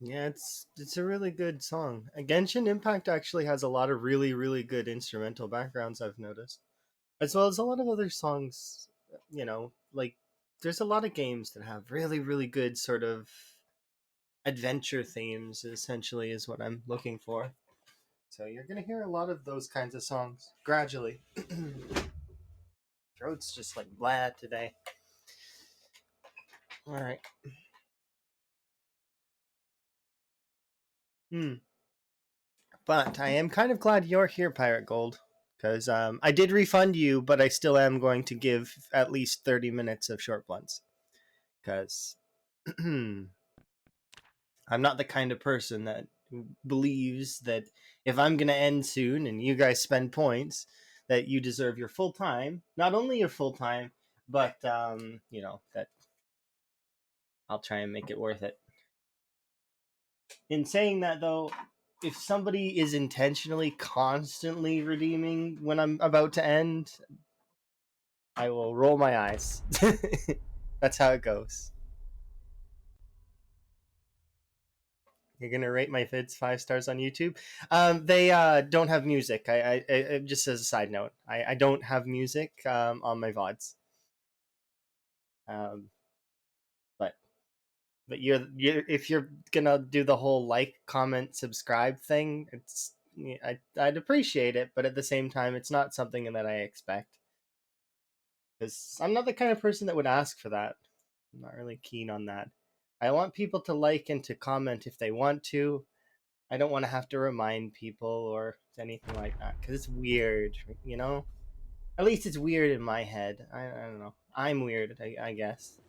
Yeah, it's a really good song. Genshin Impact actually has a lot of really good instrumental backgrounds, I've noticed, as well as a lot of other songs. Like there's a lot of games that have really good sort of adventure themes. Essentially, is what I'm looking for. So you're gonna hear a lot of those kinds of songs gradually. Throat's just like blah today. All right. Hmm. But I am kind of glad you're here, Pirate Gold, because I did refund you, but I still am going to give at least 30 minutes of short blunts. Because I'm not the kind of person that believes that if I'm going to end soon and you guys spend points, that you deserve your full time. Not only your full time, but, that I'll try and make it worth it. In saying that, though, if somebody is intentionally constantly redeeming when I'm about to end, I will roll my eyes. That's how it goes. You're gonna rate my vids 5 stars on YouTube. They don't have music. I just as a side note, I don't have music on my vods. Um, but you're if you're gonna do the whole like, comment, subscribe thing, I'd appreciate it, but at the same time, it's not something that I expect because I'm not the kind of person that would ask for that. I'm not really keen on that. I want people to like and to comment if they want to. I don't want to have to remind people or anything like that because it's weird, you know? At least it's weird in my head. I don't know. I'm weird, I guess.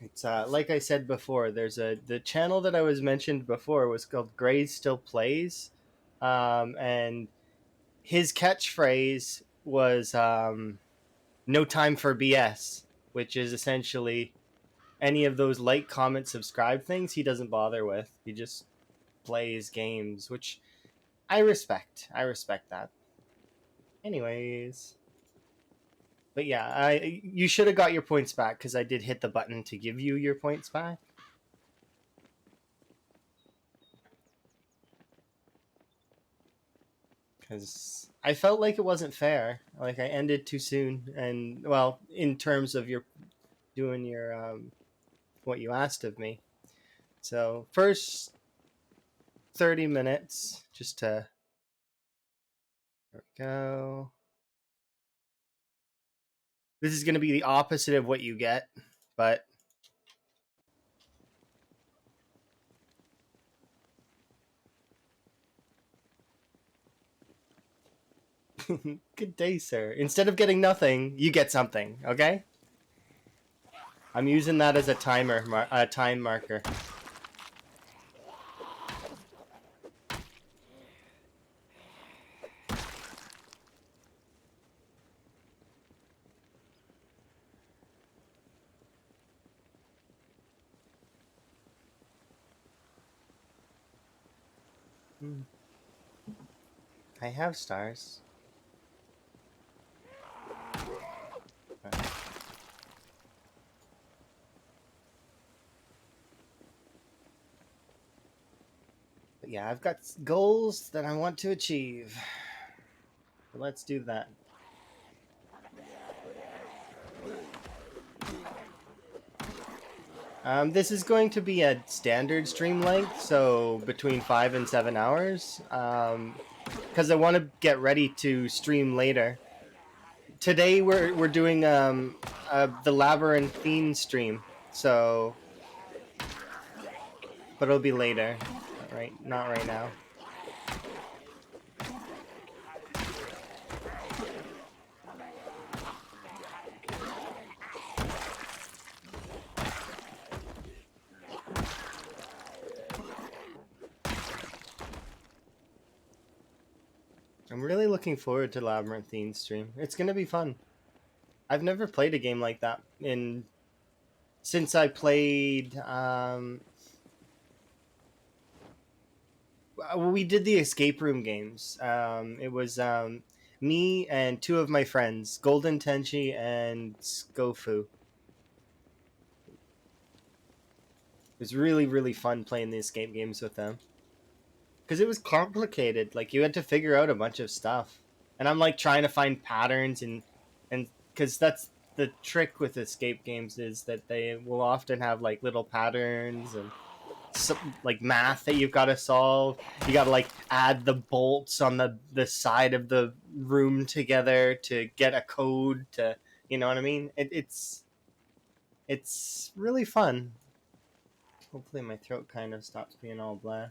It's like I said before. There's the channel that I was mentioned before was called Gray Still Plays, and his catchphrase was "No time for BS," which is essentially any of those like, comment, subscribe things he doesn't bother with. He just plays games, which I respect. I respect that. Anyways, but yeah, I you should have got your points back because I did hit the button to give you your points back. Because I felt like it wasn't fair. Like I ended too soon, and well, in terms of your doing your what you asked of me. So first 30 minutes, just to there we go. This is going to be the opposite of what you get, but good day, sir. Instead of getting nothing, you get something. Okay. I'm using that as a a time marker. I have stars. But yeah, I've got goals that I want to achieve. So let's do that. This is going to be a standard stream length, so between 5 and 7 hours. Because I want to get ready to stream later. Today we're doing the labyrinthine stream, so but it'll be later. Not right now. I'm really looking forward to labyrinthine stream. It's gonna be fun. I've never played a game like that in since I played. We did the escape room games. It was me and two of my friends, Golden Tenchi and Skofu. was really, really fun playing the escape games with them because it was complicated. Like you had to figure out a bunch of stuff, and I'm like trying to find patterns and because that's the trick with escape games is that they will often have like little patterns and some like math that you've got to solve. You got to like add the bolts on the side of the room together to get a code to, you know what I mean? It's really fun. Hopefully my throat kind of stops being all blah.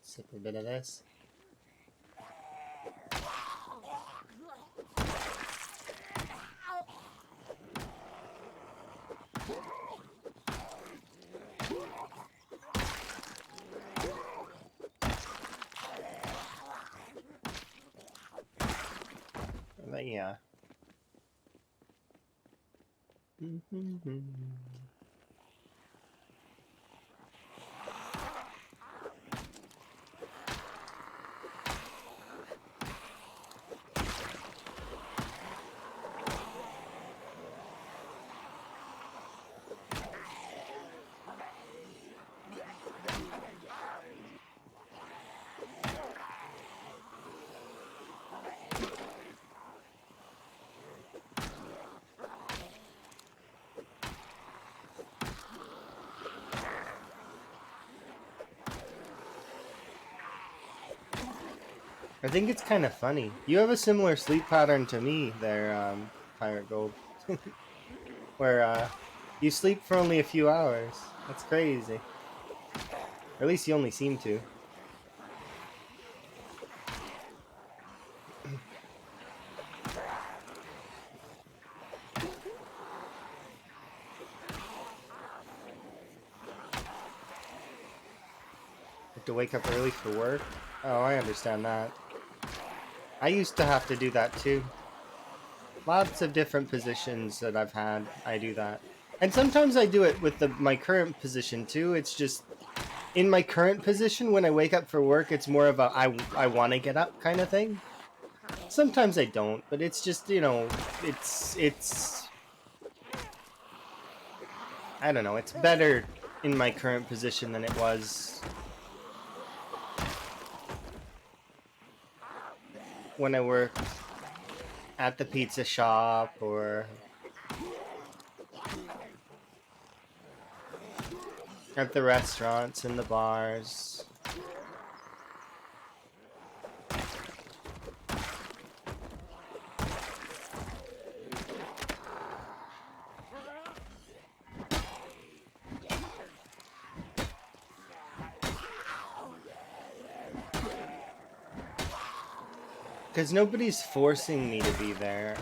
Sip a bit of this. But yeah. I think it's kind of funny. You have a similar sleep pattern to me there, Pirate Gold, where you sleep for only a few hours. That's crazy. Or at least you only seem to. Have to wake up early for work? Oh, I understand that. I used to have to do that too. Lots of different positions that I've had, I do that. And sometimes I do it with my current position too. It's just in my current position when I wake up for work, it's more of a I want to get up kind of thing. Sometimes I don't, but it's just, you know, it's I don't know, it's better in my current position than it was when I worked at the pizza shop or at the restaurants and the bars. Because nobody's forcing me to be there.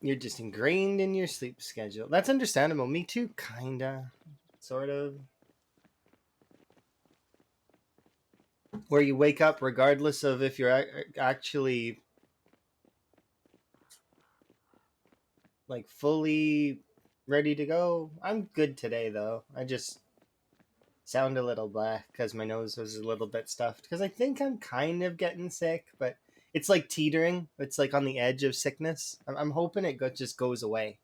You're just ingrained in your sleep schedule. That's understandable. Me too, kinda. Sort of. Where you wake up regardless of if you're actually like fully ready to go. I'm good today though. I just sound a little black because my nose was a little bit stuffed because I think I'm kind of getting sick, but it's like teetering. It's like on the edge of sickness. I'm hoping it just goes away.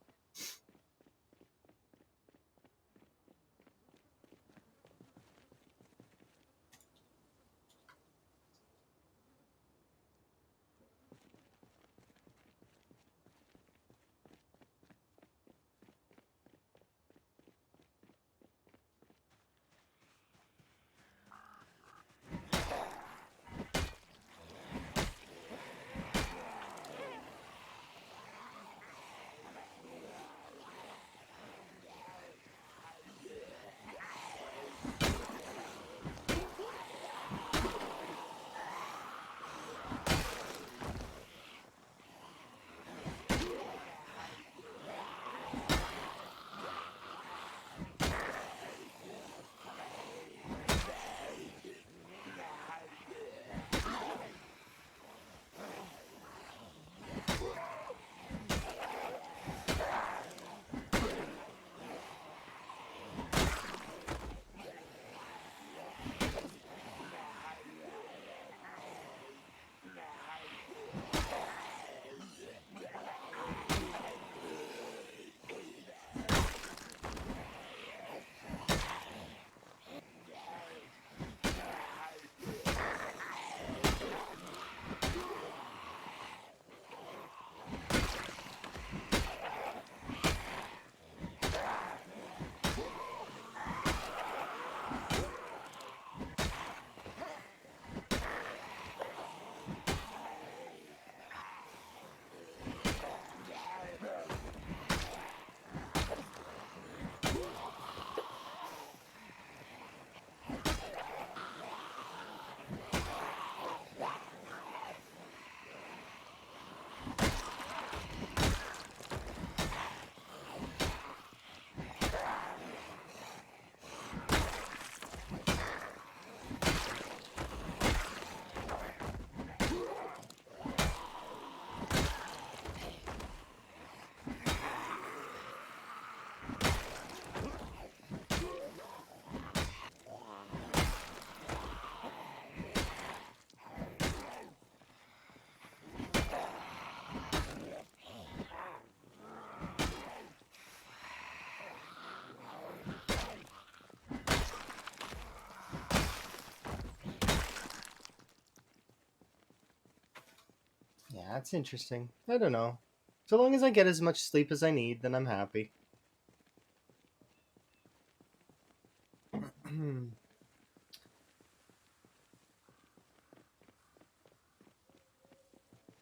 Yeah, that's interesting. I don't know. So long as I get as much sleep as I need, then I'm happy.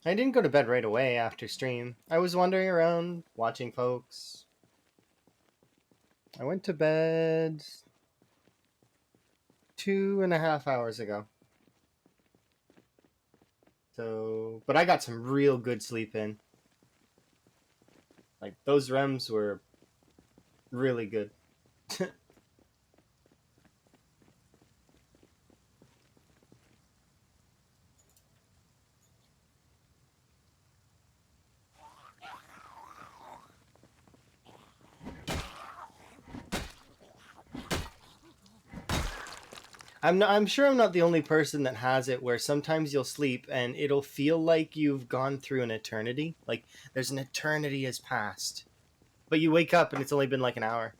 I didn't go to bed right away after stream. I was wandering around, watching folks. I went to bed 2.5 hours ago. So, but I got some real good sleep in. Like, those REMs were really good. I'm sure I'm not the only person that has it where sometimes you'll sleep and it'll feel like you've gone through an eternity. Like there's an eternity has passed. But you wake up and it's only been like an hour.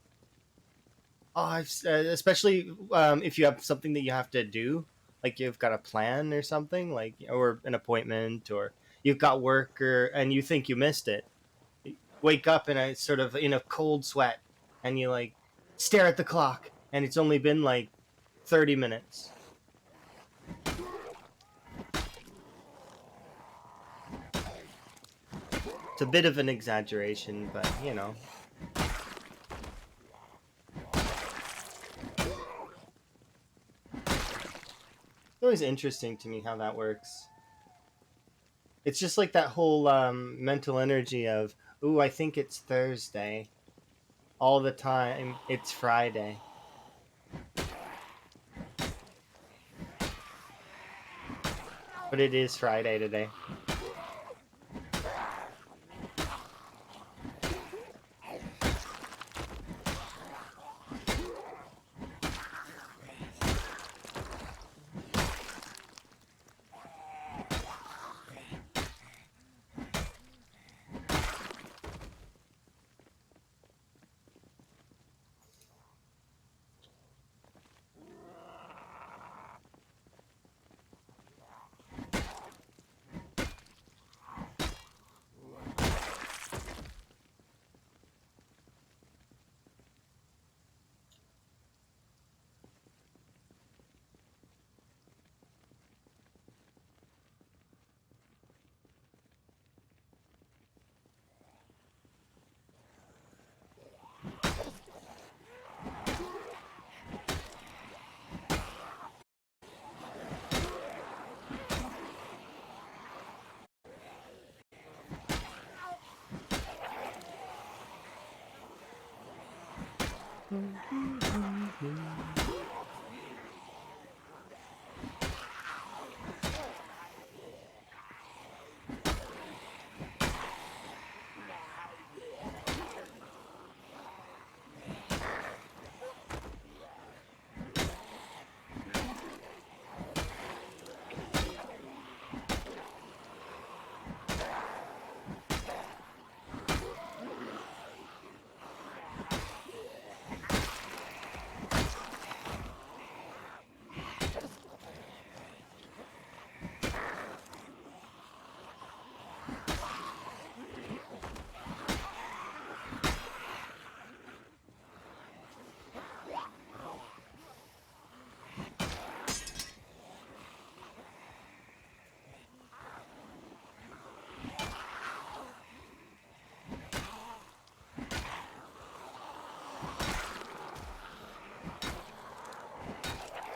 Oh, especially if you have something that you have to do, like you've got a plan or something, like or an appointment, or you've got work, or and you think you missed it. You wake up and it's sort of in a cold sweat, and you like stare at the clock, and it's only been like 30 minutes. It's a bit of an exaggeration, but you know. It's always interesting to me how that works. It's just like that whole mental energy of, ooh, I think it's Thursday. All the time, it's Friday. But it is Friday today.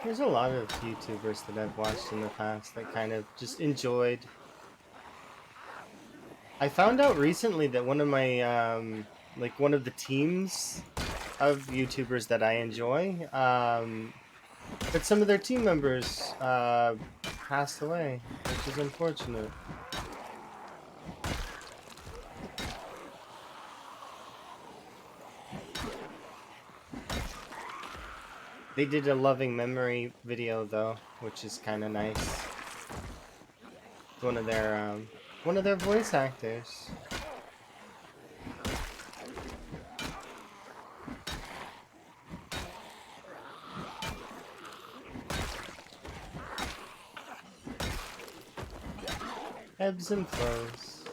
There's a lot of YouTubers that I've watched in the past that kind of just enjoyed. I found out recently that one of my like one of the teams of YouTubers that I enjoy, that some of their team members passed away, which is unfortunate. They did a loving memory video though, which is kind of nice. One of their voice actors. ebbs and flows.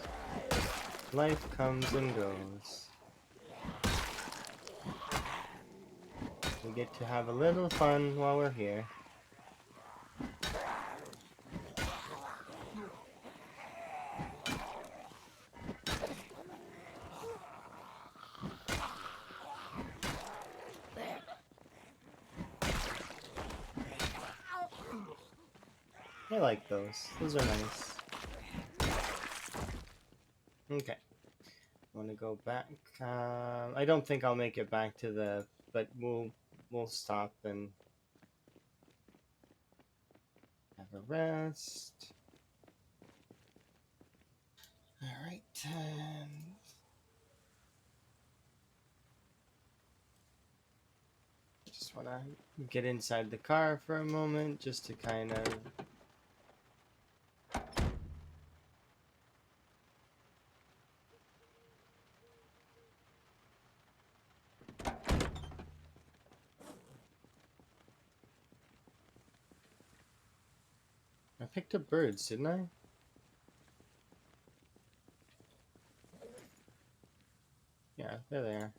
Life comes and goes. We get to have a little fun while we're here. I like those. Those are nice. Okay. Want to go back? I don't think I'll make it back to the, but we'll stop and have a rest. All right. Just want to get inside the car for a moment, just to kind of. I picked up birds, didn't I? Yeah, there they are.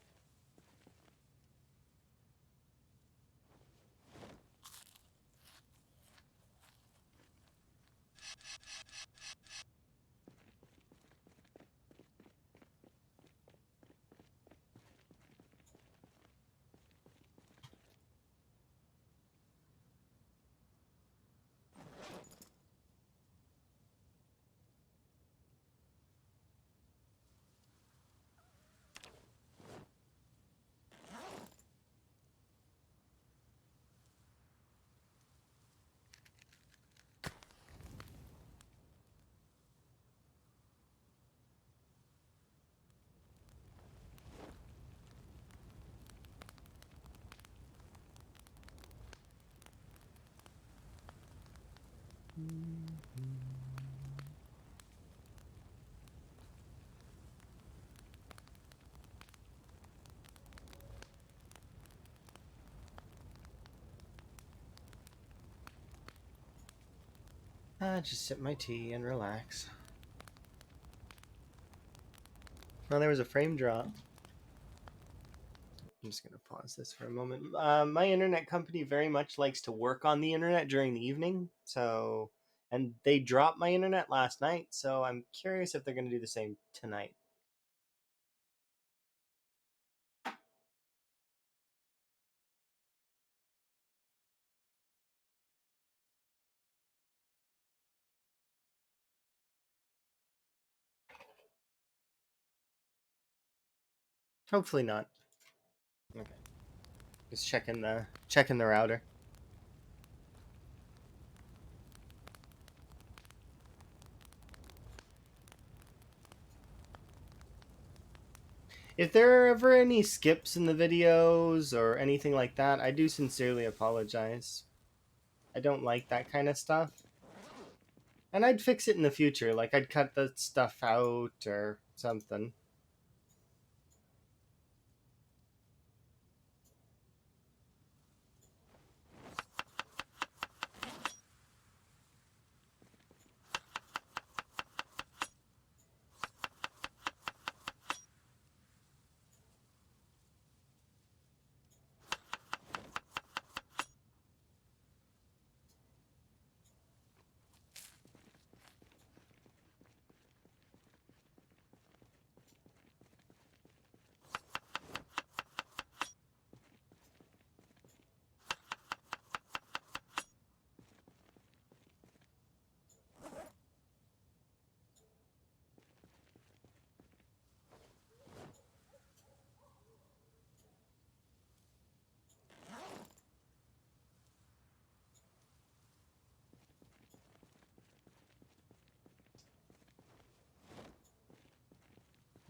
Just sip my tea and relax. Oh, there was a frame drop. I'm just going to pause this for a moment. My internet company very much likes to work on the internet during the evening. And they dropped my internet last night. So I'm curious if they're going to do the same tonight. Hopefully not. Okay. Just checking the router. If there are ever any skips in the videos or anything like that, I do sincerely apologize. I don't like that kind of stuff. And I'd fix it in the future, like I'd cut the stuff out or something.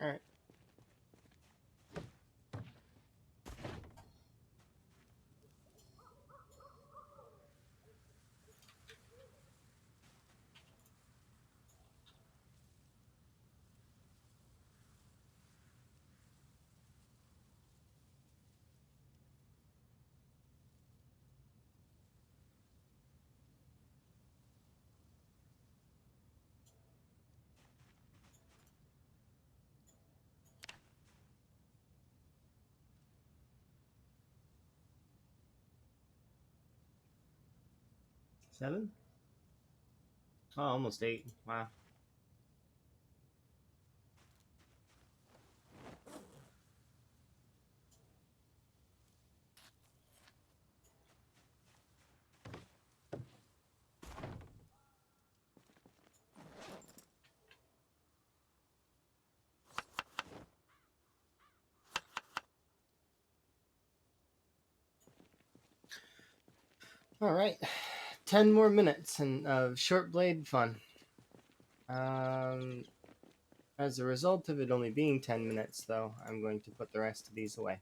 Alright. 7? Oh, almost 8. Wow. All right. 10 more minutes and of short blade fun. Um, as a result of it only being 10 minutes, though, I'm going to put the rest of these away.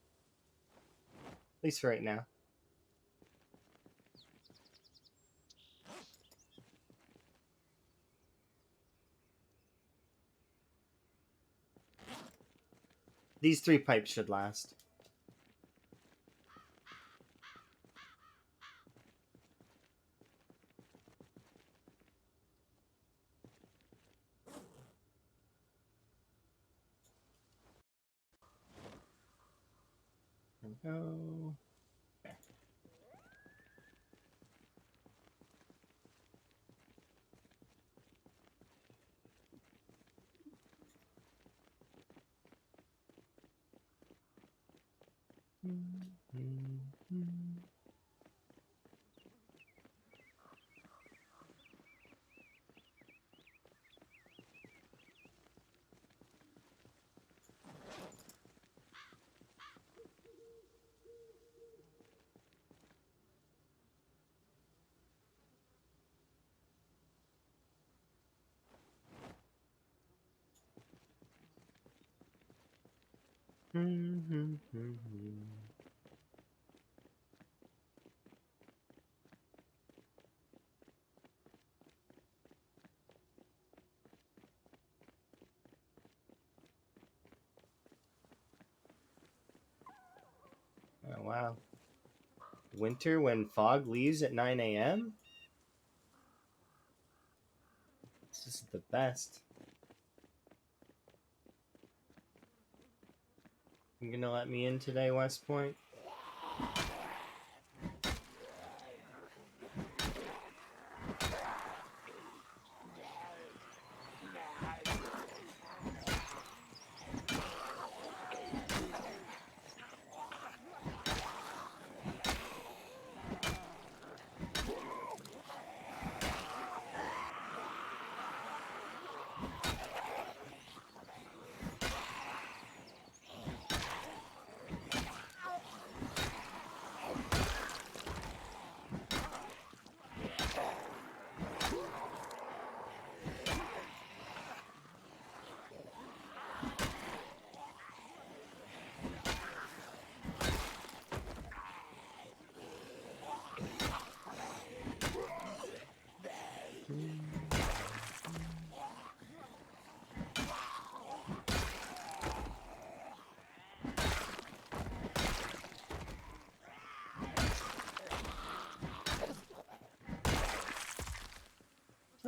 At least for right now. These 3 pipes should last. There we go. There. Oh, wow. Winter when fog leaves at 9 a.m.? This is the best. You gonna let me in today, West Point?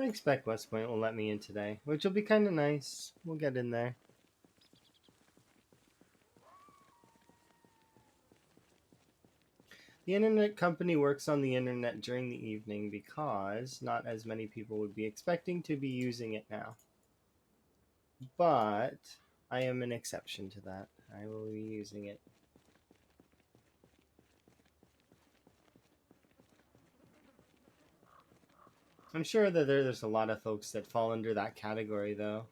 I expect West Point will let me in today, which will be kind of nice. We'll get in there. The internet company works on the internet during the evening because not as many people would be expecting to be using it now. But I am an exception to that. I will be using it. I'm sure that there's a lot of folks that fall under that category, though.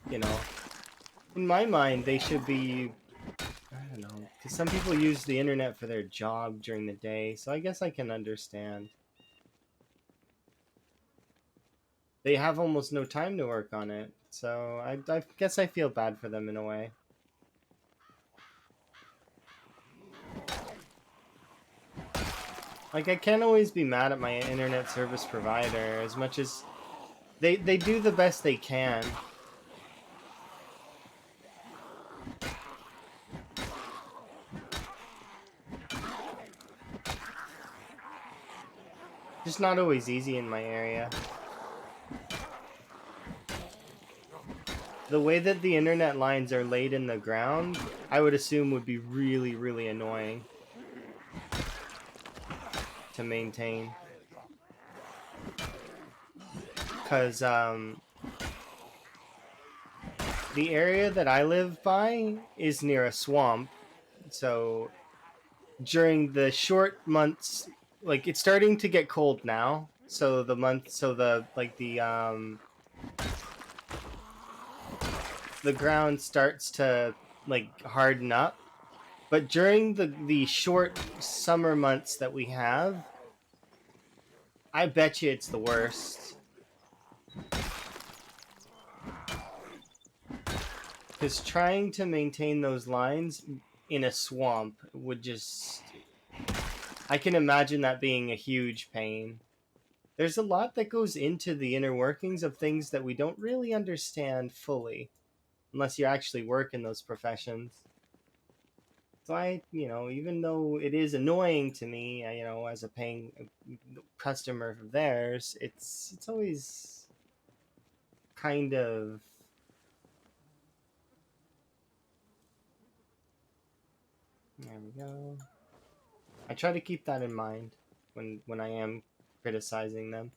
You know, in my mind, they should be, I don't know, because some people use the internet for their job during the day, so I guess I can understand. They have almost no time to work on it, so I guess I feel bad for them in a way. Like, I can't always be mad at my internet service provider as much as they do the best they can. Just not always easy in my area. The way that the internet lines are laid in the ground, I would assume would be really, really annoying. to maintain. Because the area that I live by is near a swamp. So during the short months, like it's starting to get cold now. So the ground starts to like harden up. But during the short summer months that we have, I bet you it's the worst. Because trying to maintain those lines in a swamp would just. I can imagine that being a huge pain. There's a lot that goes into the inner workings of things that we don't really understand fully, unless you actually work in those professions. So even though it is annoying to me, as a paying customer of theirs, it's always kind of. There we go. I try to keep that in mind when I am criticizing them.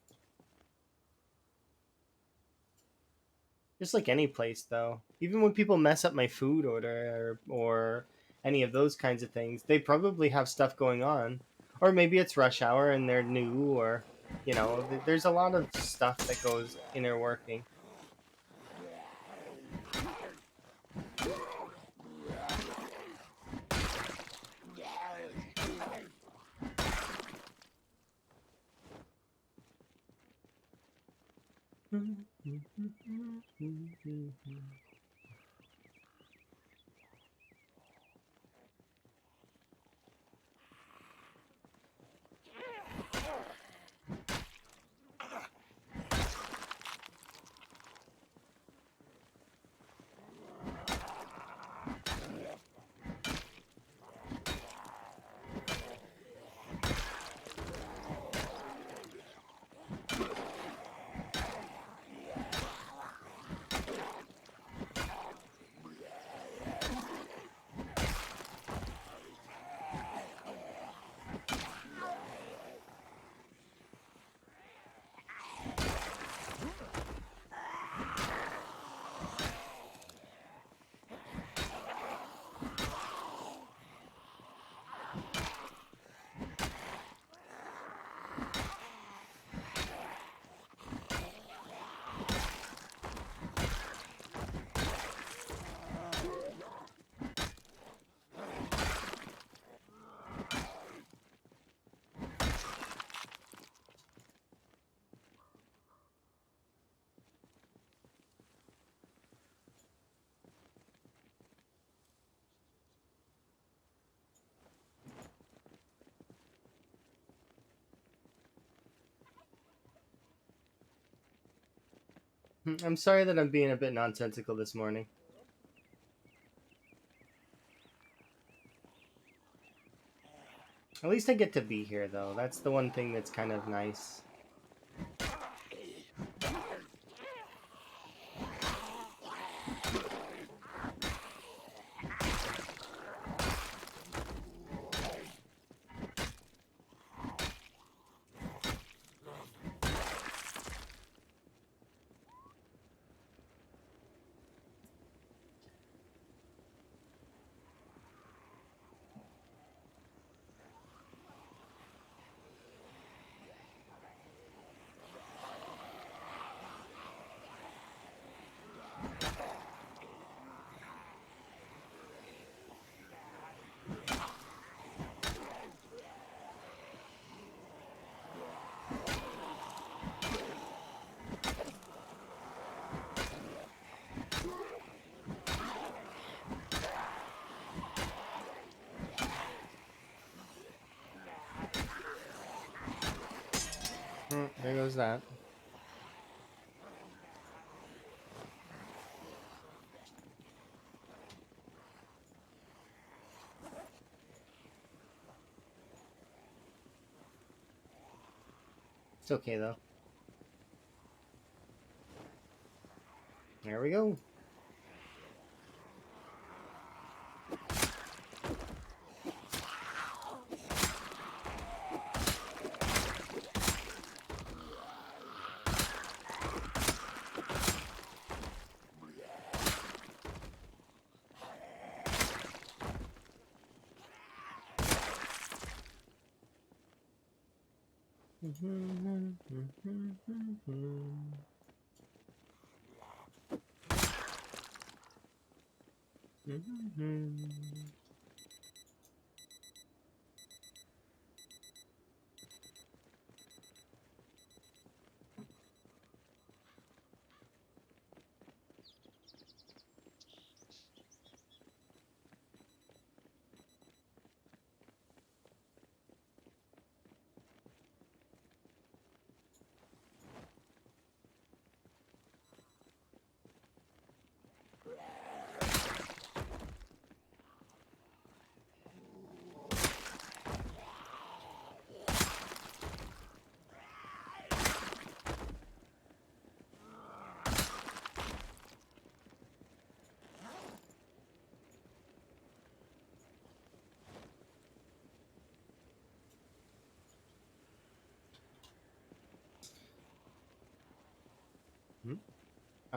Just like any place, though. Even when people mess up my food order or any of those kinds of things, they probably have stuff going on. Or maybe it's rush hour and they're new, or, there's a lot of stuff that goes inner working. I'm sorry that I'm being a bit nonsensical this morning. At least I get to be here, though. That's the one thing that's kind of nice. There goes that. It's okay, though. There we go.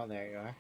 Oh, there you are.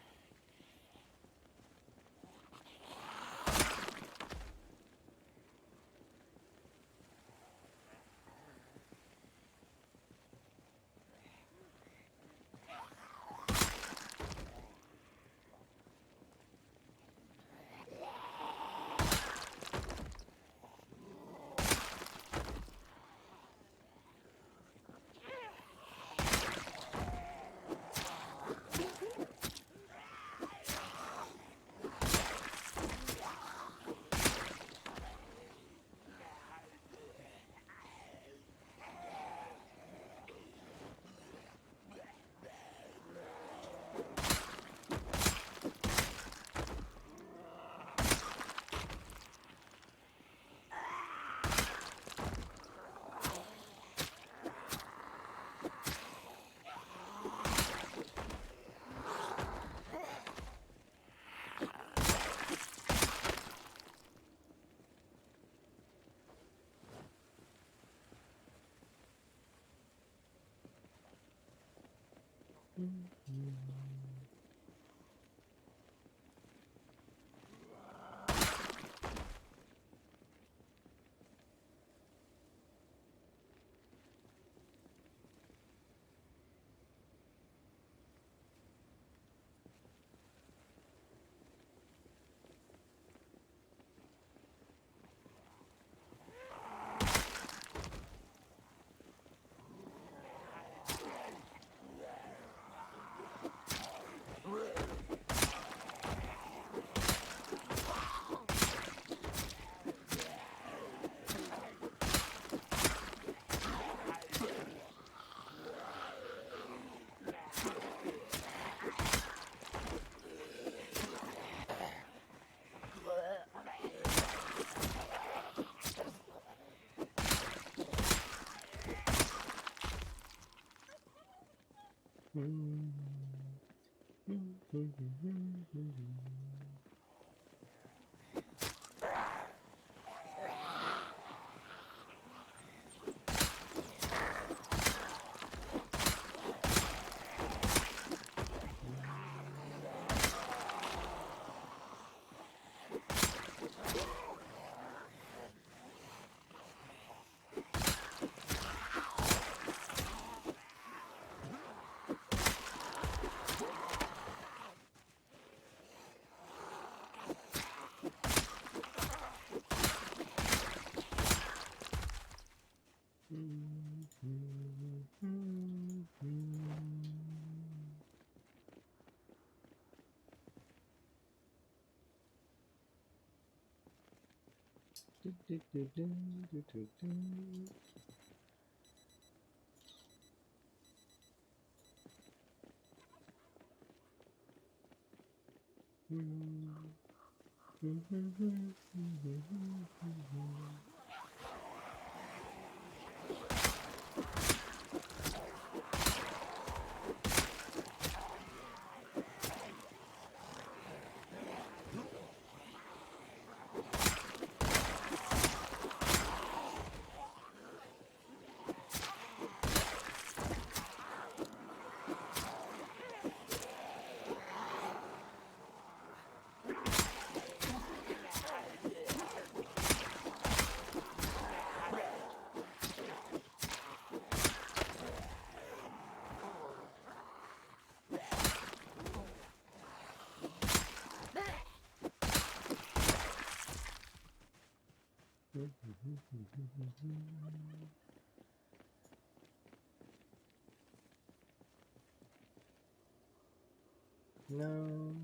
No.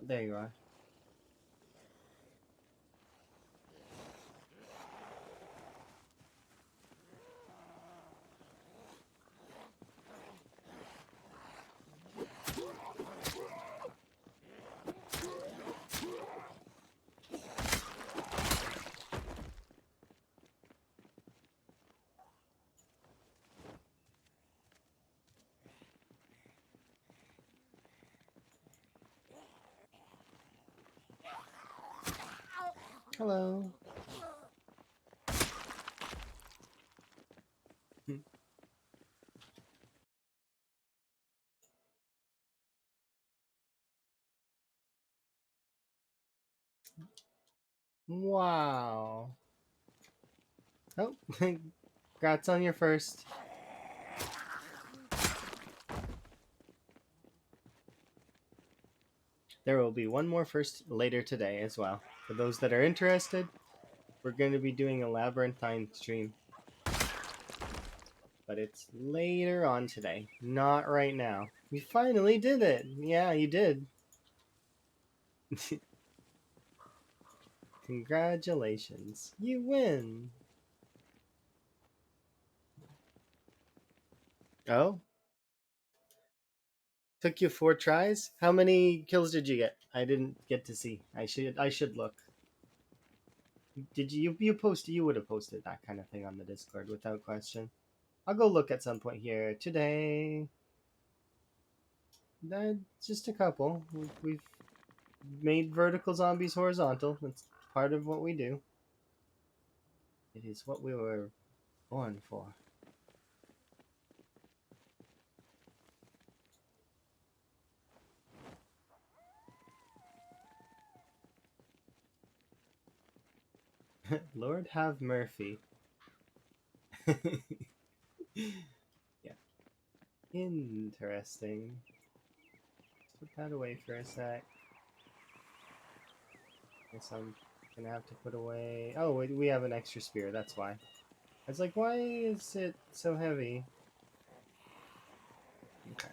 There you are. Hello. Wow. Oh, congrats on your first. There will be one more first later today as well. For those that are interested, we're going to be doing a labyrinthine stream. But it's later on today, not right now. You finally did it. Yeah, you did. Congratulations. You win. Oh, took you 4 tries? How many kills did you get? I didn't get to see. I should look. Did you would have posted that kind of thing on the Discord without question. I'll go look at some point here today. Just a couple. We've made vertical zombies horizontal. That's part of what we do. It is what we were born for. Lord have Murphy. Yeah. Interesting. Let's put that away for a sec. Guess I'm gonna have to put away. Oh, we have an extra spear. That's why. I was like, why is it so heavy? Okay.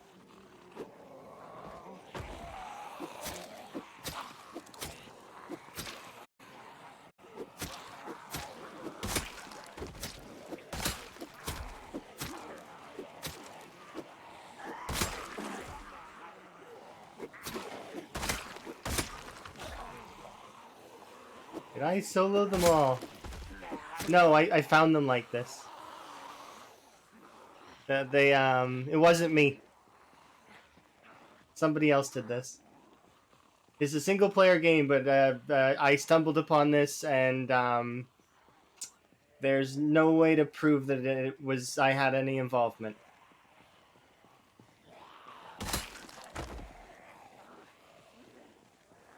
Did I solo them all? No, I found them like this. It wasn't me. Somebody else did this. It's a single player game, but I stumbled upon this, and there's no way to prove that I had any involvement.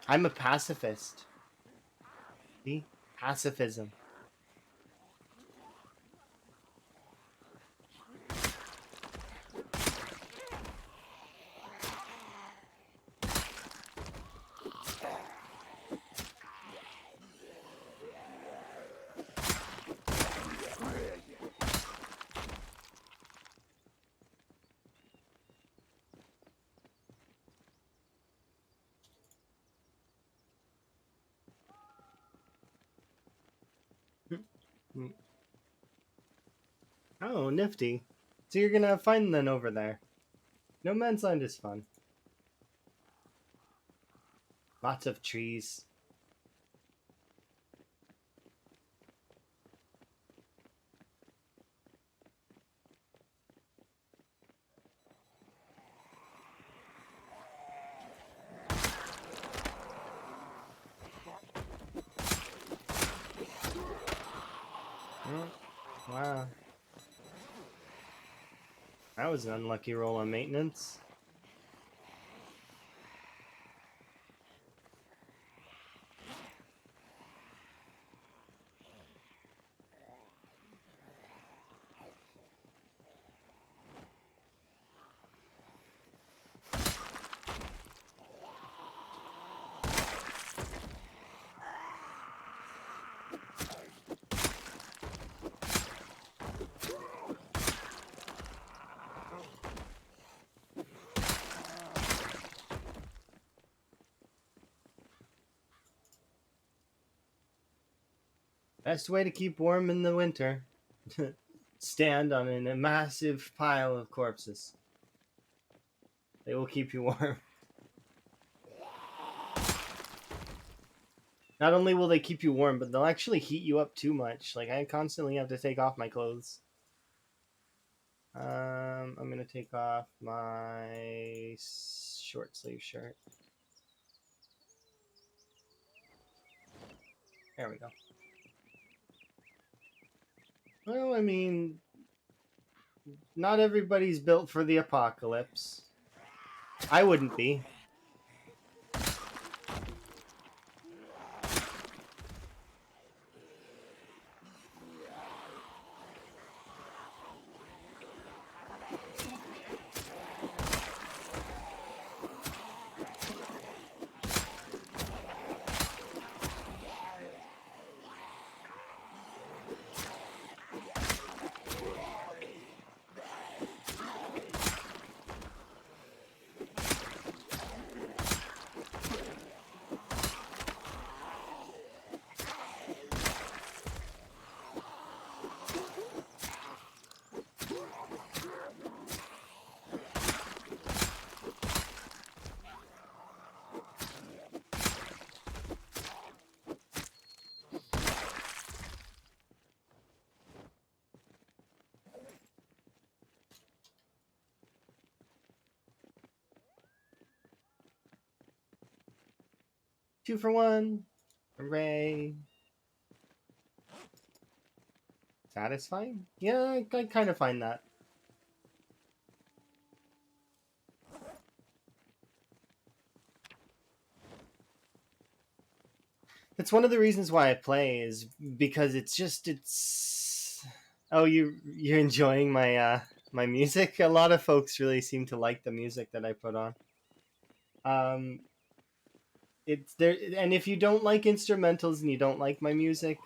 I'm a pacifist. See? Pacifism. Oh, nifty. So you're gonna find them over there. No Man's Land is fun. Lots of trees. Oh, wow. That was an unlucky roll on maintenance. Best way to keep warm in the winter. Stand on a massive pile of corpses. They will keep you warm. Not only will they keep you warm, but they'll actually heat you up too much. Like, I constantly have to take off my clothes. I'm gonna take off my short sleeve shirt. There we go. Well, I mean, not everybody's built for the apocalypse. I wouldn't be. Two for one. Hooray. Satisfying? Yeah, I kind of find that. It's one of the reasons why I play is because it's. Oh, you're enjoying my music? A lot of folks really seem to like the music that I put on. It's there, and if you don't like instrumentals and you don't like my music,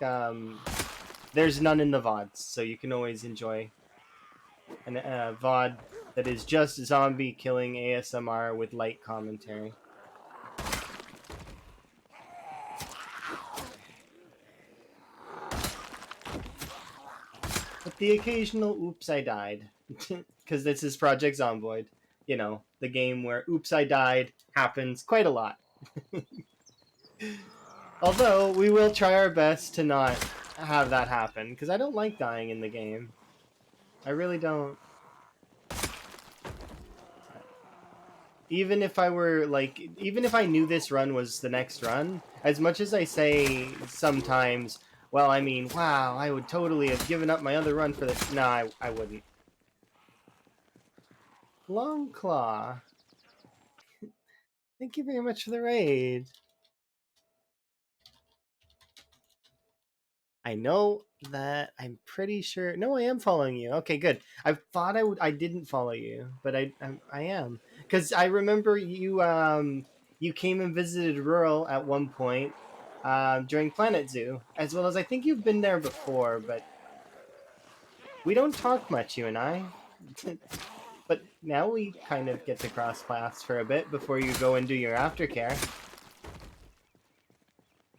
there's none in the VODs, so you can always enjoy an VOD that is just zombie killing ASMR with light commentary. With the occasional oops I died. Because this is Project Zomboid. You know, the game where oops I died happens quite a lot. Although, we will try our best to not have that happen, because I don't like dying in the game. I really don't. Even if I were, like, even if I knew this run was the next run, as much as I say sometimes, well, I mean, wow, I would totally have given up my other run for this. No, I wouldn't. Long Claw. Thank you very much for the raid. I know that I'm pretty sure. No, I am following you. Okay, good. I thought I didn't follow you, but I am, because I remember you came and visited Rural at one point during Planet Zoo, as well as I think you've been there before, but we don't talk much, you and I. But now we kind of get to cross paths for a bit before you go and do your aftercare.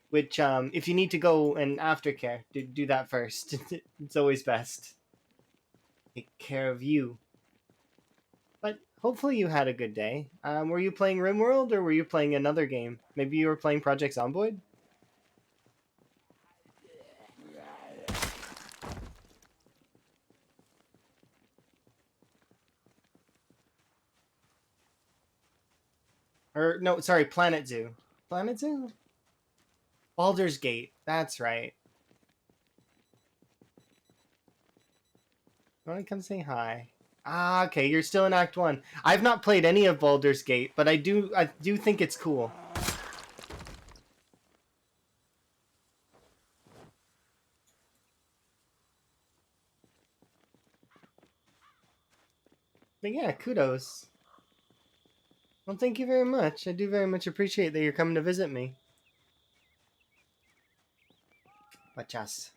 Which, if you need to go and aftercare, do that first. It's always best. Take care of you. But hopefully you had a good day. Were you playing RimWorld or were you playing another game? Maybe you were playing Project Zomboid? Or, no, sorry, Planet Zoo. Planet Zoo? Baldur's Gate. That's right. You want to come say hi? Ah, okay, you're still in Act 1. I've not played any of Baldur's Gate, but I do think it's cool. But yeah, kudos. Well, thank you very much. I do very much appreciate that you're coming to visit me. Pachas.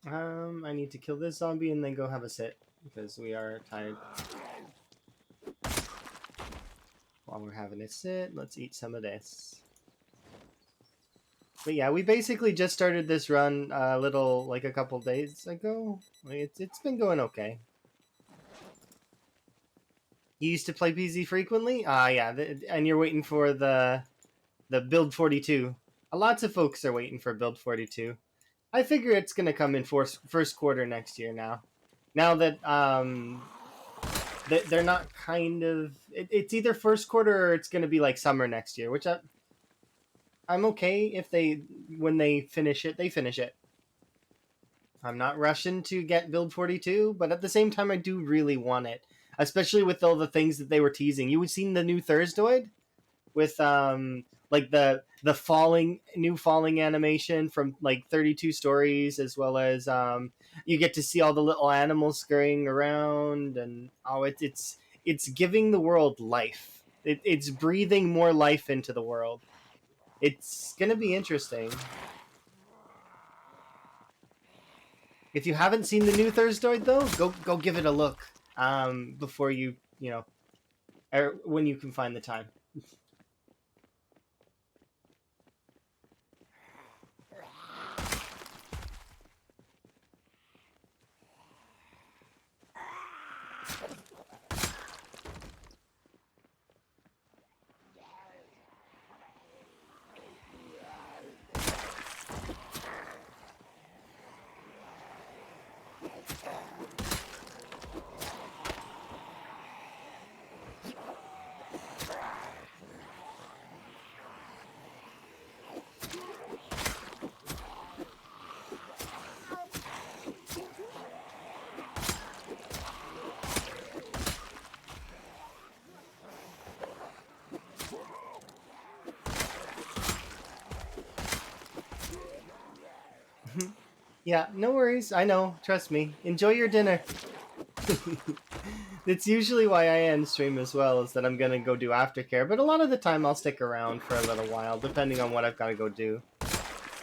I need to kill this zombie and then go have a sit, because we are tired. While we're having a sit, let's eat some of this. But yeah, we basically just started this run a little, like a couple days ago. Like, it's been going okay. You used to play PZ frequently? Yeah, and you're waiting for the build 42. Lots of folks are waiting for build 42. I figure it's gonna come in first quarter next year now. Now that they're not kind of it's either first quarter or it's gonna be like summer next year, which I'm okay if they when they finish it, they finish it. I'm not rushing to get build 42, but at the same time, I do really want it, especially with all the things that they were teasing. You seen the new Thursdoid with like the falling animation from like 32 stories, as well as you get to see all the little animals scurrying around, and it's giving the world life. It's breathing more life into the world. It's gonna be interesting. If you haven't seen the new Thursdoid though, go give it a look before you know or when you can find the time. Yeah, no worries. I know. Trust me. Enjoy your dinner. It's usually why I end stream as well, is that I'm gonna go do aftercare, but a lot of the time I'll stick around for a little while, depending on what I've got to go do.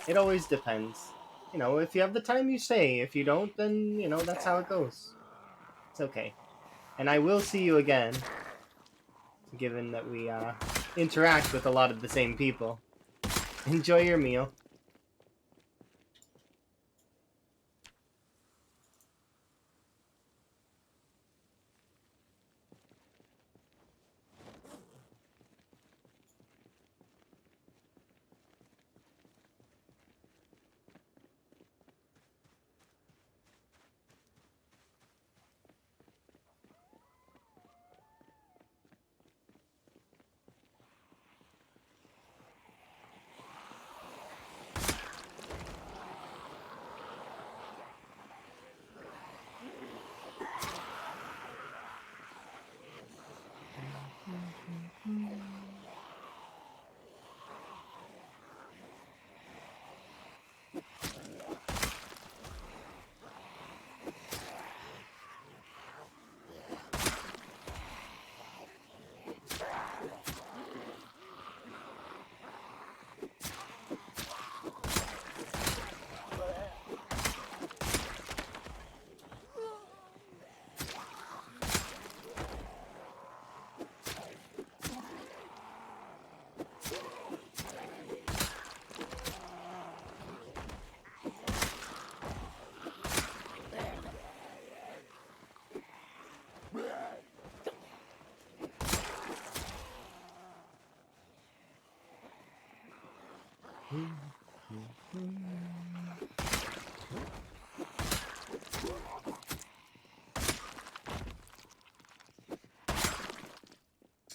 It always depends. If you have the time, you stay. If you don't, then, that's how it goes. It's okay. And I will see you again, given that we interact with a lot of the same people. Enjoy your meal.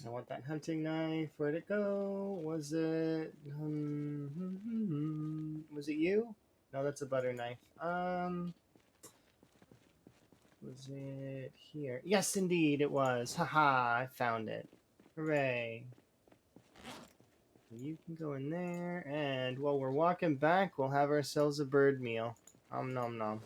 I want that hunting knife. Where'd it go? Was it? Was it you? No, that's a butter knife. Was it here? Yes, indeed, it was. Haha, I found it. Hooray. You can go in there, and while we're walking back, we'll have ourselves a bird meal. Nom nom.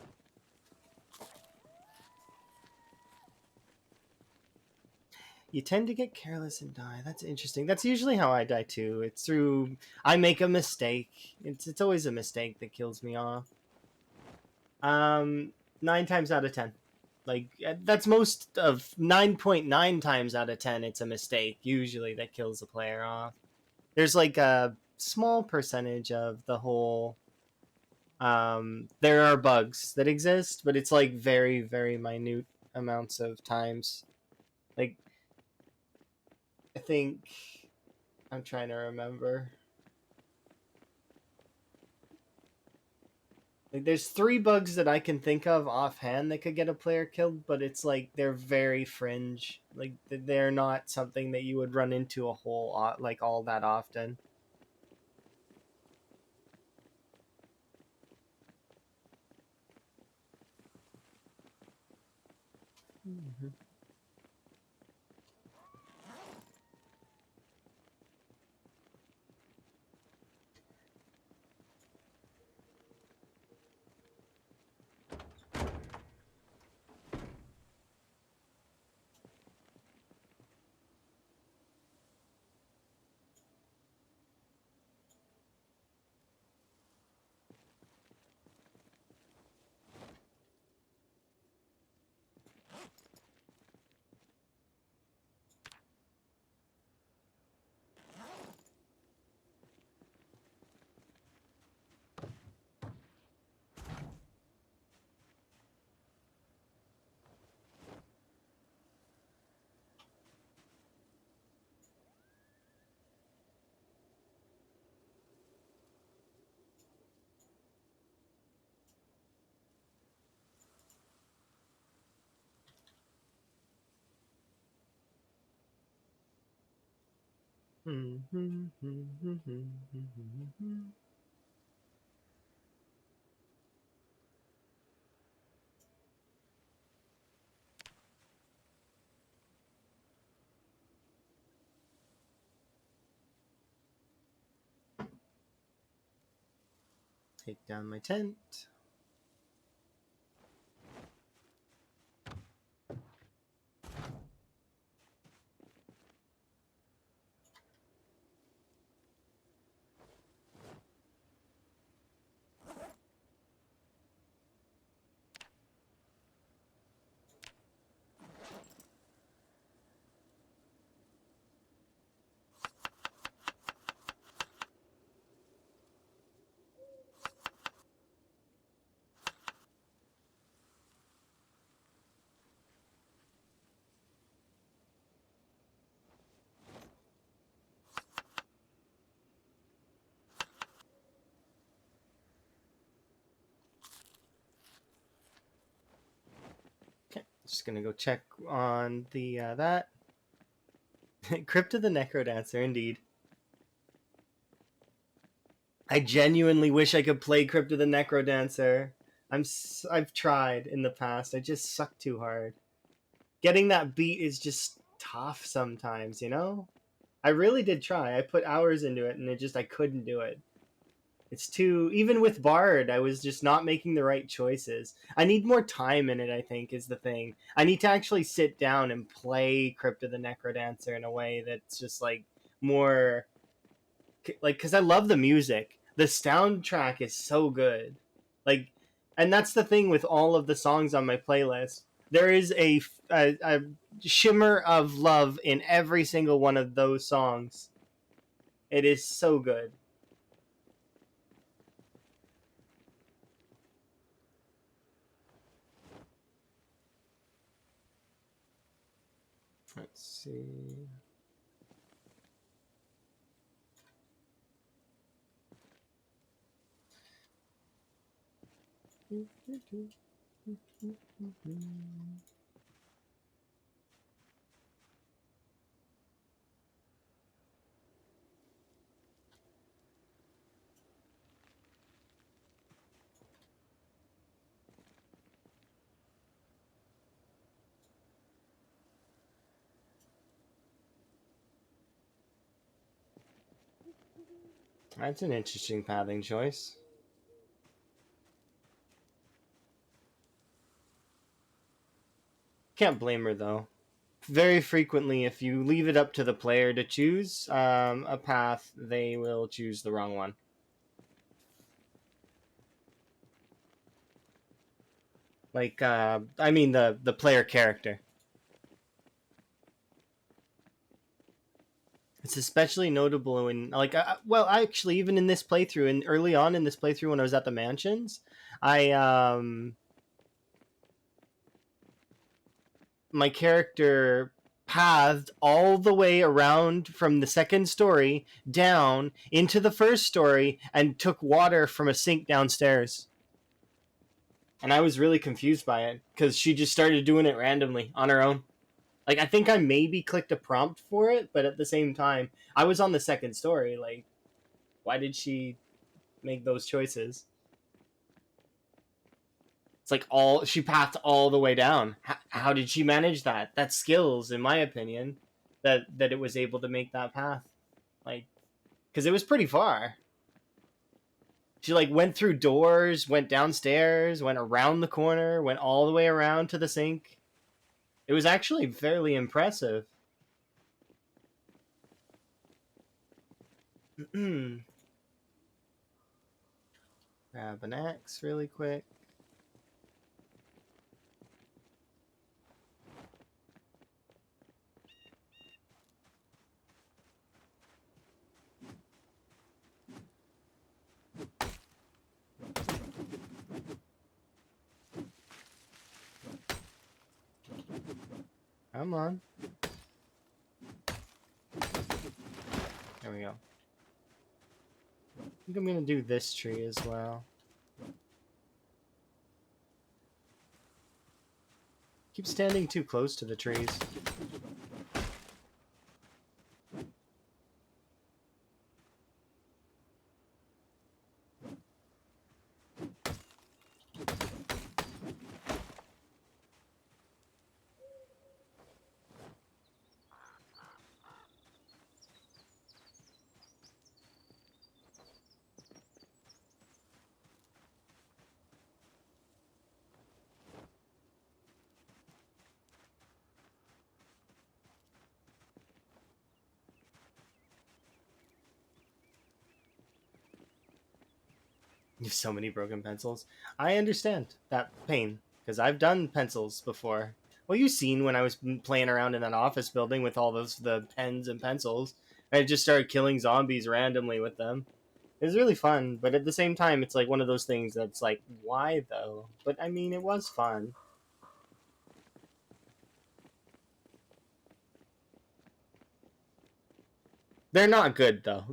You tend to get careless and die. That's interesting. That's usually how I die too. It's through I make a mistake. It's always a mistake that kills me off. Um, 9 times out of 10. Like that's most of 9.9 times out of 10. It's a mistake usually that kills a player off. There's like small percentage of the whole. There are bugs that exist, but it's like very, very minute amounts of times. Like, I think I'm trying to remember. Like, there's 3 bugs that I can think of offhand that could get a player killed, but it's like they're very fringe. Like, they're not something that you would run into a whole like all that often. Mm-hmm. Take down my tent. Okay, just gonna go check on the that. Crypt of the Necrodancer, indeed. I genuinely wish I could play Crypt of the Necrodancer. I've tried in the past. I just suck too hard. Getting that beat is just tough sometimes, you know? I really did try. I put hours into it and I couldn't do it. It's too, even with Bard, I was just not making the right choices. I need more time in it, I think, is the thing. I need to actually sit down and play Crypt of the Necrodancer in a way that's just like more like, because I love the music. The soundtrack is so good. Like, and that's the thing with all of the songs on my playlist. There is a shimmer of love in every single one of those songs. It is so good. Let's see. That's an interesting pathing choice. Can't blame her though. Very frequently, if you leave it up to the player to choose a path, they will choose the wrong one. Like, I mean the player character. It's especially notable when, like, well, actually, even in this playthrough, and early on in this playthrough, when I was at the mansions, I my character pathed all the way around from the second story down into the first story and took water from a sink downstairs. And I was really confused by it because she just started doing it randomly on her own. Like, I think I maybe clicked a prompt for it, but at the same time, I was on the second story. Like, why did she make those choices? It's like all she pathed all the way down. How did she manage that? That's skills, in my opinion, that it was able to make that path. Like, because it was pretty far. She like went through doors, went downstairs, went around the corner, went all the way around to the sink. It was actually fairly impressive. Grab an axe really quick. Come on. There we go. I think I'm gonna do this tree as well. Keep standing too close to the trees. You have so many broken pencils. I understand that pain because I've done pencils before. Well, you've seen when I was playing around in that office building with all those the pens and pencils. I just started killing zombies randomly with them. It was really fun, but at the same time, it's like one of those things that's like, why though? But I mean, it was fun. They're not good though.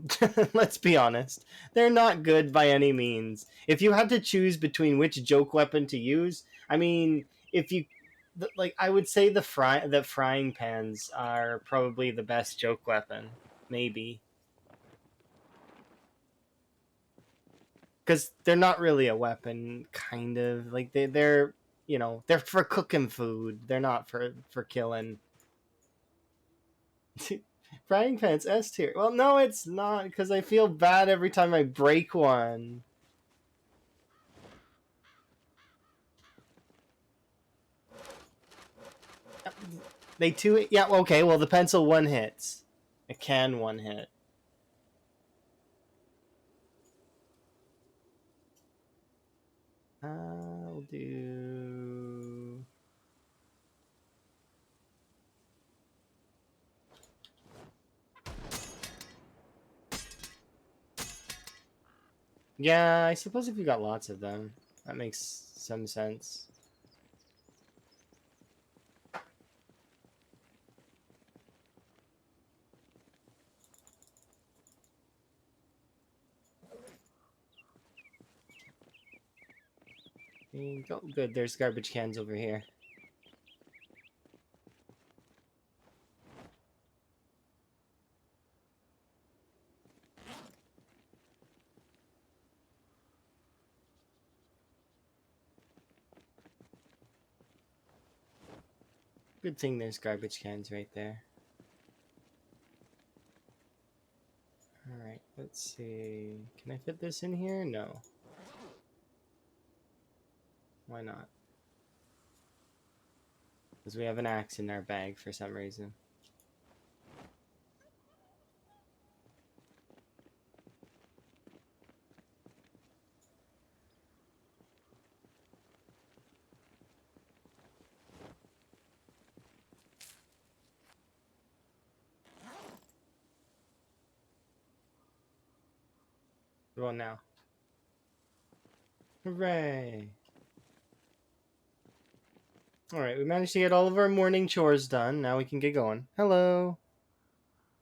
Let's be honest. They're not good by any means. If you had to choose between which joke weapon to use, I mean, if you like, I would say the frying pans are probably the best joke weapon, maybe, because they're not really a weapon. Kind of like they're they're for cooking food. They're not for killing. Frying pans S tier. Well, no, it's not because I feel bad every time I break one. They two. Yeah. Okay. Well, the pencil one hits. A can one hit. I'll do. Yeah, I suppose if you got lots of them, that makes some sense. Oh, good. There's garbage cans over here. Good thing there's garbage cans right there. Alright, let's see. Can I fit this in here? No. Why not? Because we have an axe in our bag for some reason. Well, now. Hooray! Alright, we managed to get all of our morning chores done. Now we can get going. Hello!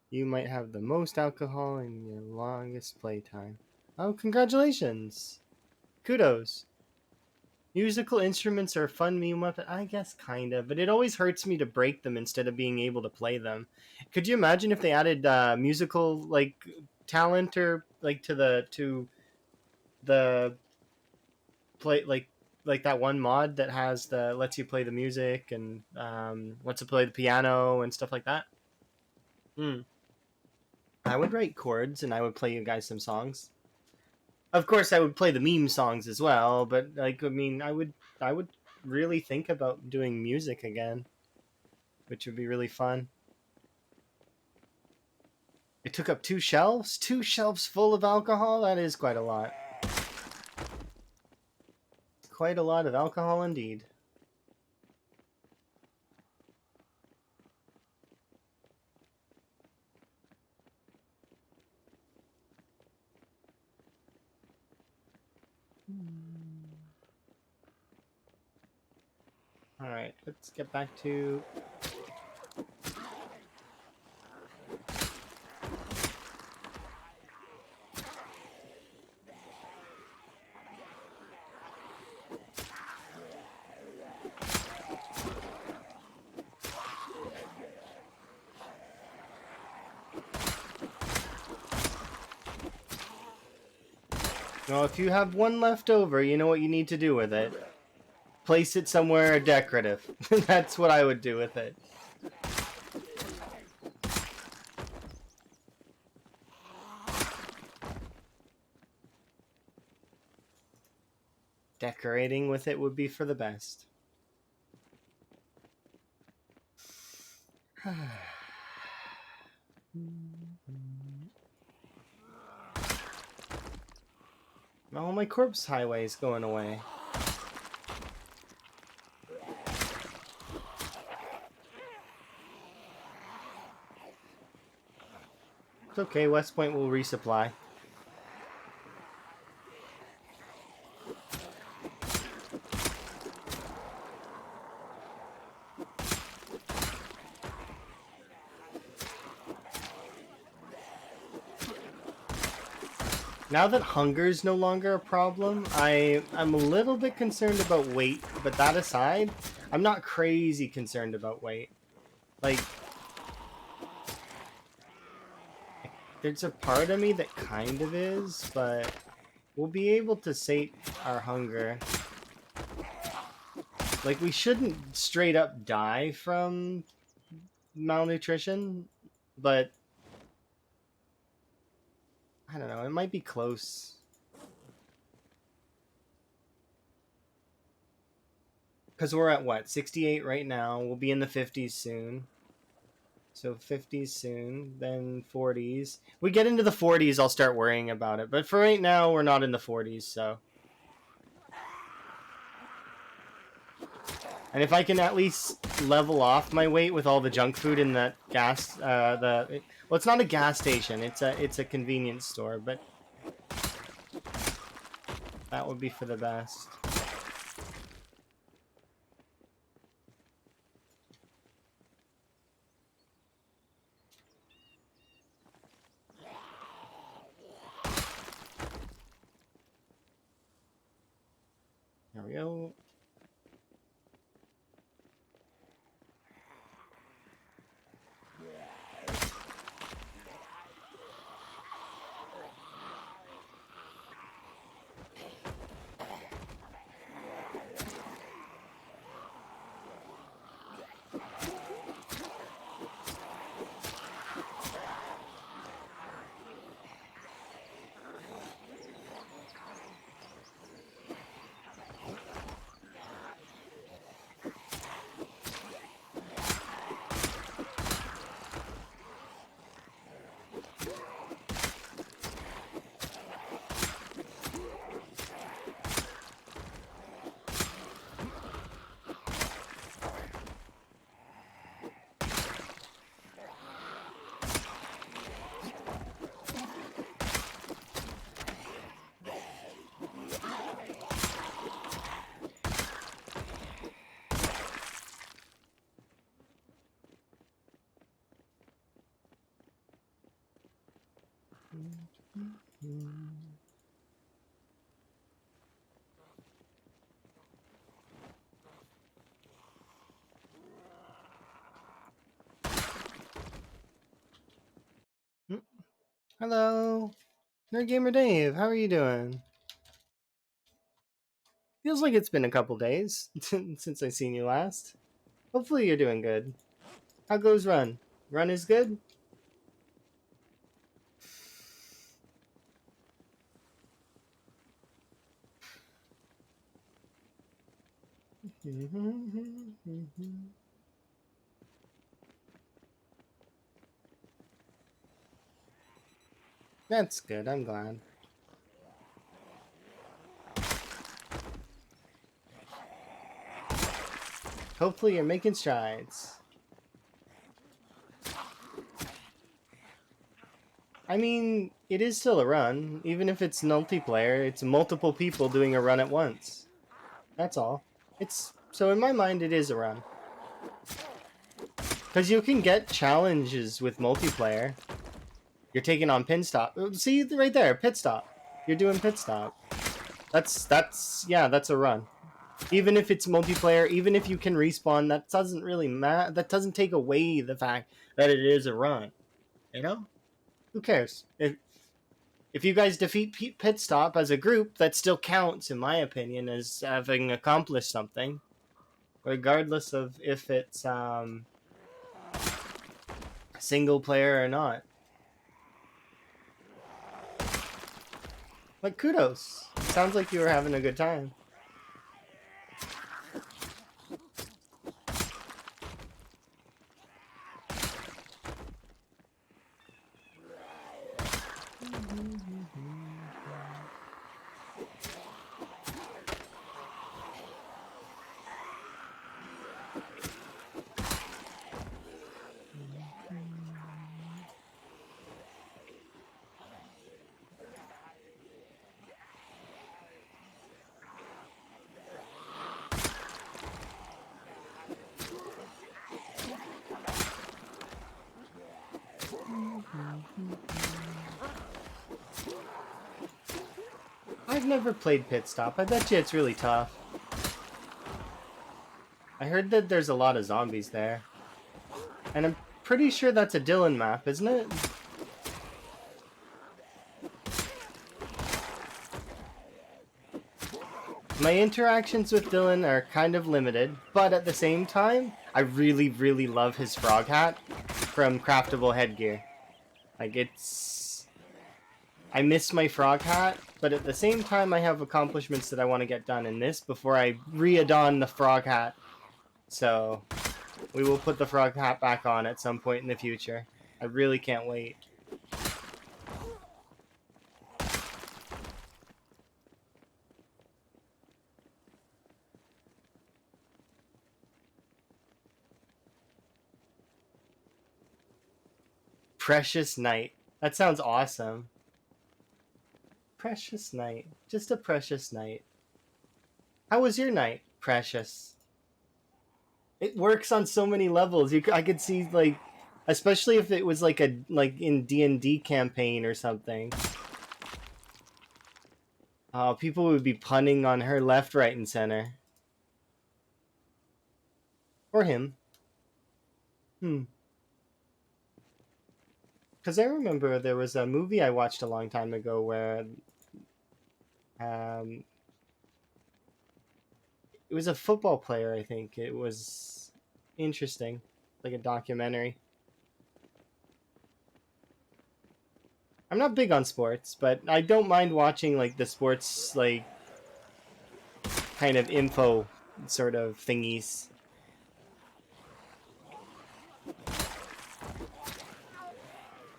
You might have the most alcohol in your longest playtime. Oh, congratulations! Kudos! Musical instruments are a fun meme weapon. I guess kind of, but it always hurts me to break them instead of being able to play them. Could you imagine if they added musical like talent or like to the play like that one mod that has the lets you play the music and lets you play the piano and stuff like that? Hmm. I would write chords and I would play you guys some songs. Of course, I would play the meme songs as well, but like I mean, I would really think about doing music again, which would be really fun. It took up two shelves full of alcohol. That is quite a lot. Quite a lot of alcohol indeed. All right, let's get back to. Well, if you have one left over, you know what you need to do with it. Place it somewhere decorative. That's what I would do with it. Decorating with it would be for the best. Oh, my corpse highway is going away. It's okay, West Point will resupply. Now that hunger is no longer a problem, I'm a little bit concerned about weight, but that aside, I'm not crazy concerned about weight. Like, there's a part of me that kind of is, but we'll be able to sate our hunger. Like, we shouldn't straight up die from malnutrition, but I don't know, it might be close. Because we're at what, 68 right now. We'll be in the 50s soon. So 50s soon, then 40s. We get into the 40s, I'll start worrying about it. But for right now, we're not in the 40s, so. And if I can at least level off my weight with all the junk food in that gas, well, it's not a gas station. It's a convenience store, but that would be for the best. There we go. Hello, Nerd Gamer Dave. How are you doing? Feels like it's been a couple days since I seen you last. Hopefully you're doing good. How goes Run? Run is good? That's good, I'm glad. Hopefully you're making strides. I mean, it is still a run. Even if it's multiplayer, it's multiple people doing a run at once. That's all. So in my mind, it is a run. Because you can get challenges with multiplayer. You're taking on pit stop. See right there, pit stop. You're doing pit stop. That's a run. Even if it's multiplayer, even if you can respawn, that doesn't really matter. That doesn't take away the fact that it is a run. You know? Who cares? If you guys defeat pit stop as a group, that still counts, in my opinion, as having accomplished something, regardless of if it's single player or not. Like, kudos. Sounds like you were having a good time. I've never played Pit Stop. I bet you it's really tough. I heard that there's a lot of zombies there. And I'm pretty sure that's a Dylan map, isn't it? My interactions with Dylan are kind of limited, but at the same time, I really, really love his frog hat from Craftable Headgear. Like, I miss my frog hat, but at the same time, I have accomplishments that I want to get done in this before I re-adon the frog hat. So, we will put the frog hat back on at some point in the future. I really can't wait. Precious Night. That sounds awesome. Precious Night. Just a precious night. How was your night, Precious? It works on so many levels. I could see, like, especially if it was like in D&D campaign or something. Oh, people would be punning on her left, right, and center. Or him. Because I remember there was a movie I watched a long time ago where it was a football player, I think. It was interesting. Like a documentary. I'm not big on sports, but I don't mind watching like the sports like kind of info sort of thingies.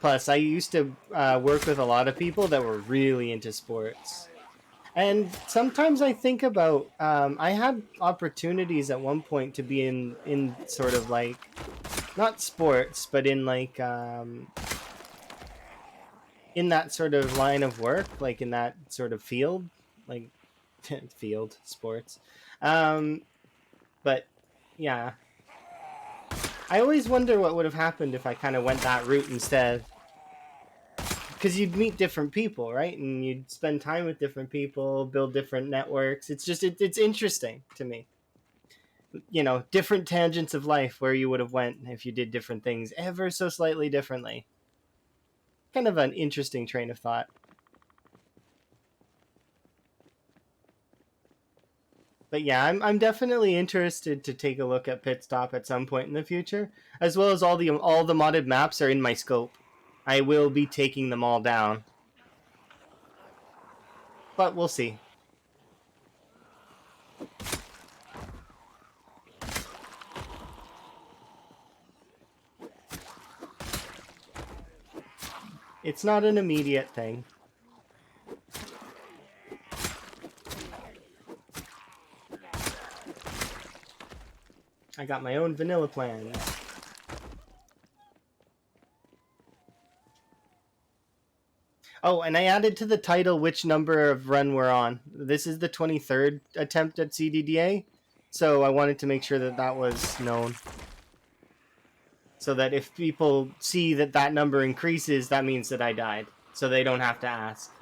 Plus, I used to work with a lot of people that were really into sports. And sometimes I think about, I had opportunities at one point to be in sort of like, not sports, but in like, in that sort of line of work, like in that sort of field, like field sports. But yeah, I always wonder what would have happened if I kind of went that route instead. because you'd meet different people, right? And you'd spend time with different people, build different networks. It's just it's interesting to me. You know, different tangents of life where you would have went if you did different things ever so slightly differently. Kind of an interesting train of thought. But yeah, I'm definitely interested to take a look at Pit Stop at some point in the future, as well as all the modded maps are in my scope. I will be taking them all down, but we'll see. It's not an immediate thing. I got my own vanilla plans. Oh, and I added to the title which number of run we're on. This is the 23rd attempt at CDDA, so I wanted to make sure that that was known. So that if people see that that number increases, that means that I died. So they don't have to ask.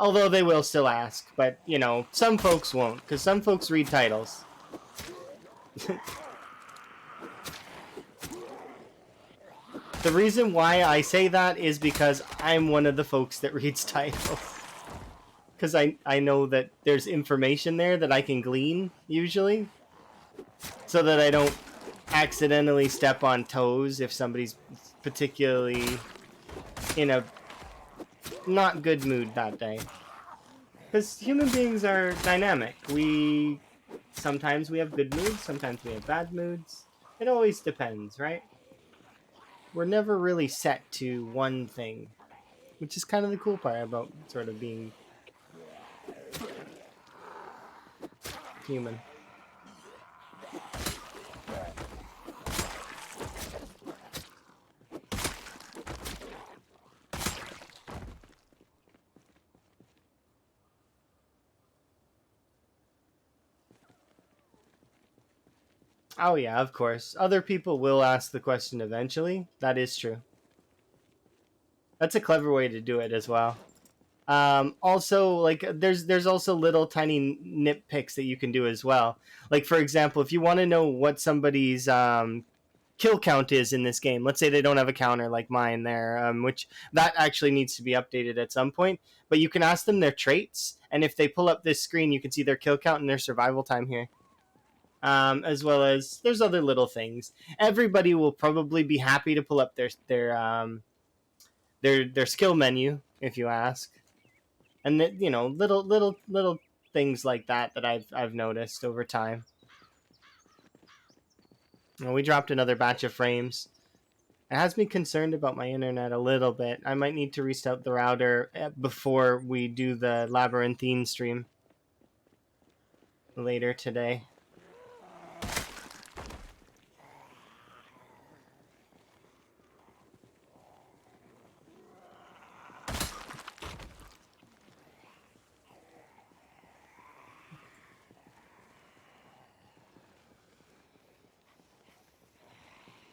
Although they will still ask, but, you know, some folks won't, because some folks read titles. The reason why I say that is because I'm one of the folks that reads titles. Because I know that there's information there that I can glean, usually. So that I don't accidentally step on toes if somebody's particularly in a not good mood that day. Because human beings are dynamic. Sometimes we have good moods, sometimes we have bad moods. It always depends, right? We're never really set to one thing, which is kind of the cool part about sort of being human. Oh yeah, of course. Other people will ask the question eventually. That is true. That's a clever way to do it as well. Also, like there's also little tiny nitpicks that you can do as well. Like for example, if you want to know what somebody's kill count is in this game, let's say they don't have a counter like mine there, which that actually needs to be updated at some point. But you can ask them their traits, and if they pull up this screen, you can see their kill count and their survival time here. As well as there's other little things. Everybody will probably be happy to pull up their skill menu if you ask, and you know little things like that I've noticed over time. Well, we dropped another batch of frames. It has me concerned about my internet a little bit. I might need to restart the router before we do the Labyrinthine stream later today.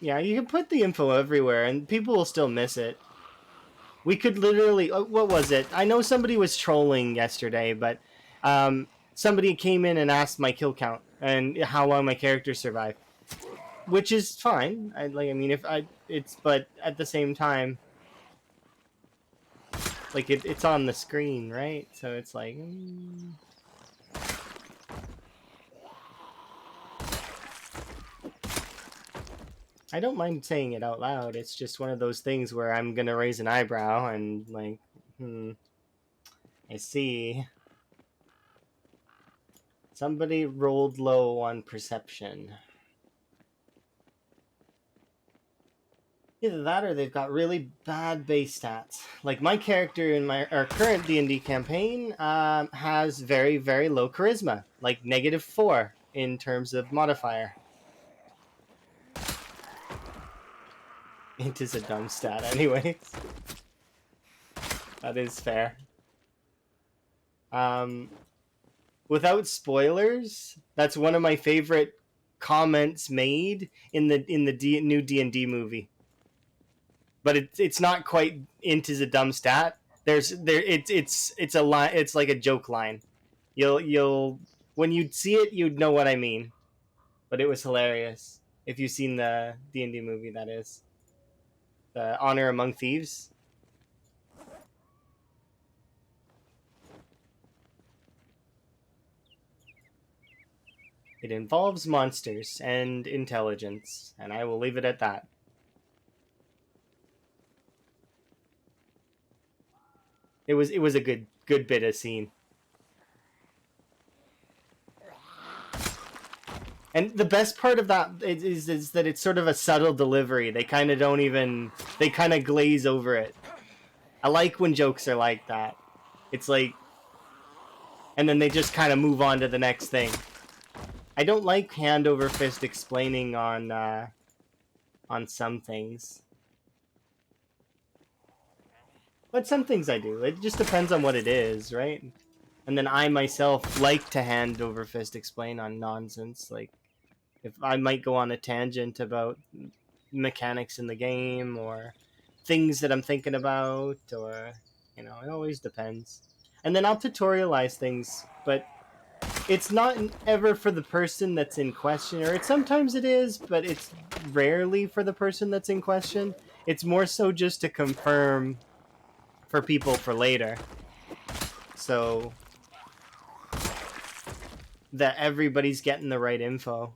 Yeah, you can put the info everywhere, and people will still miss it. We could literally... what was it? I know somebody was trolling yesterday, but somebody came in and asked my kill count and how long my character survived, which is fine. But at the same time, like it's on the screen, right? So it's like... I don't mind saying it out loud. It's just one of those things where I'm gonna raise an eyebrow and like, I see. Somebody rolled low on perception. Either that or they've got really bad base stats. Like my character in our current D&D campaign has very, very low charisma. Like -4 in terms of modifier. It is a dumb stat anyways. That is fair. Without spoilers, that's one of my favorite comments made in the new D&D movie. but it's not quite into the dumb stat. It's a line. It's like a joke line. You'll when you'd see it, you'd know what I mean. But it was hilarious. If you've seen the D&D movie, that is the Honor Among Thieves. It involves monsters and intelligence, and I will leave it at that. It was a good bit of scene. And the best part of that is that it's sort of a subtle delivery. They kind of don't even they kind of glaze over it. I like when jokes are like that. It's like, and then they just kind of move on to the next thing. I don't like hand over fist explaining on some things, but some things I do. It just depends on what it is, right? And then I myself like to hand over fist explain on nonsense. Like if I might go on a tangent about mechanics in the game or things that I'm thinking about, or it always depends. And then I'll tutorialize things, but it's not ever for the person that's in question, or sometimes it is, but it's rarely for the person that's in question. It's more so just to confirm for people for later, so that everybody's getting the right info.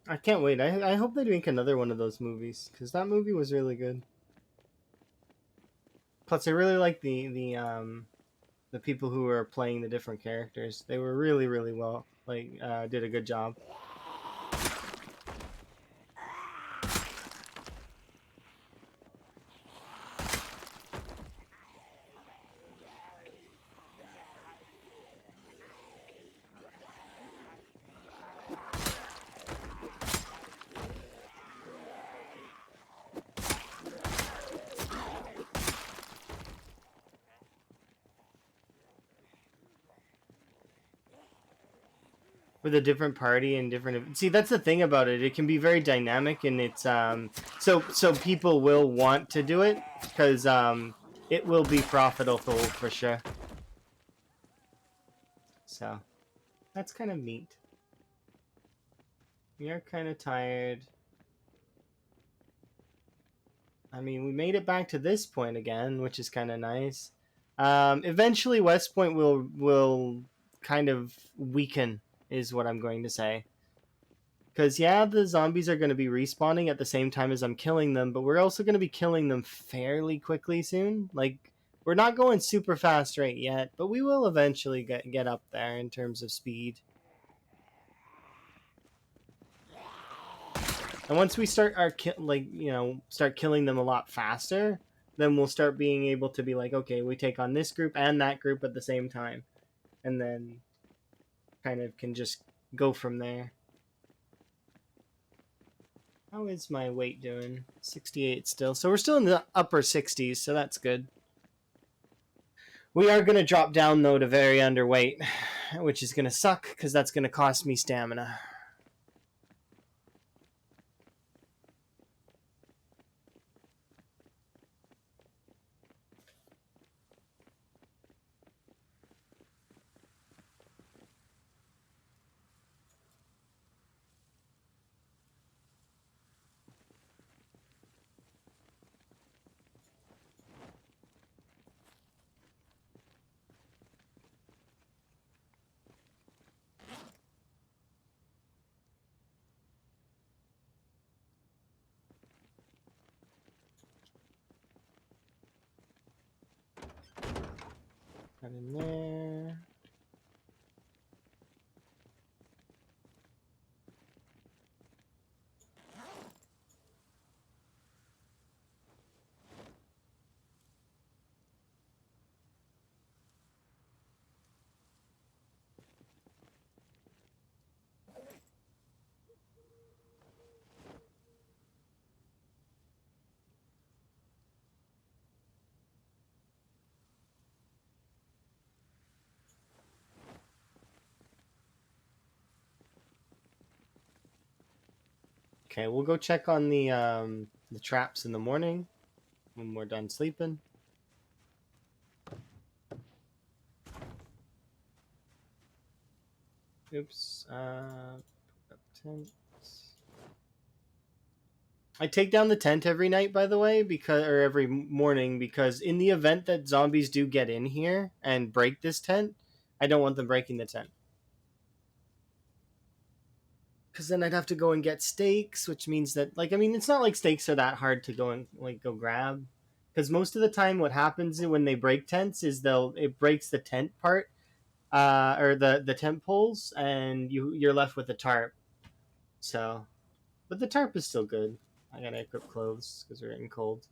I can't wait. I hope they make another one of those movies, because that movie was really good. Plus, I really like the people who were playing the different characters. They were really well, like, did a good job. with a different party and different. See, that's the thing about it. It can be very dynamic, and it's so people will want to do it because it will be profitable for sure. So that's kind of neat. We are kind of tired. I mean, we made it back to this point again, which is kind of nice. Eventually, West Point will kind of weaken, is what I'm going to say. Because yeah, the zombies are going to be respawning at the same time as I'm killing them, but we're also going to be killing them fairly quickly soon. Like, we're not going super fast right yet, but we will eventually get up there in terms of speed. And once we start our start killing them a lot faster, then we'll start being able to be like, okay, we take on this group and that group at the same time, and then kind of can just go from there. How is my weight doing? 68 still. So we're still in the upper 60s, so that's good. We are going to drop down, though, to very underweight, which is going to suck because that's going to cost me stamina. Right in there. Okay, we'll go check on the traps in the morning when we're done sleeping. Oops. Tent. I take down the tent every night, by the way, or every morning, because in the event that zombies do get in here and break this tent, I don't want them breaking the tent. Because then I'd have to go and get steaks, which means that, like, I mean, it's not like steaks are that hard to go and go grab. Because most of the time, what happens when they break tents is it breaks the tent part, or the tent poles, and you're left with the tarp. So, but the tarp is still good. I gotta equip clothes because we're getting cold.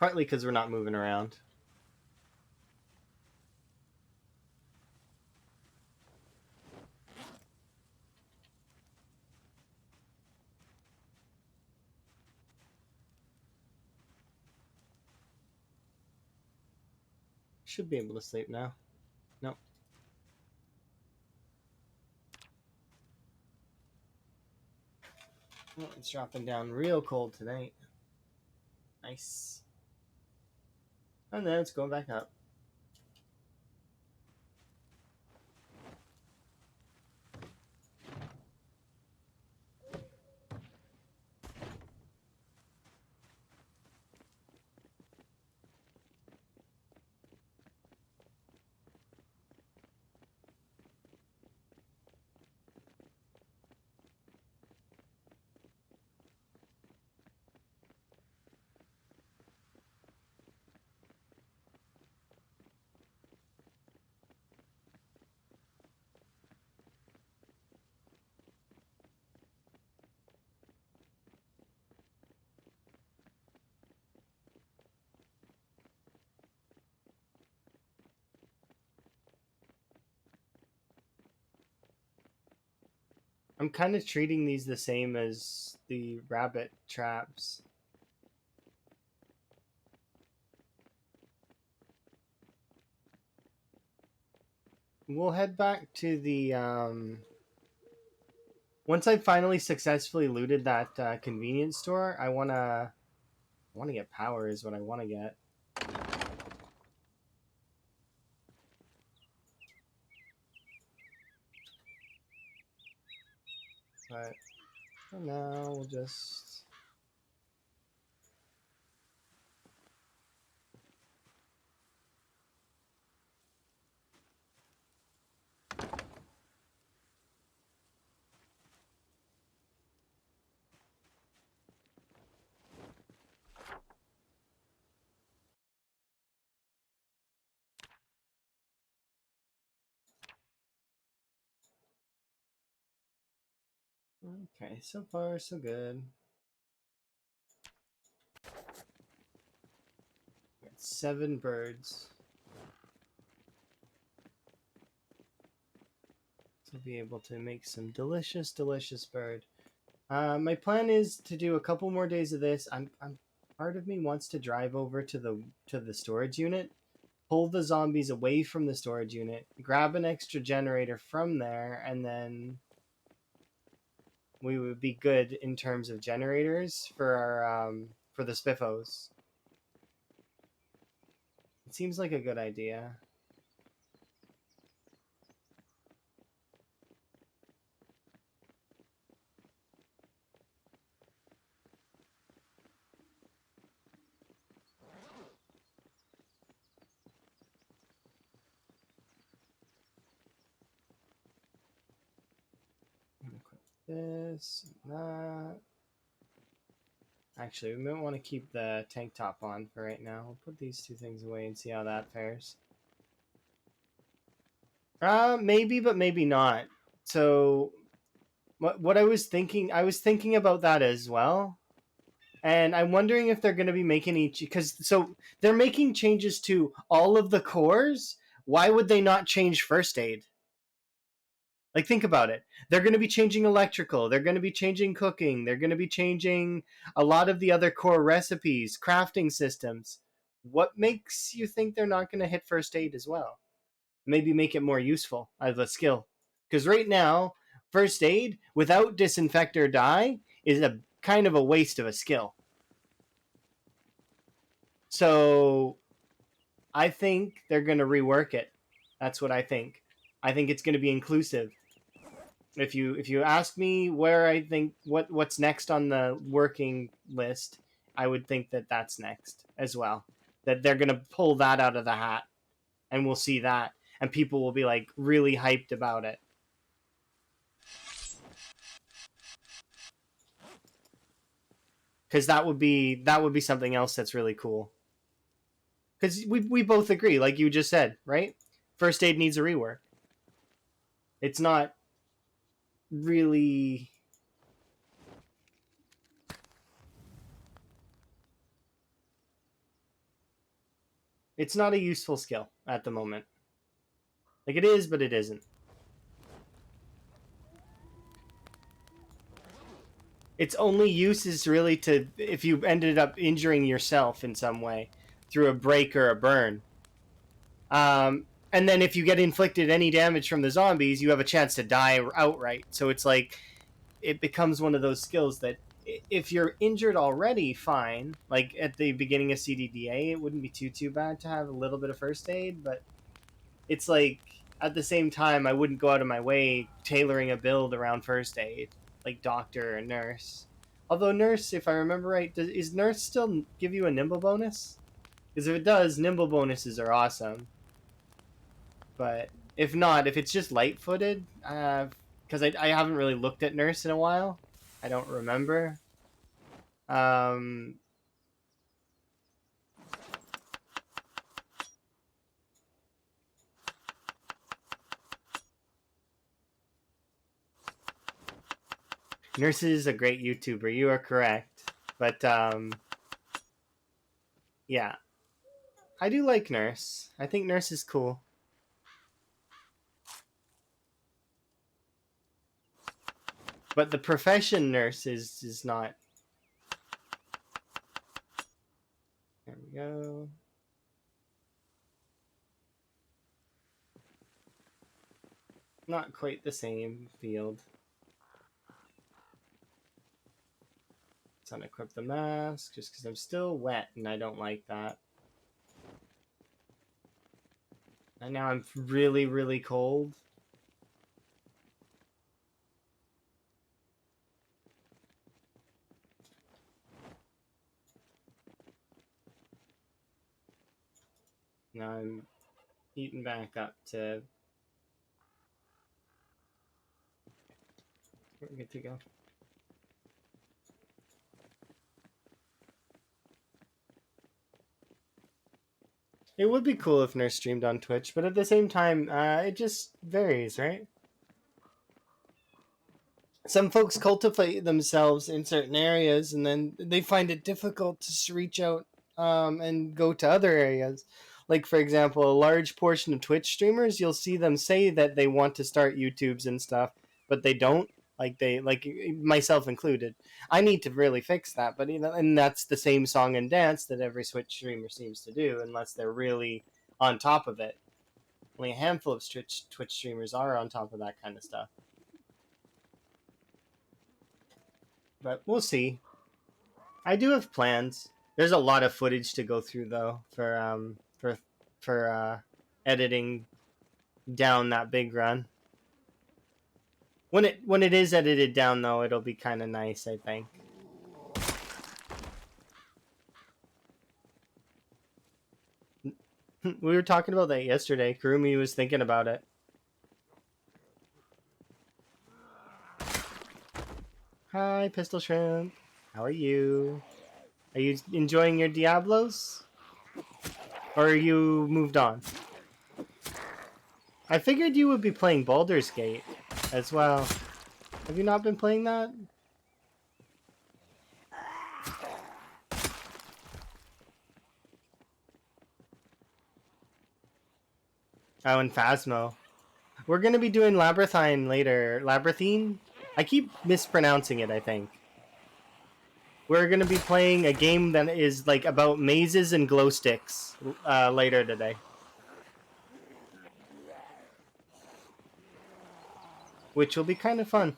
Partly because we're not moving around. Should be able to sleep now. Nope. Oh, it's dropping down real cold tonight. Nice. And then it's going back up. I'm kind of treating these the same as the rabbit traps. we'll head back to the once I finally successfully looted that convenience store. I want to get power is what I want to get. But for now, we'll just. Okay, so far so good. Got 7 birds. To be able to make some delicious, delicious bird. My plan is to do a couple more days of this. I'm part of me wants to drive over to the storage unit, pull the zombies away from the storage unit, grab an extra generator from there, and then we would be good in terms of generators for our for the spiffos. It seems like a good idea. I'm gonna equip this and that. Actually, we might want to keep the tank top on for right now. We'll put these two things away and see how that fares. Maybe, but maybe not. So, what I was thinking about that as well, and I'm wondering if they're going to be making each because they're making changes to all of the cores. Why would they not change first aid? Like, think about it. They're going to be changing electrical. They're going to be changing cooking. They're going to be changing a lot of the other core recipes, crafting systems. What makes you think they're not going to hit first aid as well? Maybe make it more useful as a skill. Because right now, first aid without disinfect or die is a kind of a waste of a skill. So I think they're going to rework it. That's what I think. I think it's going to be inclusive. If you ask me where I think what's next on the working list, I would think that that's next as well. That they're going to pull that out of the hat and we'll see that and people will be like really hyped about it. Cuz that would be something else that's really cool. Cuz we both agree like you just said, right? First aid needs a rework. It's not really it's not a useful skill at the moment. Like it is, but it isn't. Its only use is really to if you ended up injuring yourself in some way through a break or a burn. And then if you get inflicted any damage from the zombies, you have a chance to die outright. So it's like it becomes one of those skills that if you're injured already, fine. Like at the beginning of CDDA, it wouldn't be too bad to have a little bit of first aid, but it's like at the same time, I wouldn't go out of my way tailoring a build around first aid, like doctor or nurse. Although nurse, if I remember right, is nurse still give you a nimble bonus? Because if it does, nimble bonuses are awesome. But if not, if it's just light-footed, because I haven't really looked at nurse in a while, I don't remember. Um, Nurse is a great YouTuber. You are correct, but yeah, I do like Nurse. I think Nurse is cool. But the profession nurse is not. There we go. Not quite the same field. Let's unequip the mask just because I'm still wet and I don't like that. And now I'm really, really cold. Now I'm eating back up to... We're good to go. It would be cool if Nurse streamed on Twitch, but at the same time, it just varies, right? Some folks cultivate themselves in certain areas and then they find it difficult to reach out and go to other areas. Like, for example, a large portion of Twitch streamers, you'll see them say that they want to start YouTubes and stuff, but they don't. Like myself included. I need to really fix that, but and that's the same song and dance that every Twitch streamer seems to do, unless they're really on top of it. Only a handful of Twitch streamers are on top of that kind of stuff. But we'll see. I do have plans. There's a lot of footage to go through though for editing down that big run. When it is edited down though, it'll be kind of nice, I think. We were talking about that yesterday. Kurumi was thinking about it. Hi, Pistol Shrimp. How are you? Are you enjoying your Diablos? Or are you moved on? I figured you would be playing Baldur's Gate as well. Have you not been playing that? Oh, and Phasmo. We're going to be doing Labyrinthine later. Labyrinthine? I keep mispronouncing it, I think. We're going to be playing a game that is like about mazes and glow sticks later today. Which will be kind of fun.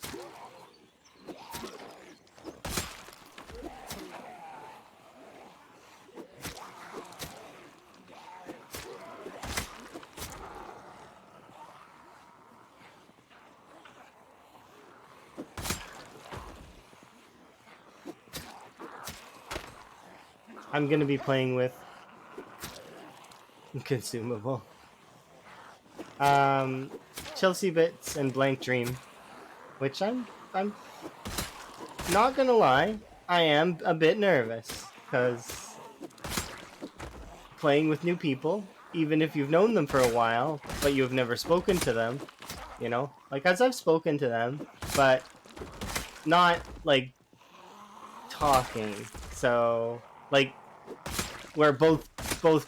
I'm going to be playing with consumable. Chelsea Bits and Blank Dream, which I'm not gonna lie, I am a bit nervous because playing with new people, even if you've known them for a while, but you've never spoken to them, you know, like as I've spoken to them, but not like talking. So like where both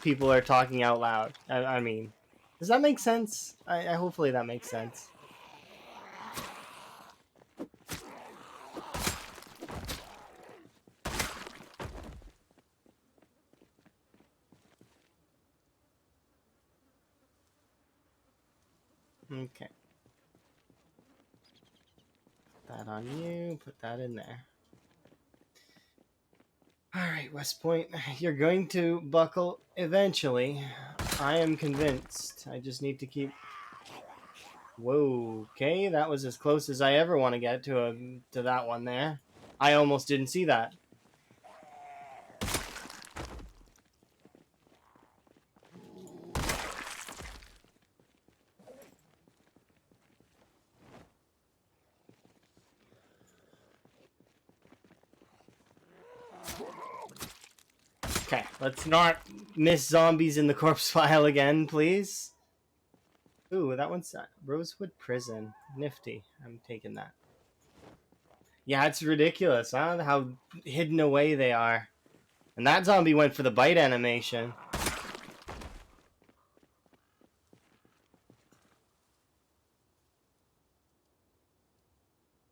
people are talking out loud. I mean, does that make sense? I hopefully that makes sense. Okay. Put that on you. Put that in there. Alright, West Point, you're going to buckle eventually. I am convinced. I just need to keep... Whoa, okay, that was as close as I ever want to get to that one there. I almost didn't see that. Okay, let's not miss zombies in the corpse file again, please. Ooh, that one's Rosewood Prison. Nifty. I'm taking that. Yeah, it's ridiculous, huh? How hidden away they are. And that zombie went for the bite animation.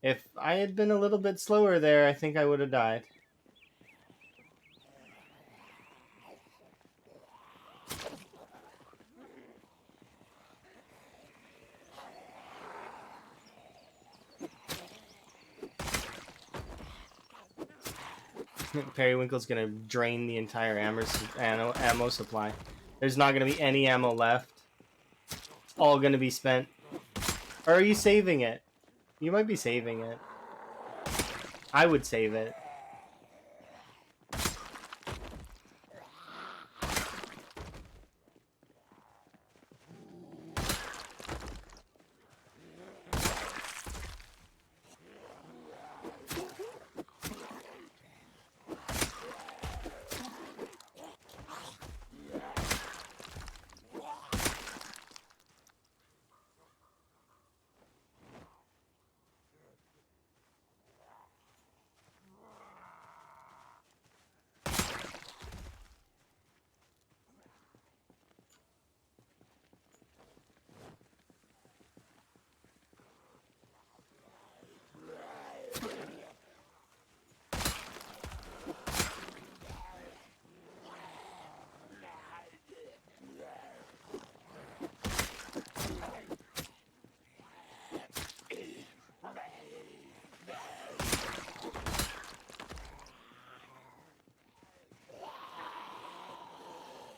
If I had been a little bit slower there, I think I would have died. Periwinkle's gonna drain the entire ammo supply. There's not gonna be any ammo left. It's all gonna be spent. Or are you saving it? You might be saving it. I would save it.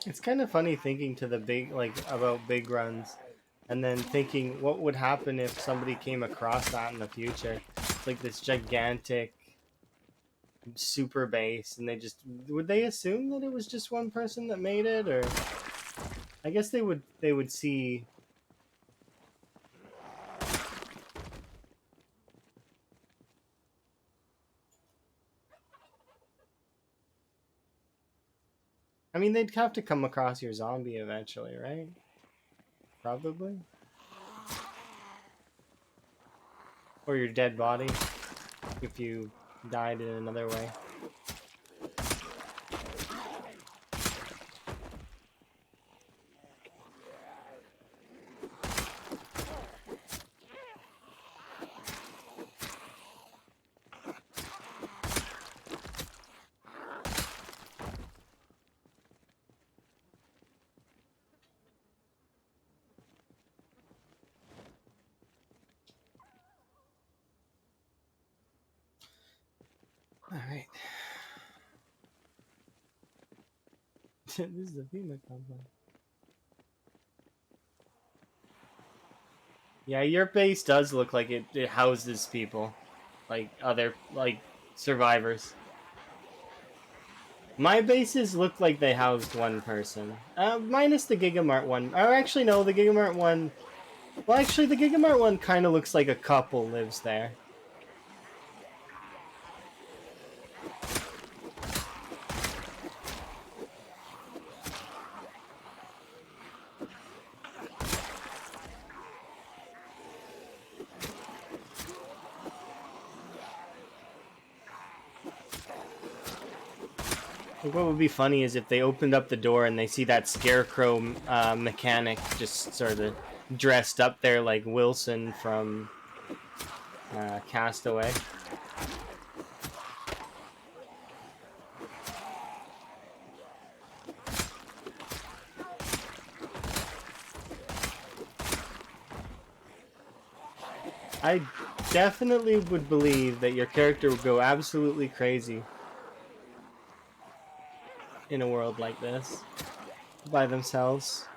It's kind of funny thinking to the big, like, about big runs, and then thinking what would happen if somebody came across that in the future. It's like this gigantic super base, and would they assume that it was just one person that made it, or I guess they would see. I mean, they'd have to come across your zombie eventually, right? Probably. Or your dead body, if you died in another way. Alright. This is a FEMA compound. Yeah, your base does look like it houses people. Like other, like, survivors. My bases look like they housed one person. Minus the Gigamart one. Or actually, no, the Gigamart one... Well, actually, the Gigamart one kind of looks like a couple lives there. Like, what would be funny is if they opened up the door and they see that scarecrow mechanic just sort of dressed up there like Wilson from Castaway. I definitely would believe that your character would go absolutely crazy in a world like this by themselves.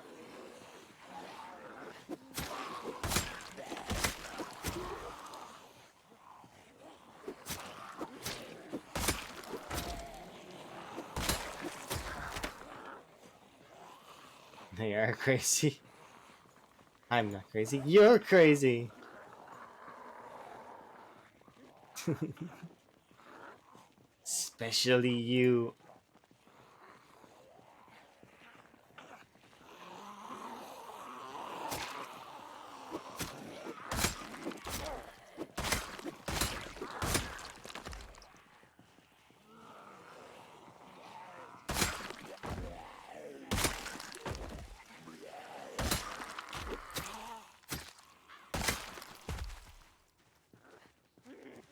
They are crazy. I'm not crazy. You're crazy. Especially you.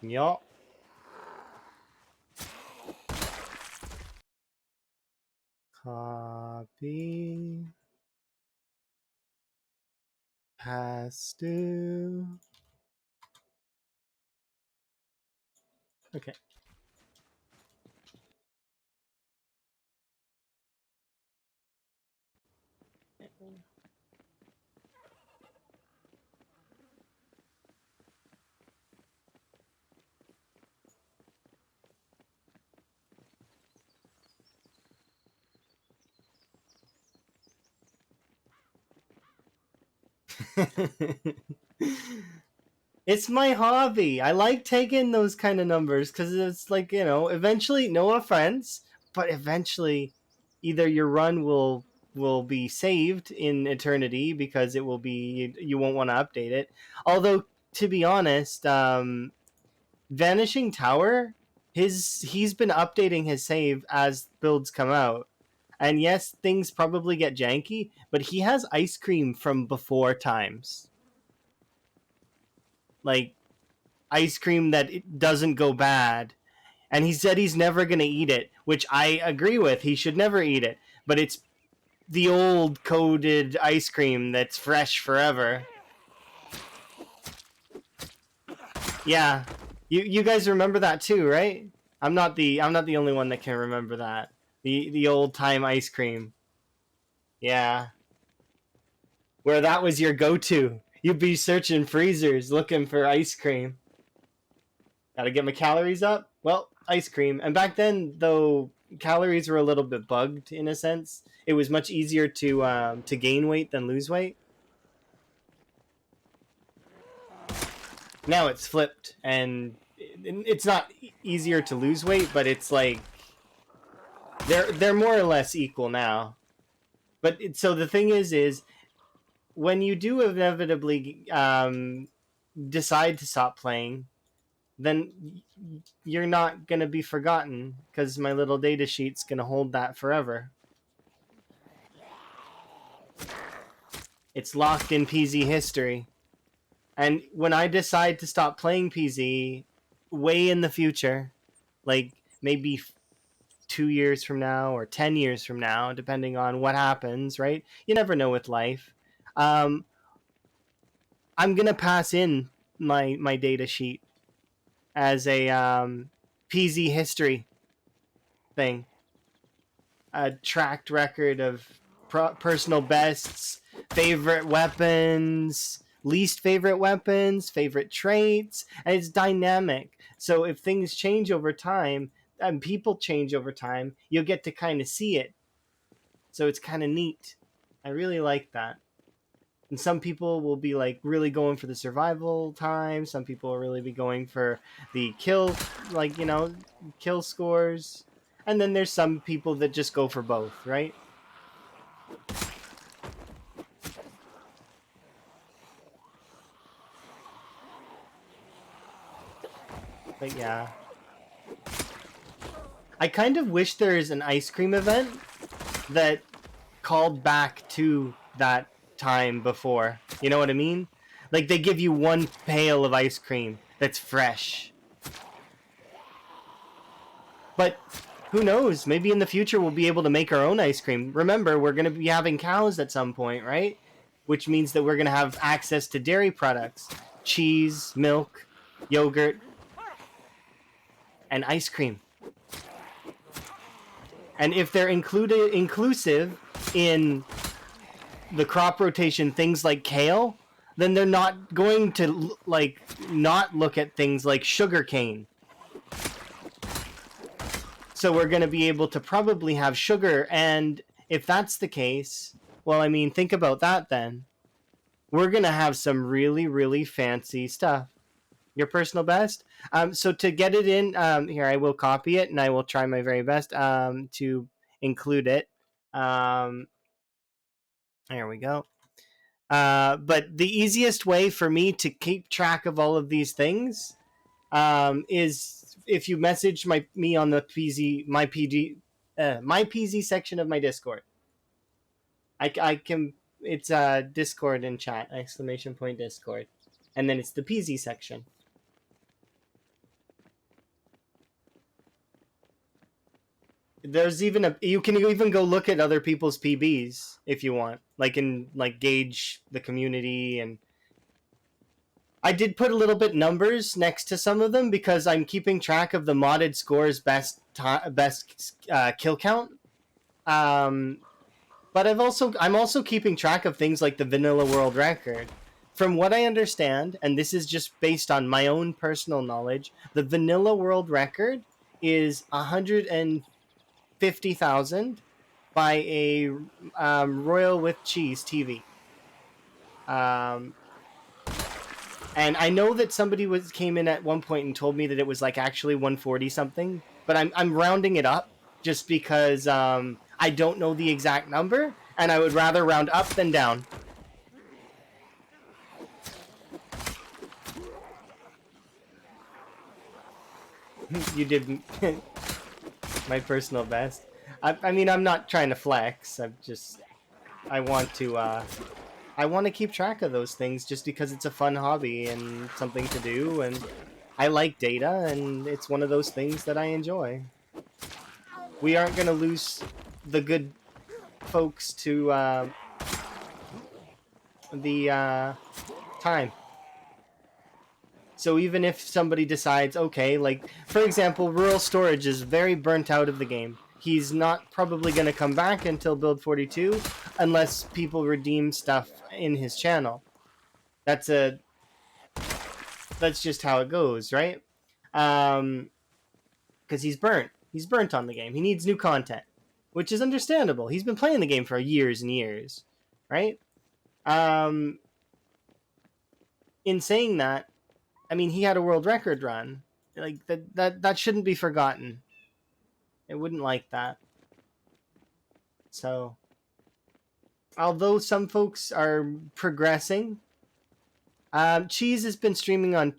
Yup. Copy. Has to. Okay. It's my hobby. I like taking those kind of numbers because it's like, eventually, no offense, but eventually, either your run will be saved in eternity because it will be you won't want to update it. Although, to be honest, Vanishing Tower, he's been updating his save as builds come out. And yes, things probably get janky, but he has ice cream from before times. Like ice cream that it doesn't go bad. And he said he's never going to eat it, which I agree with. He should never eat it. But it's the old coded ice cream that's fresh forever. Yeah. You guys remember that too, right? I'm not the only one that can remember that. The old time ice cream. Yeah. Where that was your go-to. You'd be searching freezers looking for ice cream. Gotta get my calories up? Well, ice cream. And back then, though, calories were a little bit bugged in a sense. It was much easier to gain weight than lose weight. Now it's flipped, and it's not easier to lose weight, but it's like they're more or less equal now. But so the thing is when you do inevitably decide to stop playing, then you're not going to be forgotten because my little data sheet's going to hold that forever. It's locked in PZ history. And when I decide to stop playing PZ way in the future, like maybe 2 years from now or 10 years from now, depending on what happens, right? You never know with life. Um, I'm going to pass in my data sheet as a PZ history thing, a tracked record of personal bests, favorite weapons, least favorite weapons, favorite traits, and it's dynamic. So if things change over time and people change over time, you'll get to kind of see it. So it's kind of neat. I really like that. And some people will be like really going for the survival time. Some people will really be going for the kill, like, kill scores. And then there's some people that just go for both, right? But yeah. I kind of wish there is an ice cream event that called back to that time before. You know what I mean? Like they give you one pail of ice cream that's fresh. But who knows? Maybe in the future we'll be able to make our own ice cream. Remember, we're going to be having cows at some point, right? Which means that we're going to have access to dairy products, cheese, milk, yogurt, and ice cream. And if they're inclusive in the crop rotation, things like kale, then they're not going to not look at things like sugarcane. So we're going to be able to probably have sugar, and if that's the case, well, I mean, think about that then. We're going to have some really, really fancy stuff. Your personal best? So to get it in, here, I will copy it, and I will try my very best to include it. There we go. But the easiest way for me to keep track of all of these things is if you message me on the my PZ section of my Discord. I can, it's Discord in chat, !point Discord, and then it's the PZ section. There's even you can even go look at other people's PBs if you want, gauge the community. And I did put a little bit numbers next to some of them because I'm keeping track of the modded scores best kill count. But I'm also keeping track of things like the vanilla world record. From what I understand, and this is just based on my own personal knowledge, the vanilla world record is 150,000 by a Royal with Cheese TV. Um, and I know that somebody came in at one point and told me that it was like actually 140 something, but I'm rounding it up just because I don't know the exact number, and I would rather round up than down. You did my personal best. I mean, I'm not trying to flex. I want to I want to keep track of those things just because it's a fun hobby and something to do, and I like data, and it's one of those things that I enjoy. We aren't going to lose the good folks to the time. So even if somebody decides, okay, like, for example, Rural Storage is very burnt out of the game. He's not probably going to come back until build 42 unless people redeem stuff in his channel. That's just how it goes, right? Because he's burnt. He's burnt on the game. He needs new content, which is understandable. He's been playing the game for years and years, right? In saying that, I mean, he had a world record run. Like that shouldn't be forgotten. It wouldn't like that. So, although some folks are progressing, Cheese has been streaming on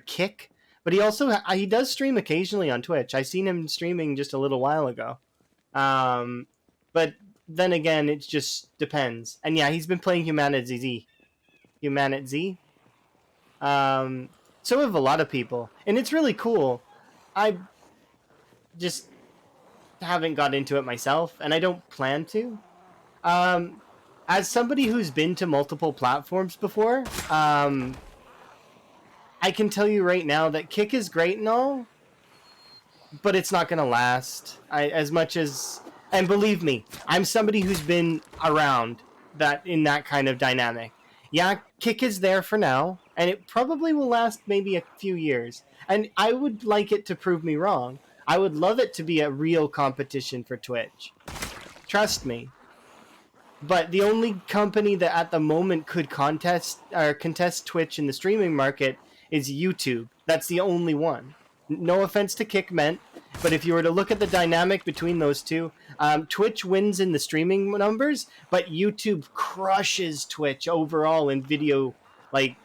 Kick, but he does stream occasionally on Twitch. I seen him streaming just a little while ago. But then again, it just depends. And yeah, he's been playing Humanity Z. So have a lot of people, and it's really cool. I just haven't got into it myself, and I don't plan to. As somebody who's been to multiple platforms before, I can tell you right now that Kick is great and all, but it's not going to last. And believe me, I'm somebody who's been around that in that kind of dynamic. Yeah, Kick is there for now, and it probably will last maybe a few years. And I would like it to prove me wrong. I would love it to be a real competition for Twitch. Trust me. But the only company that at the moment could contest Twitch in the streaming market is YouTube. That's the only one. No offense to Kickment, but if you were to look at the dynamic between those two, Twitch wins in the streaming numbers, but YouTube crushes Twitch overall in video, like,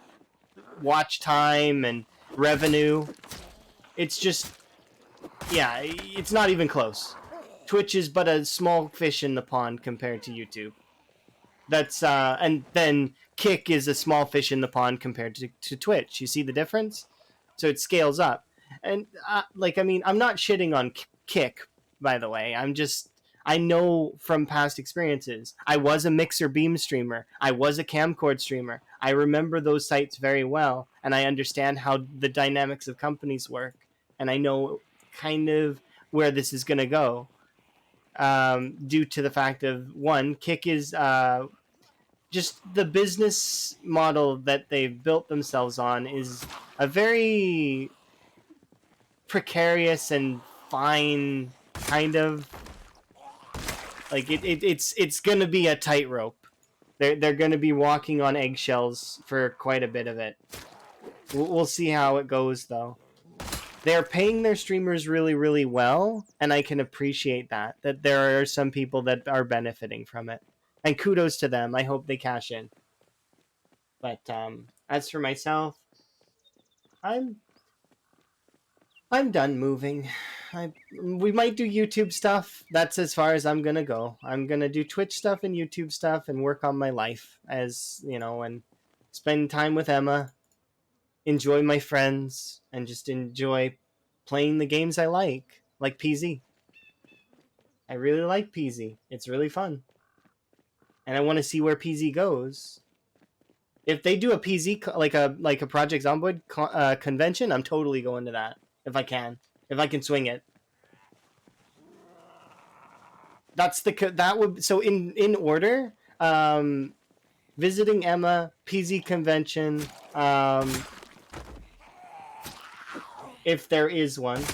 watch time and revenue. It's just, yeah, it's not even close. Twitch is but a small fish in the pond compared to YouTube. And then Kick is a small fish in the pond compared to Twitch. You see the difference? So it scales up. And I'm not shitting on Kick, by the way. I know from past experiences. I was a Mixer Beam streamer. I was a Camcord streamer. I remember those sites very well, and I understand how the dynamics of companies work, and I know kind of where this is going to go. Due to the fact of, one, Kick is just the business model that they've built themselves on is a very precarious and fine kind of, like, it's gonna be a tightrope. They're gonna be walking on eggshells for quite a bit of it. We'll see how it goes, though. They're paying their streamers really, really well, and I can appreciate that there are some people that are benefiting from it. And kudos to them. I hope they cash in. But as for myself, I'm done moving. We might do YouTube stuff. That's as far as I'm gonna go. I'm gonna do Twitch stuff and YouTube stuff and work on my life, as you know, and spend time with Emma, enjoy my friends, and just enjoy playing the games I like PZ. I really like PZ. It's really fun. And I want to see where PZ goes. If they do a PZ, like a Project Zomboid convention, I'm totally going to that if I can swing it. So in order, visiting Emma, PZ convention, if there is one.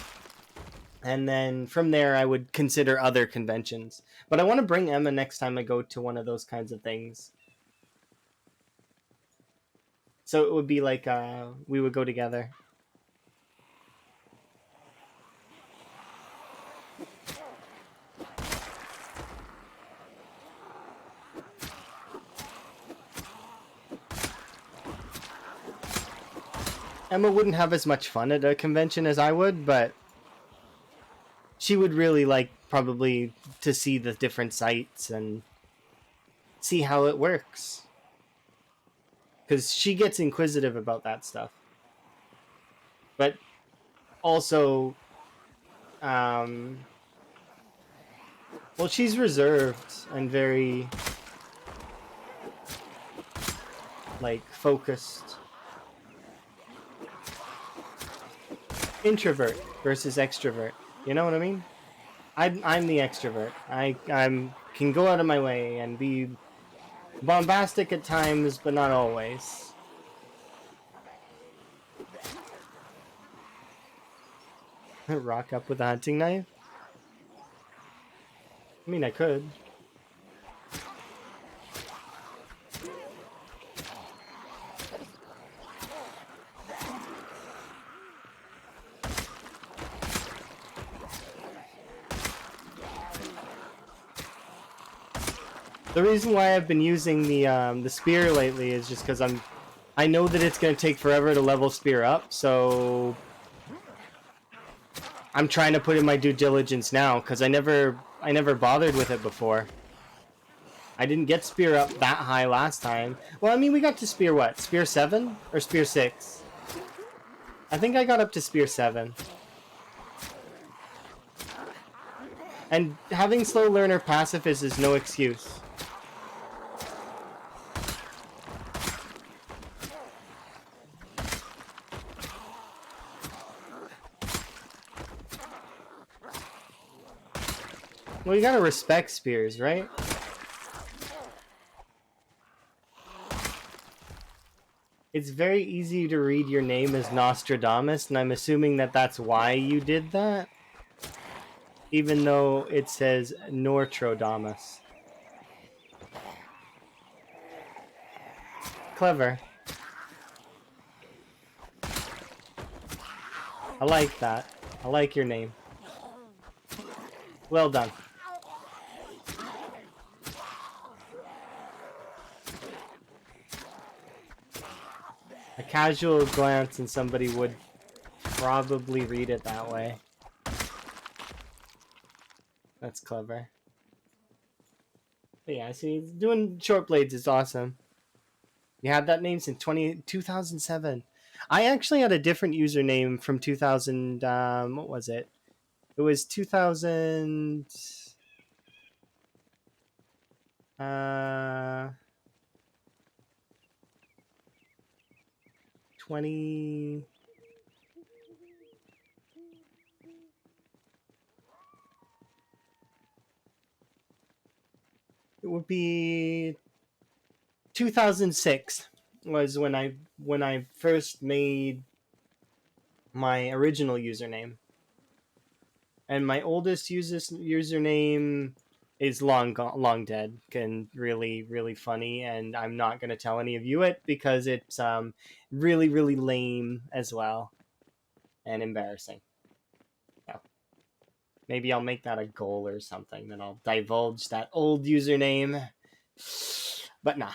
And then from there, I would consider other conventions. But I want to bring Emma next time I go to one of those kinds of things. So it would be like we would go together. Emma wouldn't have as much fun at a convention as I would, but she would really like probably to see the different sites and see how it works. Because she gets inquisitive about that stuff. But also, um, well, she's reserved and very like focused. Introvert versus extrovert. You know what I mean? I'm the extrovert. I'm can go out of my way and be bombastic at times, but not always. Rock up with a hunting knife? I mean, I could. The reason why I've been using the spear lately is just because I know that it's gonna take forever to level spear up, so I'm trying to put in my due diligence now because I never bothered with it before. I didn't get spear up that high last time. Well, I mean, we got to spear what? Spear 7 or spear 6? I think I got up to spear 7. And having slow learner pacifist is no excuse. Well, you gotta respect spears, right? It's very easy to read your name as Nostradamus, and I'm assuming that that's why you did that? Even though it says Nortrodamus. Clever. I like that. I like your name. Well done. A casual glance and somebody would probably read it that way. That's clever. But yeah, see, doing short blades is awesome. You had that name since 2007. I actually had a different username from 2000. What was it? It was 2000. Uh, 20. It would be 2006 was when I first made my original username. And my oldest username is long dead and really funny, and I'm not going to tell any of you it because it's really lame as well and embarrassing. So maybe I'll make that a goal or something, that I'll divulge that old username. But nah,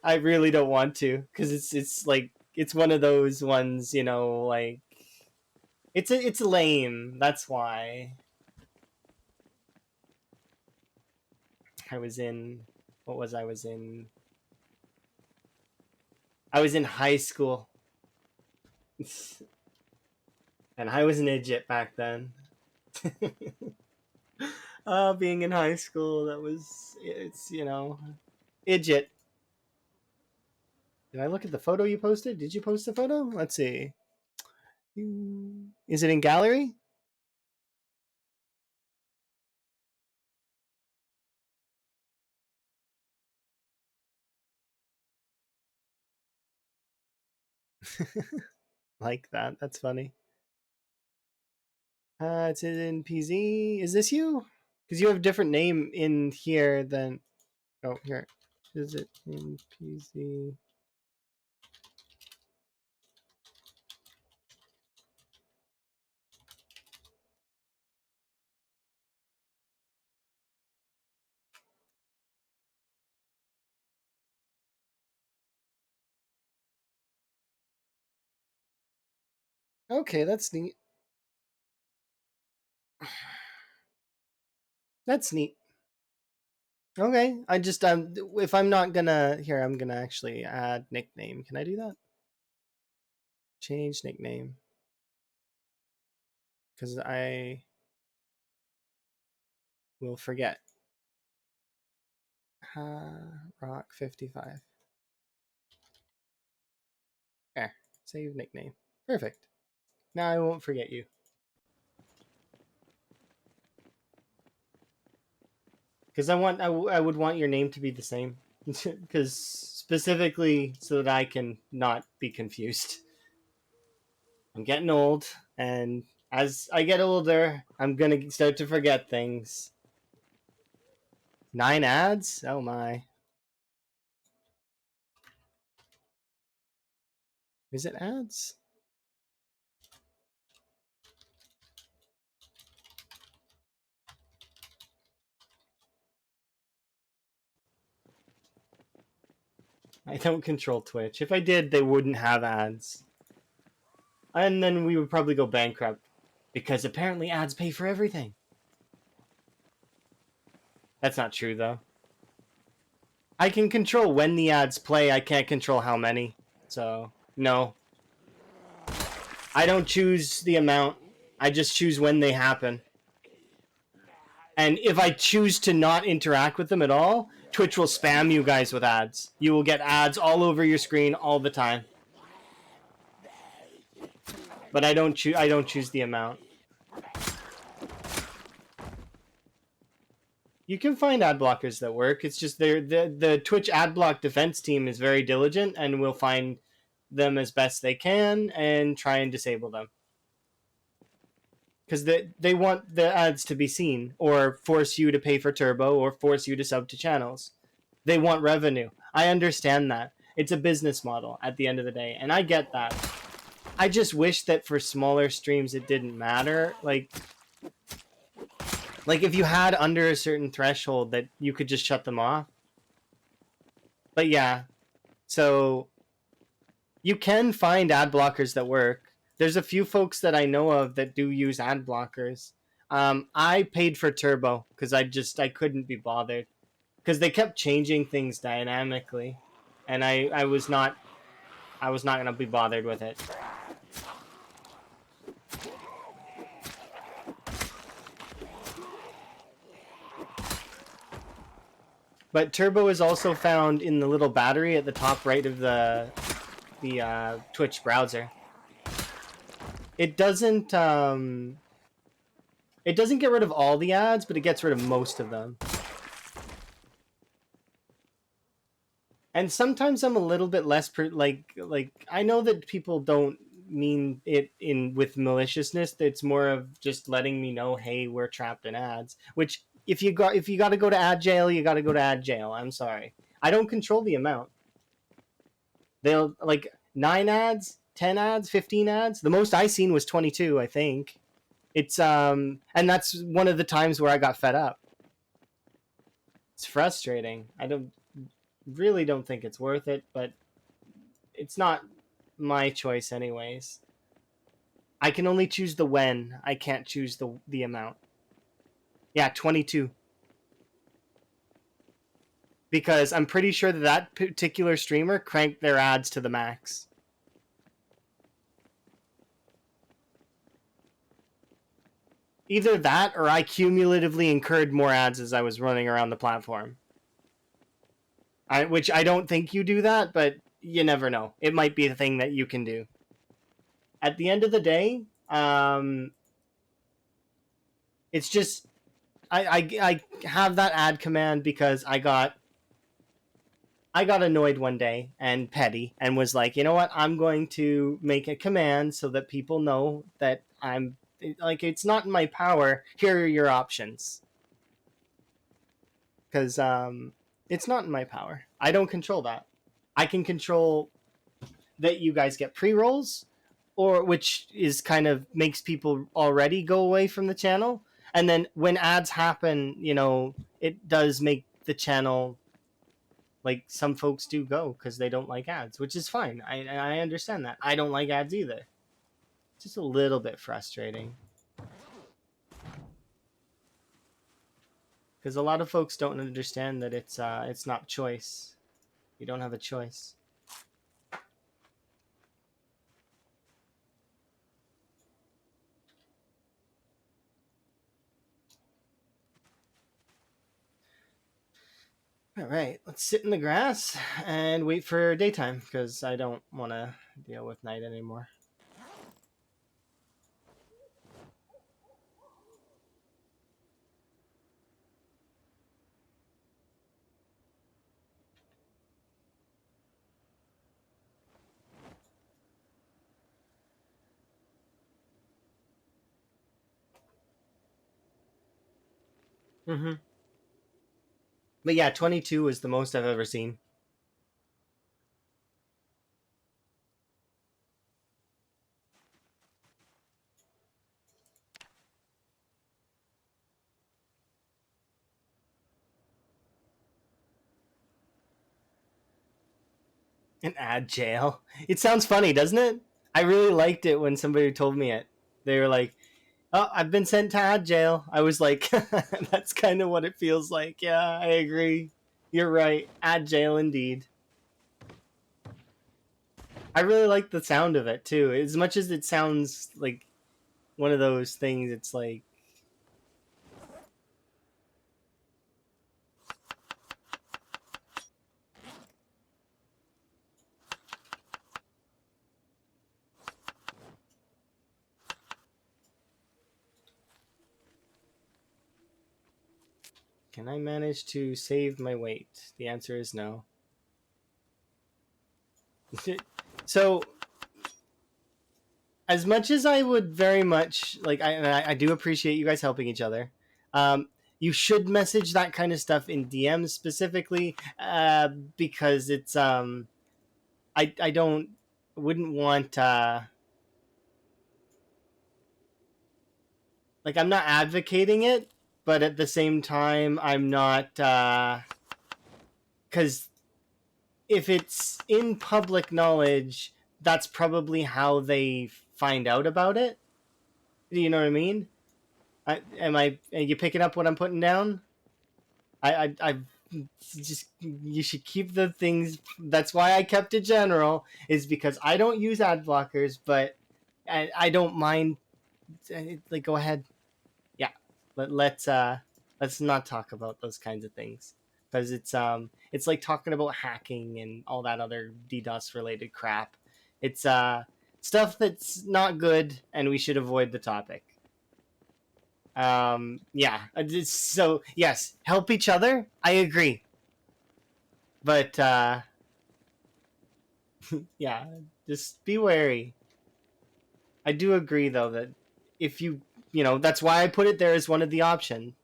I really don't want to, because it's like it's one of those ones, you know, like it's lame. That's why. I was in what was I was in I was in high school. And I was an idiot back then. Being in high school, it's, you know, idiot. Did I look at the photo you posted? Did you post the photo? Let's see. Is it in gallery? Like that. That's funny. It's in PZ. Is this you? Because you have a different name in here than. Oh, here. Is it in PZ? Okay, that's neat. That's neat. Okay, I just if I'm not gonna here, I'm gonna actually add nickname. Can I do that? Change nickname because I will forget. Rock 55. There, save nickname. Perfect. Now I won't forget you. Because I would want your name to be the same. Because specifically so that I can not be confused. I'm getting old, and as I get older, I'm gonna start to forget things. 9 ads? Oh my. Is it ads? I don't control Twitch. If I did, they wouldn't have ads. And then we would probably go bankrupt. Because apparently ads pay for everything. That's not true, though. I can control when the ads play, I can't control how many. So, no. I don't choose the amount. I just choose when they happen. And if I choose to not interact with them at all, Twitch will spam you guys with ads. You will get ads all over your screen all the time. But I don't choose the amount. You can find ad blockers that work. It's just the Twitch ad block defense team is very diligent and will find them as best they can and try and disable them. Because they want the ads to be seen or force you to pay for turbo or force you to sub to channels. They want revenue. I understand that. It's a business model at the end of the day, and I get that. I just wish that for smaller streams it didn't matter. Like if you had under a certain threshold that you could just shut them off. But yeah, so you can find ad blockers that work. There's a few folks that I know of that do use ad blockers. I paid for turbo because I couldn't be bothered because they kept changing things dynamically, and I was not gonna be bothered with it. But turbo is also found in the little battery at the top right of the Twitch browser. It doesn't get rid of all the ads, but it gets rid of most of them. And sometimes I'm a little bit less like I know that people don't mean it in with maliciousness. It's more of just letting me know, hey, we're trapped in ads. Which if you got to go to ad jail, you got to go to ad jail. I'm sorry, I don't control the amount. They'll 9 ads, 10 ads, 15 ads. The most I seen was 22, I think. It's and that's one of the times where I got fed up. It's frustrating. I don't think it's worth it, but it's not my choice anyways. I can only choose the when. I can't choose the amount. Yeah, 22. Because I'm pretty sure that particular streamer cranked their ads to the max. Either that or I cumulatively incurred more ads as I was running around the platform. Which I don't think you do that, but you never know. It might be a thing that you can do. At the end of the day, it's just I have that ad command because I got annoyed one day and petty and was like, you know what? I'm going to make a command so that people know that I'm it's not in my power. Here are your options. Because it's not in my power. I don't control that. I can control that you guys get pre-rolls, or which is kind of makes people already go away from the channel. And then when ads happen, it does make the channel some folks do go because they don't like ads, which is fine. I understand that. I don't like ads either. Just a little bit frustrating. Because a lot of folks don't understand that it's not choice. You don't have a choice. All right, let's sit in the grass and wait for daytime because I don't want to deal with night anymore. Mm-hmm. But yeah, 22 is the most I've ever seen. An ad jail. It sounds funny, doesn't it? I really liked it when somebody told me it. They were like, "Oh, I've been sent to ad jail." I was like, "That's kind of what it feels like." Yeah, I agree. You're right. Ad jail indeed. I really like the sound of it too. As much as it sounds like one of those things, it's like, can I manage to save my weight? The answer is no. So, as much as I would very much like, I do appreciate you guys helping each other. Um, you should message that kind of stuff in DMs specifically, because it's I don't wouldn't want like I'm not advocating it, but at the same time I'm not because if it's in public knowledge, that's probably how they find out about it. Do you know what I mean? Are you picking up what I'm putting down? I just you should keep the things. That's why I kept it general. Is because I don't use ad blockers, but I don't mind. Like, go ahead. Yeah, let's not talk about those kinds of things because it's like talking about hacking and all that other DDoS related crap. It's stuff that's not good, and we should avoid the topic. Yeah, so yes, help each other, I agree, but yeah, just be wary. I do agree though that if that's why I put it there as one of the options.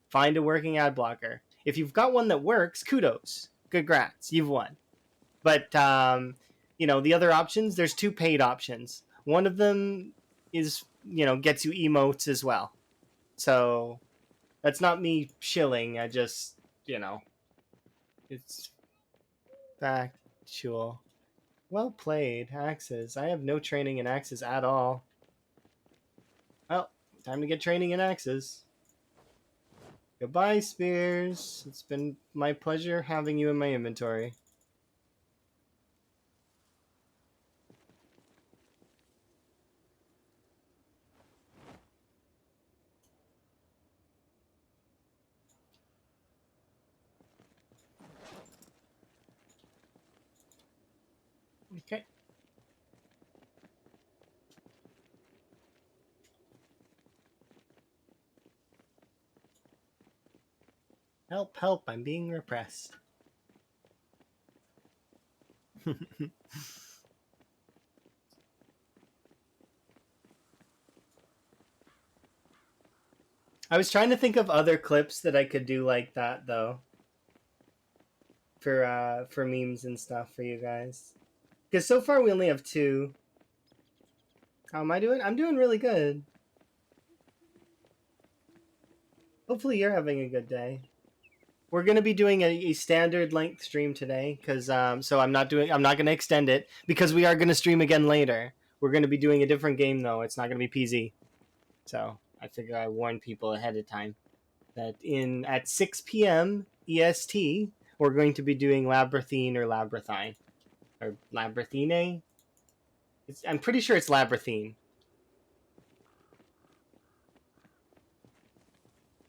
Find a working ad blocker. If you've got one that works, kudos, congrats, you've won. But the other options, there's two paid options. One of them is gets you emotes as well. So that's not me shilling. I just it's factual. Well played, Axes. I have no training in Axes at all. Well, time to get training in Axes. Goodbye, Spears. It's been my pleasure having you in my inventory. Okay. Help, help, I'm being repressed. I was trying to think of other clips that I could do like that though. For memes and stuff for you guys. Because so far we only have two. How am I doing? I'm doing really good. Hopefully you're having a good day. We're gonna be doing a standard length stream today because so I'm not gonna extend it because we are gonna stream again later. We're going to be doing a different game though. It's not going to be PZ. So I figure I warn people ahead of time that at 6 p.m. EST, we're going to be doing Labyrinthine or Labyrinthine or Labyrinthine. I'm pretty sure it's Labyrinthine.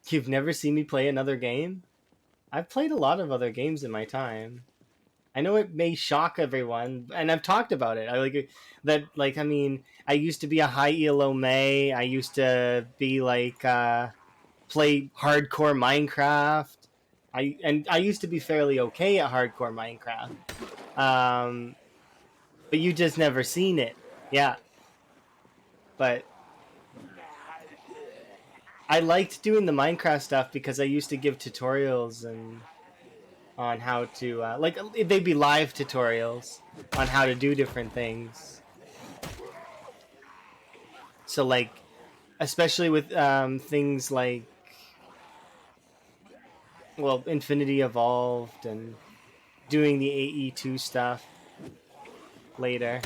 You've never seen me play another game? I've played a lot of other games in my time. I know it may shock everyone, and I've talked about it. I like that. Like, I mean, I used to be a high elo May. I used to be like play hardcore Minecraft. I used to be fairly okay at hardcore Minecraft. But you just never seen it. Yeah, but I liked doing the Minecraft stuff because I used to give tutorials and on how to like they'd be live tutorials on how to do different things. So like, especially with things like, well, Infinity Evolved and doing the AE2 stuff later.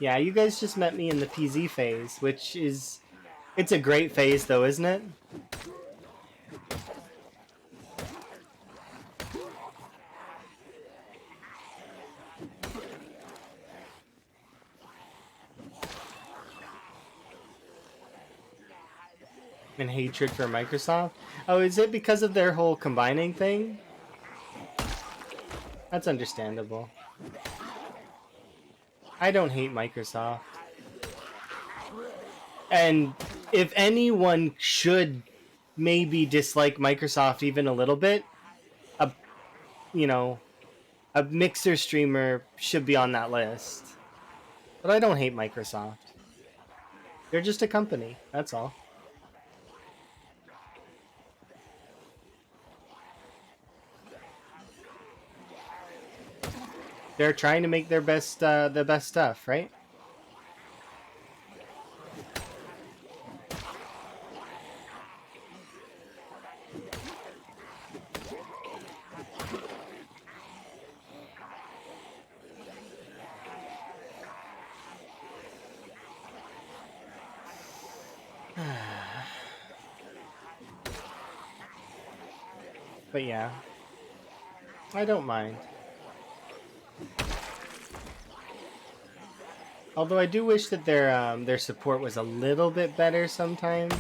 Yeah, you guys just met me in the PZ phase, which is, it's a great phase though, isn't it? And hatred for Microsoft. Oh, is it because of their whole combining thing? That's understandable. I don't hate Microsoft. And if anyone should maybe dislike Microsoft even a little bit, a you know, a Mixer streamer should be on that list. But I don't hate Microsoft. They're just a company, that's all. They're trying to make the best stuff, right? But yeah, I don't mind. Although I do wish that their support was a little bit better sometimes.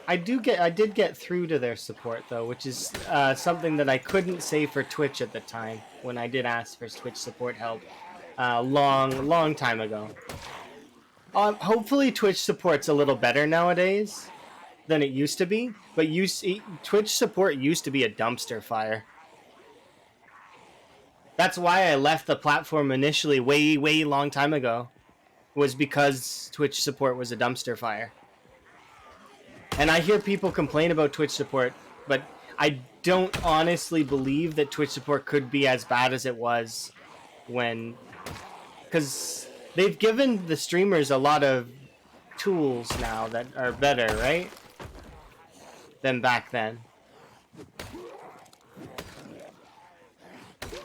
I did get through to their support though, which is something that I couldn't say for Twitch at the time when I did ask for Twitch support help long time ago. Hopefully Twitch support's a little better nowadays than it used to be, but Twitch support used to be a dumpster fire. That's why I left the platform initially way long time ago, was because Twitch support was a dumpster fire. And I hear people complain about Twitch support, but I don't honestly believe that Twitch support could be as bad as it was when, because they've given the streamers a lot of tools now that are better, right, than back then.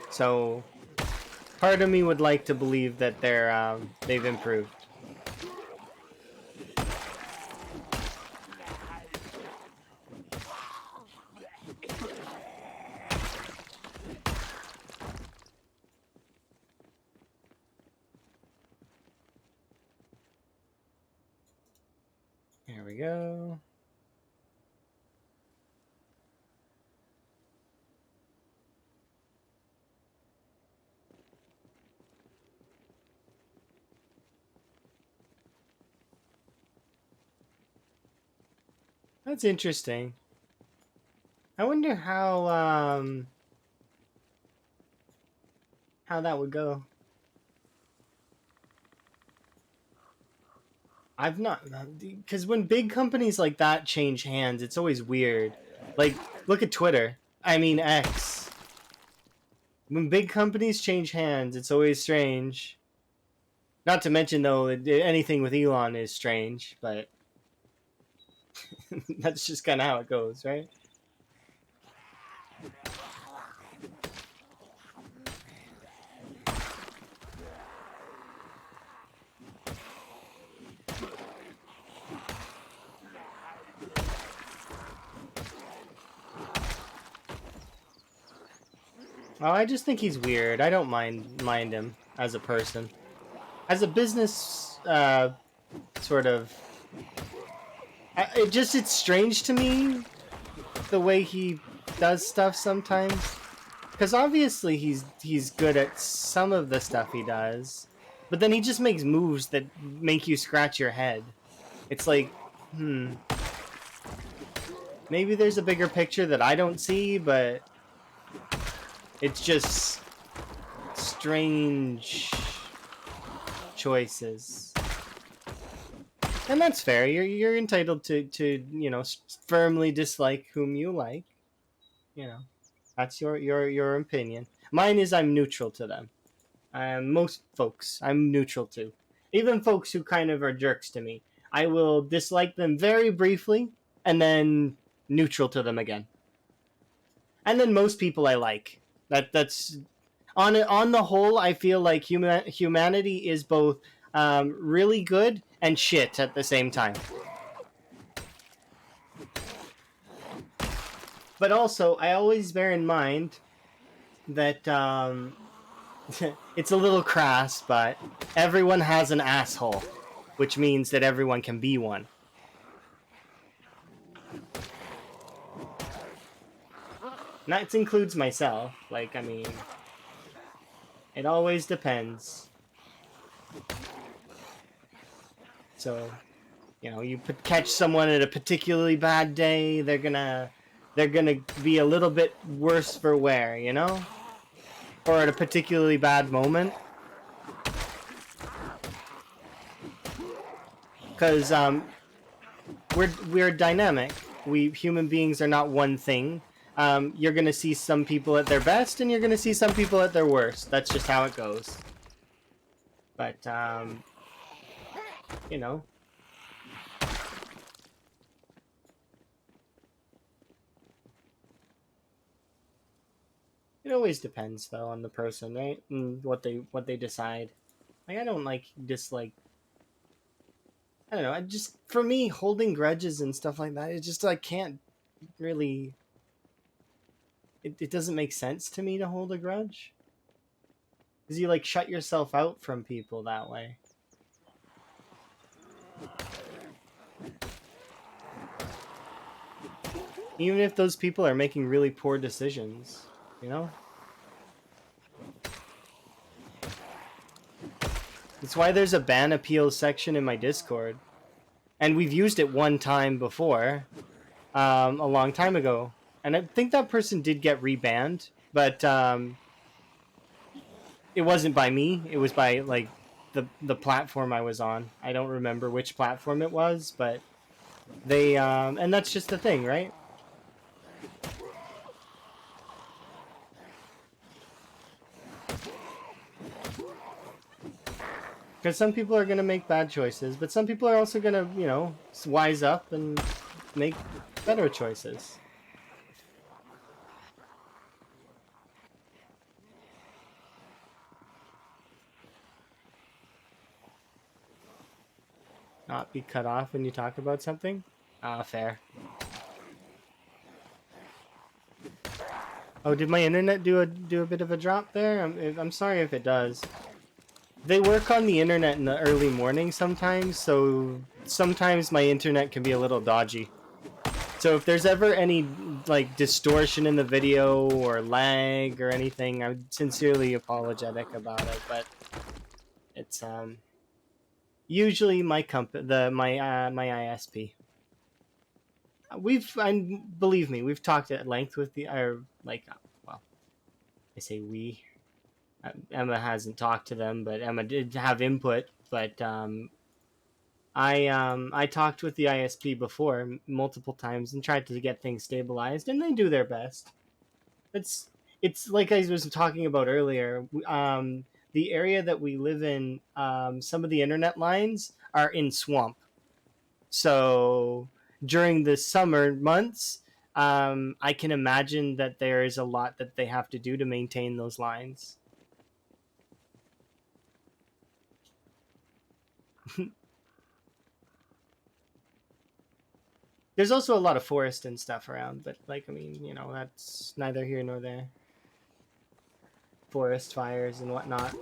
So part of me would like to believe that they've improved. Here we go. That's interesting. I wonder how that would go. I've not, because when big companies like that change hands, it's always weird. Like, look at Twitter. I mean, X. When big companies change hands, it's always strange. Not to mention, though, anything with Elon is strange, but that's just kind of how it goes, right? Oh, I just think he's weird. I don't mind him as a person. As a business, sort of, it's strange to me the way he does stuff sometimes. Because obviously he's good at some of the stuff he does, but then he just makes moves that make you scratch your head. It's like, maybe there's a bigger picture that I don't see, but it's just strange choices. And that's fair. You're entitled to firmly dislike whom you like. You know, that's your opinion. Mine is I'm neutral to them. Most folks, I'm neutral to. Even folks who kind of are jerks to me, I will dislike them very briefly and then neutral to them again. And then most people I like. That's on the whole. I feel like humanity is both really good and shit at the same time. But also, I always bear in mind that it's a little crass, but everyone has an asshole, which means that everyone can be one. And that includes myself. Like, I mean, it always depends. So, you catch someone at a particularly bad day, they're gonna be a little bit worse for wear, or at a particularly bad moment. Because we're dynamic. We human beings are not one thing. You're gonna see some people at their best, and you're gonna see some people at their worst. That's just how it goes. But you know, it always depends though on the person, right? And what they decide. Like I don't dislike. I don't know. I just for me holding grudges and stuff like that. It just I can't really. It doesn't make sense to me to hold a grudge. Because you shut yourself out from people that way. Even if those people are making really poor decisions, That's why there's a ban appeals section in my Discord. And we've used it one time before, a long time ago. And I think that person did get rebanned, but it wasn't by me. It was by the platform I was on. I don't remember which platform it was, but they and that's just the thing, right? Because some people are going to make bad choices, but some people are also going to, wise up and make better choices. Not be cut off when you talk about something? Fair. Oh, did my internet do a bit of a drop there? I'm sorry if it does. They work on the internet in the early morning sometimes, so sometimes my internet can be a little dodgy. So if there's ever any distortion in the video or lag or anything, I'm sincerely apologetic about it, but it's usually my my ISP. Believe me, we've talked at length with well, I say we. Emma hasn't talked to them, but Emma did have input. But I talked with the ISP before multiple times and tried to get things stabilized, and they do their best. It's like I was talking about earlier. The area that we live in, some of the internet lines are in swamp, so during the summer months, I can imagine that there is a lot that they have to do to maintain those lines. There's also a lot of forest and stuff around, but I mean, that's neither here nor there. forest fires and whatnot.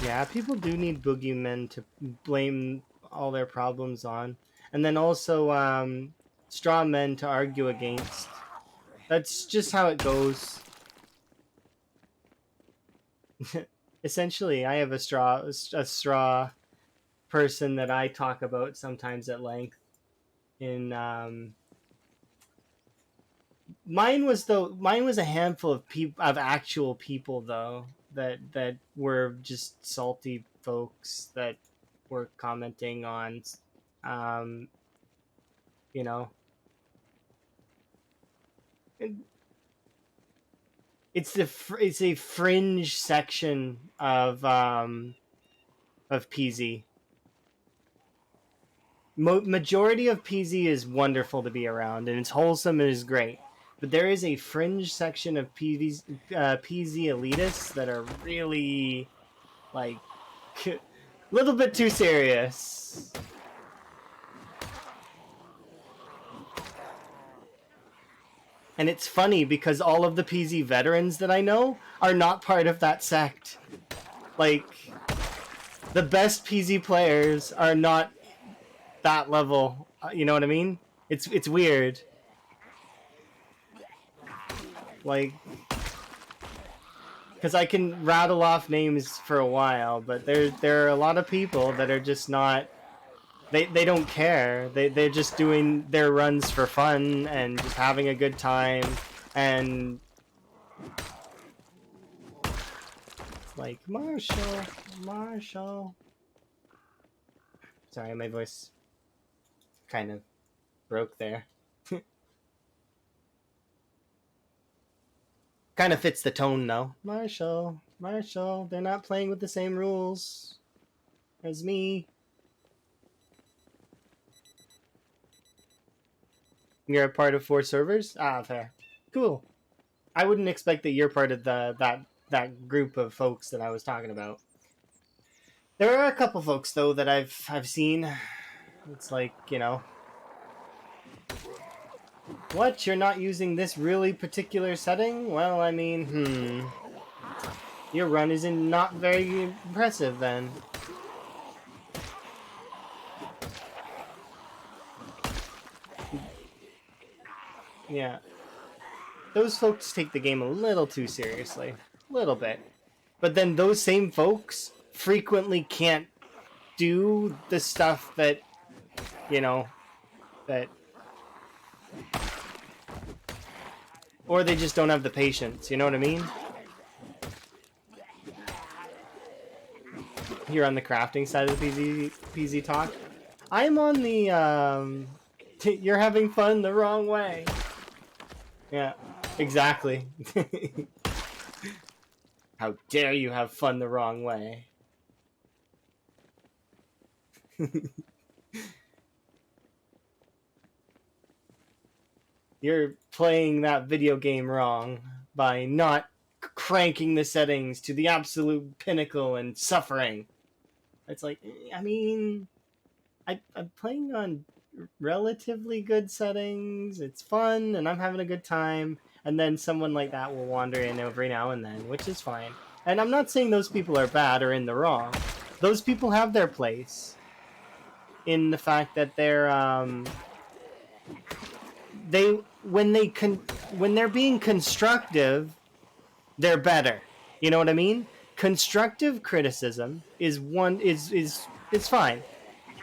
Yeah, people do need boogeymen to blame all their problems on. And then also straw men to argue against. That's just how it goes. Essentially, I have a straw person that I talk about sometimes at length. In mine was a handful of actual people though that were just salty folks that were commenting on, um, you know, it's a fringe section of PZ. Majority of PZ is wonderful to be around, and it's wholesome and is great. But there is a fringe section of PZ elitists that are really like a little bit too serious. And it's funny because all of the PZ veterans that I know are not part of that sect. Like, the best PZ players are not that level. You know what I mean? It's weird. Like, because I can rattle off names for a while, but there are a lot of people that are just not. They don't care. They're just doing their runs for fun and just having a good time. And it's like, Marshall. Sorry, my voice kind of broke there. Kind of fits the tone though. Marshall, they're not playing with the same rules as me. You're a part of 4 servers? Ah, fair. Cool. I wouldn't expect that you're part of that group of folks that I was talking about. There are a couple folks though that I've seen. It's like, you know, what? You're not using this really particular setting? Well, I mean, your run isn't not very impressive then. Yeah. Those folks take the game a little too seriously. A little bit. But then those same folks frequently can't do the stuff that, you know, that... Or they just don't have the patience, you know what I mean? You're on the crafting side of the PZ talk. I'm on the, you're having fun the wrong way. Yeah, exactly. How dare you have fun the wrong way? You're playing that video game wrong by not cranking the settings to the absolute pinnacle and suffering. It's like, I mean, I'm playing on relatively good settings. It's fun, and I'm having a good time. And then someone like that will wander in every now and then, which is fine. And I'm not saying those people are bad or in the wrong. Those people have their place in the fact that they're when they're being constructive, they're better. You know what I mean? Constructive criticism is fine.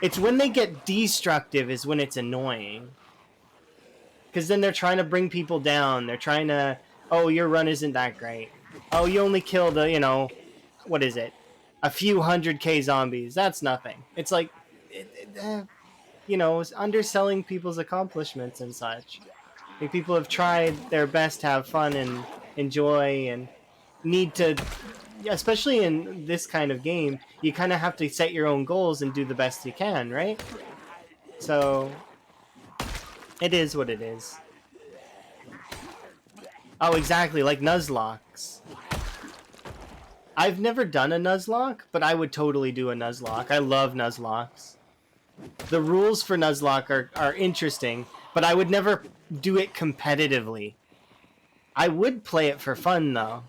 It's when they get destructive is when it's annoying. Because then they're trying to bring people down. They're trying to, oh, your run isn't that great. Oh, you only killed what is it? A few 100k zombies. That's nothing. It's like, you know, underselling people's accomplishments and such. Like, people have tried their best to have fun and enjoy and need to, especially in this kind of game, you kind of have to set your own goals and do the best you can, right? So, it is what it is. Oh, exactly, like Nuzlocke. I've never done a Nuzlocke, but I would totally do a Nuzlocke. I love Nuzlocks. The rules for Nuzlocke are interesting, but I would never do it competitively. I would play it for fun, though.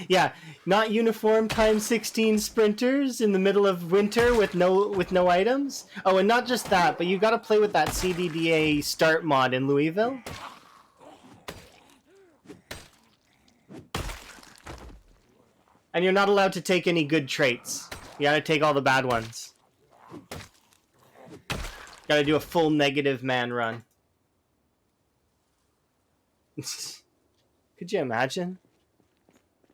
Yeah, not uniform times 16 sprinters in the middle of winter with no items. Oh, and not just that, but you got to play with that CDDA start mod in Louisville. And you're not allowed to take any good traits. You got to take all the bad ones. Got to do a full negative man run. Could you imagine?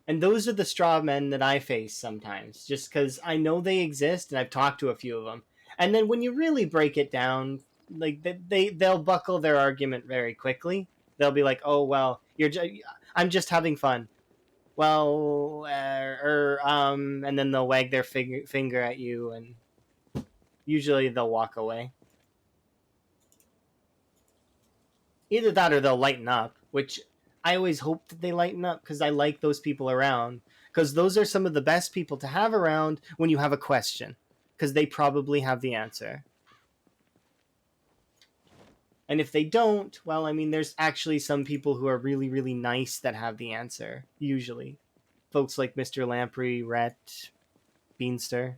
And those are the straw men that I face sometimes, just because I know they exist and I've talked to a few of them. And then when you really break it down, like they'll buckle their argument very quickly. They'll be like, "Oh well, I'm just having fun." Well, and then they'll wag their finger at you, and usually they'll walk away. Either that or they'll lighten up, which I always hope that they lighten up because I like those people around. Because those are some of the best people to have around when you have a question, because they probably have the answer. And if they don't, well, I mean, there's actually some people who are really, really nice that have the answer, usually. Folks like Mr. Lamprey, Rhett, Beanster.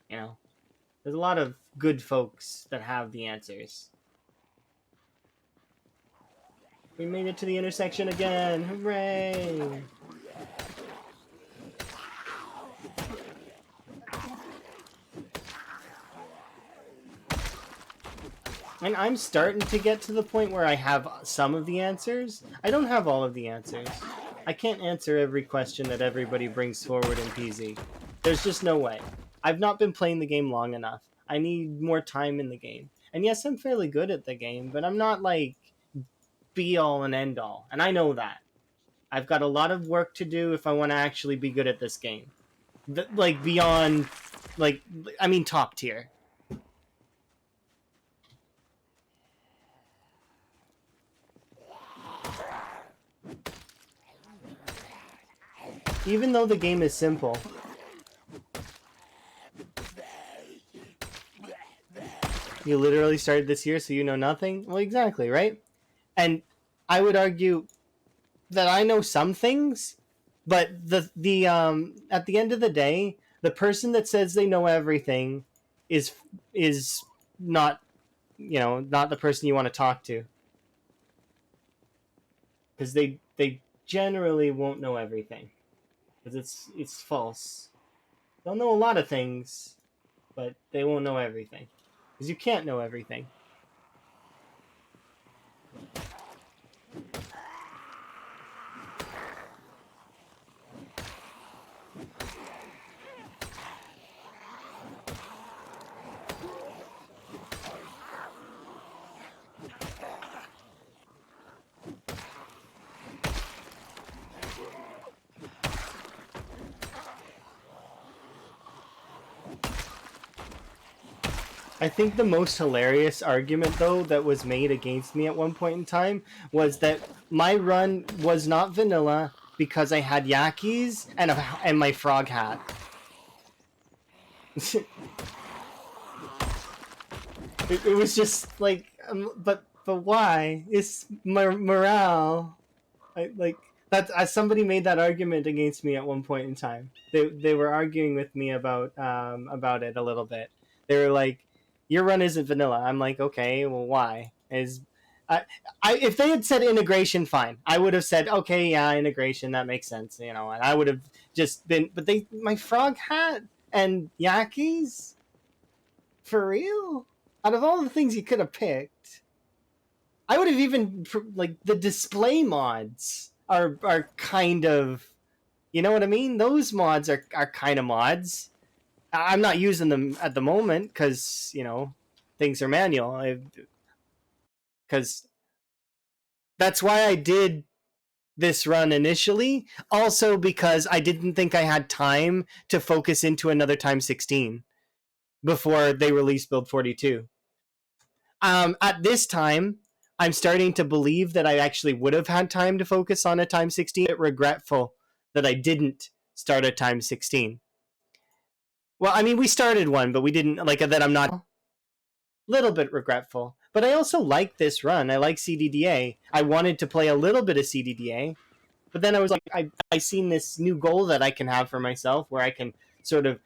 You know, there's a lot of good folks that have the answers. We made it to the intersection again. Hooray! And I'm starting to get to the point where I have some of the answers. I don't have all of the answers. I can't answer every question that everybody brings forward in PZ. There's just no way. I've not been playing the game long enough. I need more time in the game. And yes, I'm fairly good at the game, but I'm not like be all and end all. And I know that. I've got a lot of work to do if I want to actually be good at this game. Like beyond, like, I mean top tier. Even though the game is simple. You literally started this year, so you know nothing? Well, exactly, right? And I would argue that I know some things, but the at the end of the day, the person that says they know everything is not, you know, not the person you want to talk to, because they generally won't know everything, because it's false. They'll know a lot of things, but they won't know everything, because you can't know everything. I think the most hilarious argument, though, that was made against me at one point in time was that my run was not vanilla because I had yakis and my frog hat. It was just like, but why? It's morale. Like that. Somebody made that argument against me at one point in time. They were arguing with me about it a little bit. They were like, your run isn't vanilla. I'm like, okay, well, why? If they had said integration, fine. I would have said, okay, yeah, integration, that makes sense, you know, and I would have just been, but my frog hat and yakis? For real? Out of all the things you could have picked, I would have even, like, the display mods are kind of, you know what I mean? Those mods are kind of mods. I'm not using them at the moment because, you know, things are manual. Because that's why I did this run initially. Also because I didn't think I had time to focus into another time 16 before they released build 42. At this time, I'm starting to believe that I actually would have had time to focus on a time 16. A bit regretful that I didn't start a time 16. Well, I mean, we started one, but we didn't, like, that I'm not. Little bit regretful. But I also like this run. I like CDDA. I wanted to play a little bit of CDDA, but then I was like, I seen this new goal that I can have for myself where I can sort of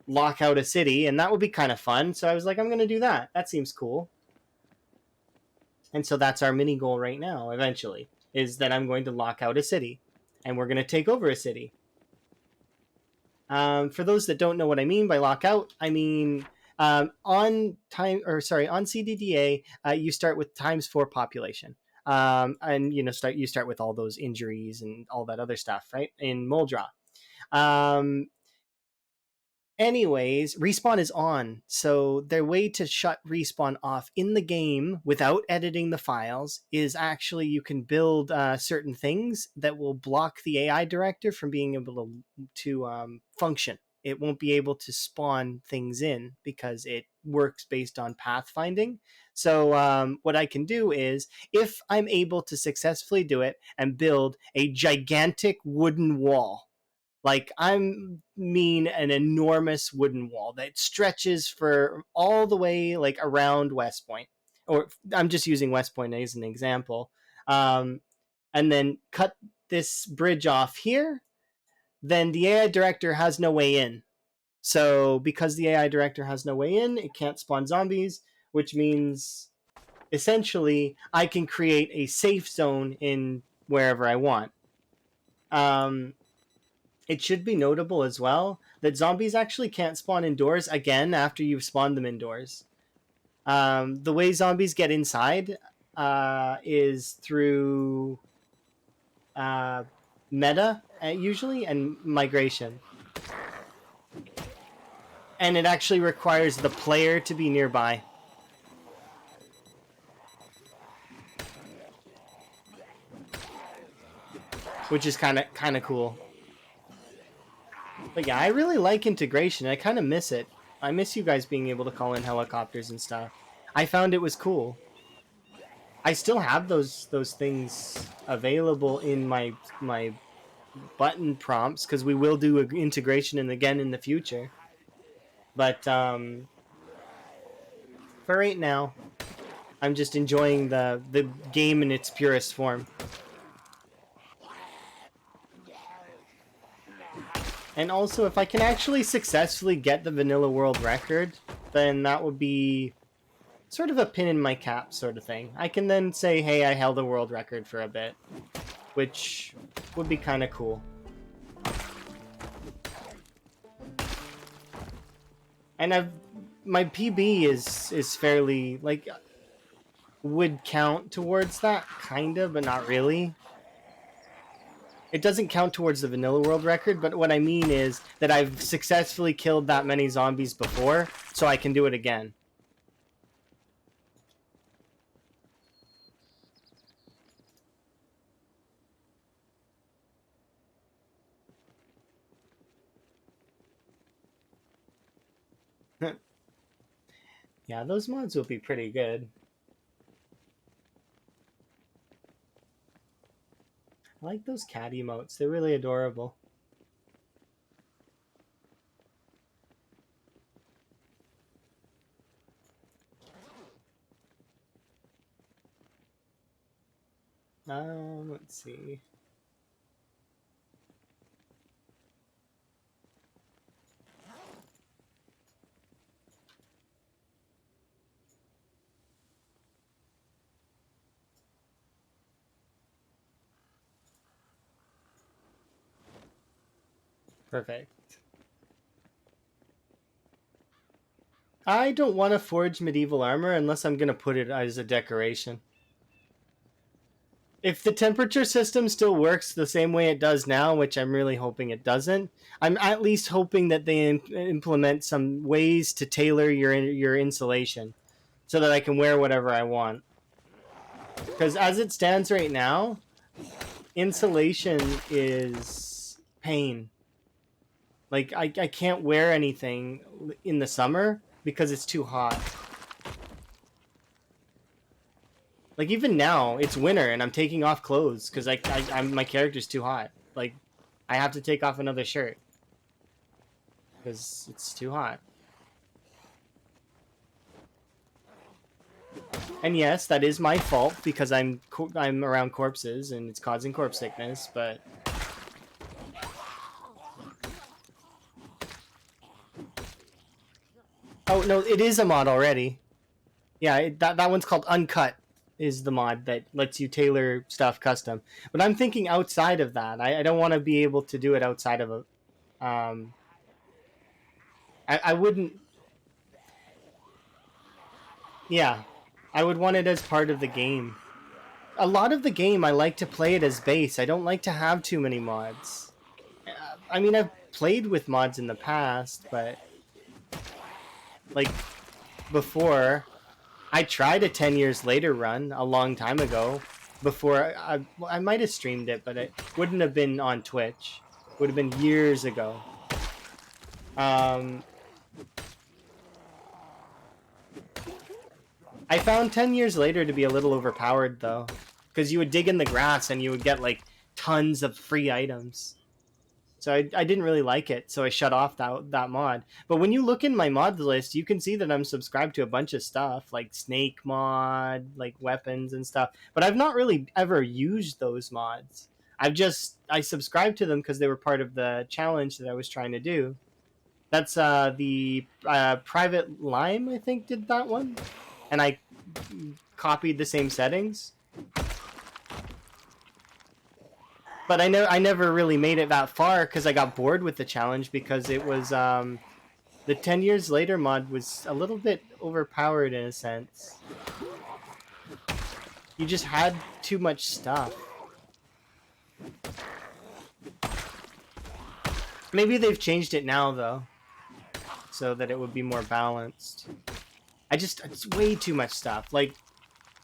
lock out a city, and that would be kind of fun. So I was like, I'm going to do that. That seems cool. And so that's our mini goal right now, eventually, is that I'm going to lock out a city, and we're going to take over a city. For those that don't know what I mean by lockout, I mean on CDDA, you start with ×4 population, and you start with all those injuries and all that other stuff, right? In Moldra. Anyways, respawn is on, so their way to shut respawn off in the game without editing the files is actually you can build certain things that will block the AI director from being able to function. It won't be able to spawn things in because it works based on pathfinding. So what I can do is, if I'm able to successfully do it and build a gigantic wooden wall, like mean an enormous wooden wall that stretches for all the way like around West Point, or I'm just using West Point as an example, and then cut this bridge off here, then the AI director has no way in. So because the AI director has no way in, it can't spawn zombies, which means essentially I can create a safe zone in wherever I want. It should be notable as well that zombies actually can't spawn indoors again after you've spawned them indoors. The way zombies get inside is through meta, usually, and migration. And it actually requires the player to be nearby. Which is kind of cool. But yeah, I really like integration. I kind of miss it. I miss you guys being able to call in helicopters and stuff. I found it was cool. I still have those things available in my button prompts because we will do integration and again in the future. But for right now, I'm just enjoying the game in its purest form. And also, if I can actually successfully get the vanilla world record, then that would be sort of a pin in my cap sort of thing. I can then say, hey, I held a world record for a bit, which would be kind of cool. And my PB is fairly, like, would count towards that, kind of, but not really. It doesn't count towards the vanilla world record, but what I mean is that I've successfully killed that many zombies before, so I can do it again. Yeah, those mods will be pretty good. I like those cat emotes. They're really adorable. Let's see. Perfect. I don't want to forge medieval armor unless I'm going to put it as a decoration. If the temperature system still works the same way it does now, which I'm really hoping it doesn't, I'm at least hoping that they implement some ways to tailor your insulation so that I can wear whatever I want. Because as it stands right now, insulation is pain. Like, I can't wear anything in the summer because it's too hot. Like even now, it's winter and I'm taking off clothes because my character's too hot. Like I have to take off another shirt because it's too hot. And yes, that is my fault because I'm around corpses and it's causing corpse sickness. But oh no, it is a mod already. Yeah, that one's called Uncut. Is the mod that lets you tailor stuff custom. But I'm thinking outside of that. I don't want to be able to do it outside of a. I wouldn't. Yeah, I would want it as part of the game. A lot of the game, I like to play it as base. I don't like to have too many mods. I mean, I've played with mods in the past, but like before, I tried a 10 years later run a long time ago. Before I might have streamed it, but it wouldn't have been on Twitch. Would have been years ago. I found 10 years later to be a little overpowered though, because you would dig in the grass and you would get like tons of free items. So I didn't really like it, so I shut off that mod. But when you look in my mod list, you can see that I'm subscribed to a bunch of stuff, like Snake mod, like weapons and stuff. But I've not really ever used those mods. I subscribed to them because they were part of the challenge that I was trying to do. That's the Private Lime, I think, did that one. And I copied the same settings. But I never really made it that far because I got bored with the challenge because it was the 10 years later mod was a little bit overpowered in a sense. You just had too much stuff. Maybe they've changed it now though, so that it would be more balanced. It's way too much stuff, like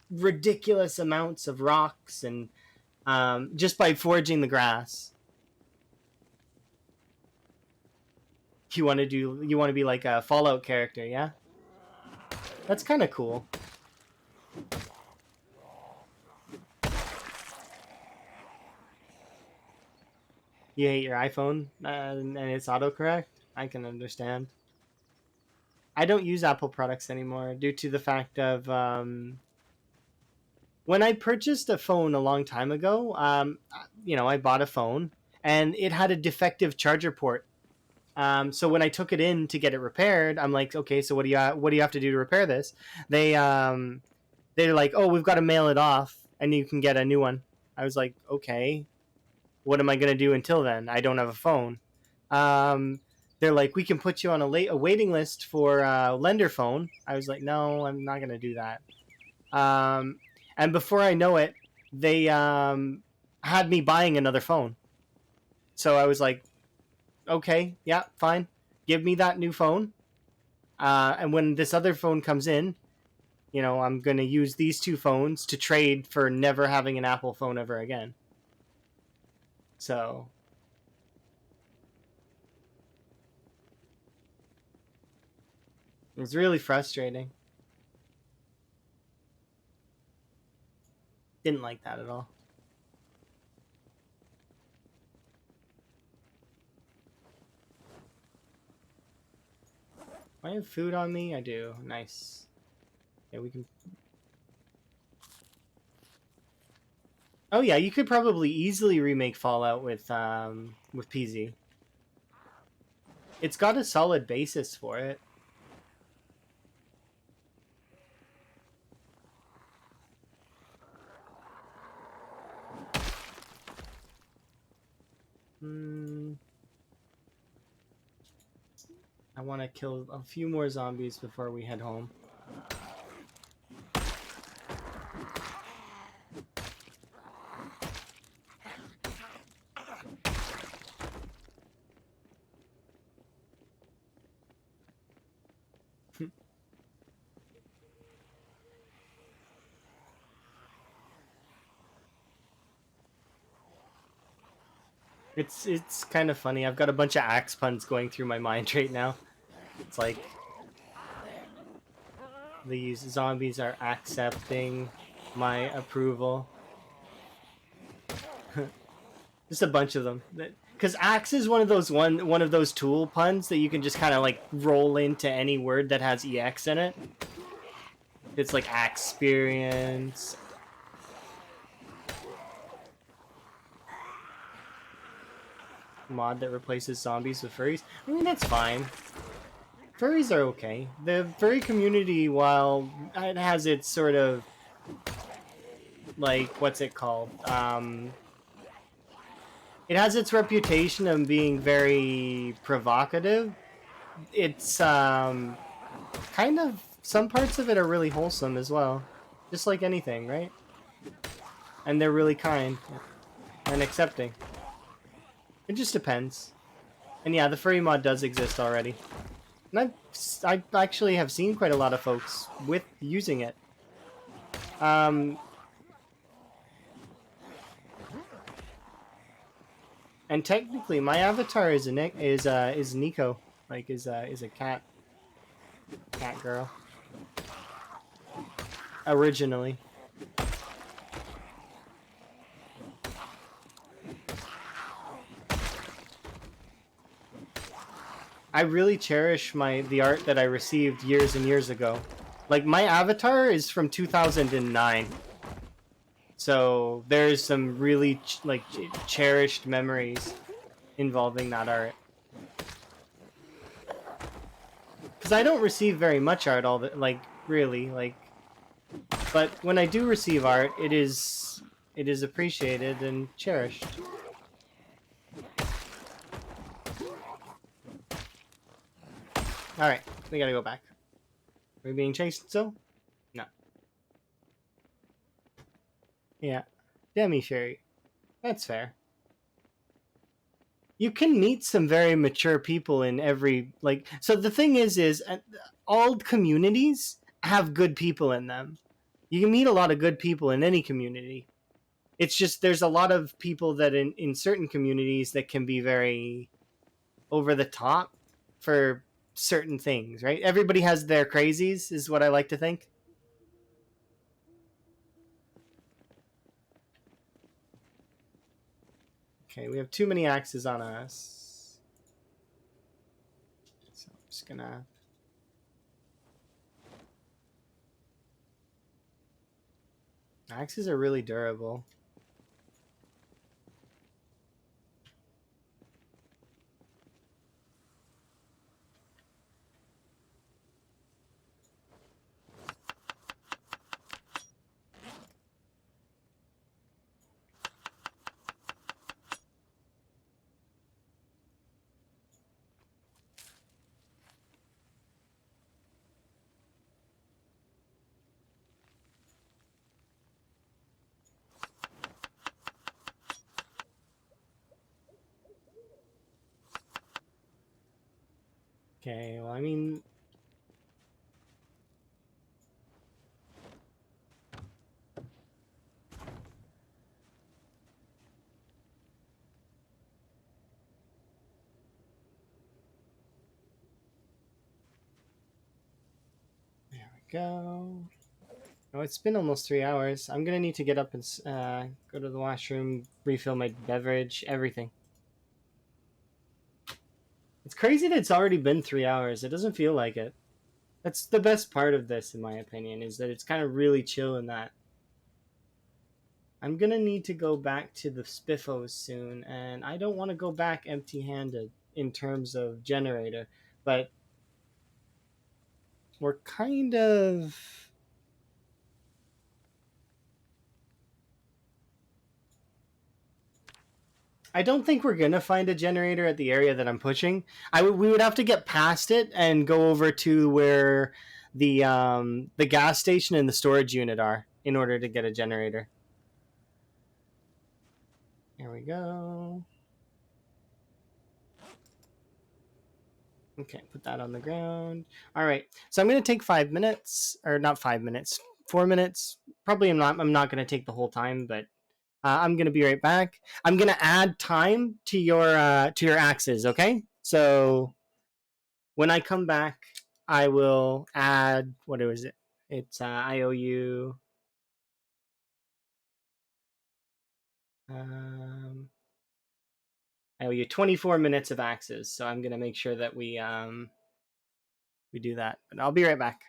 ridiculous amounts of rocks and just by foraging the grass. You want to be like a Fallout character, yeah? That's kind of cool. You hate your iPhone and it's autocorrect? I can understand. I don't use Apple products anymore due to the fact of when I purchased a phone a long time ago, I bought a phone and it had a defective charger port. So when I took it in to get it repaired, I'm like, okay, so what do you have to do to repair this? They're like, oh, we've got to mail it off and you can get a new one. I was like, okay, what am I gonna do until then? I don't have a phone. They're like, we can put you on a waiting list for a lender phone. I was like, no, I'm not gonna do that. And before I know it, they had me buying another phone. So I was like, okay, yeah, fine. Give me that new phone. And when this other phone comes in, I'm going to use these two phones to trade for never having an Apple phone ever again. So it was really frustrating. Didn't like that at all. I have food on me? I do. Nice. Yeah, we can... Oh yeah, you could probably easily remake Fallout with PZ. It's got a solid basis for it. I want to kill a few more zombies before we head home. It's kind of funny. I've got a bunch of axe puns going through my mind right now. It's like these zombies are accepting my approval. Just a bunch of them. Because axe is one of those tool puns that you can just kind of like roll into any word that has ex in it. It's like axe experience. Mod that replaces zombies with furries. I mean, that's fine. Furries are okay. The furry community, while it has its sort of like, what's it called? It has its reputation of being very provocative. It's kind of, some parts of it are really wholesome as well, just like anything, right? And they're really kind and accepting. It just depends. And yeah, the furry mod does exist already. And I actually have seen quite a lot of folks with using it. And technically, my avatar is is Nico, like is a cat girl. Originally, I really cherish the art that I received years and years ago. Like my avatar is from 2009. So there's some really cherished memories involving that art. Because I don't receive very much art really but when I do receive art, it is appreciated and cherished. All right, we gotta go back. Are we being chased still? No. Yeah, Demi Fairy. That's fair. You can meet some very mature people in every so the thing is all communities have good people in them. You can meet a lot of good people in any community. It's just there's a lot of people that in certain communities that can be very over the top for certain things, right? Everybody has their crazies is what I like to think. Okay, we have too many axes on us. So I'm just gonna... Axes are really durable. Okay, well, I mean... There we go. Oh, it's been almost 3 hours. I'm gonna need to get up and go to the washroom, refill my beverage, everything. It's crazy that it's already been 3 hours. It doesn't feel like it. That's the best part of this, in my opinion, is that it's kind of really chill in that. I'm gonna need to go back to the Spiffos soon, and I don't want to go back empty-handed in terms of generator, but we're kind of... I don't think we're gonna find a generator at the area that I'm pushing. We would have to get past it and go over to where the gas station and the storage unit are in order to get a generator. Here we go. Okay, put that on the ground. All right, so I'm gonna take 5 minutes, or not 5 minutes, 4 minutes. Probably I'm not gonna take the whole time, but I'm gonna be right back. I'm gonna add time to your axes. Okay, so when I come back, I will add what was it? It's I owe you I owe you 24 minutes of axes, so I'm gonna make sure that we do that. But I'll be right back.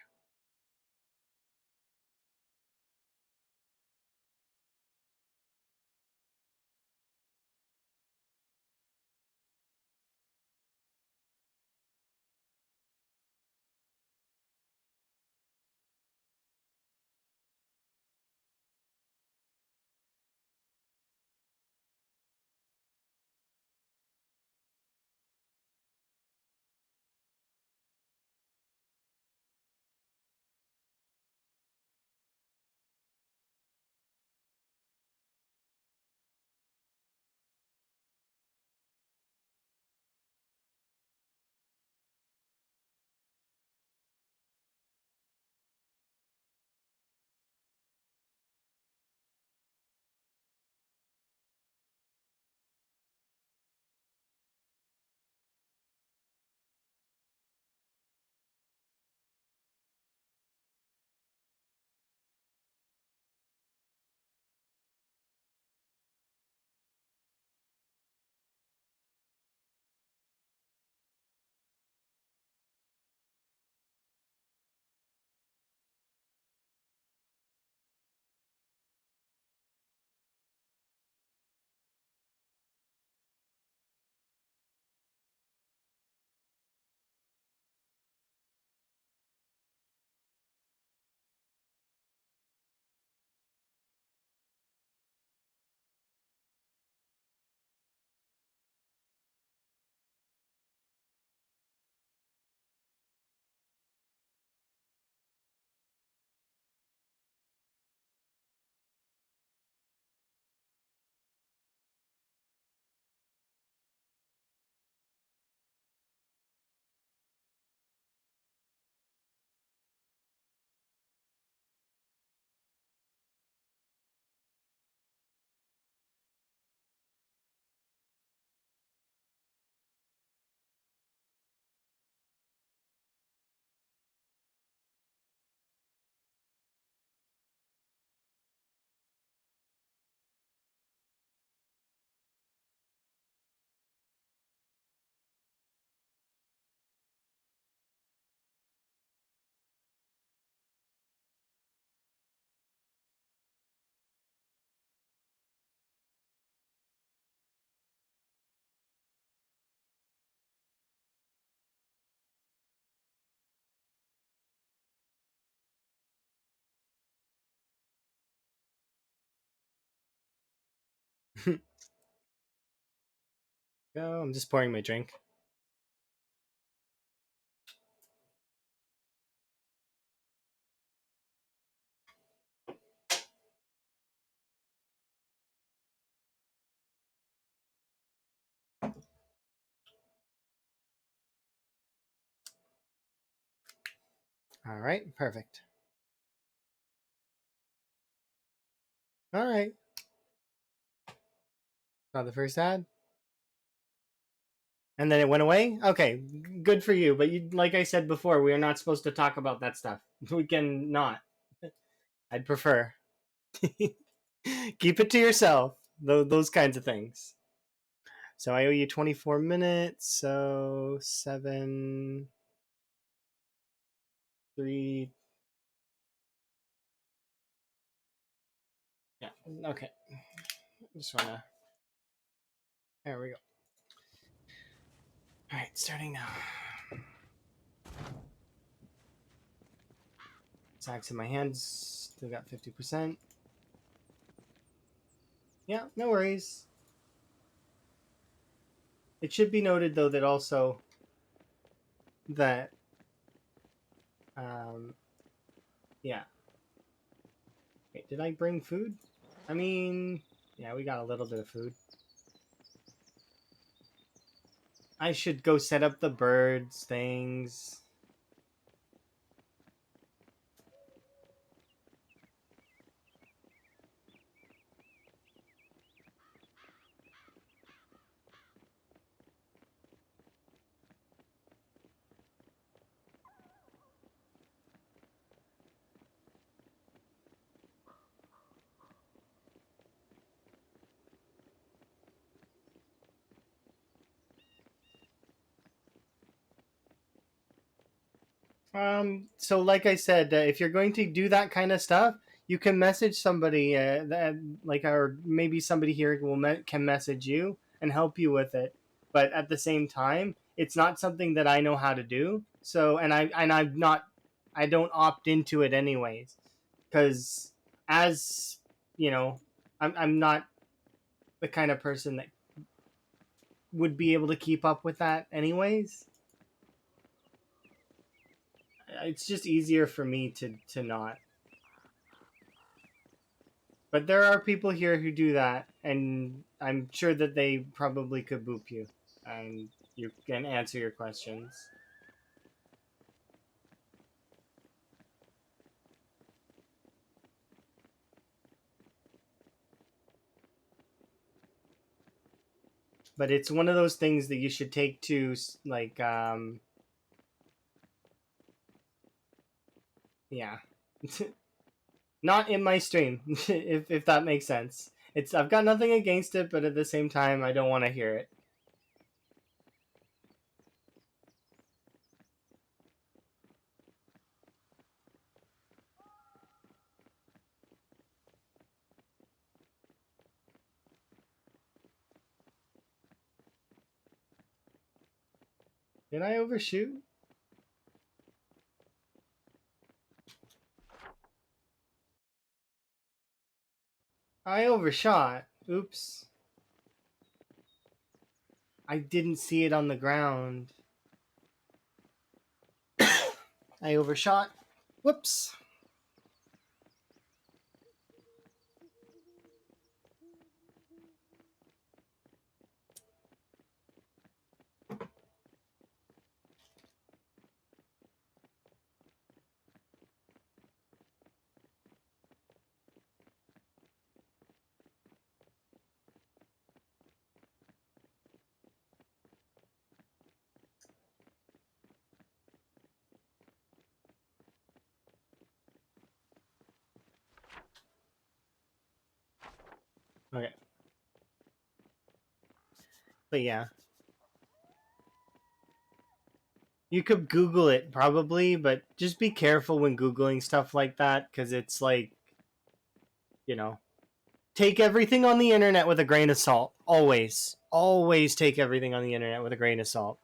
Go. I'm just pouring my drink. All right, perfect. All right. Not the first ad. And then it went away? Okay, good for you. But you, like I said before, we are not supposed to talk about that stuff. We can not. I'd prefer. Keep it to yourself. Those kinds of things. So I owe you 24 minutes. So 7, 3. Yeah. Okay. Just wanna. There we go. All right, starting now. Sacks in my hands. Still got 50%. Yeah, no worries. It should be noted though that also that um yeah. Wait, did I bring food? I mean, yeah, we got a little bit of food. I should go set up the birds things. So like I said, if you're going to do that kind of stuff, you can message somebody, like, or maybe somebody here can message you and help you with it. But at the same time, it's not something that I know how to do. So, I'm not, I don't opt into it anyways, because, as you know, I'm not the kind of person that would be able to keep up with that anyways. It's just easier for me to not. But there are people here who do that, and I'm sure that they probably could boop you, and you can answer your questions. But it's one of those things that you should take to, like, yeah, not in my stream, if that makes sense. It's I've got nothing against it, but at the same time, I don't want to hear it. Did I overshoot? I overshot. Oops. I didn't see it on the ground. I overshot. Whoops. Okay. But yeah, you could Google it probably, but just be careful when Googling stuff like that, because it's like, you know, take everything on the internet with a grain of salt. Always. Always take everything on the internet with a grain of salt.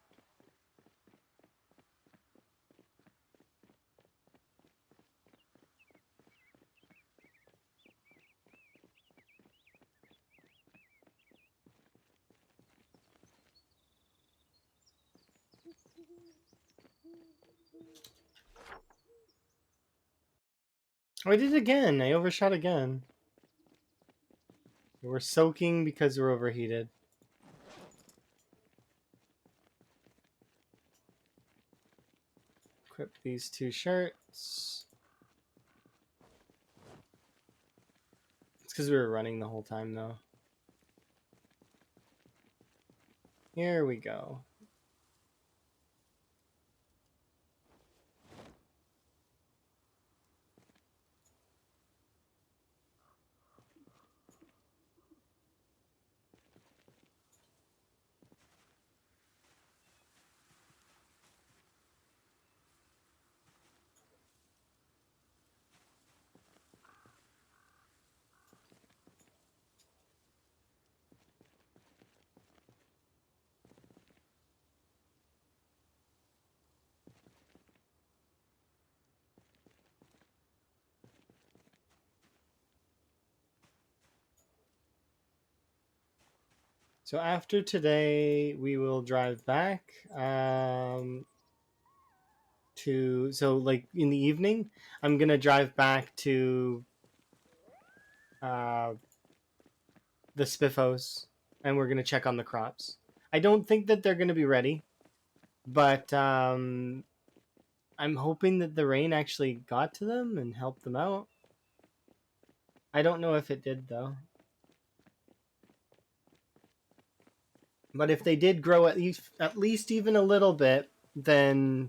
Oh, I did it again. I overshot again. We're soaking because we're overheated. Equip these two shirts. It's because we were running the whole time, though. Here we go. So after today, we will drive back to, so like in the evening, I'm gonna drive back to uh, the Spiffos, and we're gonna check on the crops. I don't think that they're gonna be ready, but I'm hoping that the rain actually got to them and helped them out. I don't know if it did though. But if they did grow at least even a little bit, then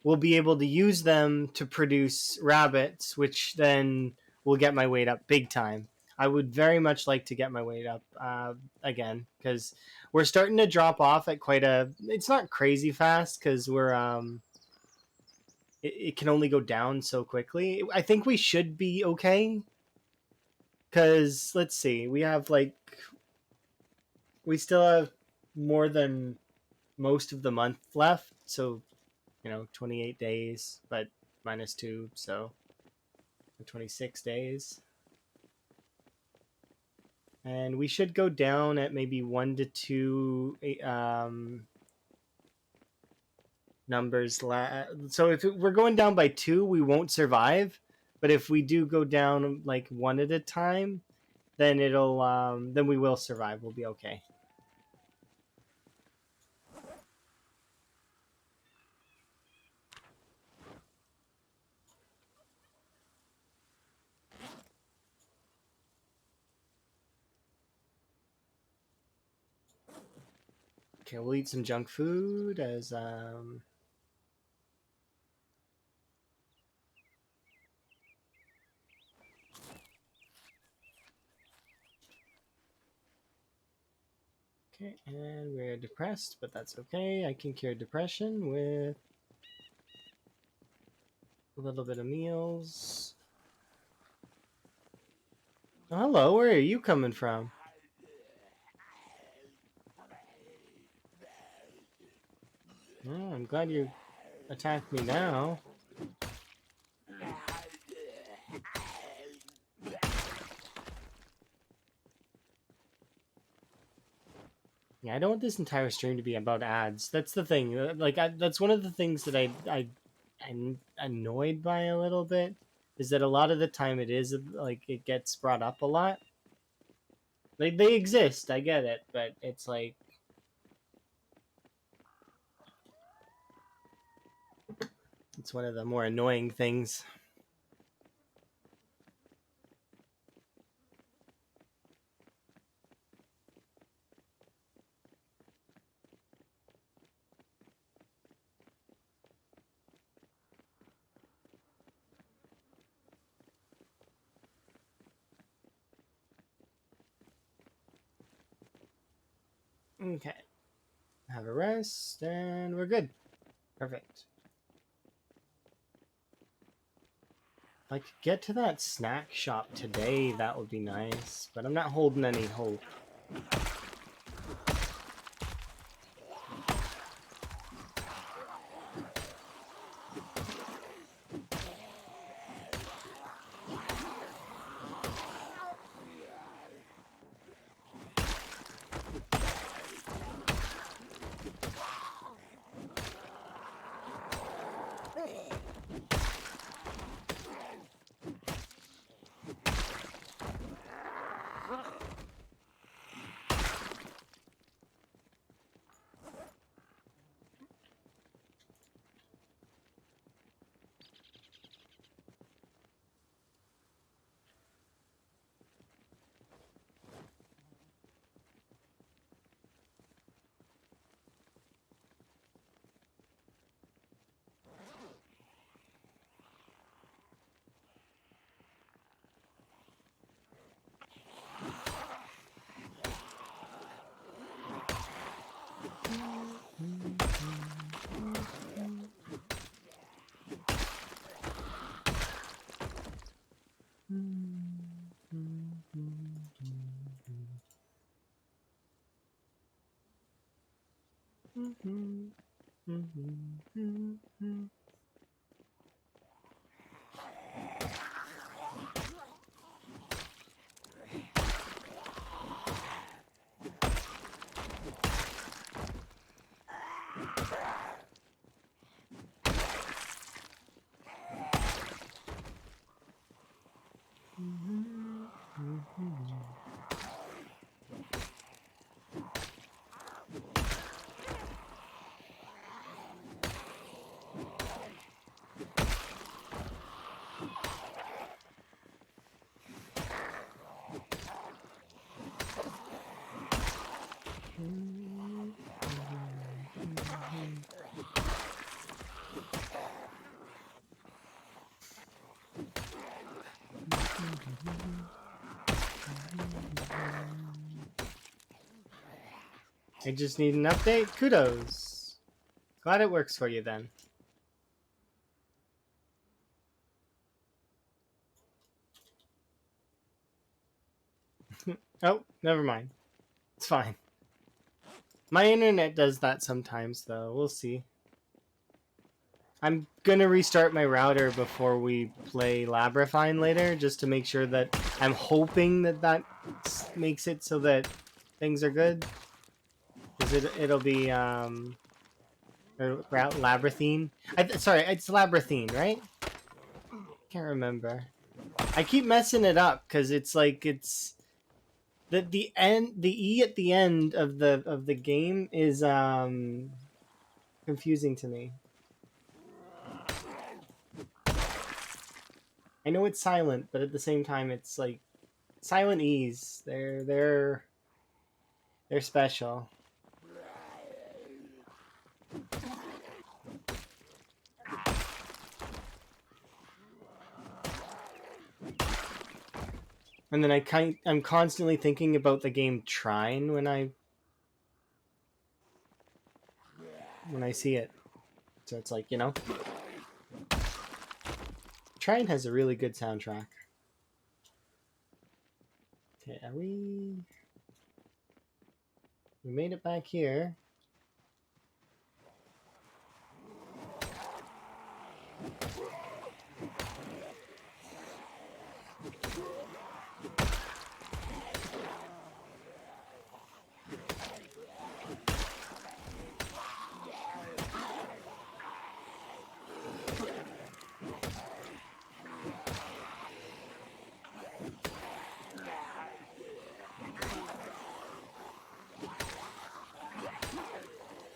we'll be able to use them to produce rabbits, which then will get my weight up big time. I would very much like to get my weight up again, because we're starting to drop off at quite a. It's not crazy fast because we're it can only go down so quickly. I think we should be okay. Because, let's see, we still have more than most of the month left. So, 28 days, but -2, so 26 days. And we should go down at maybe 1 to 2 numbers. So if we're going down by 2, we won't survive. But if we do go down like 1 at a time, then then we will survive. We'll be okay. Okay, we'll eat some junk food as okay, and we're depressed, but that's okay. I can cure depression with a little bit of meals. Oh, hello, where are you coming from? Oh, I'm glad you attacked me now. Yeah, I don't want this entire stream to be about ads. That's the thing. That's one of the things that I'm annoyed by a little bit, is that a lot of the time it is like it gets brought up a lot. Like they exist, I get it, but it's like it's one of the more annoying things. Okay. Have a rest, and we're good. Perfect. If I could get to that snack shop today, that would be nice. But I'm not holding any hope. I just need an update. Kudos. Glad it works for you then. Oh, never mind. It's fine. My internet does that sometimes, though. We'll see. I'm gonna restart my router before we play Labyrinthine later, just to make sure that I'm hoping that makes it so that things are good. Because it'll be Labyrinthine. Sorry, it's Labyrinthine, right? Can't remember. I keep messing it up because it's like it's the E at the end of the game is confusing to me. I know it's silent, but at the same time it's like silent E's. They're special. And then I'm constantly thinking about the game Trine when I see it. So it's like, you know, Trine has a really good soundtrack. Okay, we made it back here.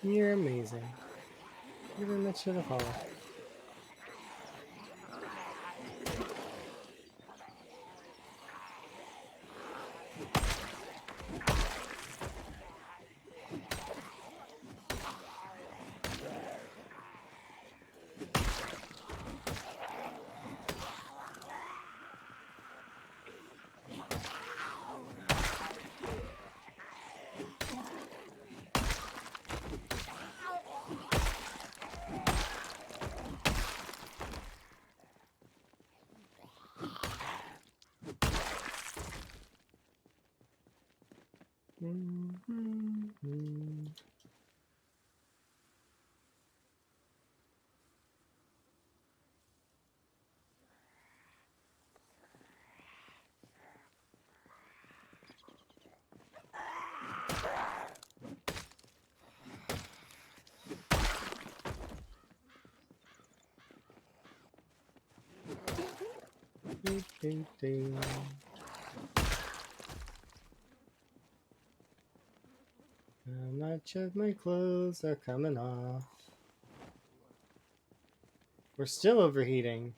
You're amazing. You're very much to the follow. How much of my clothes are coming off? We're still overheating.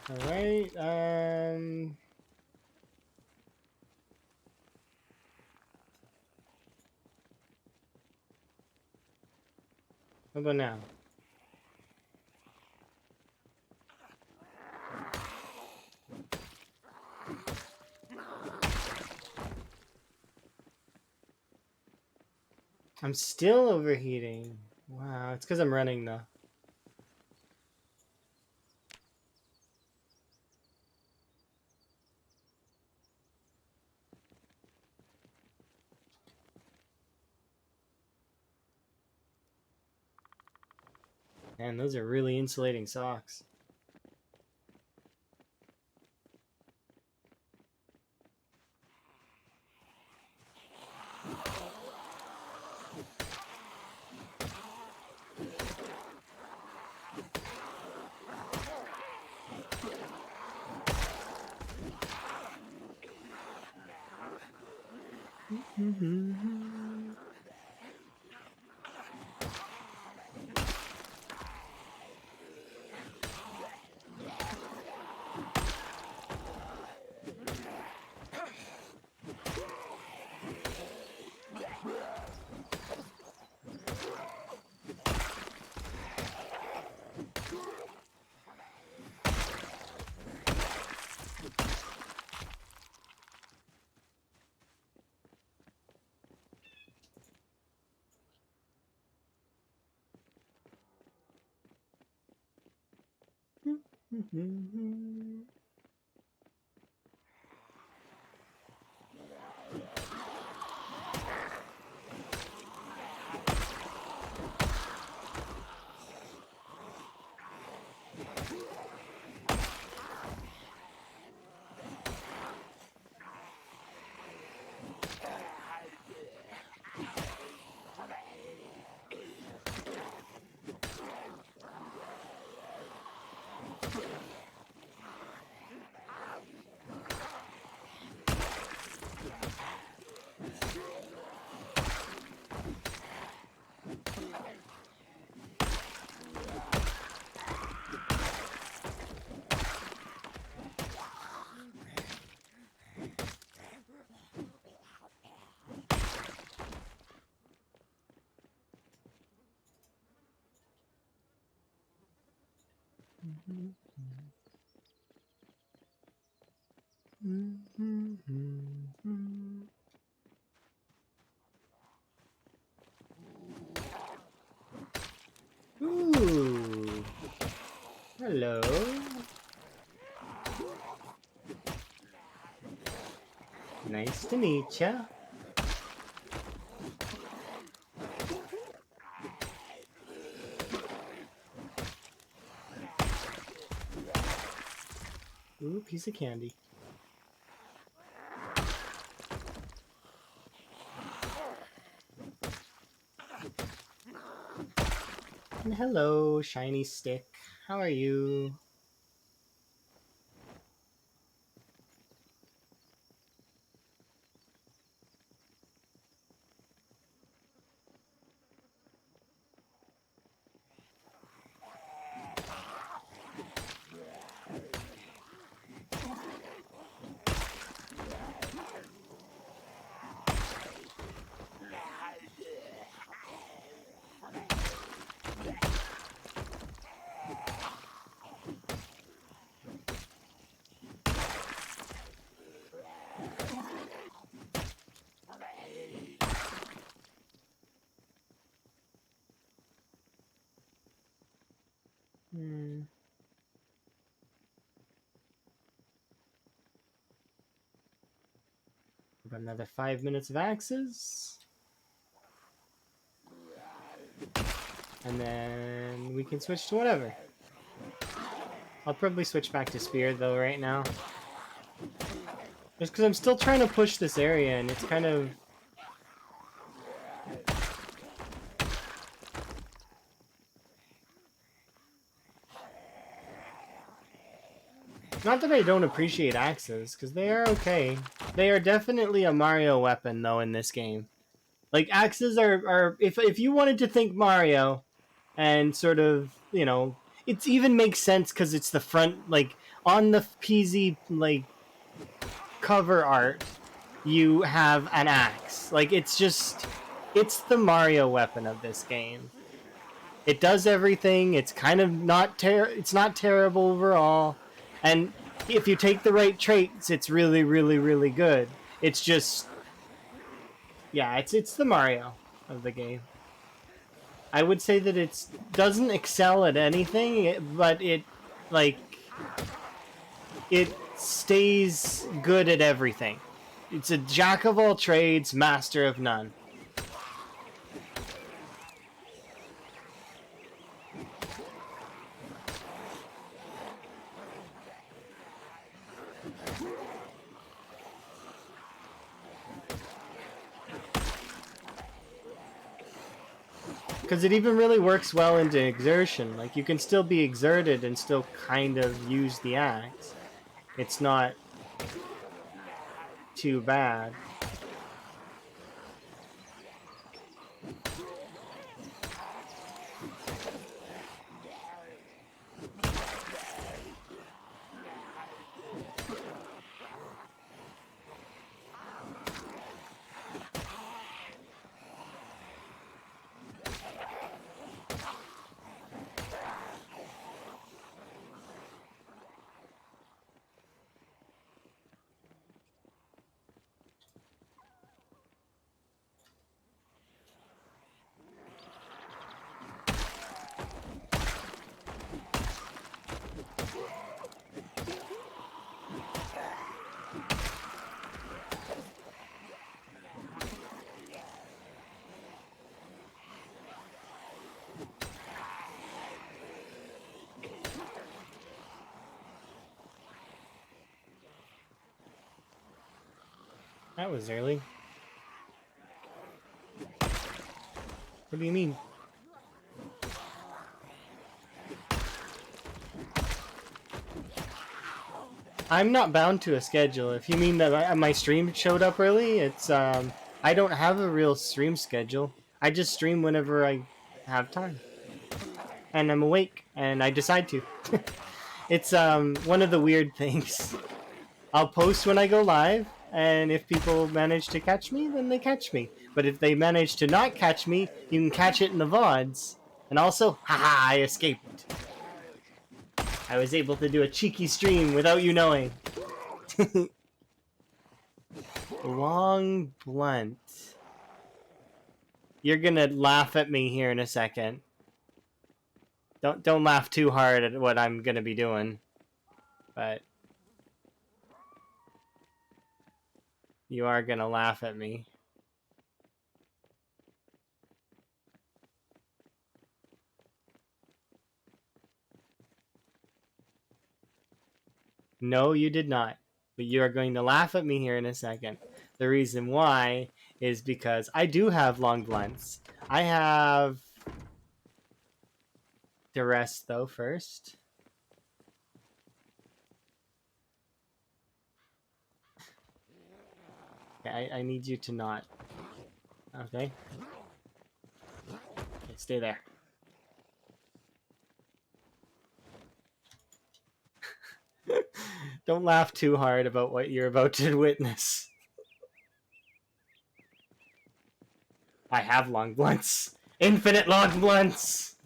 Alright, how about now? I'm still overheating. Wow, it's because I'm running though. Man, those are really insulating socks. Mm-hmm. Ooh. Hello. Nice to meet ya. Ooh, piece of candy. And hello, shiny stick. How are you? About another 5 minutes of axes. And then we can switch to whatever. I'll probably switch back to spear though right now. Just because I'm still trying to push this area and it's kind of... Not that I don't appreciate axes, because they are okay. They are definitely a Mario weapon though in this game. Like axes are if you wanted to think Mario and sort of, you know, it even makes sense because it's the front, like on the PZ like cover art, you have an axe. Like it's the Mario weapon of this game. It does everything. It's kind of it's not terrible overall, and if you take the right traits, it's really really good. It's just, yeah, it's the Mario of the game. I would say that it doesn't excel at anything, but like it stays good at everything. It's a jack of all trades, master of none. Because it even really works well into exertion. Like, you can still be exerted and still kind of use the axe. It's not too bad. That was early. What do you mean? I'm not bound to a schedule. If you mean that my stream showed up early, it's I don't have a real stream schedule. I just stream whenever I have time. And I'm awake and I decide to. It's one of the weird things. I'll post when I go live, and if people manage to catch me, then they catch me. But if they manage to not catch me, you can catch it in the VODs. And also, haha, I escaped. I was able to do a cheeky stream without you knowing. Long blunt. You're gonna laugh at me here in a second. Don't laugh too hard at what I'm gonna be doing. But you are gonna laugh at me. No, you did not. But you are going to laugh at me here in a second. The reason why is because I do have long blunts. I have the rest though first. Okay, I need you to not. Okay. Okay, stay there. Don't laugh too hard about what you're about to witness. I have long blunts. Infinite long blunts!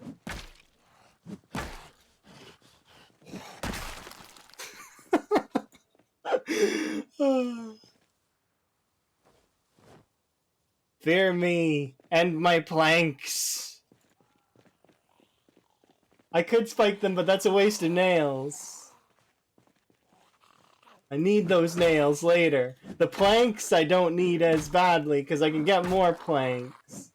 Fear me and my planks. I could spike them, but that's a waste of nails. I need those nails later. The planks I don't need as badly because I can get more planks.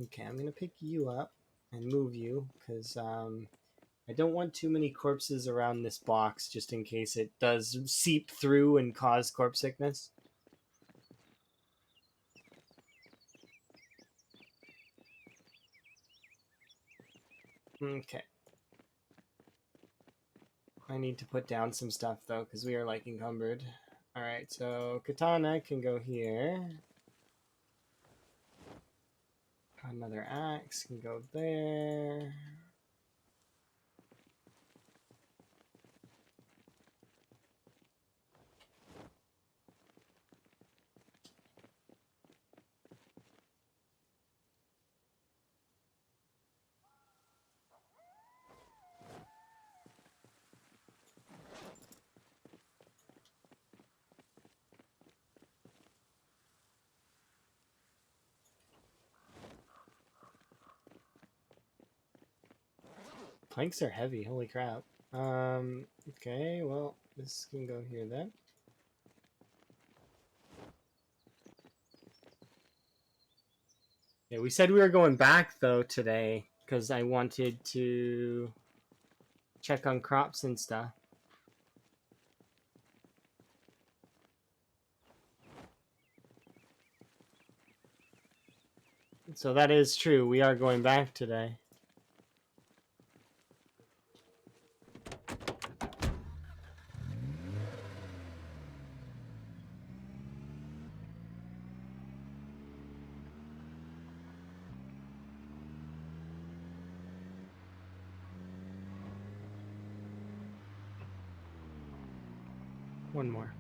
Okay, I'm gonna pick you up and move you because I don't want too many corpses around this box just in case it does seep through and cause corpse sickness. Okay. I need to put down some stuff though because we are like encumbered. Alright, so katana can go here. Another axe can go there. Planks are heavy, holy crap. Okay, well, this can go here then. Yeah, we said we were going back though today because I wanted to check on crops and stuff. So that is true. We are going back today. One more.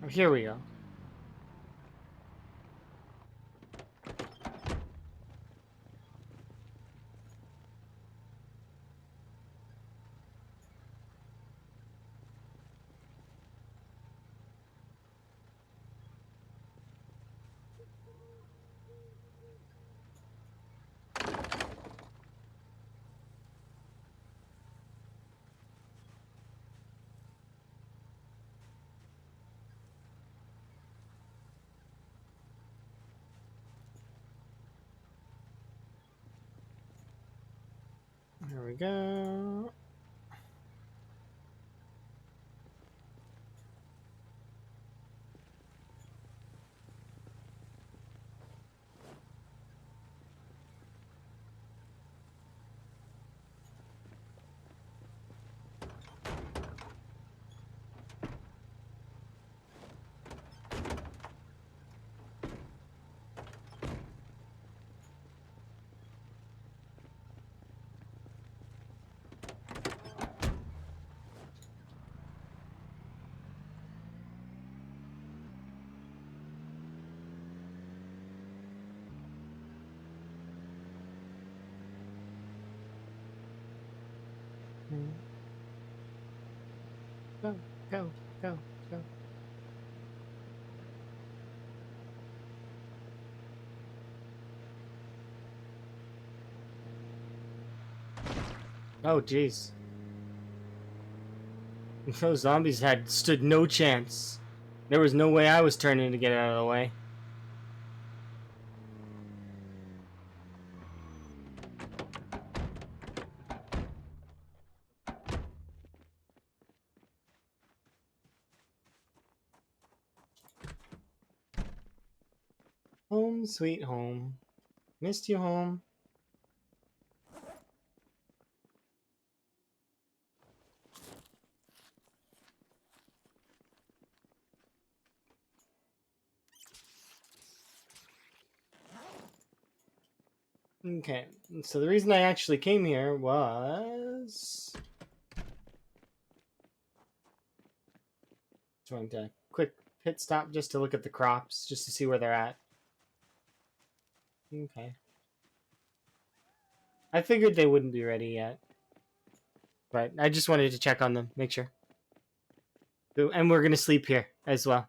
Oh, here we go. There we go. Go, go, go, go. Oh, jeez. Those zombies had stood no chance. There was no way I was turning to get out of the way. Home, sweet home. Missed you, home. Okay, so the reason I actually came here was trying to quick pit stop just to look at the crops, just to see where they're at. Okay. I figured they wouldn't be ready yet, but I just wanted to check on them, make sure. And we're gonna sleep here as well.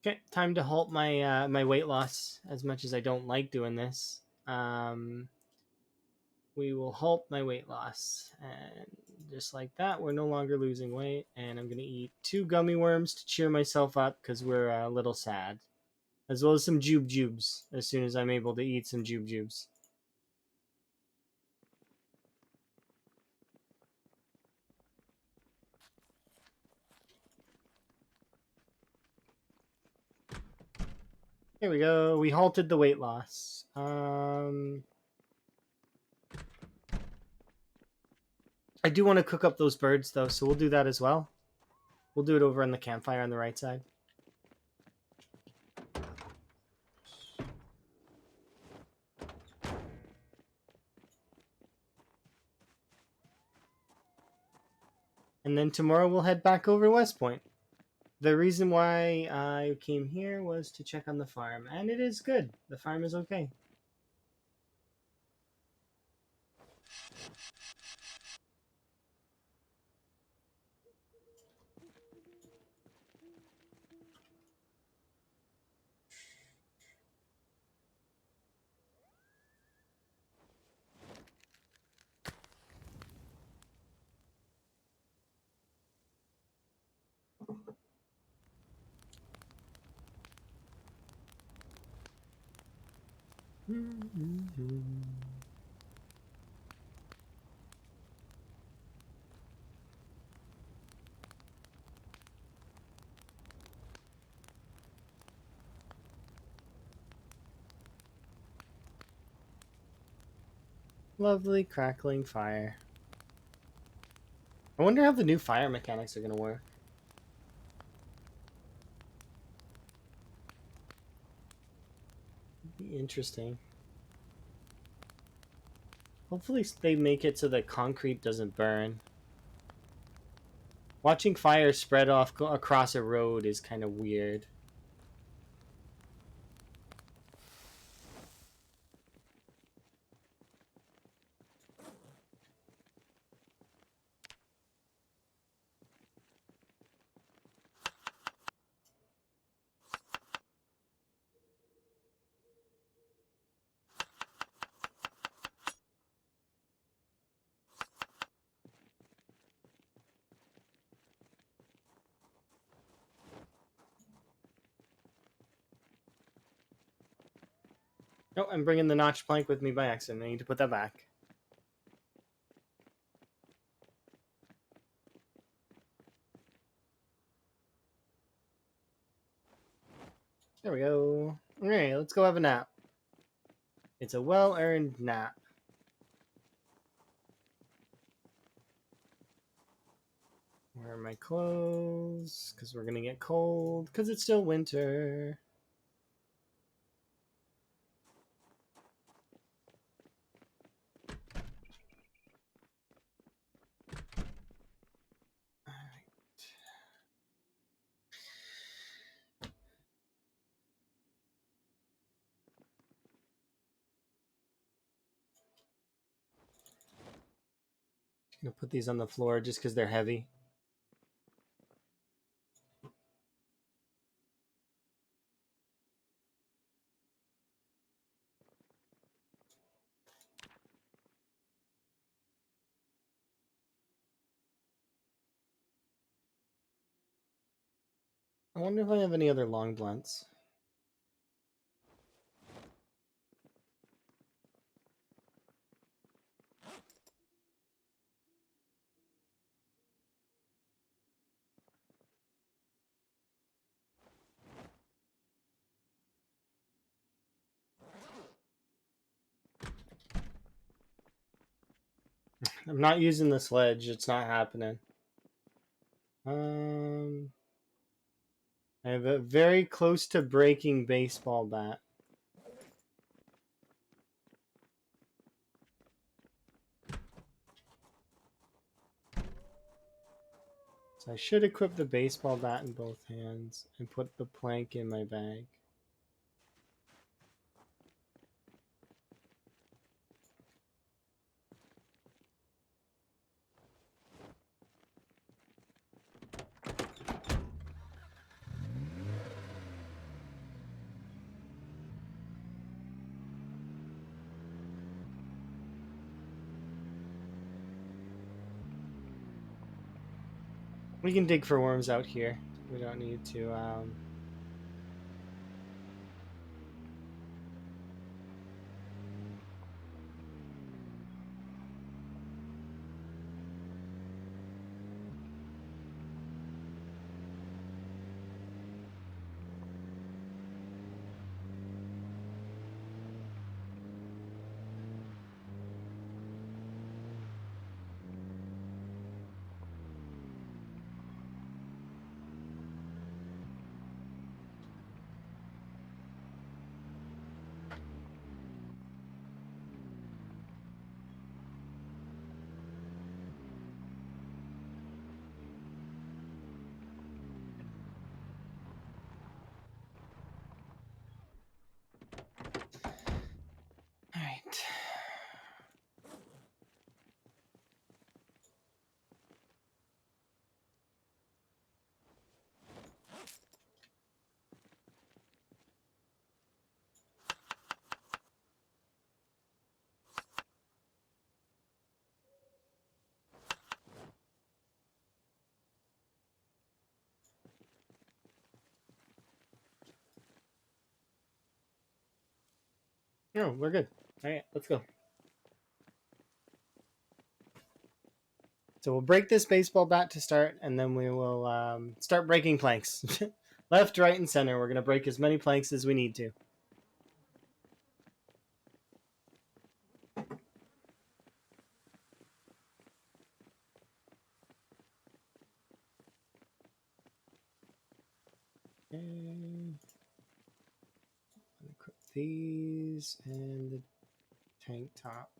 Okay, time to halt my my weight loss. As much as I don't like doing this, we will halt my weight loss, and just like that, we're no longer losing weight. And I'm gonna eat 2 gummy worms to cheer myself up because we're a little sad, as well as some jubes as soon as I'm able to eat some jubes. Here we go. We halted the weight loss. I do want to cook up those birds though, so we'll do that as well. We'll do it over on the campfire on the right side. And then tomorrow we'll head back over West Point. The reason why I came here was to check on the farm, and it is good. The farm is okay. Lovely crackling fire. I wonder how the new fire mechanics are going to work. Be interesting. Hopefully they make it so that concrete doesn't burn. Watching fire spread off across a road is kind of weird. Oh, I'm bringing the notch plank with me by accident. I need to put that back. There we go. Alright, let's go have a nap. It's a well-earned nap. Where are my clothes? Because we're gonna get cold. Because it's still winter. I'm gonna put these on the floor just because they're heavy. I wonder if I have any other long blunts. I'm not using the sledge. It's not happening. I have a very close to breaking baseball bat. So I should equip the baseball bat in both hands and put the plank in my bag. We can dig for worms out here. We don't need to. All right. No, we're good. All right, let's go. So we'll break this baseball bat to start, and then we will start breaking planks. Left, right, and center. We're going to break as many planks as we need to. Okay. Equip these and the tank top.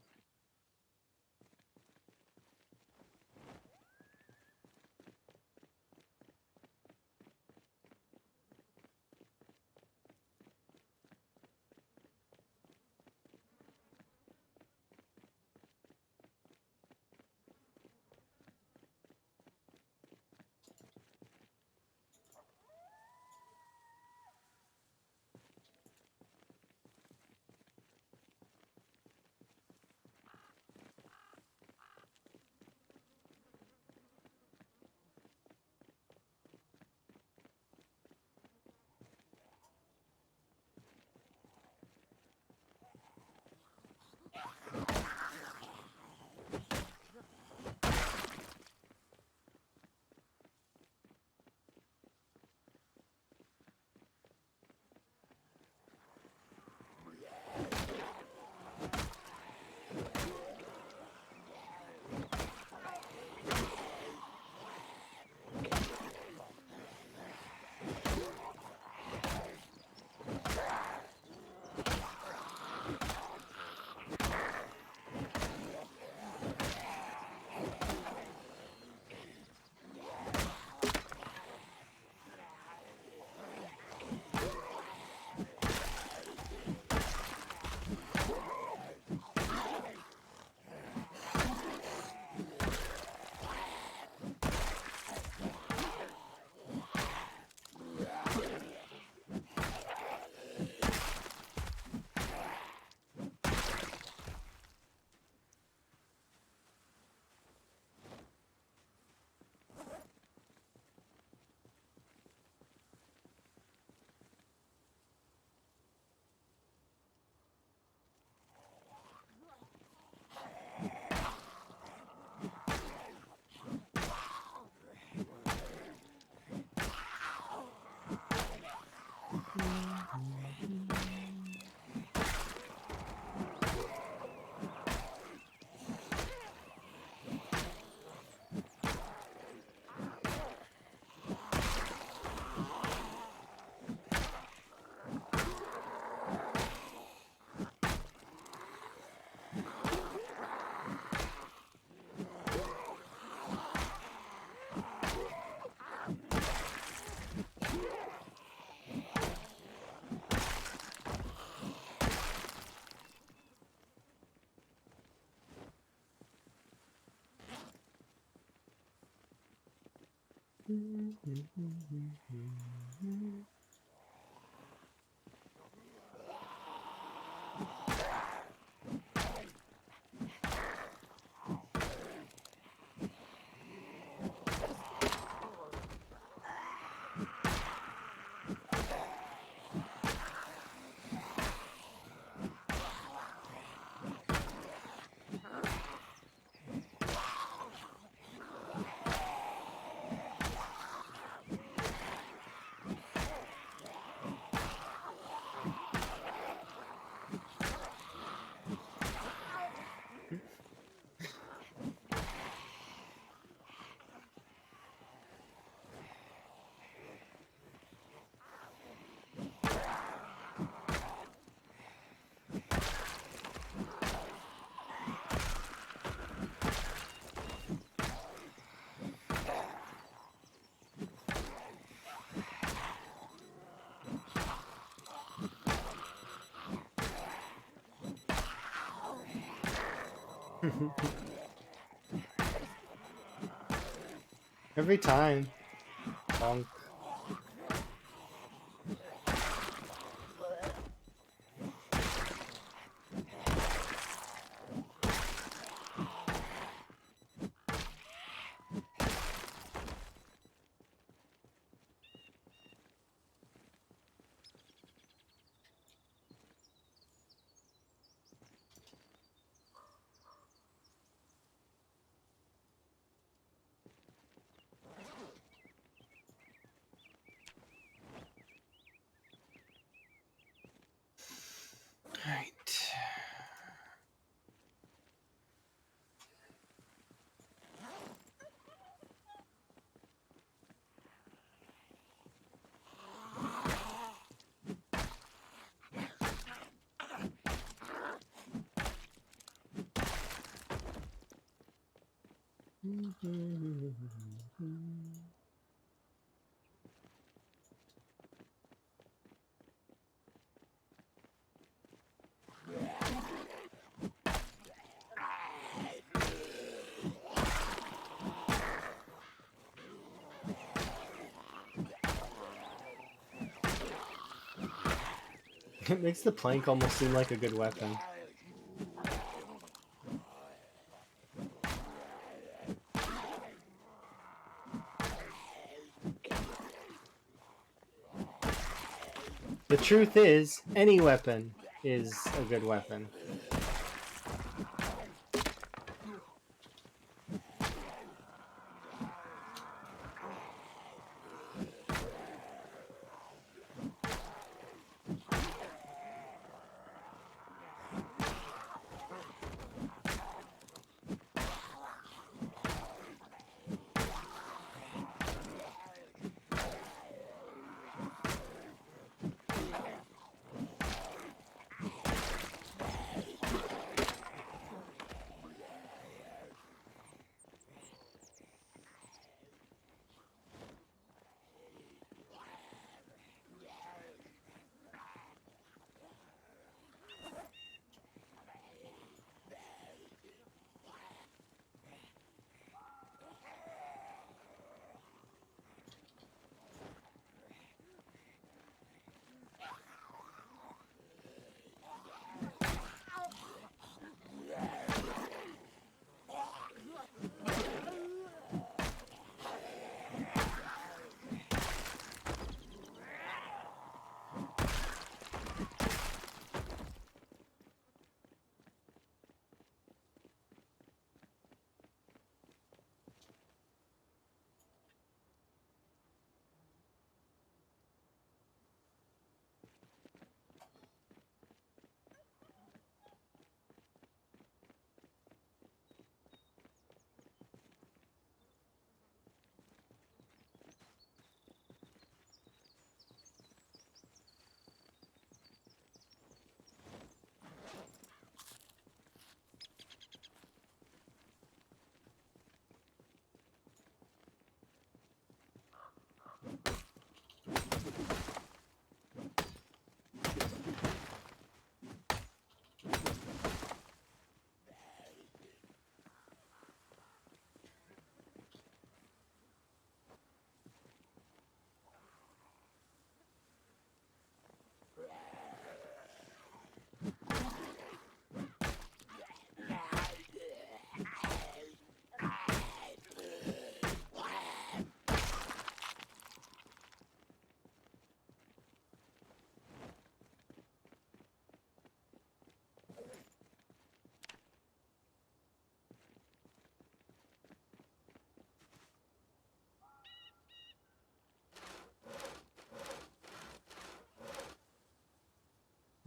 Every time. Bonk. Right. It makes the plank almost seem like a good weapon. The truth is, any weapon is a good weapon.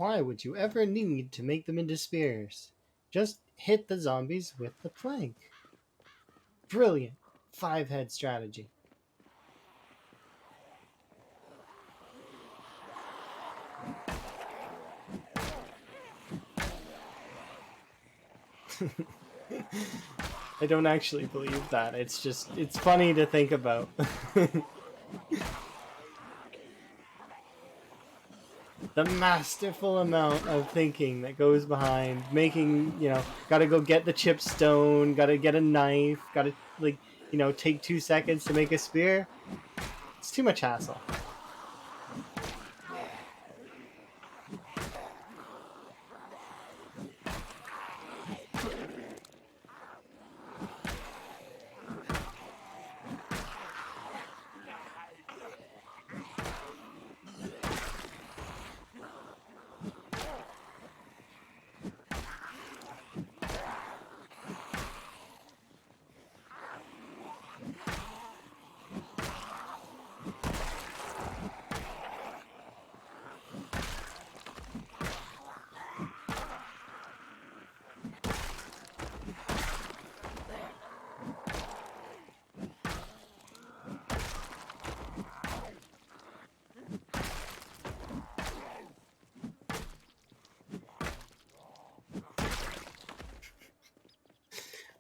Why would you ever need to make them into spears? Just hit the zombies with the plank. Brilliant 5-head strategy. I don't actually believe that. It's funny to think about. The masterful amount of thinking that goes behind making, gotta go get the chipstone, gotta get a knife, gotta, take 2 seconds to make a spear. It's too much hassle.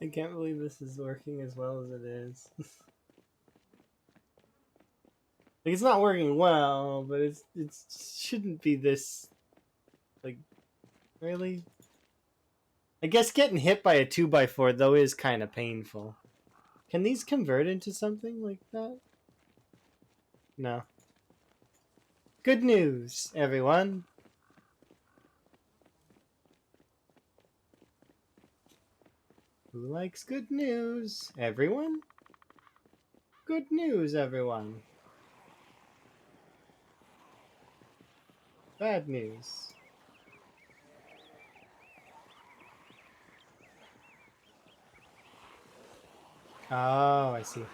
I can't believe this is working as well as it is. Like, it's not working well, but it shouldn't be this, like, really? I guess getting hit by a 2x4 though is kind of painful. Can these convert into something like that? No. Good news, everyone. Who likes good news? Everyone? Good news, everyone. Bad news. Oh, I see.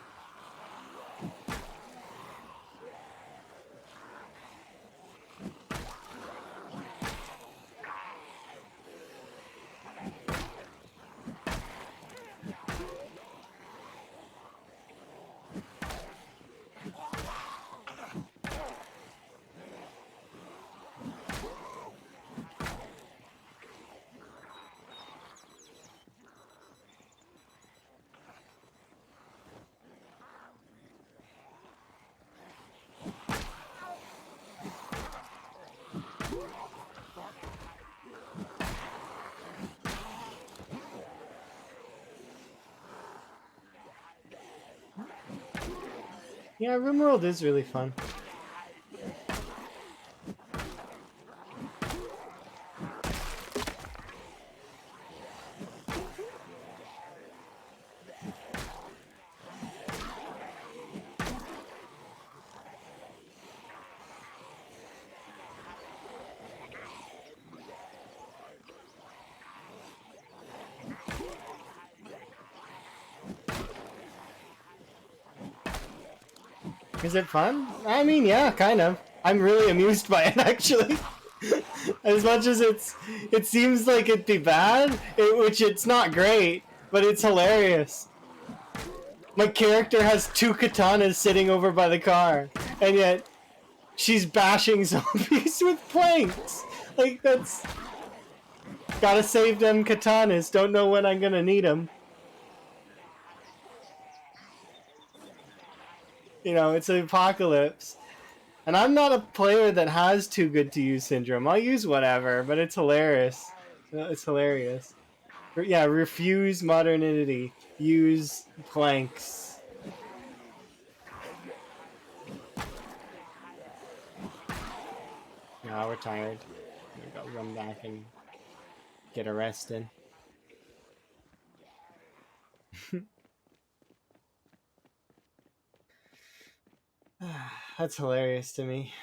Yeah, RimWorld is really fun. Is it fun? I mean, yeah, kind of. I'm really amused by it, actually. As much as it seems like it'd be bad, which it's not great, but it's hilarious. My character has 2 katanas sitting over by the car, and yet she's bashing zombies with planks. Like, that's... Gotta save them katanas, don't know when I'm gonna need them. It's an apocalypse. And I'm not a player that has too good to use syndrome. I'll use whatever, but it's hilarious. It's hilarious. Yeah, refuse modernity. Use planks. No, we're tired. We gotta run back and get arrested. That's hilarious to me.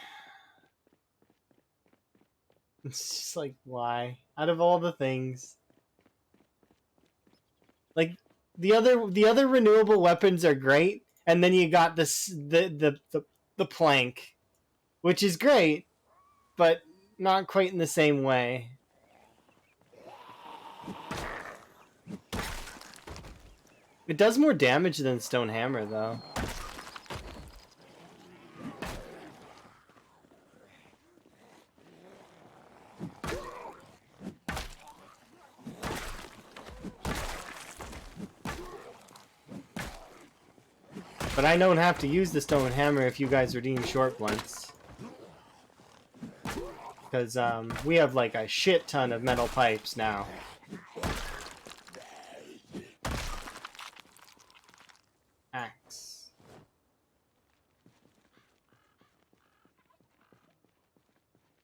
It's just like, why? Out of all the things, like the other renewable weapons are great, and then you got this the plank, which is great, but not quite in the same way. It does more damage than Stone Hammer, though. But I don't have to use the Stone Hammer if you guys redeem short blunts. Because we have like a shit ton of metal pipes now. Axe.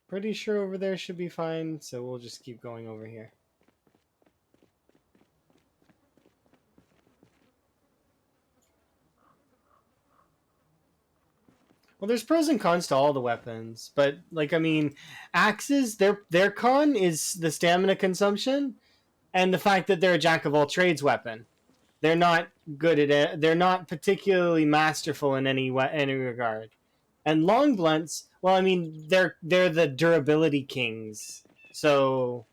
Pretty sure over there should be fine, so we'll just keep going over here. Well, there's pros and cons to all the weapons, but like I mean, axes, their con is the stamina consumption and the fact that they're a jack of all trades weapon. They're not good at it. They're not particularly masterful in any regard. And long blunts, well, I mean, they're the durability kings. So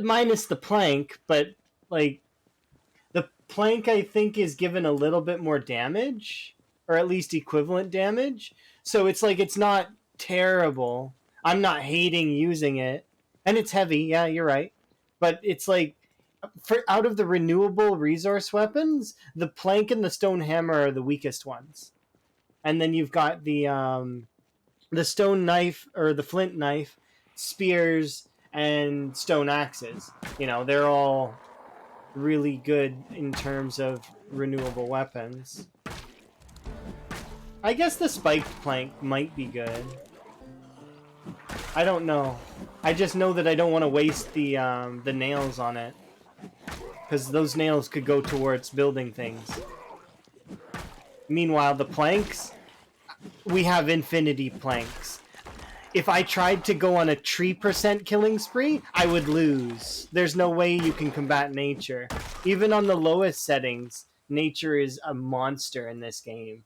minus the plank, but like the plank, I think is given a little bit more damage, or at least equivalent damage. So it's like it's not terrible. I'm not hating using it, and it's heavy. Yeah, you're right, but it's like for out of the renewable resource weapons, the plank and the stone hammer are the weakest ones, and then you've got the stone knife or the flint knife, spears, and stone axes. You know, they're all really good in terms of renewable weapons. I guess the spiked plank might be good. I don't know. I just know that I don't want to waste the nails on it, because those nails could go towards building things. Meanwhile, the planks, we have infinity planks. If I tried to go on a tree % killing spree, I would lose. There's no way you can combat nature. Even on the lowest settings, nature is a monster in this game.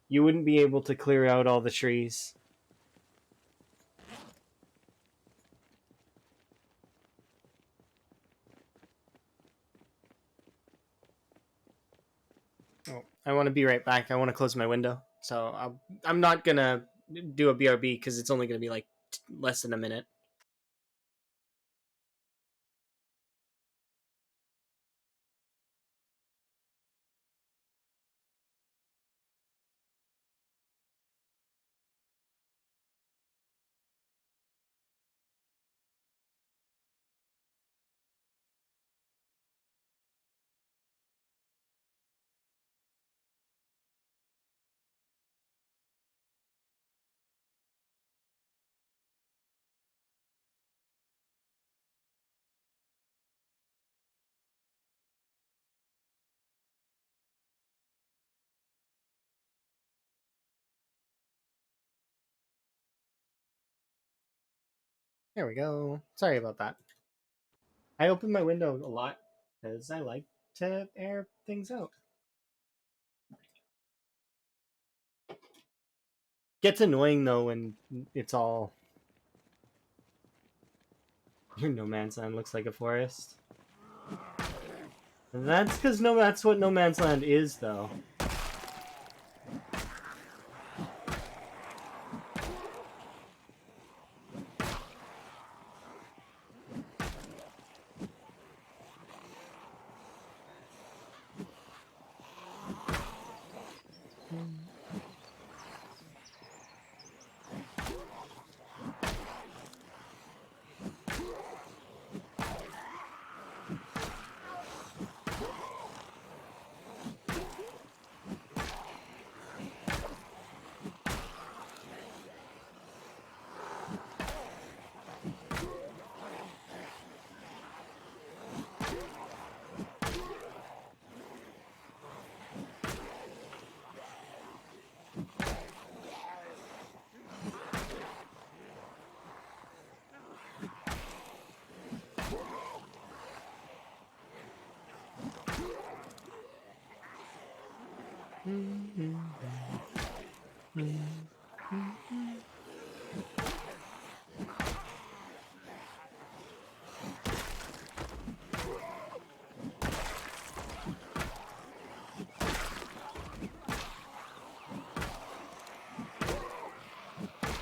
You wouldn't be able to clear out all the trees. Oh, I want to be right back. I want to close my window. So I'm not going to do a BRB because it's only going to be like less than a minute. There we go. Sorry about that. I open my window a lot because I like to air things out. Gets annoying though when it's all your no man's land looks like a forest. That's because that's what no man's land is though.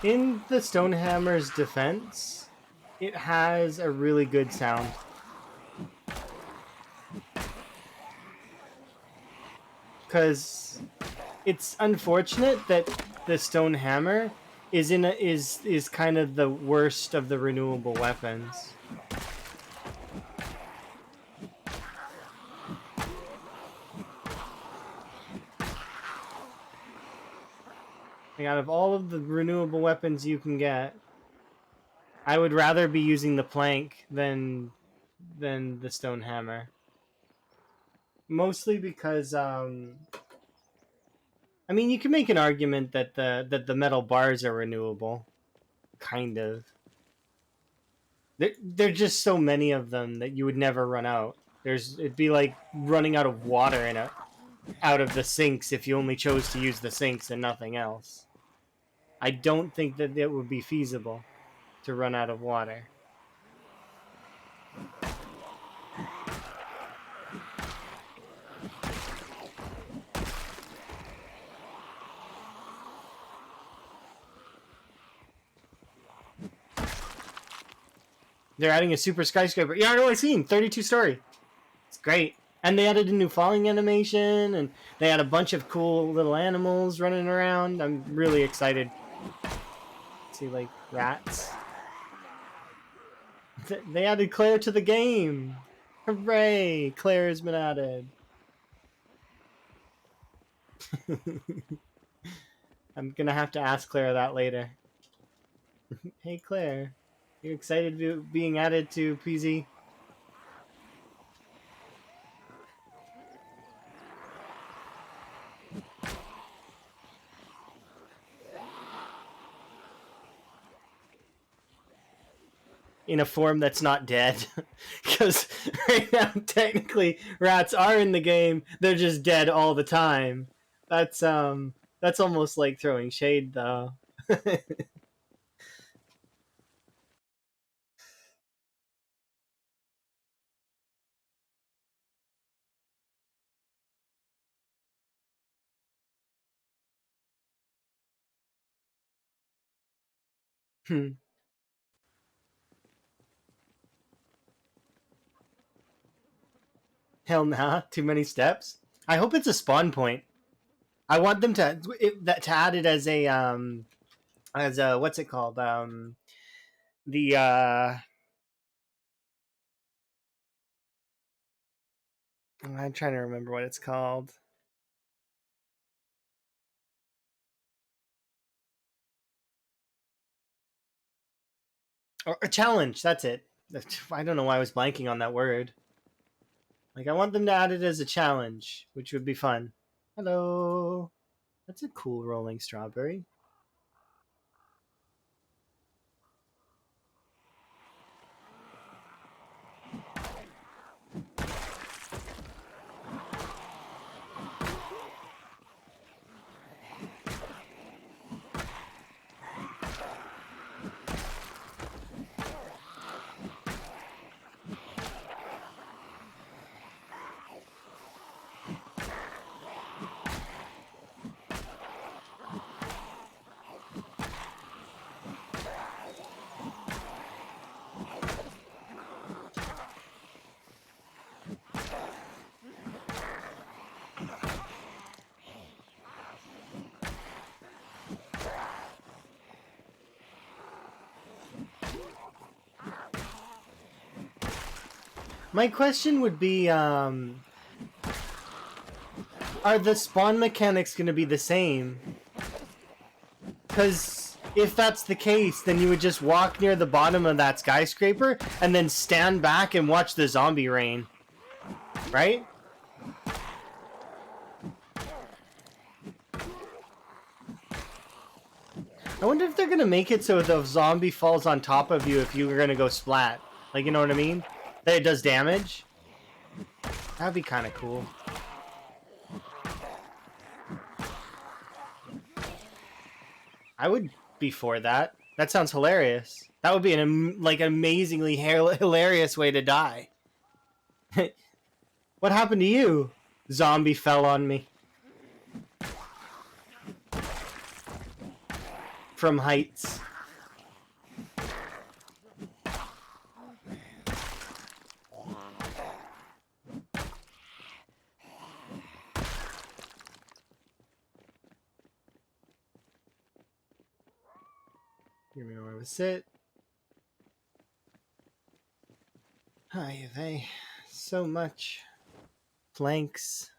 In the Stonehammer's defense, it has a really good sound. Because it's unfortunate that the stone hammer is kind of the worst of the renewable weapons. Like, out of all of the renewable weapons you can get, I would rather be using the plank than the stone hammer. Mostly because I mean, you can make an argument that the metal bars are renewable, kind of. There're just so many of them that you would never run out. It'd be like running out of water out of the sinks if you only chose to use the sinks and nothing else. I don't think that it would be feasible to run out of water. They're adding a super skyscraper. Yeah, I know, I've seen 32 story. It's great. And they added a new falling animation, and they had a bunch of cool little animals running around. I'm really excited. See, like, rats. They added Claire to the game. Hooray! Claire has been added. I'm gonna have to ask Claire that later. Hey, Claire. You excited to being added to PZ? In a form that's not dead. Because right now, technically, rats are in the game. They're just dead all the time. That's almost like throwing shade, though. Hell nah, too many steps. I hope it's a spawn point. I want them to add it as a what's it called? The I'm trying to remember what it's called. Or a challenge, that's it. I don't know why I was blanking on that word. Like, I want them to add it as a challenge, which would be fun. Hello. That's a cool rolling strawberry. My question would be, are the spawn mechanics going to be the same? Because if that's the case, then you would just walk near the bottom of that skyscraper and then stand back and watch the zombie rain. Right? I wonder if they're going to make it so the zombie falls on top of you if you were going to go splat. Like, you know what I mean? That it does damage. That'd be kind of cool. I would be for that. That sounds hilarious. That would be an amazingly hilarious way to die. What happened to you? Zombie fell on me. from heights. Give me where we sit. Hi, they. So much. Planks.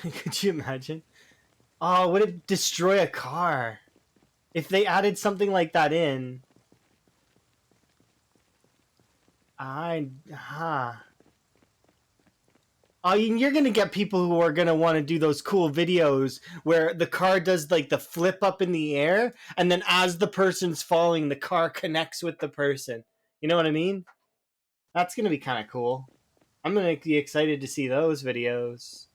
Could you imagine? Oh, would it destroy a car? If they added something like that in. Oh, you're gonna get people who are gonna want to do those cool videos where the car does like the flip up in the air, and then as the person's falling, the car connects with the person. You know what I mean? That's gonna be kind of cool. I'm gonna be excited to see those videos.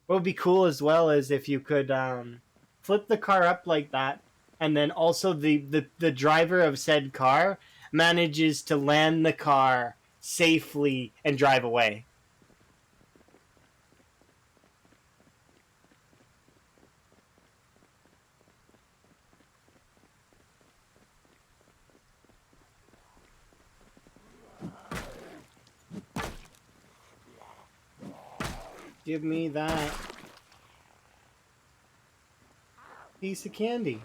What would be cool as well is if you could flip the car up like that, and then also the driver of said car manages to land the car safely and drive away. Give me that piece of candy.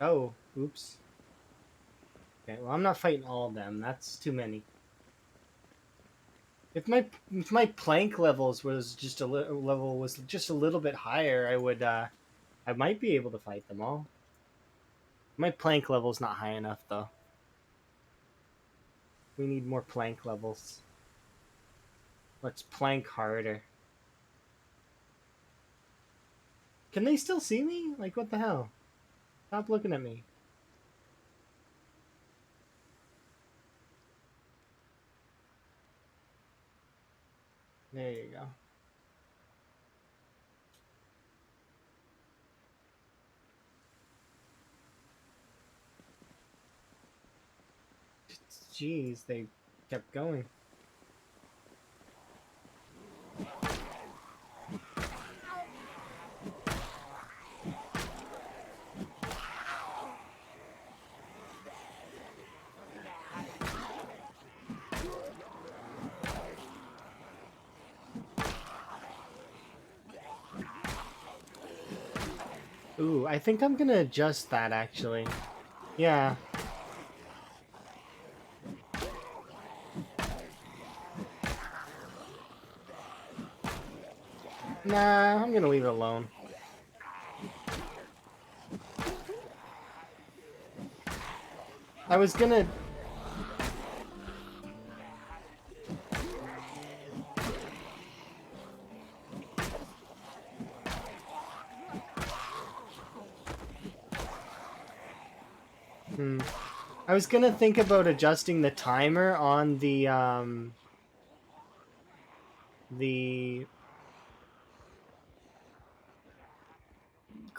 Oh, oops. Okay, well I'm not fighting all of them. That's too many. If my plank levels was just level was just a little bit higher, I might be able to fight them all. My plank level's not high enough though. We need more plank levels. Let's plank harder. Can they still see me? Like, what the hell? Stop looking at me. There you go. Jeez, they kept going. Ooh, I think I'm gonna adjust that actually. Yeah. Nah, I'm gonna leave it alone. I was gonna... I was gonna think about adjusting the timer on the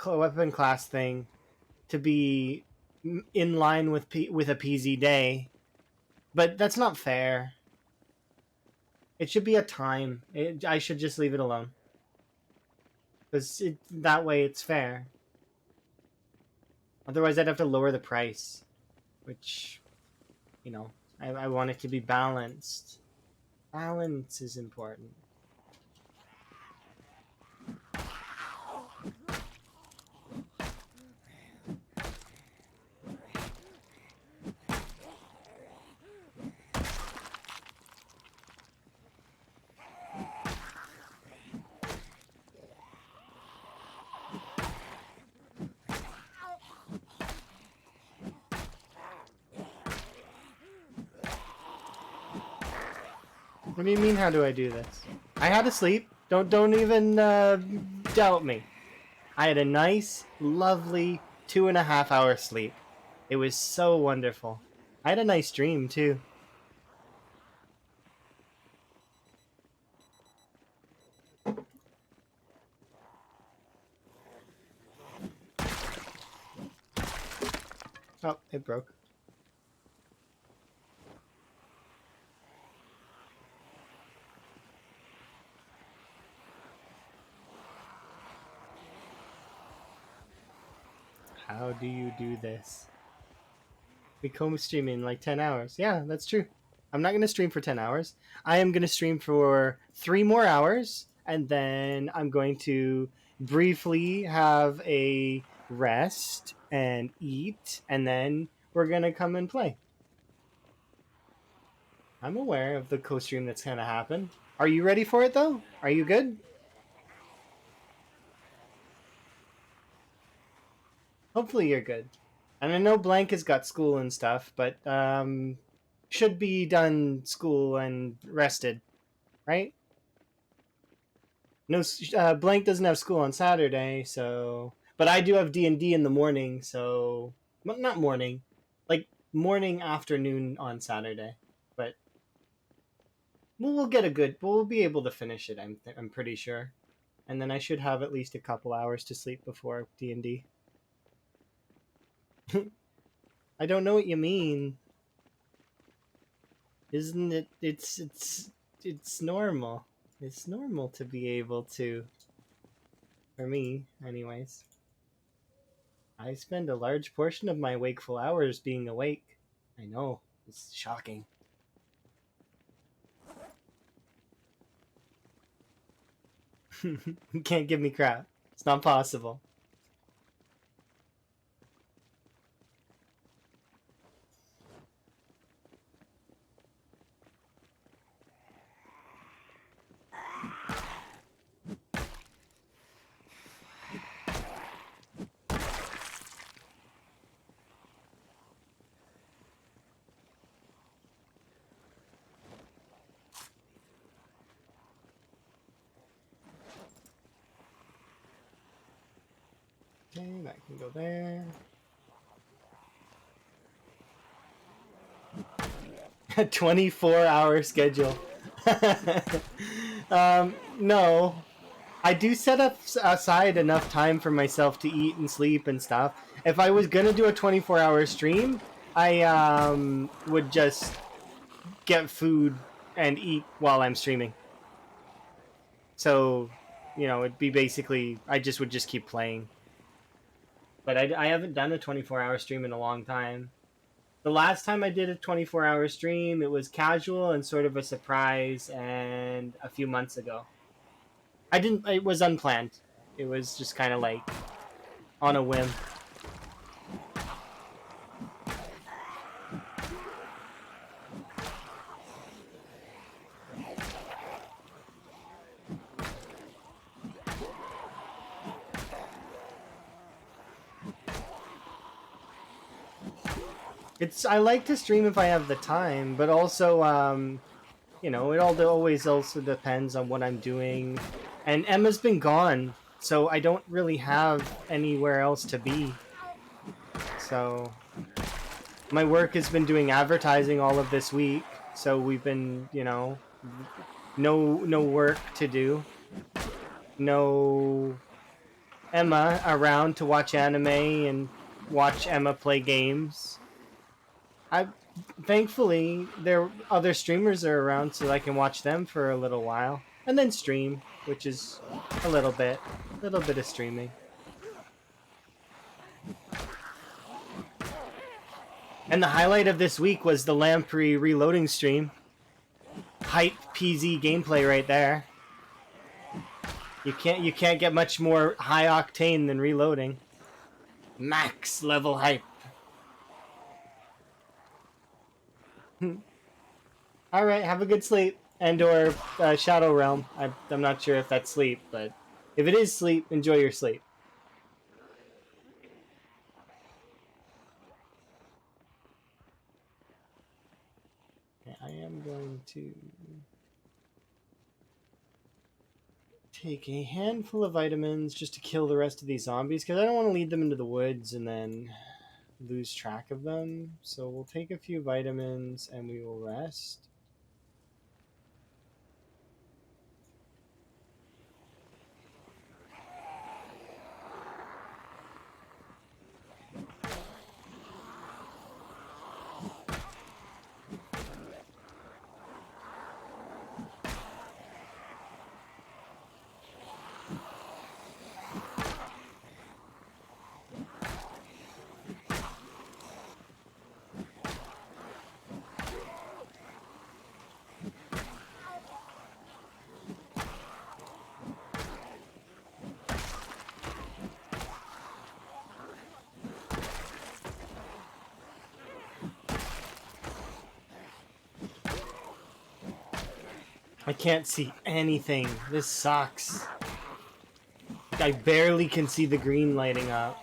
weapon class thing to be in line with with a PZ day, but that's not fair. It should be a time. I should just leave it alone because that way it's fair. Otherwise, I'd have to lower the price, which, you know, I want it to be balanced. Balance is important. What do you mean? How do I do this? I had to sleep. Don't even doubt me. I had a nice, lovely 2.5 hour sleep. It was so wonderful. I had a nice dream too. Oh, it broke. How do you do this? We co-stream in like 10 hours. Yeah, that's true. I'm not going to stream for 10 hours. I am going to stream for 3 more hours, and then I'm going to briefly have a rest and eat, and then we're going to come and play. I'm aware of the co-stream that's going to happen. Are you ready for it, though? Are you good? Hopefully you're good. And I know Blank has got school and stuff, but should be done school and rested, right? No, Blank doesn't have school on Saturday, so. But I do have D&D in the morning, so. Well, not morning, like morning afternoon on Saturday, but we'll get a good. We'll be able to finish it. I'm pretty sure, and then I should have at least a couple hours to sleep before D&D. I don't know what you mean. Isn't it? It's normal. It's normal to be able to. For me, anyways. I spend a large portion of my wakeful hours being awake. I know. It's shocking. You can't give me crap. It's not possible. Okay, that can go there. 24-hour schedule. No. I do set up aside enough time for myself to eat and sleep and stuff. If I was gonna do a 24-hour stream, I would just get food and eat while I'm streaming. So, it'd be basically I just would just keep playing. But I haven't done a 24-hour stream in a long time. The last time I did a 24-hour stream, it was casual and sort of a surprise, and a few months ago. It was unplanned. It was just kind of like on a whim. I like to stream if I have the time, but also it always also depends on what I'm doing. And Emma's been gone, so I don't really have anywhere else to be. So my work has been doing advertising all of this week, so we've been, no work to do. No Emma around to watch anime and watch Emma play games. I thankfully there other streamers are around, so I can watch them for a little while and then stream, which is a little bit of streaming. And the highlight of this week was the Lamprey reloading stream. Hype PZ gameplay right there. You can't get much more high octane than reloading. Max level hype. All right, have a good sleep and/or Shadow Realm. I'm not sure if that's sleep, but if it is sleep, enjoy your sleep. Okay, I am going to take a handful of vitamins just to kill the rest of these zombies because I don't want to lead them into the woods and then lose track of them. So we'll take a few vitamins and we will rest. I can't see anything. This sucks. I barely can see the green lighting up.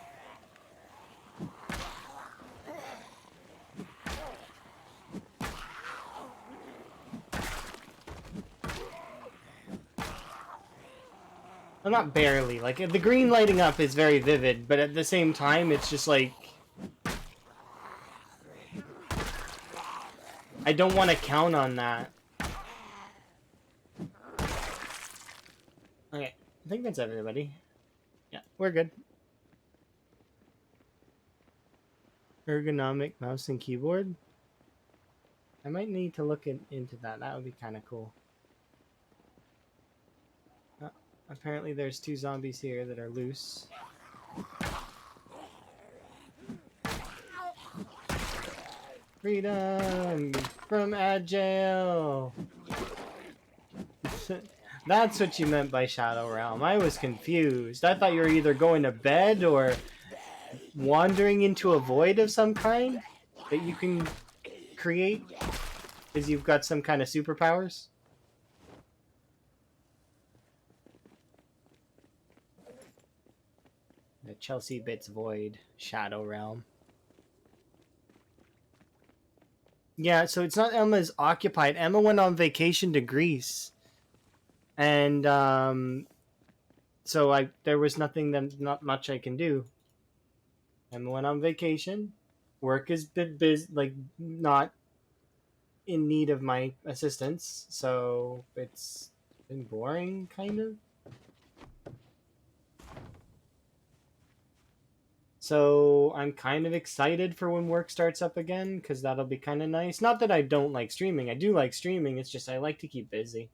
Well, not barely. Like, the green lighting up is very vivid, but at the same time, it's just like... I don't want to count on that. Okay, I think that's everybody. Yeah, we're good. Ergonomic mouse and keyboard. I might need to look into that. That would be kind of cool. Apparently there's 2 zombies here that are loose. Freedom from Agile! That's what you meant by Shadow Realm. I was confused. I thought you were either going to bed or wandering into a void of some kind that you can create because you've got some kind of superpowers. The Chelsea Bits Void, Shadow Realm. Yeah, so it's not Emma's occupied. Emma went on vacation to Greece. And so there was not much I can do. Emma went on vacation. Work has been like not in need of my assistance, so it's been boring, kind of. So I'm kind of excited for when work starts up again, because that'll be kind of nice. Not that I don't like streaming. I do like streaming. It's just I like to keep busy.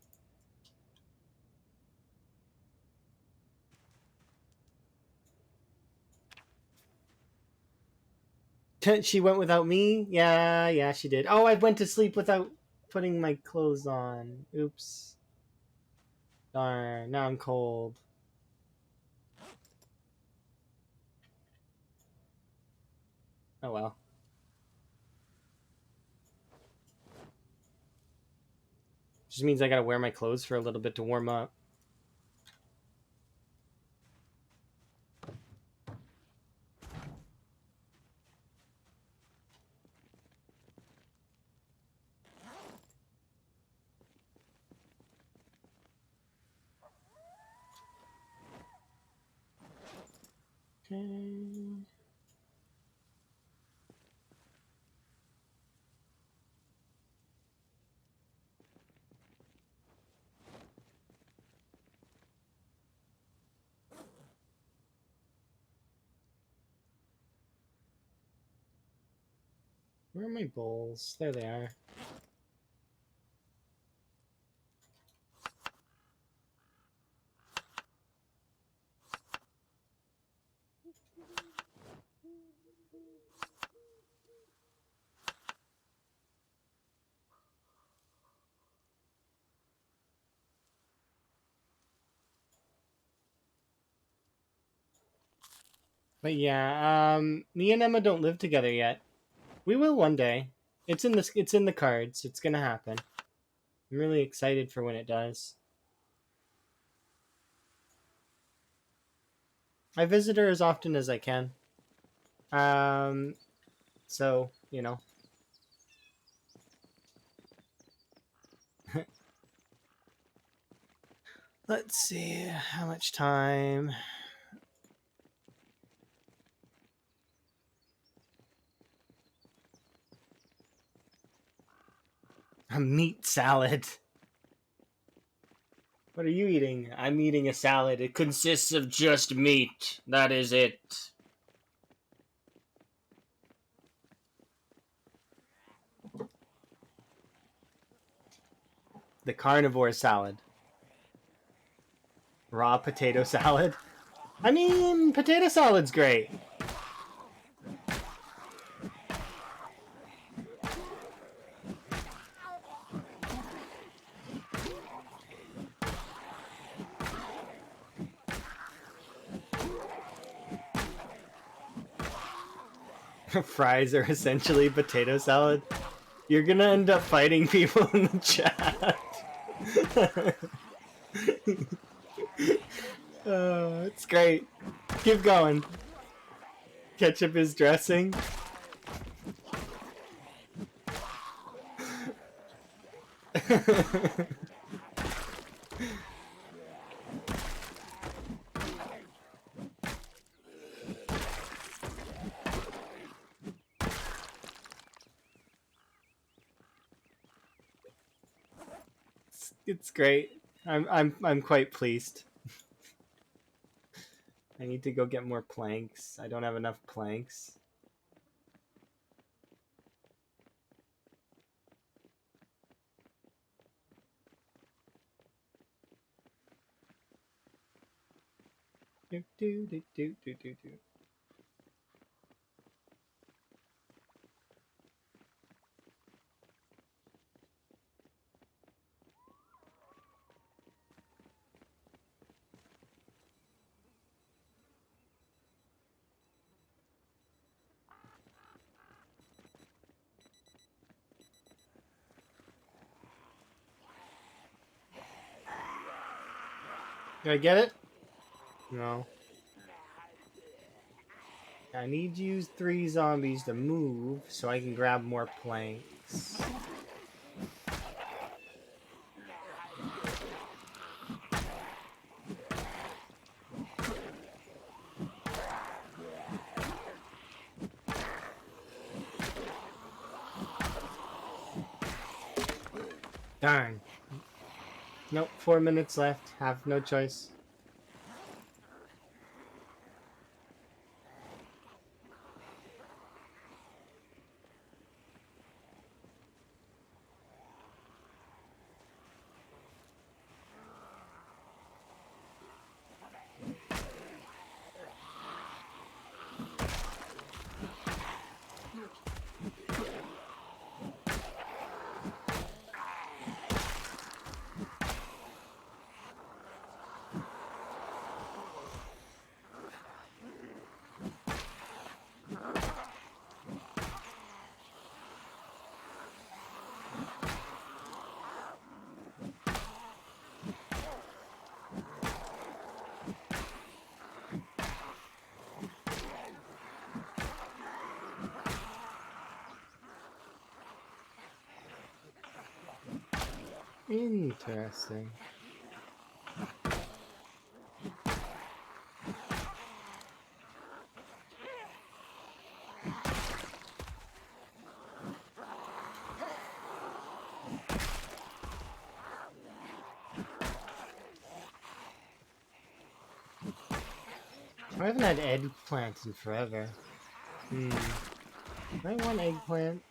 She went without me? Yeah, she did. Oh, I went to sleep without putting my clothes on. Oops. Darn, now I'm cold. Oh well. Just means I gotta wear my clothes for a little bit to warm up. Okay. Where are my bowls? There they are. But yeah, me and Emma don't live together yet. We will one day. It's in the cards. It's gonna happen. I'm really excited for when it does. I visit her as often as I can. Um, so you know. Let's see how much time. A meat salad. What are you eating? I'm eating a salad. It consists of just meat. That is it. The carnivore salad. Raw potato salad. I mean, potato salad's great. Fries are essentially potato salad. You're gonna end up fighting people in the chat. It's great. Keep going. Ketchup is dressing. It's great. I'm quite pleased. I need to go get more planks. I don't have enough planks. Do do do do do do do. Do I get it? No. I need to use 3 zombies to move so I can grab more planks. Darn. Nope, 4 minutes left. Have no choice. Interesting. I haven't had eggplant in forever. I want eggplant.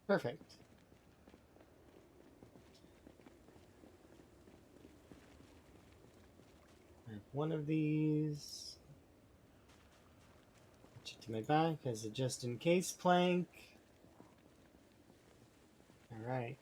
Perfect. I have one of these. Put it to my back as a just in case plank. Alright.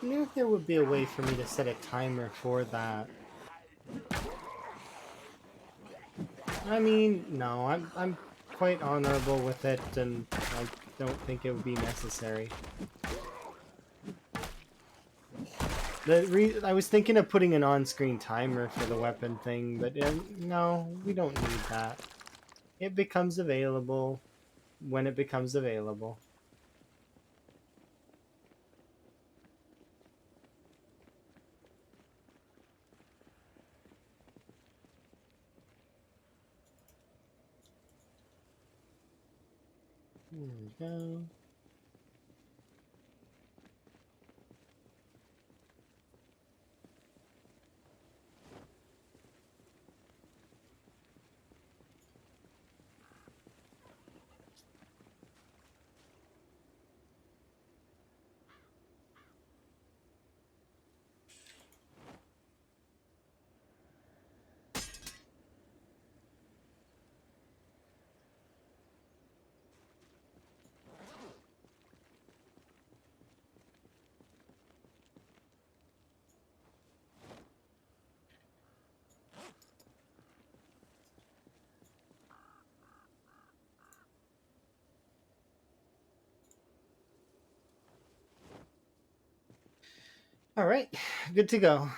I wonder if there would be a way for me to set a timer for that. I mean, no, I'm quite honorable with it, and I don't think it would be necessary. I was thinking of putting an on-screen timer for the weapon thing, but no, we don't need that. It becomes available when it becomes available. There we go. All right, good to go.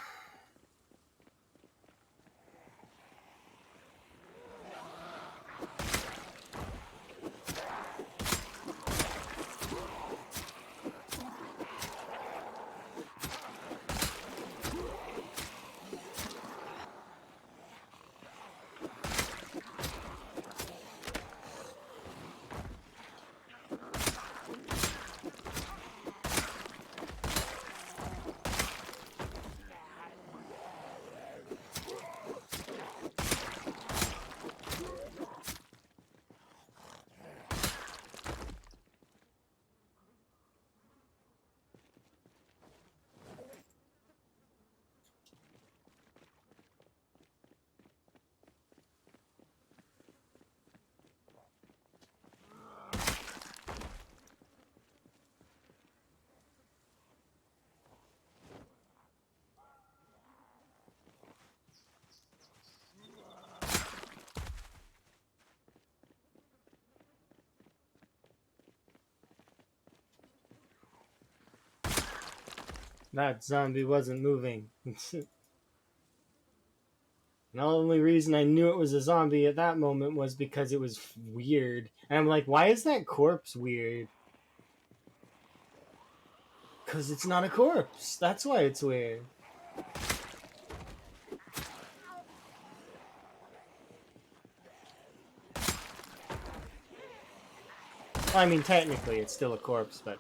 That zombie wasn't moving. The only reason I knew it was a zombie at that moment was because it was weird. And I'm like, why is that corpse weird? Because it's not a corpse. That's why it's weird. I mean, technically, it's still a corpse, but.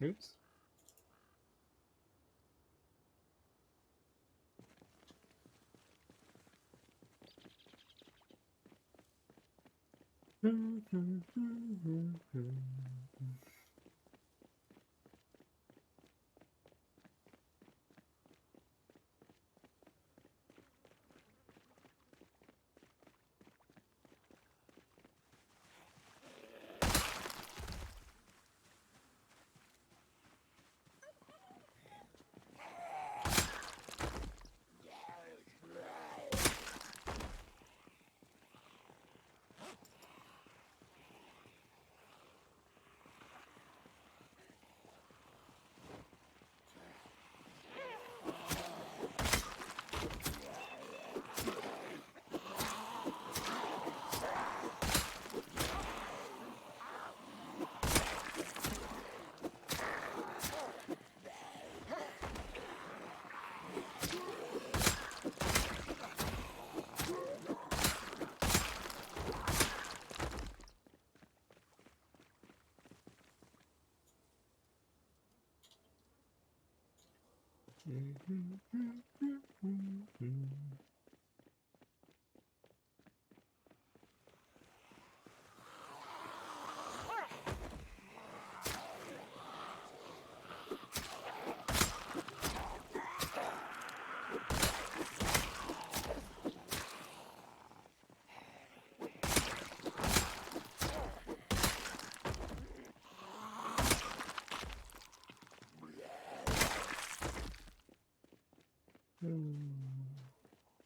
Oops.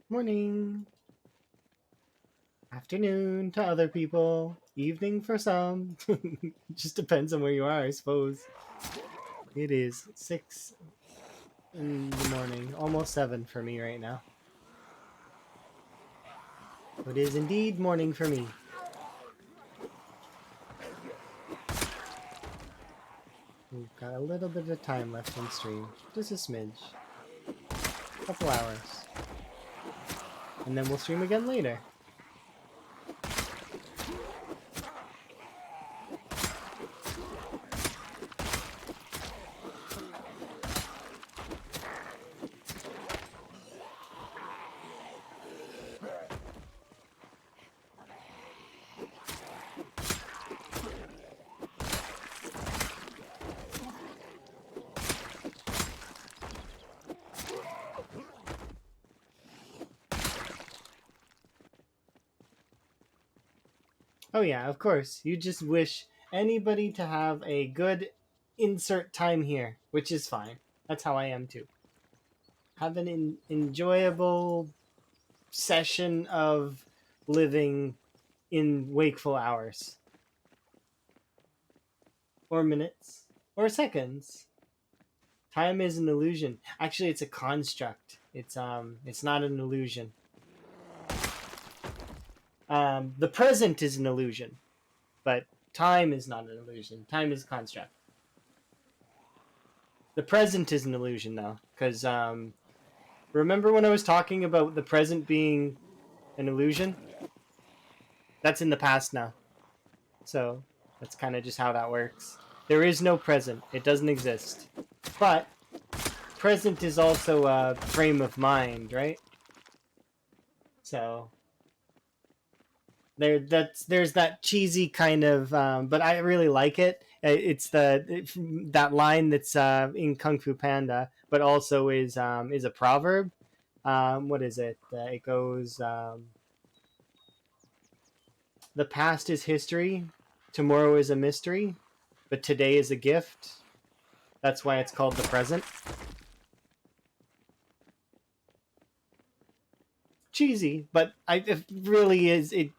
Morning. Afternoon to other people. Evening for some. Just depends on where you are, I suppose. It is 6 in the morning. Almost 7 for me right now. It is indeed morning for me. We've got a little bit of time left in stream. Just a smidge. A couple hours. And then we'll stream again later. Oh yeah, of course. You just wish anybody to have a good insert time here, which is fine. That's how I am too. Have an enjoyable session of living in wakeful hours. Or minutes. Or seconds. Time is an illusion. Actually, it's a construct. It's not an illusion. The present is an illusion, but time is not an illusion. Time is a construct. The present is an illusion, though, because remember when I was talking about the present being an illusion? That's in the past now. So that's kind of just how that works. There is no present. It doesn't exist. But present is also a frame of mind, right? So there's that cheesy kind of, but I really like it. It's that line that's in Kung Fu Panda, but also is a proverb. What is it? It goes, "The past is history, tomorrow is a mystery, but today is a gift." That's why it's called the present. Cheesy, but it really is. It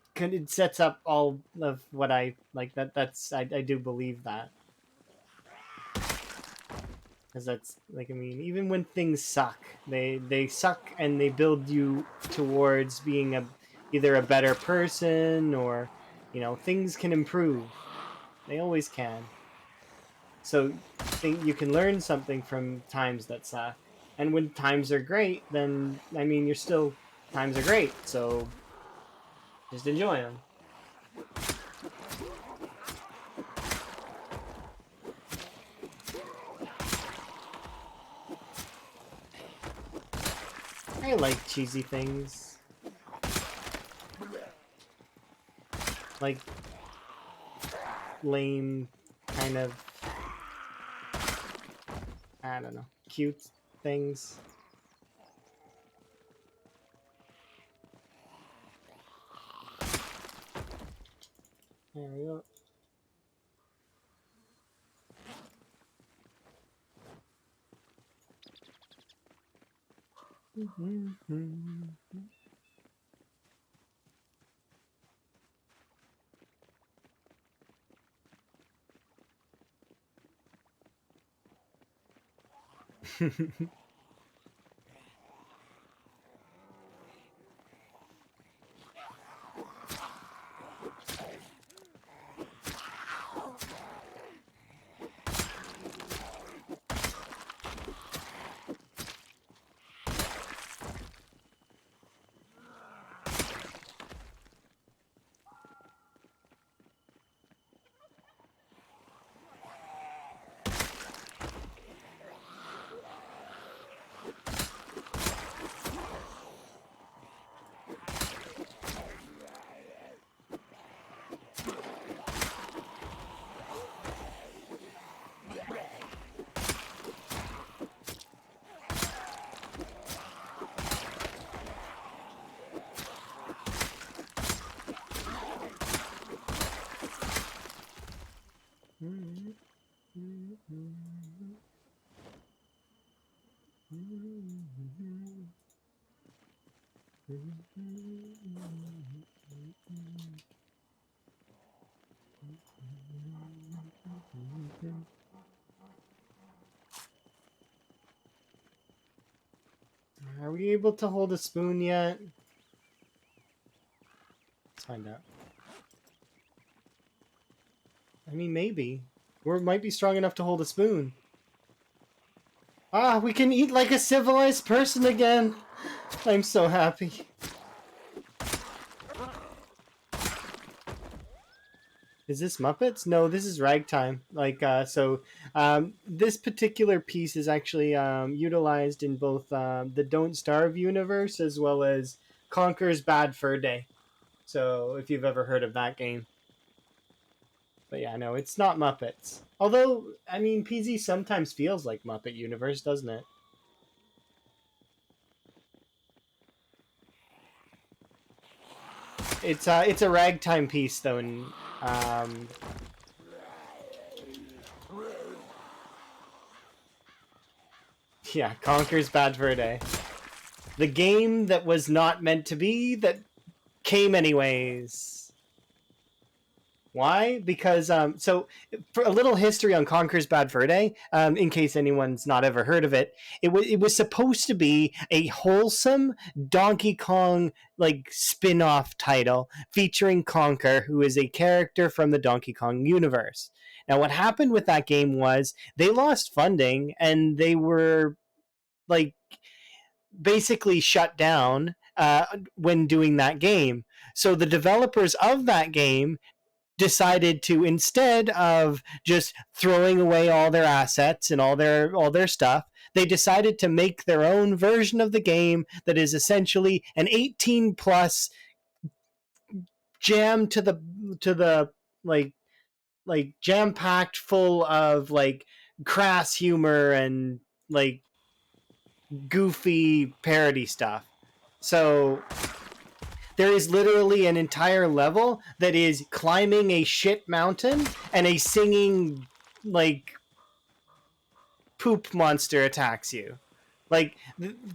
sets up all of what I like. I do believe that, because that's like, I mean, even when things suck, they suck and they build you towards being either a better person, or things can improve. They always can. So think you can learn something from times that suck, and when times are great, then I mean, times are great. So just enjoy them. I like cheesy things. Like lame, kind of, I don't know, cute things. There we go. we able to hold a spoon yet? Let's find out. I mean, maybe. We might be strong enough to hold a spoon. Ah, we can eat like a civilized person again. I'm so happy. Is this Muppets? No, this is Ragtime. This particular piece is actually utilized in both the Don't Starve universe as well as Conker's Bad Fur Day. So, if you've ever heard of that game. But yeah, no, it's not Muppets. Although, I mean, PZ sometimes feels like Muppet Universe, doesn't it? It's a ragtime piece though, and um, yeah, Conker's Bad Fur Day, the game that was not meant to be that came anyways. Why? Because so for a little history on Conker's Bad Fur Day, in case anyone's not ever heard of it, it was supposed to be a wholesome Donkey Kong like spin-off title featuring Conker, who is a character from the Donkey Kong universe. Now, what happened with that game was they lost funding and they were like basically shut down when doing that game. So the developers of that game decided to, instead of just throwing away all their assets and all their stuff, they decided to make their own version of the game that is essentially an 18 plus jam to the like jam packed full of like crass humor and like goofy parody stuff. So there is literally an entire level that is climbing a shit mountain and a singing like poop monster attacks you, like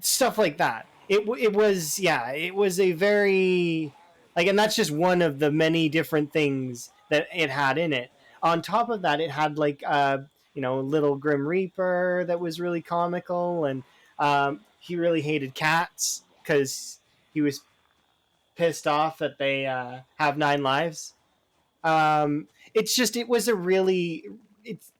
stuff like that. It was a very like, and that's just one of the many different things that it had in it. On top of that, it had like little Grim Reaper that was really comical, and he really hated cats because he was pissed off that they have 9 lives. It's just it was a really it's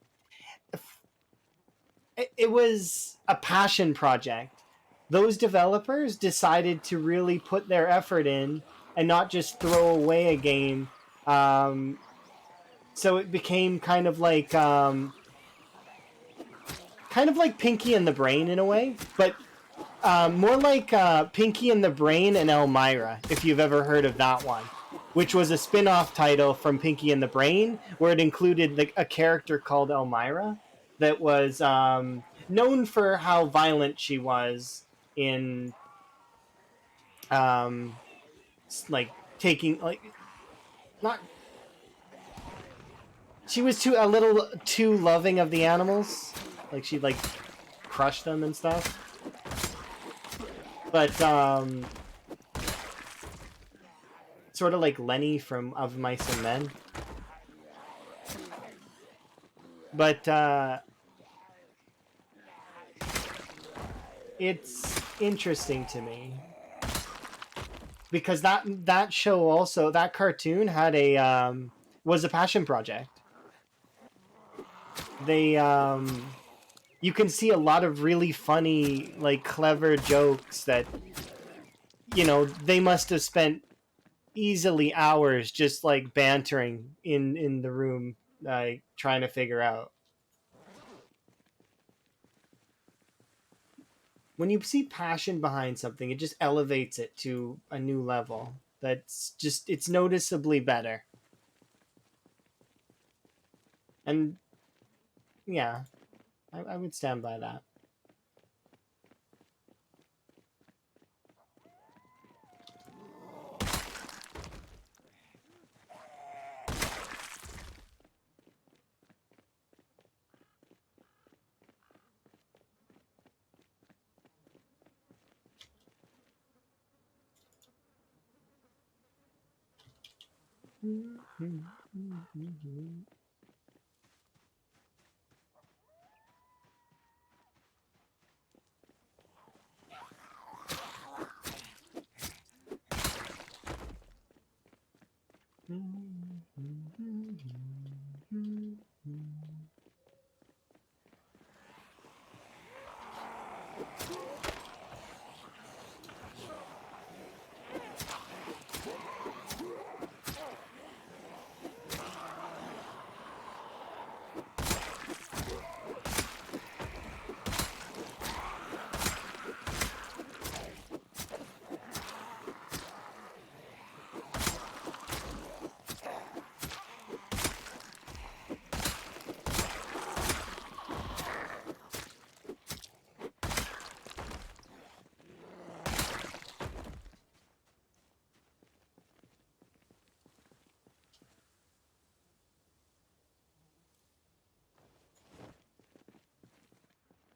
it was a passion project. Those developers decided to really put their effort in and not just throw away a game. So it became kind of like Pinky and the Brain in a way, but more like Pinky and the Brain and Elmira, if you've ever heard of that one, which was a spin-off title from Pinky and the Brain, where it included like a character called Elmira that was known for how violent she was in um, like taking like not she was a little too loving of the animals, like she'd like crush them and stuff. But sort of like Lenny from Of Mice and Men. But it's interesting to me because that show also, that cartoon had was a passion project. They you can see a lot of really funny, like clever jokes that they must have spent easily hours just like bantering in the room, like trying to figure out. When you see passion behind something, it just elevates it to a new level. It's noticeably better. And yeah, I would stand by that.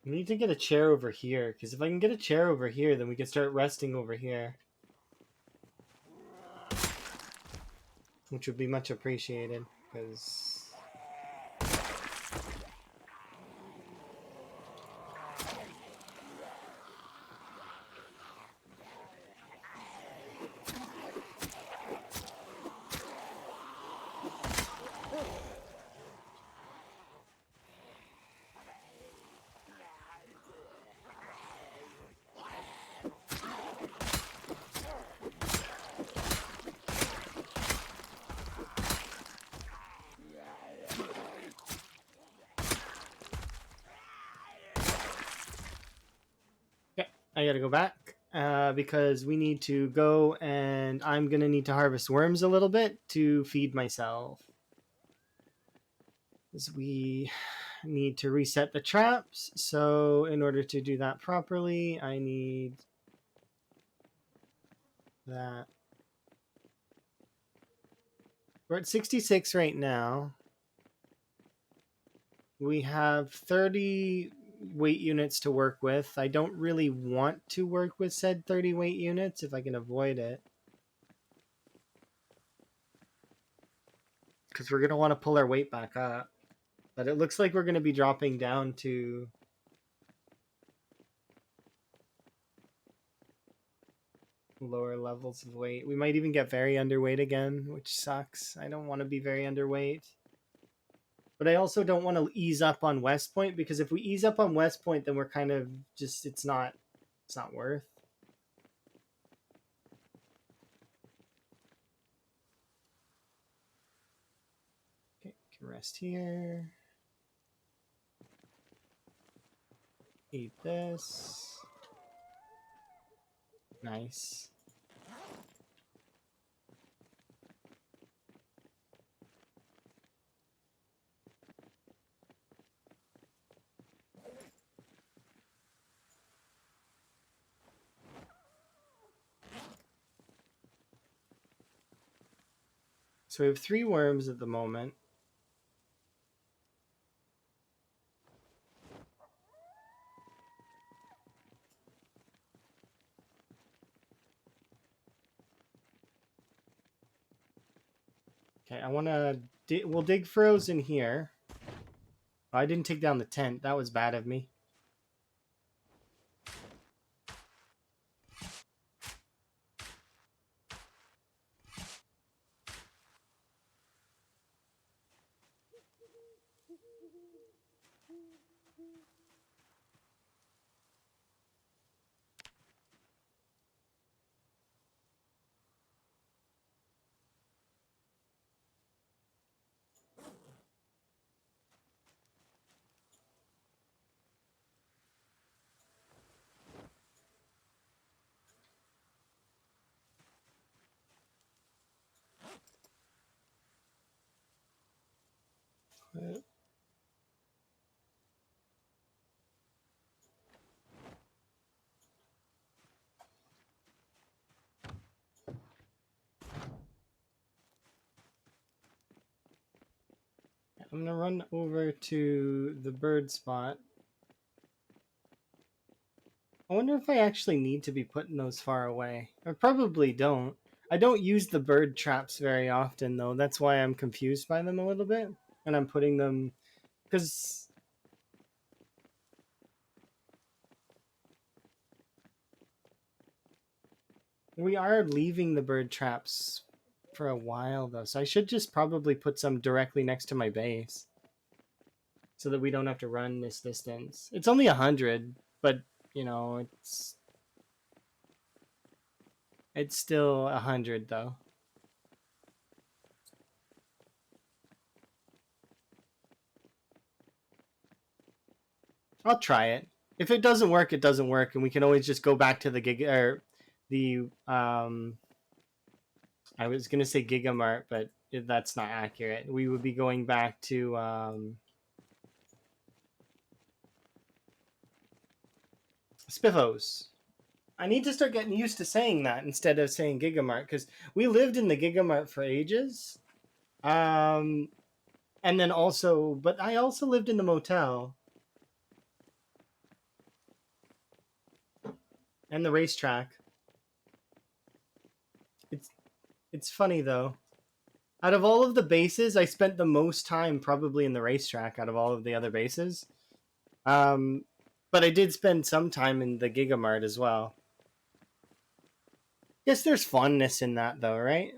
We need to get a chair over here, because if I can get a chair over here, then we can start resting over here, which would be much appreciated, because... Yeah, I gotta go back, because we need to go, and I'm gonna need to harvest worms a little bit to feed myself. As we need to reset the traps, so in order to do that properly, I need that. We're at 66 right now. We have 30 weight units to work with. I don't really want to work with said 30 weight units if I can avoid it, because we're going to want to pull our weight back up. But it looks like we're going to be dropping down to lower levels of weight. We might even get very underweight again, which sucks. I don't want to be very underweight. But I also don't want to ease up on West Point, because if we ease up on West Point, then we're kind of just, it's not worth. Okay, can rest here. Eat this. Nice. So we have 3 worms at the moment. Okay, I want to... we'll dig furrows in here. Oh, I didn't take down the tent. That was bad of me. I'm gonna run over to the bird spot. I wonder if I actually need to be putting those far away. I probably don't. I don't use the bird traps very often, though. That's why I'm confused by them a little bit. And I'm putting them... because... we are leaving the bird traps for a while, though. So I should just probably put some directly next to my base, so that we don't have to run this distance. It's only 100, but, you know, it's still 100, though. I'll try it. If it doesn't work, it doesn't work, and we can always just go back to the I was gonna say Gigamart, but that's not accurate. We would be going back to Spiffos. I need to start getting used to saying that instead of saying Gigamart, because we lived in the Gigamart for ages. And then also, but I also lived in the motel. and the racetrack. It's funny though. Out of all of the bases, I spent the most time probably in the racetrack out of all of the other bases. Um, but I did spend some time in the Gigamart as well. Guess there's fondness in that though, right?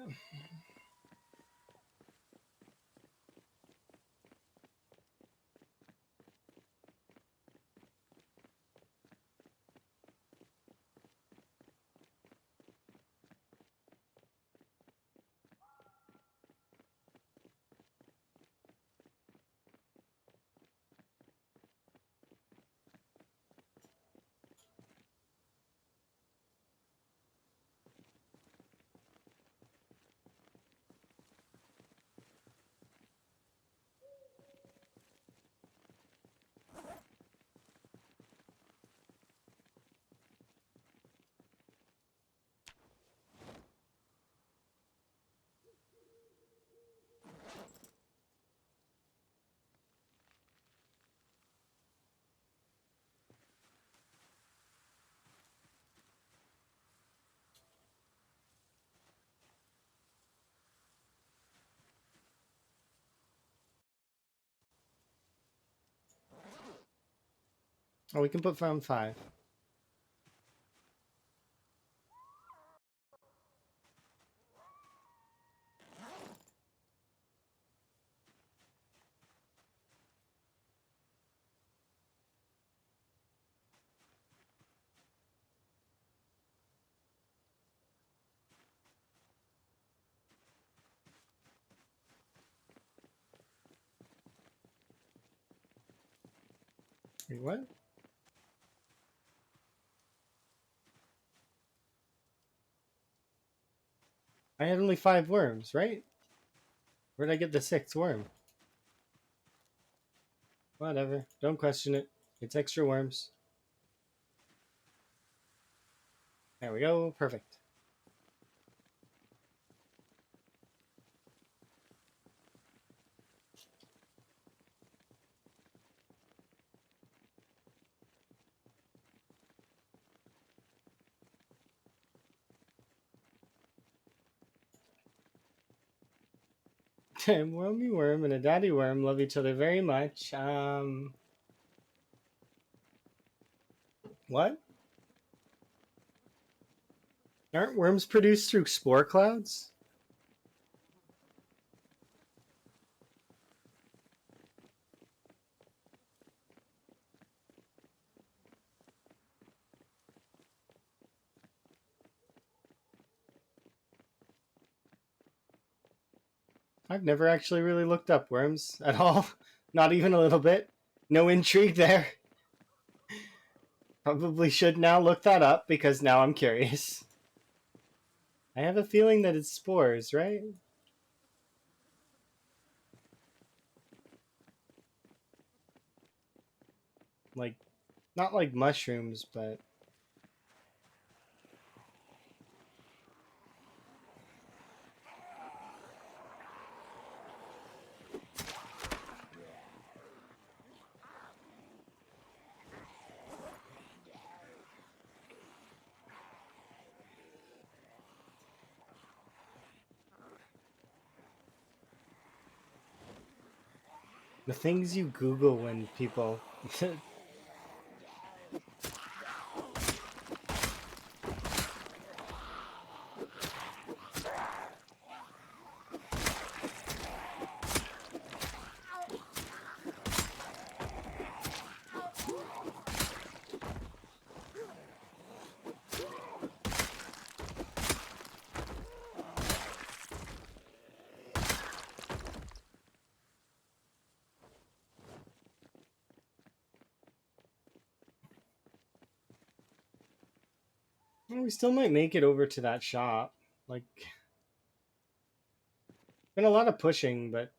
Oh, we can put round 5. Wait, what? I had only 5 worms, right? Where'd I get the 6th worm? Whatever. Don't question it. It's extra worms. There we go. Perfect. A wormy worm and a daddy worm love each other very much. What? Aren't worms produced through spore clouds? I've never actually really looked up worms at all. Not even a little bit. No intrigue there. Probably should now look that up because now I'm curious. I have a feeling that it's spores, right? Like, not like mushrooms, but the things you Google when people. Well, we still might make it over to that shop. Like, been a lot of pushing, but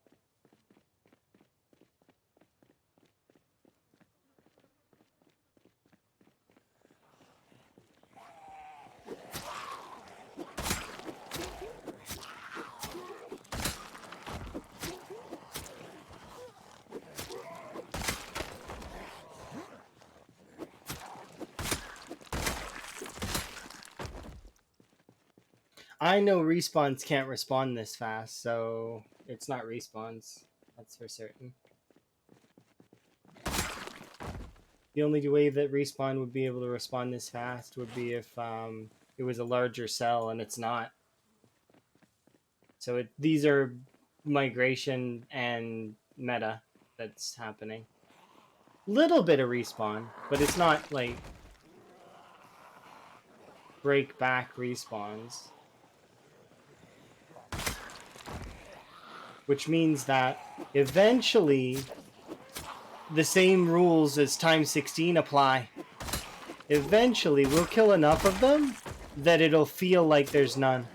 I know respawns can't respawn this fast, so it's not respawns. That's for certain. The only way that respawn would be able to respawn this fast would be if it was a larger cell, and it's not. So these are migration and meta that's happening. Little bit of respawn, but it's not like break back respawns. Which means that eventually the same rules as Time 16 apply. Eventually we'll kill enough of them that it'll feel like there's none.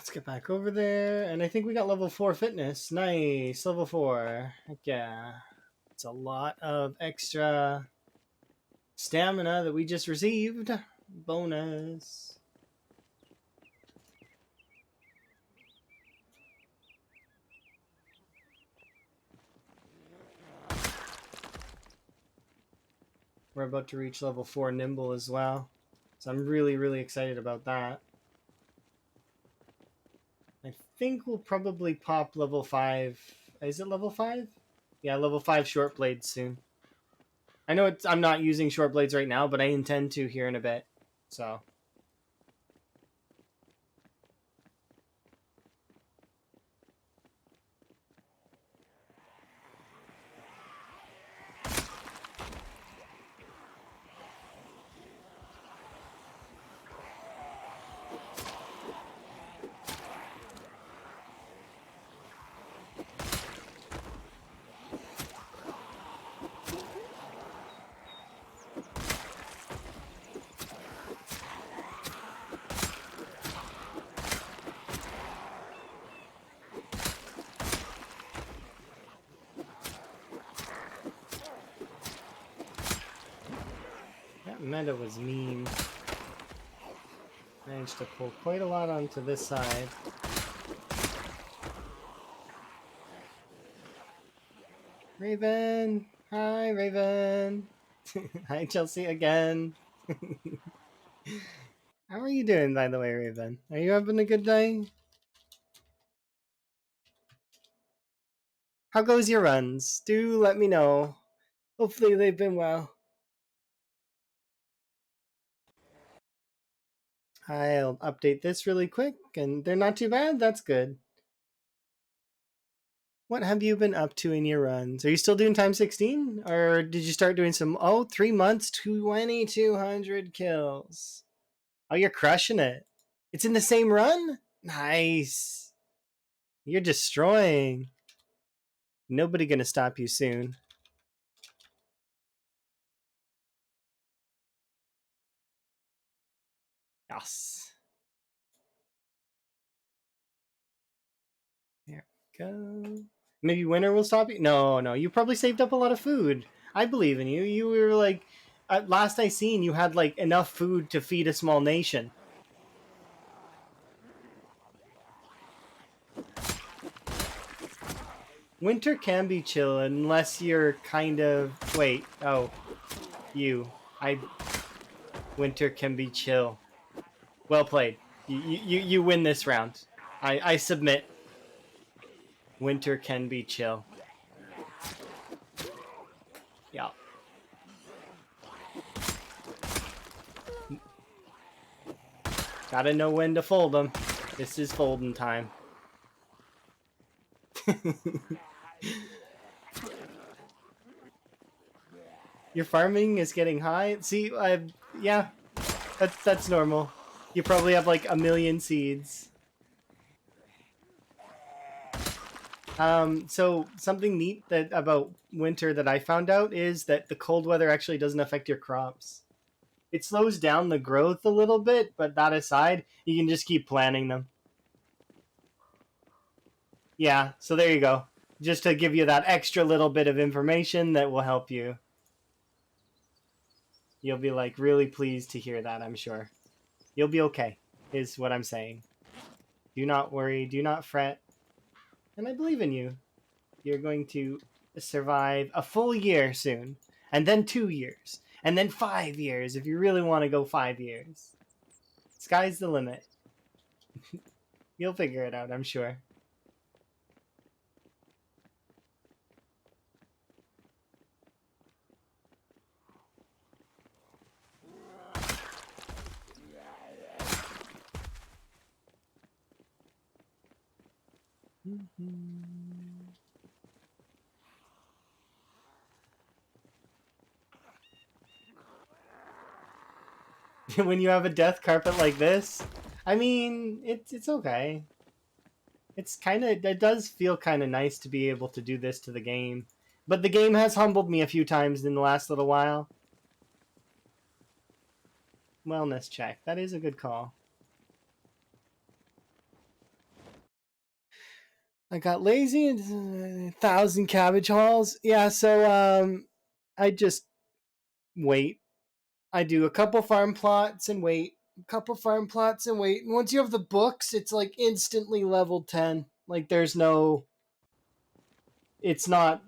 Let's get back over there. And I think we got level 4 fitness. Nice. Level 4. Heck yeah. It's a lot of extra stamina that we just received. Bonus. We're about to reach level 4 nimble as well. So I'm really, really excited about that. I think we'll probably pop level 5. Is it level 5? Yeah, level 5 short blades soon. I know I'm not using short blades right now, but I intend to here in a bit. So that meta was mean. Managed to pull quite a lot onto this side. Raven! Hi, Raven! Hi, Chelsea again. How are you doing, by the way, Raven? Are you having a good day? How goes your runs? Do let me know. Hopefully they've been well. I'll update this really quick, and they're not too bad. That's good. What have you been up to in your runs? Are you still doing time 16? Or did you start doing some... Oh, 3 months, 2,200 kills. Oh, you're crushing it. It's in the same run? Nice. You're destroying. Nobody gonna stop you soon. Yes. There we go. Maybe winter will stop you? No, no. You probably saved up a lot of food. I believe in you. You were like... At last I seen, you had like enough food to feed a small nation. Winter can be chill unless you're kind of... Wait, oh. You. Winter can be chill. Well played. You win this round. I submit. Winter can be chill. Yeah. Gotta know when to fold them. This is folding time. Your farming is getting high? See, yeah, that's normal. You probably have like 1,000,000 seeds. So something neat that about winter that I found out is that the cold weather actually doesn't affect your crops. It slows down the growth a little bit, but that aside, you can just keep planting them. Yeah, so there you go. Just to give you that extra little bit of information that will help you. You'll be like really pleased to hear that, I'm sure. You'll be okay, is what I'm saying. Do not worry, do not fret. And I believe in you. You're going to survive a full year soon, and then 2 years, and then 5 years if you really want to go 5 years. Sky's the limit. You'll figure it out, I'm sure. When you have a death carpet like this, I mean, it's okay. It's kind of, it does feel kind of nice to be able to do this to the game. But the game has humbled me a few times in the last little while. Wellness check. That is a good call. I got lazy and 1,000 cabbage hauls. Yeah, so I just wait. I do a couple farm plots and wait. A couple farm plots and wait. And once you have the books, it's like instantly level 10. Like there's no it's not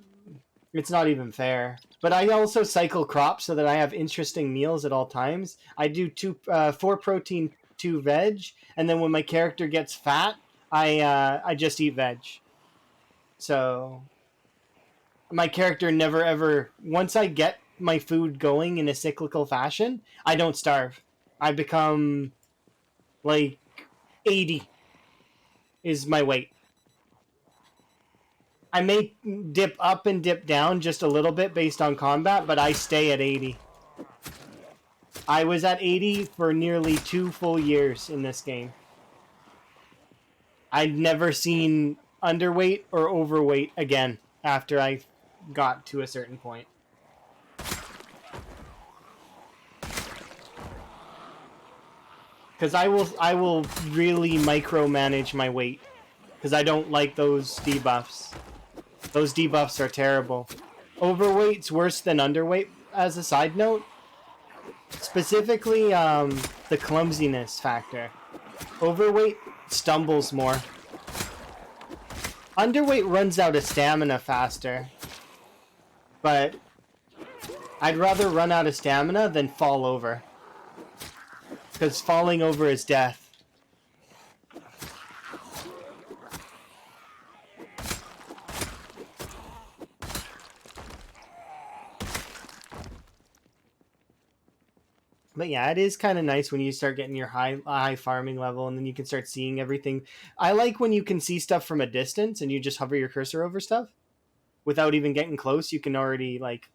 it's not even fair. But I also cycle crops so that I have interesting meals at all times. I do 4 protein, 2 veg, and then when my character gets fat, I just eat veg. So my character never ever, once I get my food going in a cyclical fashion, I don't starve. I become like 80 is my weight. I may dip up and dip down just a little bit based on combat, but I stay at 80. I was at 80 for nearly 2 full years in this game. I'd never seen underweight or overweight again after I got to a certain point. Because I will really micromanage my weight. Because I don't like those debuffs. Those debuffs are terrible. Overweight's worse than underweight, as a side note. Specifically, the clumsiness factor. Overweight stumbles more. Underweight runs out of stamina faster. But I'd rather run out of stamina than fall over. Because falling over is death. But yeah, it is kind of nice when you start getting your high farming level and then you can start seeing everything. I like when you can see stuff from a distance and you just hover your cursor over stuff without even getting close. You can already like,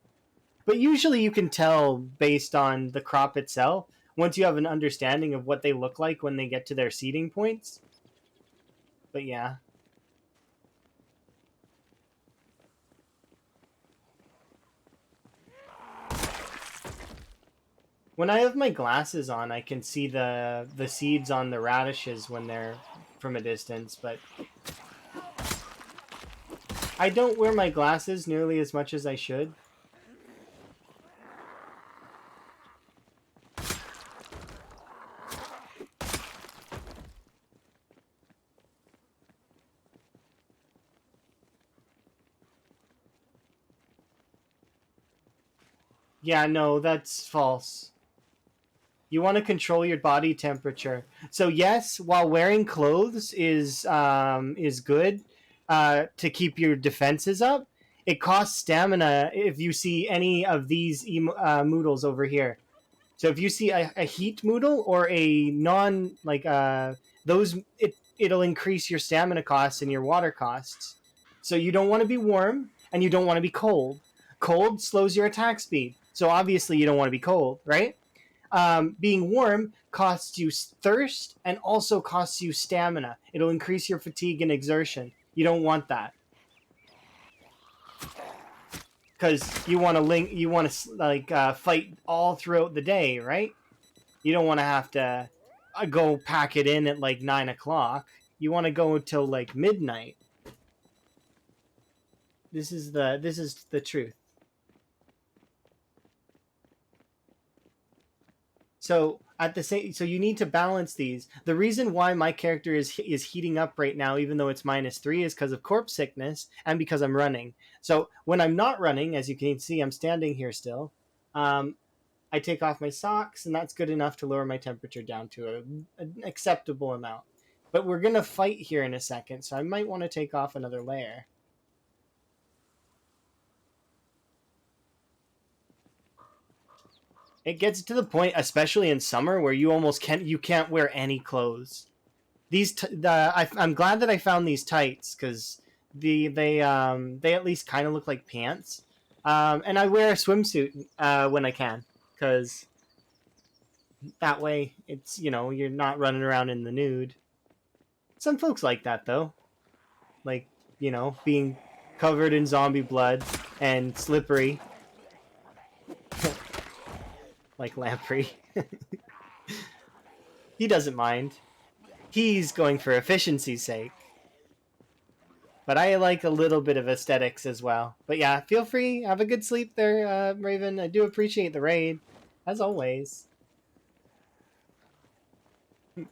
but usually you can tell based on the crop itself once you have an understanding of what they look like when they get to their seeding points. But yeah. When I have my glasses on, I can see the seeds on the radishes when they're from a distance, but I don't wear my glasses nearly as much as I should. Yeah, no, that's false. You want to control your body temperature. So yes, while wearing clothes is good to keep your defenses up, it costs stamina if you see any of these moodles over here. So if you see a heat moodle or a non like those, it'll increase your stamina costs and your water costs. So you don't want to be warm and you don't want to be cold. Cold slows your attack speed. So obviously you don't want to be cold, right? Being warm costs you thirst and also costs you stamina. It'll increase your fatigue and exertion. You don't want that because you want to fight all throughout the day, right? You don't want to have to go pack it in at like 9 o'clock. You want to go until like midnight. This is the truth. So you need to balance these. The reason why my character is heating up right now, even though it's -3, is because of corpse sickness and because I'm running. So when I'm not running, as you can see, I'm standing here still. I take off my socks, and that's good enough to lower my temperature down to an acceptable amount. But we're gonna fight here in a second, so I might want to take off another layer. It gets to the point, especially in summer, where you can't wear any clothes. I'm glad that I found these tights because they at least kind of look like pants. And I wear a swimsuit when I can because that way it's you're not running around in the nude. Some folks like that though, like being covered in zombie blood and slippery. Like Lamprey. He doesn't mind. He's going for efficiency's sake. But I like a little bit of aesthetics as well. But yeah, feel free. Have a good sleep there, Raven. I do appreciate the raid, as always. I'm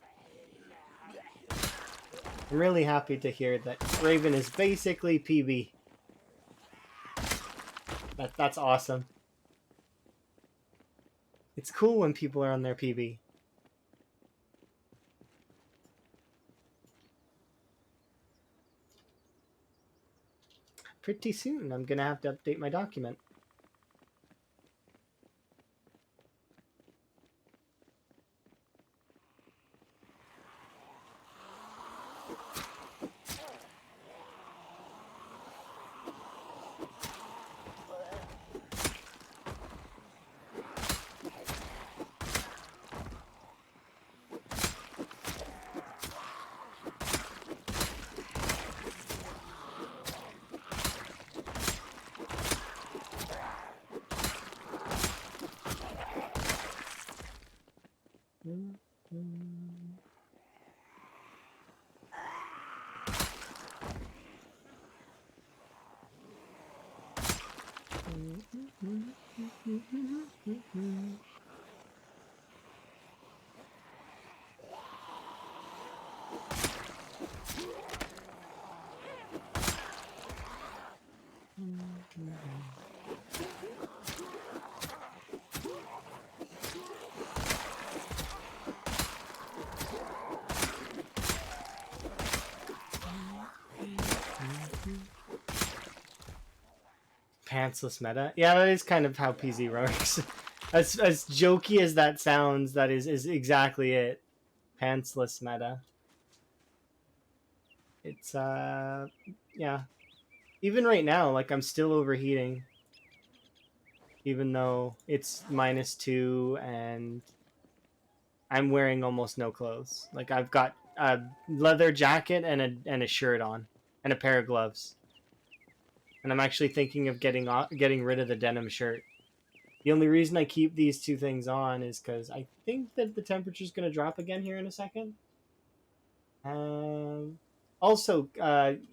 really happy to hear that Raven is basically PB. That's awesome. It's cool when people are on their PB. Pretty soon, I'm gonna have to update my document. Pantsless meta. Yeah, that is kind of how PZ works. As jokey as that sounds, that is exactly it. Pantsless meta. It's yeah. Even right now, like I'm still overheating. Even though it's -2 and I'm wearing almost no clothes. Like I've got a leather jacket and a shirt on and a pair of gloves. And I'm actually thinking of getting rid of the denim shirt. The only reason I keep these two things on is because I think that the temperature's going to drop again here in a second. Also,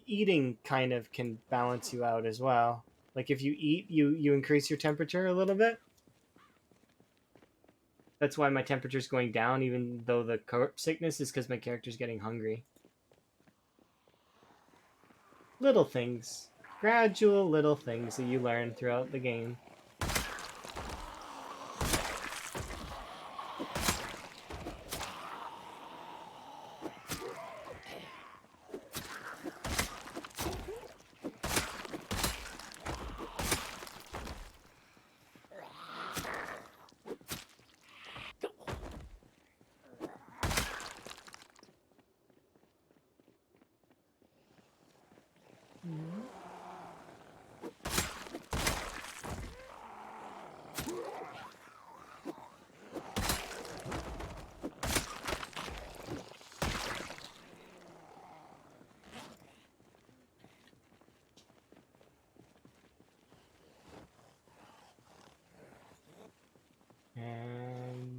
eating kind of can balance you out as well. Like if you eat, you increase your temperature a little bit. That's why my temperature's going down, even though the sickness is because my character's getting hungry. Little things. Gradual little things that you learn throughout the game. And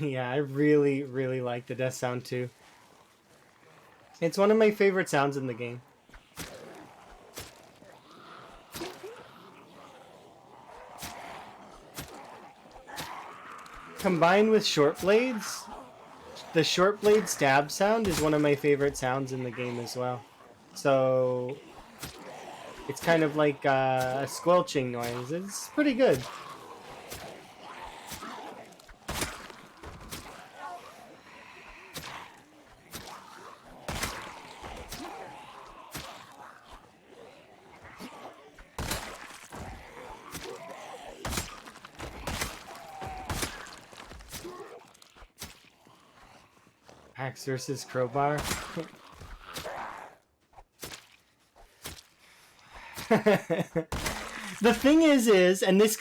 Yeah, I really, really like the death sound too. It's one of my favorite sounds in the game. Combined with short blades, the short blade stab sound is one of my favorite sounds in the game as well. So it's kind of like a squelching noise. It's pretty good. Axe versus crowbar. The thing is, and this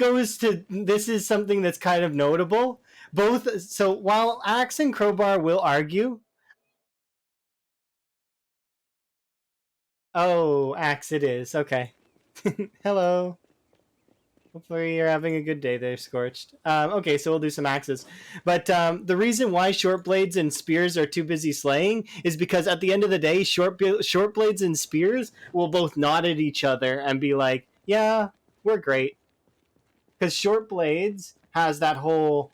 is something that's kind of notable. Both, so while axe and crowbar will argue, oh, axe it is. Okay. Hello. Hopefully you're having a good day there, Scorched. Okay, so we'll do some axes. But the reason why short blades and spears are too busy slaying is because at the end of the day, short blades and spears will both nod at each other and be like, yeah, we're great. Because short blades has that whole,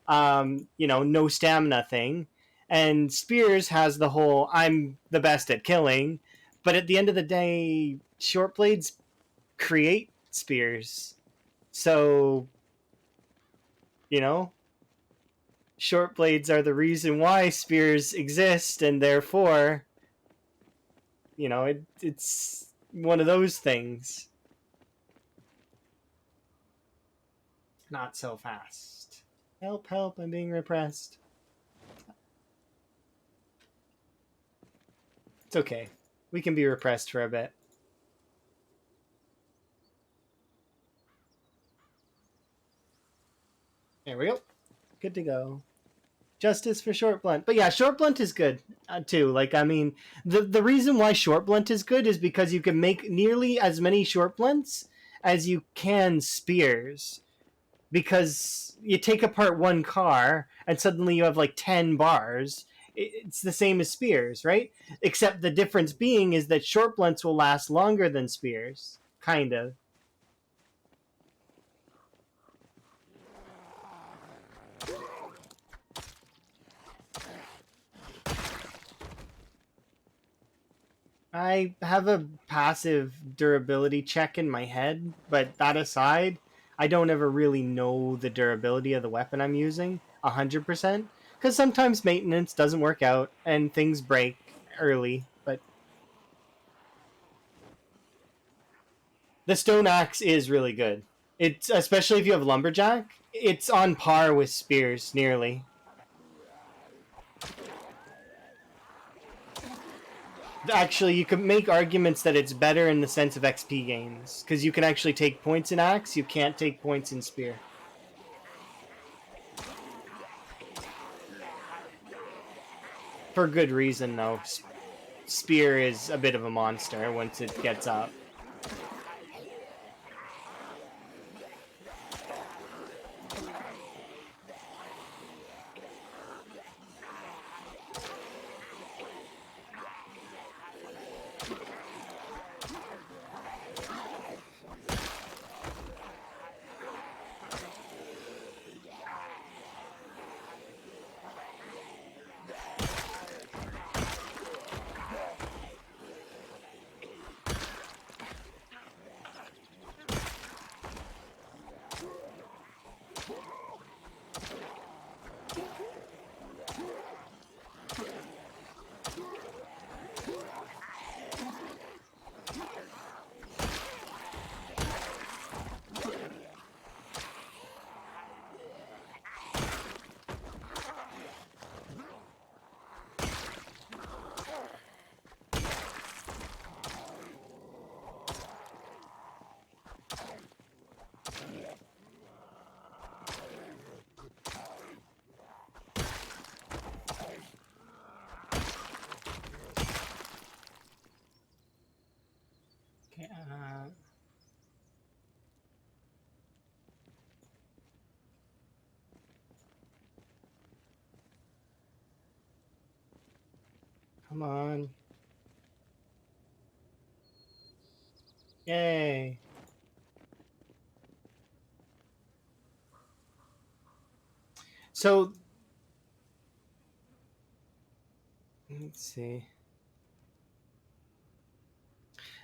no stamina thing. And spears has the whole, I'm the best at killing. But at the end of the day, short blades create spears. So, you know, short blades are the reason why spears exist, and therefore, it's one of those things. Not so fast. Help, help, I'm being repressed. It's okay. We can be repressed for a bit. There we go. Good to go. Justice for short blunt. But yeah, short blunt is good too. Like, I mean, the reason why short blunt is good is because you can make nearly as many short blunts as you can spears. Because you take apart one car and suddenly you have like 10 bars. It's the same as spears, right? Except the difference being is that short blunts will last longer than spears. Kind of. I have a passive durability check in my head, but that aside, I don't ever really know the durability of the weapon I'm using 100%. Because sometimes maintenance doesn't work out and things break early. But the stone axe is really good. It's especially if you have lumberjack. It's on par with spears nearly. Actually, you could make arguments that it's better in the sense of XP gains because you can actually take points in axe. You can't take points in spear. For good reason, though. Spear is a bit of a monster once it gets up. Come on. Yay. So, let's see.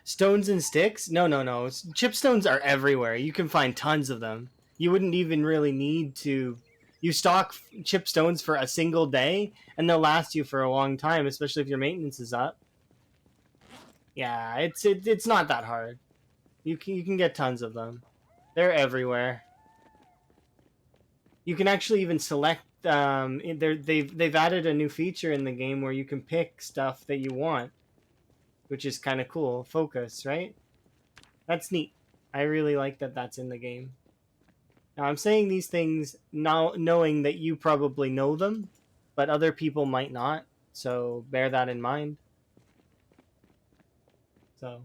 Stones and sticks? No, no, no. Chipstones are everywhere. You can find tons of them. You wouldn't even really need to. You stock chipstones for a single day, and they'll last you for a long time, especially if your maintenance is up. Yeah, it's not that hard. You can get tons of them. They're everywhere. You can actually even select. They've added a new feature in the game where you can pick stuff that you want, which is kind of cool. Focus, right? That's neat. I really like that that's in the game. Now, I'm saying these things now knowing that you probably know them, but other people might not. So bear that in mind. So,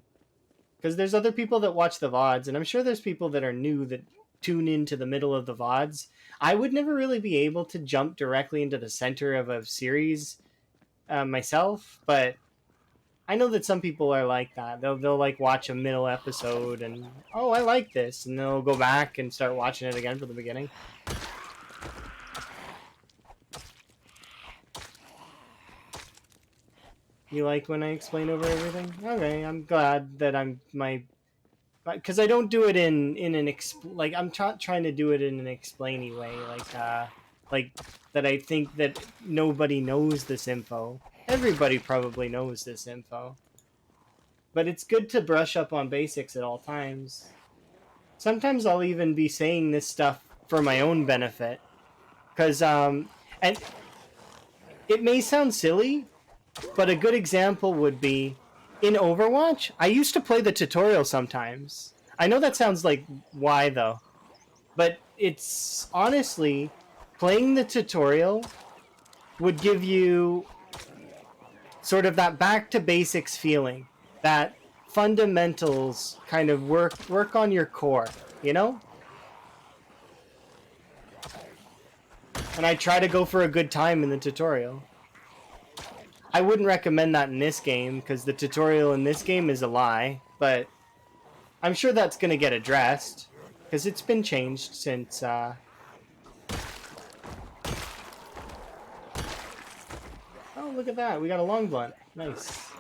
because there's other people that watch the VODs, and I'm sure there's people that are new that tune into the middle of the VODs. I would never really be able to jump directly into the center of a series myself, but I know that some people are like that. They'll like watch a middle episode and oh, I like this, and they'll go back and start watching it again from the beginning. You like when I explain over everything? Okay, I'm glad that because I don't do it in an like I'm trying to do it in an explainy way, like that I think that nobody knows this info. Everybody probably knows this info, but it's good to brush up on basics at all times. Sometimes I'll even be saying this stuff for my own benefit, because and it may sound silly, but a good example would be in Overwatch. I used to play the tutorial sometimes. I know that sounds like why though, but it's honestly playing the tutorial would give you sort of that back to basics feeling, that fundamentals kind of work on your core, you know? And I try to go for a good time in the tutorial. I wouldn't recommend that in this game because the tutorial in this game is a lie, but I'm sure that's going to get addressed because it's been changed since. Oh, look at that! We got a long blunt. Nice.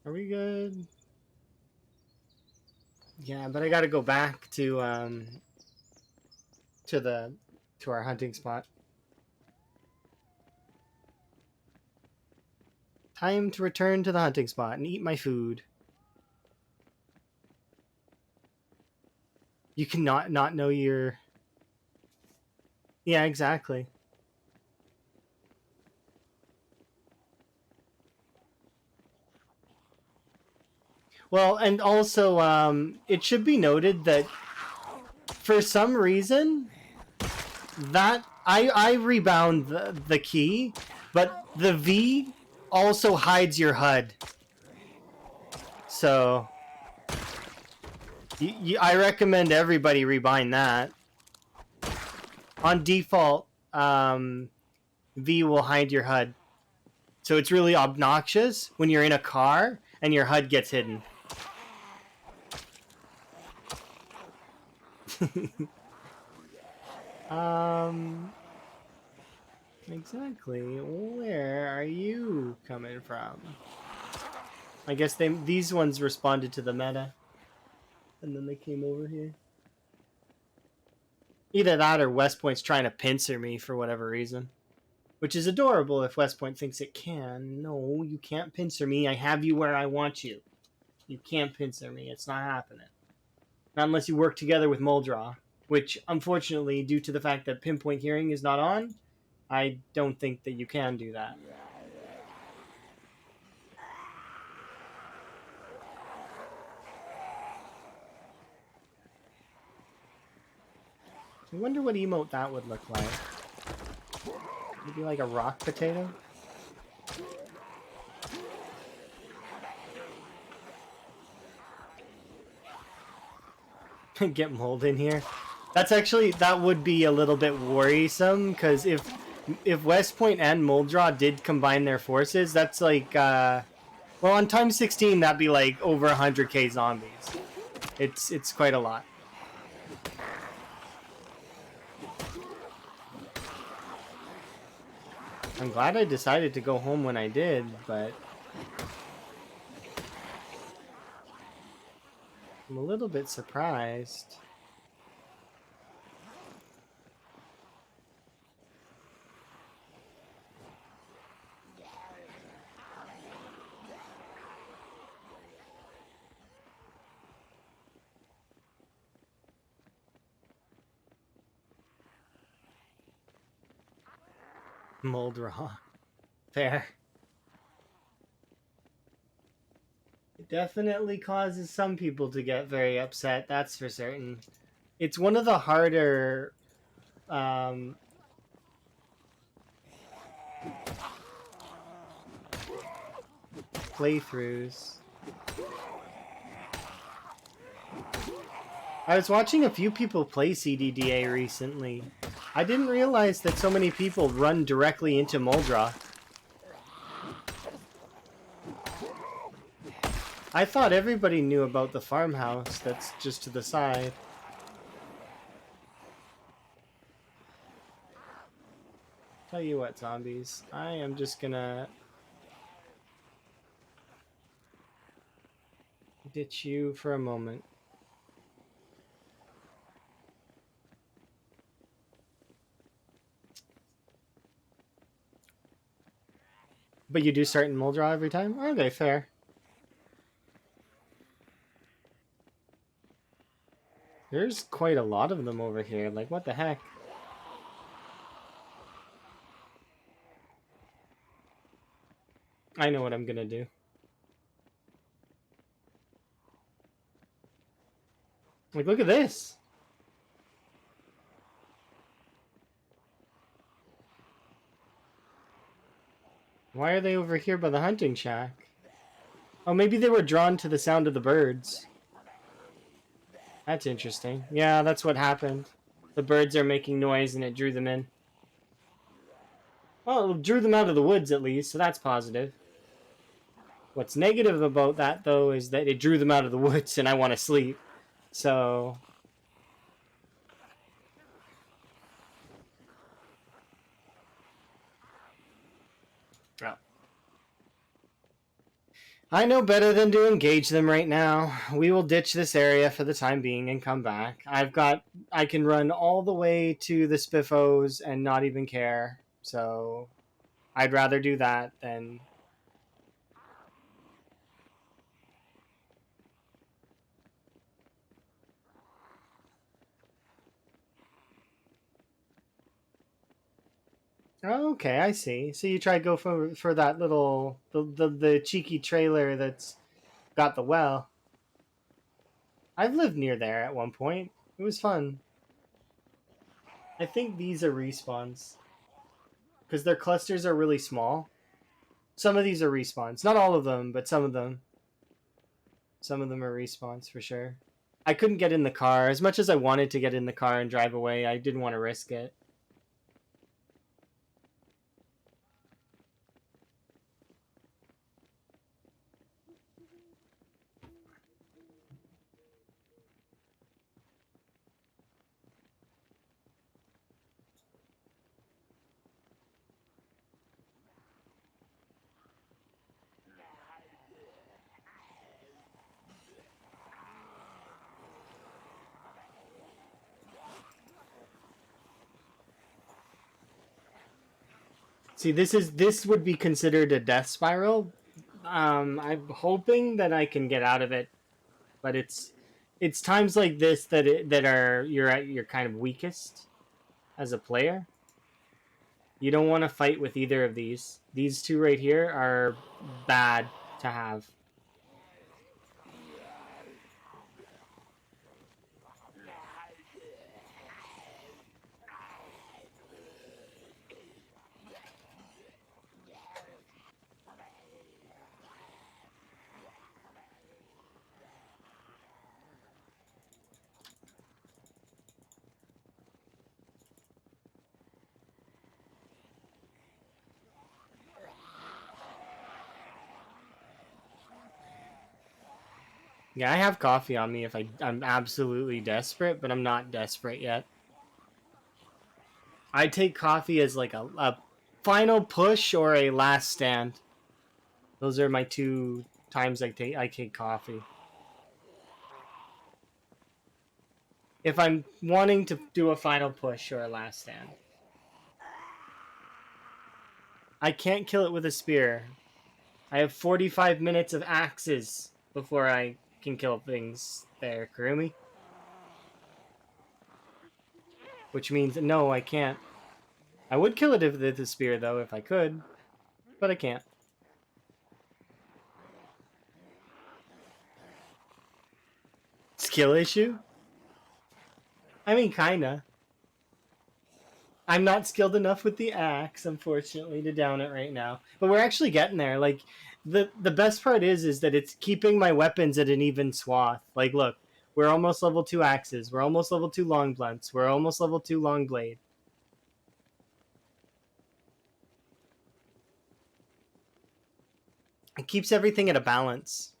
Are we good? Yeah, but I got to go back to the to our hunting spot. Time to return to the hunting spot and eat my food. You cannot not know your. Yeah, exactly. Well, and also, it should be noted that for some reason, that I rebound the key, but the V also hides your HUD. So, I recommend everybody rebind that. On default, V will hide your HUD. So it's really obnoxious when you're in a car and your HUD gets hidden. Exactly. Where are you coming from? I guess these ones responded to the meta, and then they came over here. Either that or West Point's trying to pincer me for whatever reason. Which is adorable if West Point thinks it can. No, you can't pincer me. I have you where I want you. You can't pincer me. It's not happening. Not unless you work together with Muldra. Which, unfortunately, due to the fact that Pinpoint Hearing is not on, I don't think that you can do that. I wonder what emote that would look like. Maybe like a rock potato? Get mold in here. That's actually, that would be a little bit worrisome, because if West Point and Muldra did combine their forces, that's like, well, on times 16, that'd be like over 100k zombies. It's quite a lot. I'm glad I decided to go home when I did, but I'm a little bit surprised. Mold raw. Fair. It definitely causes some people to get very upset, that's for certain. It's one of the harder playthroughs. I was watching a few people play CDDA recently. I didn't realize that so many people run directly into Muldra. I thought everybody knew about the farmhouse that's just to the side. Tell you what, zombies. I am just gonna ditch you for a moment. But you do start in Muldra every time? Okay, fair. There's quite a lot of them over here. Like, what the heck? I know what I'm gonna do. Like, look at this. Why are they over here by the hunting shack? Oh, maybe they were drawn to the sound of the birds. That's interesting. Yeah, that's what happened. The birds are making noise and it drew them in. Well, it drew them out of the woods at least, so that's positive. What's negative about that, though, is that it drew them out of the woods and I want to sleep. So... Oh. I know better than to engage them right now. We will ditch this area for the time being and come back. I can run all the way to the Spiffos and not even care. So I'd rather do that than... Oh, okay, I see. So you try to go for that little the cheeky trailer that's got the well. I've lived near there at one point. It was fun. I think these are respawns because their clusters are really small. Some of these are respawns, not all of them, but some of them. Some of them are respawns for sure. I couldn't get in the car as much as I wanted to get in the car and drive away. I didn't want to risk it. See, this would be considered a death spiral. I'm hoping that I can get out of it, but it's times like this that are you're at your kind of weakest as a player. You don't want to fight with either of these. These two right here are bad to have. Yeah, I have coffee on me if I'm absolutely desperate, but I'm not desperate yet. I take coffee as like a final push or a last stand. Those are my two times I take coffee. If I'm wanting to do a final push or a last stand. I can't kill it with a spear. I have 45 minutes of axes before I can kill things there, Kurumi. Which means, no, I can't. I would kill it with a spear, though, if I could. But I can't. Skill issue? I mean, kinda. I'm not skilled enough with the axe, unfortunately, to down it right now. But we're actually getting there. Like, the best part is that it's keeping my weapons at an even swath. Like, look, we're almost level 2 axes. We're almost level 2 long blunts. We're almost level 2 long blade. It keeps everything at a balance.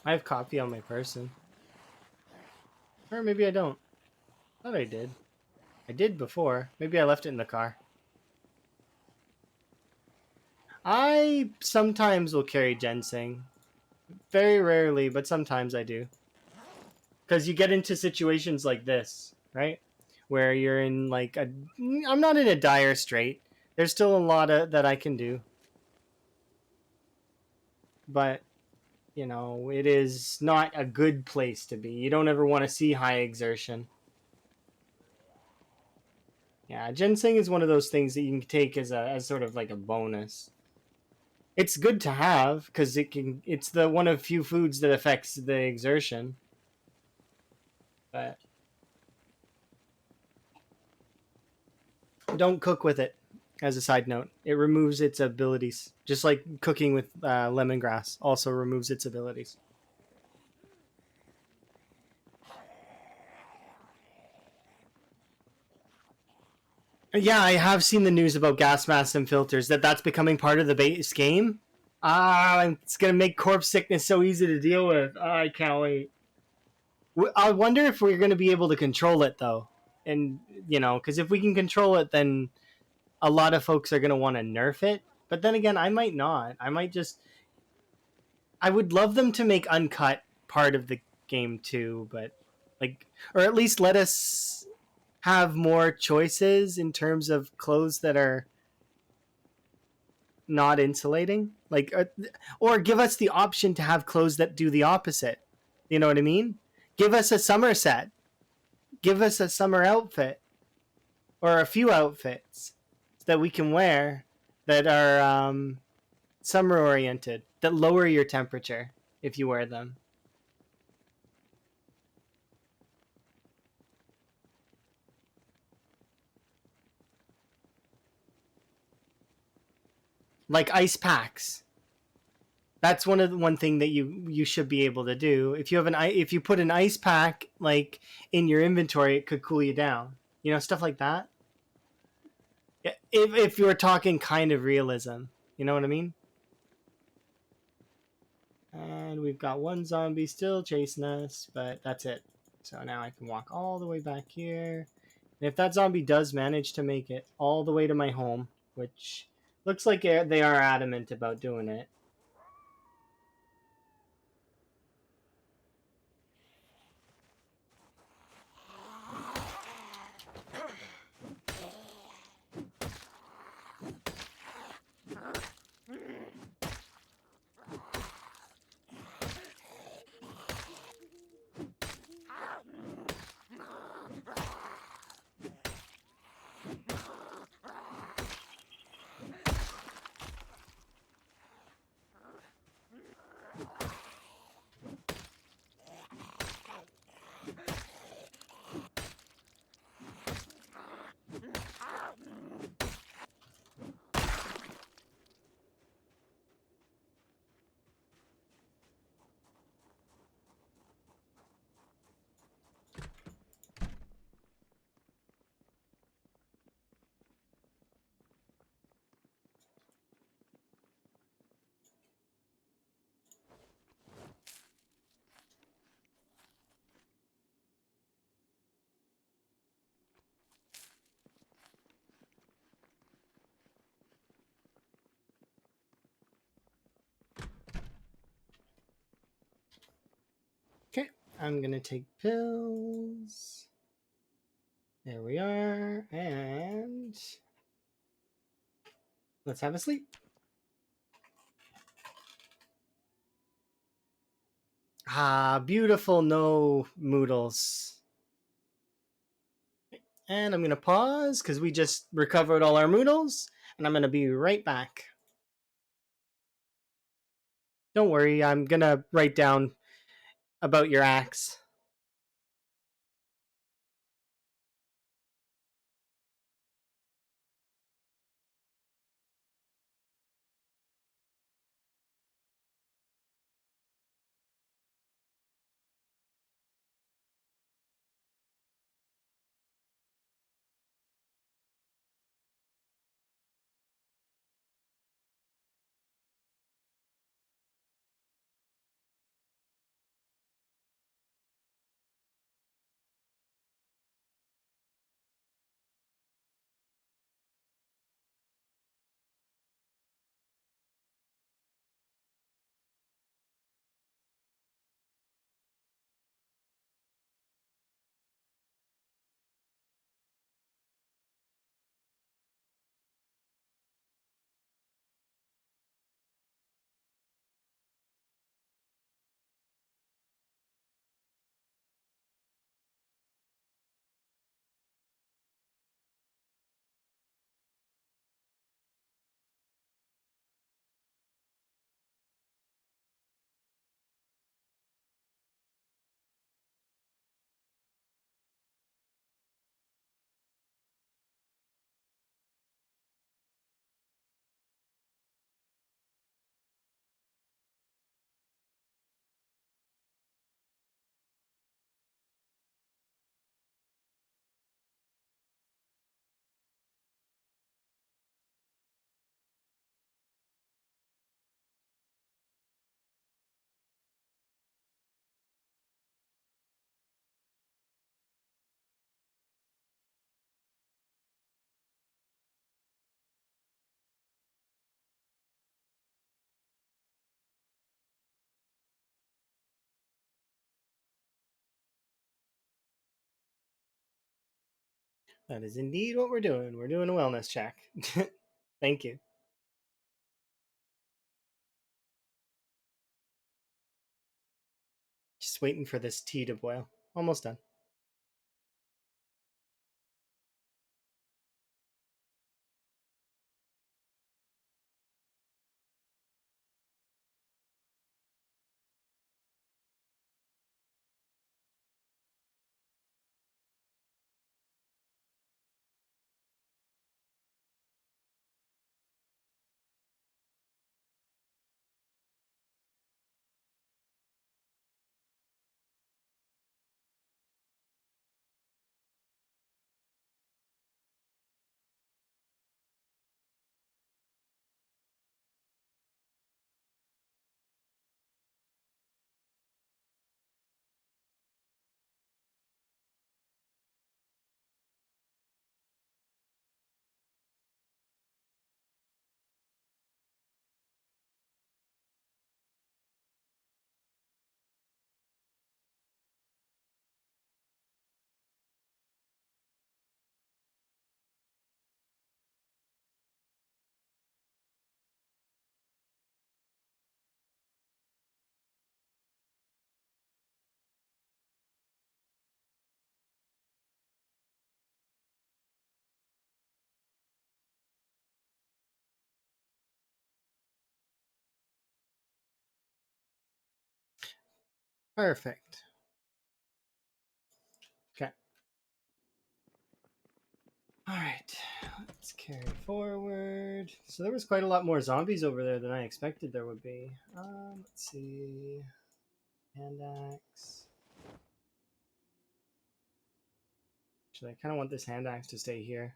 I have coffee on my person. Or maybe I don't. I thought I did. I did before. Maybe I left it in the car. I sometimes will carry ginseng. Very rarely, but sometimes I do. Because you get into situations like this, right? Where you're in like a. I'm not in a dire strait. There's still a lot that I can do. But, it is not a good place to be. You don't ever want to see high exertion. Yeah, ginseng is one of those things that you can take as sort of like a bonus. It's good to have because it's the one of few foods that affects the exertion. But don't cook with it. As a side note, it removes its abilities, just like cooking with lemongrass also removes its abilities. Yeah, I have seen the news about gas masks and filters that's becoming part of the base game. It's gonna make corpse sickness so easy to deal with. I can't wait. I wonder if we're gonna be able to control it though, and because if we can control it, then a lot of folks are gonna want to nerf it. But then again, I might not. I might just. I would love them to make uncut part of the game too, but like, or at least let us have more choices in terms of clothes that are not insulating, like, or give us the option to have clothes that do the opposite. You know what I mean? Give us a summer set. Give us a summer outfit or a few outfits that we can wear that are summer oriented that lower your temperature if you wear them. Like ice packs. That's one thing that you should be able to do. If you put an ice pack like in your inventory, it could cool you down. Stuff like that. If you were talking kind of realism, you know what I mean? And we've got one zombie still chasing us, but that's it. So now I can walk all the way back here. And if that zombie does manage to make it all the way to my home, which looks like they are adamant about doing it. Okay, I'm gonna take pills. There we are, and let's have a sleep. Ah, beautiful, no moodles. And I'm gonna pause because we just recovered all our moodles, and I'm gonna be right back. Don't worry, I'm gonna write down about your axe. That is indeed what we're doing. We're doing a wellness check. Thank you. Just waiting for this tea to boil. Almost done. Perfect. Okay. All right. Let's carry forward. So there was quite a lot more zombies over there than I expected there would be. Let's see. Hand axe. Actually, I kind of want this hand axe to stay here.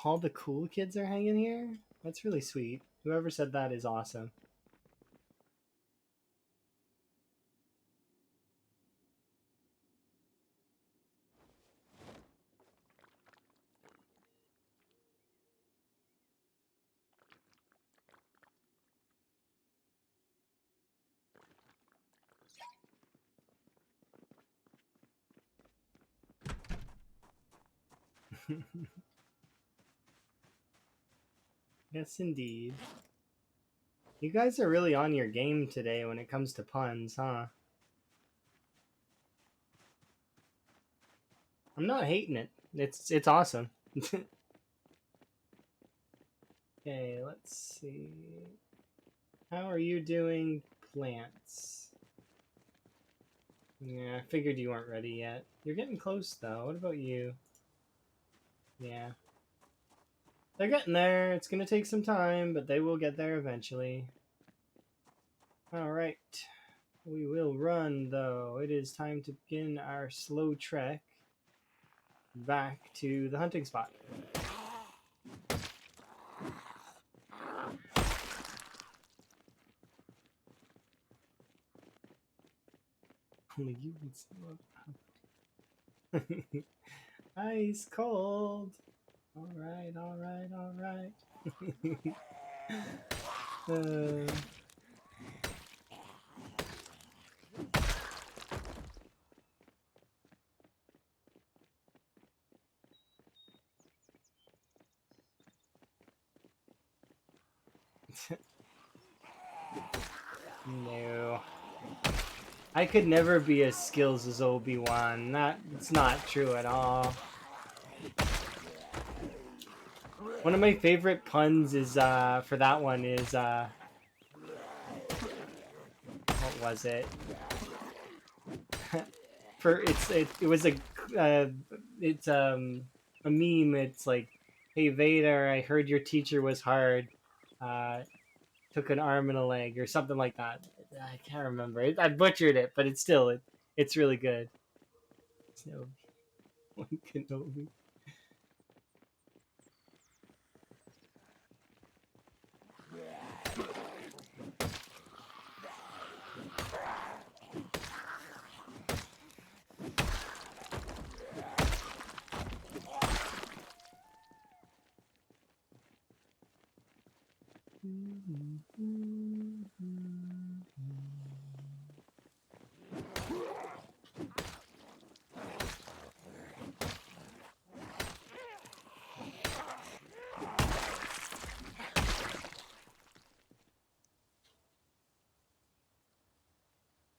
All the cool kids are hanging here? That's really sweet. Whoever said that is awesome. Yes, indeed. You guys are really on your game today when it comes to puns, huh? I'm not hating it. It's awesome. Okay, let's see. How are you doing, plants? Yeah, I figured you weren't ready yet. You're getting close, though. What about you? Yeah. They're getting there. It's gonna take some time, but they will get there eventually. Alright. We will run, though. It is time to begin our slow trek back to the hunting spot. Only you can see. Ice cold. Alright, alright, alright. No. I could never be as skills as Obi-Wan. That's not true at all. One of my favorite puns is for that one is what was it? It was it's a meme. It's like, hey Vader, I heard your teacher was hard. Took an arm and a leg or something like that. I can't remember. I butchered it, but it's really good. So, Kenobi.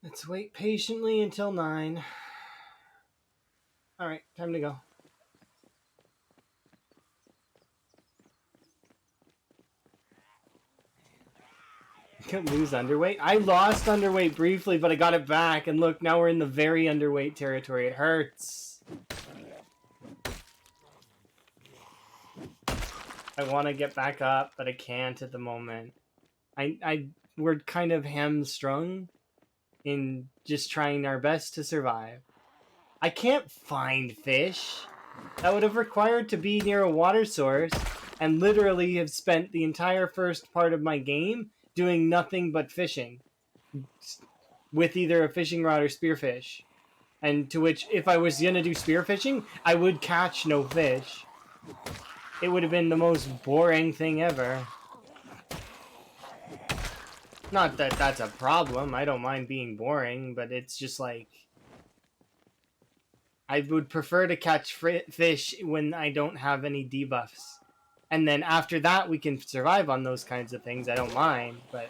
Let's wait patiently until 9. All right, time to go. Can't lose underweight. I lost underweight briefly, but I got it back. And look, now we're in the very underweight territory. It hurts. I want to get back up, but I can't at the moment. We're kind of hamstrung in just trying our best to survive. I can't find fish. That would have required to be near a water source and literally have spent the entire first part of my game doing nothing but fishing with either a fishing rod or spearfish. And to which, if I was gonna do spearfishing, I would catch no fish. It would have been the most boring thing ever. Not that that's a problem. I don't mind being boring, but it's just like, I would prefer to catch fish when I don't have any debuffs. And then after that, we can survive on those kinds of things. I don't mind, but...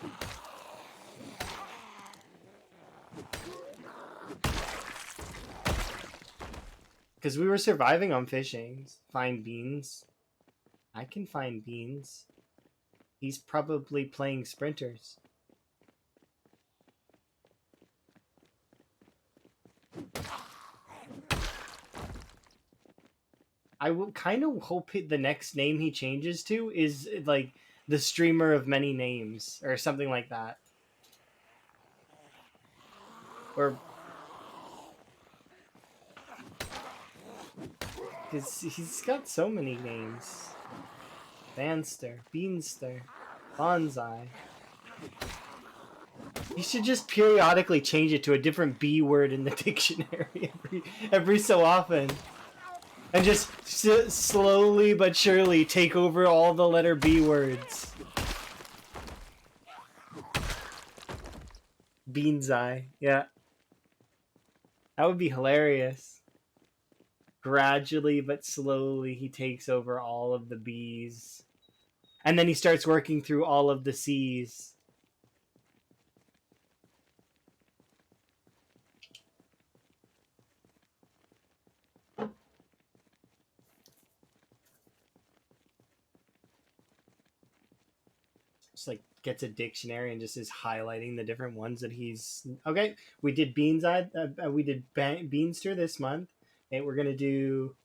Because we were surviving on fishing. Find beans. I can find beans. He's probably playing sprinters. I will kind of hope the next name he changes to is like the streamer of many names or something like that. Or because he's got so many names. Banster, Beanster, Bonsai. You should just periodically change it to a different B word in the dictionary every so often. And just slowly but surely take over all the letter B words. Beanzai, yeah. That would be hilarious. Gradually but slowly, he takes over all of the B's. And then he starts working through all of the C's. Just like gets a dictionary and just is highlighting the different ones that he's okay. We did we did Beanster this month, and we're gonna do.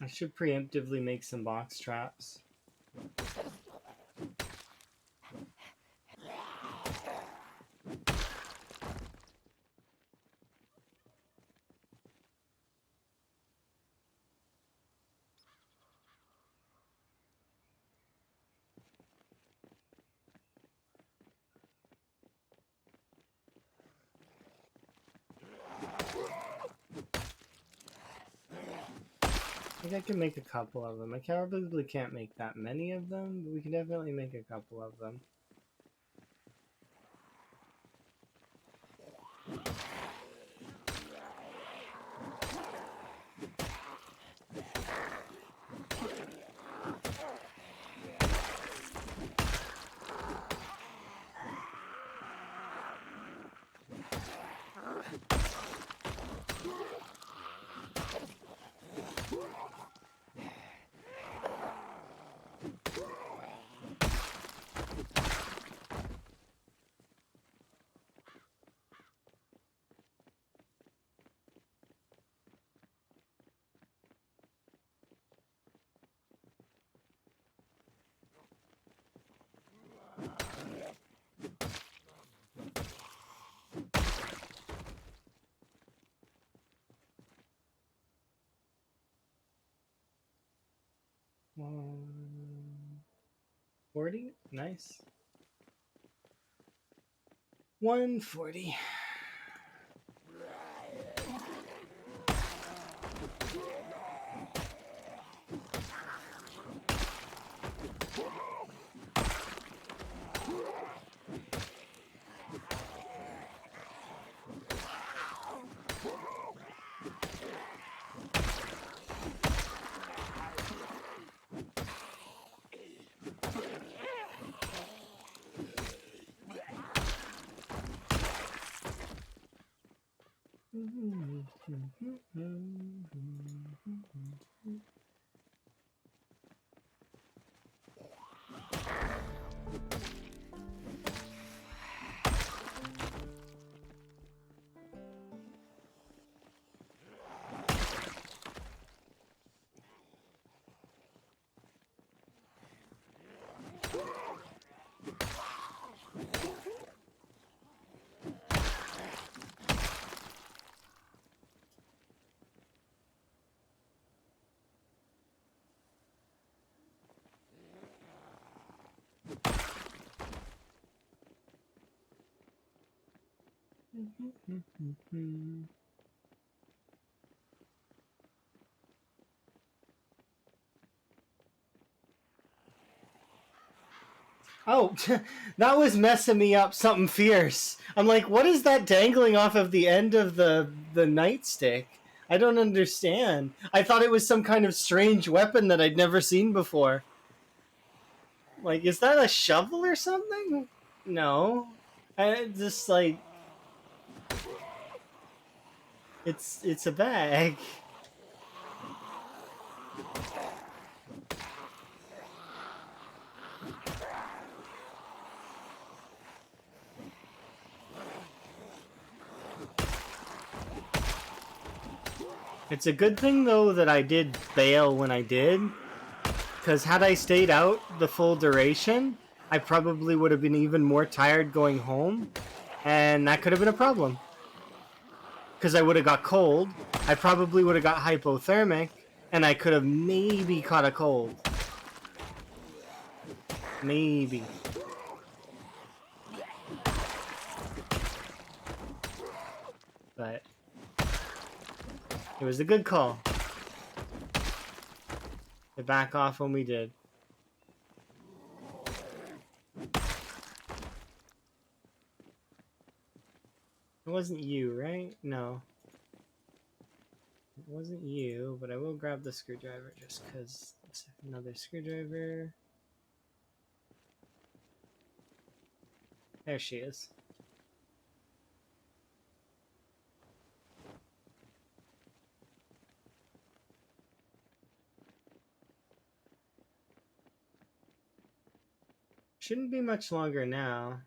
I should preemptively make some box traps. I think I can make a couple of them. I probably can't make that many of them, but we can definitely make a couple of them. Nice. 140. Oh, that was messing me up something fierce. I'm like, what is that dangling off of the end of the nightstick? I don't understand. I thought it was some kind of strange weapon that I'd never seen before. Like, is that a shovel or something? No. I just like it's a bag. It's a good thing though that I did bail when I did, because had I stayed out the full duration, I probably would have been even more tired going home, and that could have been a problem. Because I would have got cold, I probably would have got hypothermic, and I could have maybe caught a cold. Maybe. But it was a good call to back off when we did. It wasn't you, right? No. It wasn't you, but I will grab the screwdriver just because it's another screwdriver. There she is. Shouldn't be much longer now.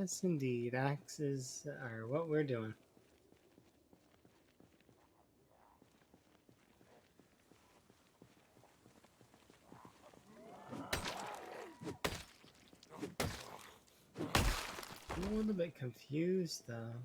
Yes, indeed. Axes are what we're doing. I'm a little bit confused, though.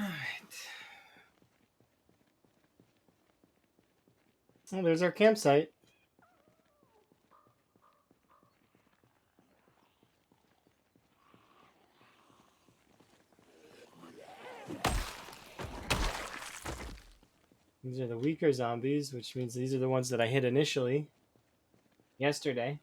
Alright. Well, there's our campsite. These are the weaker zombies, which means these are the ones that I hit initially yesterday.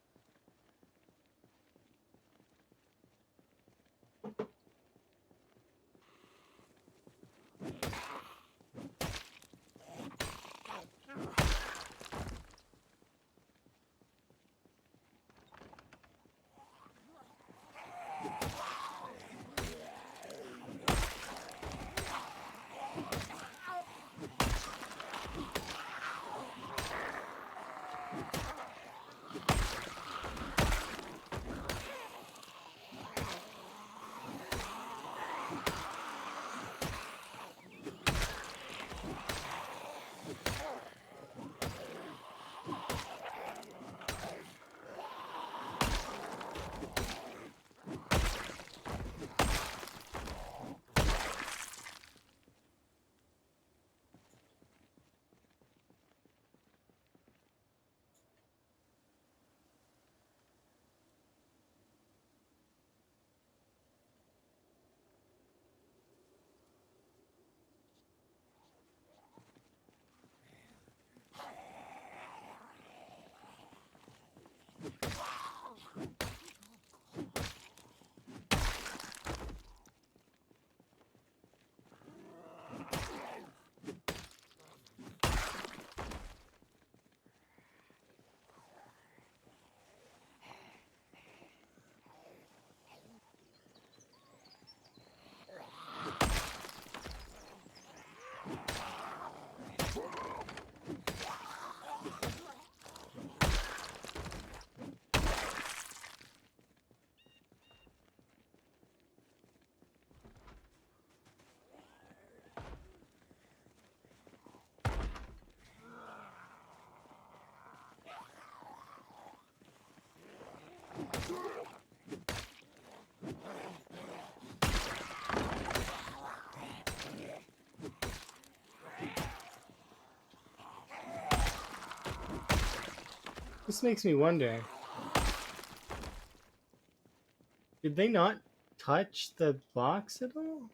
This makes me wonder, did they not touch the box at all?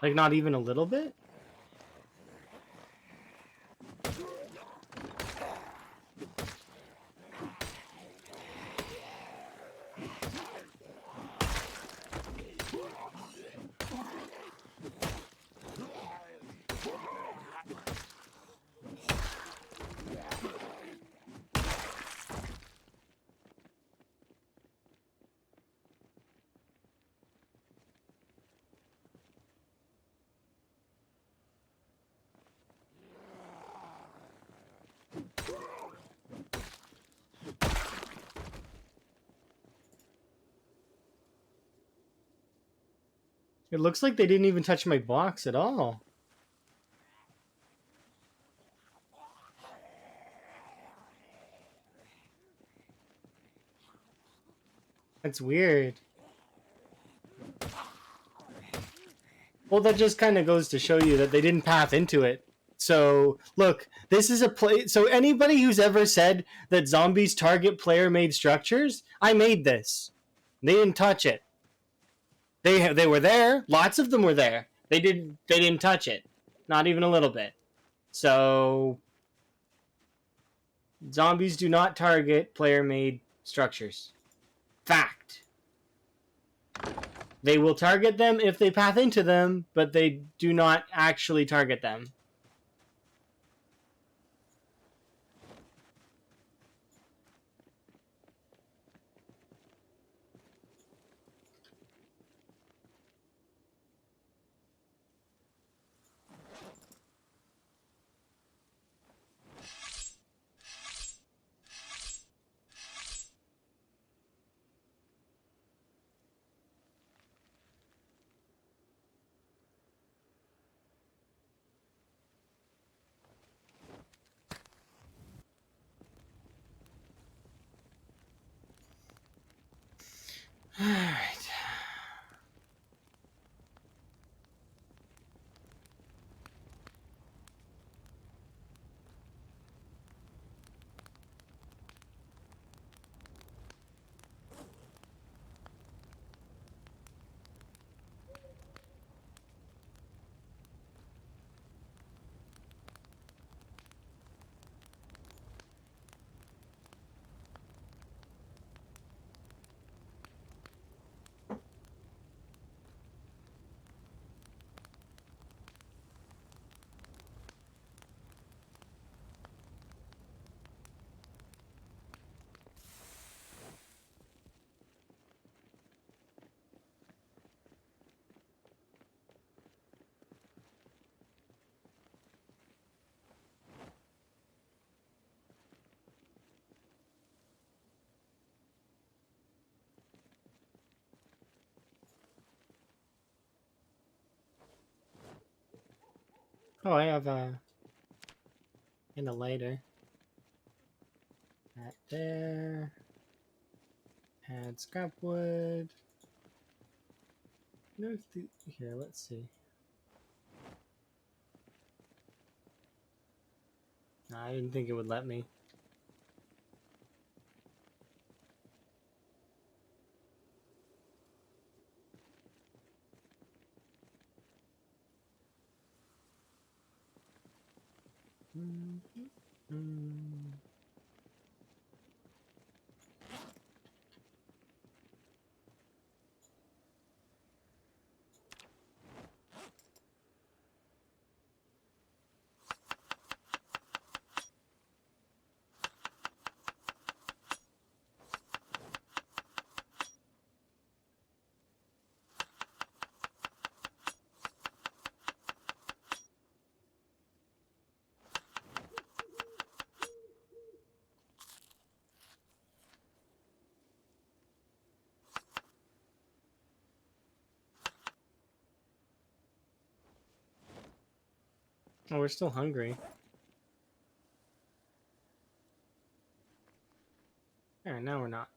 Like, not even a little bit? It looks like they didn't even touch my box at all. That's weird. Well, that just kind of goes to show you that they didn't path into it. So, look, this is a play. So, anybody who's ever said that zombies target player-made structures, I made this. They didn't touch it. They were there. Lots of them were there. They didn't touch it. Not even a little bit. So, zombies do not target player-made structures. Fact. They will target them if they path into them, but they do not actually target them. All right. Oh, I have and a lighter. That there. Add scrap wood. Here, let's see. No, I didn't think it would let me. Oh, we're still hungry. There, now we're not.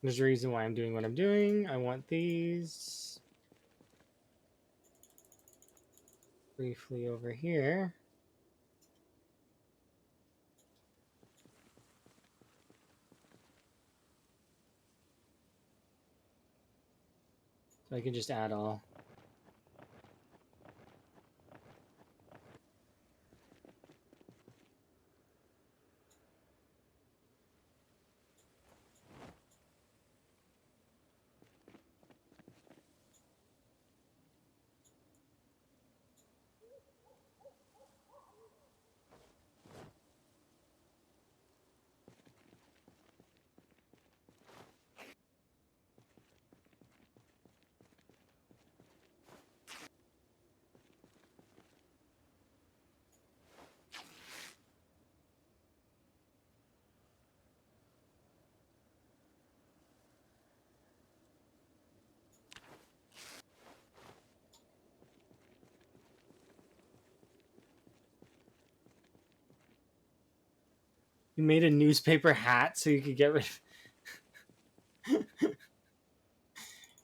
There's a reason why I'm doing what I'm doing. I want these briefly over here. So I can just add all. You made a newspaper hat so you could get rid of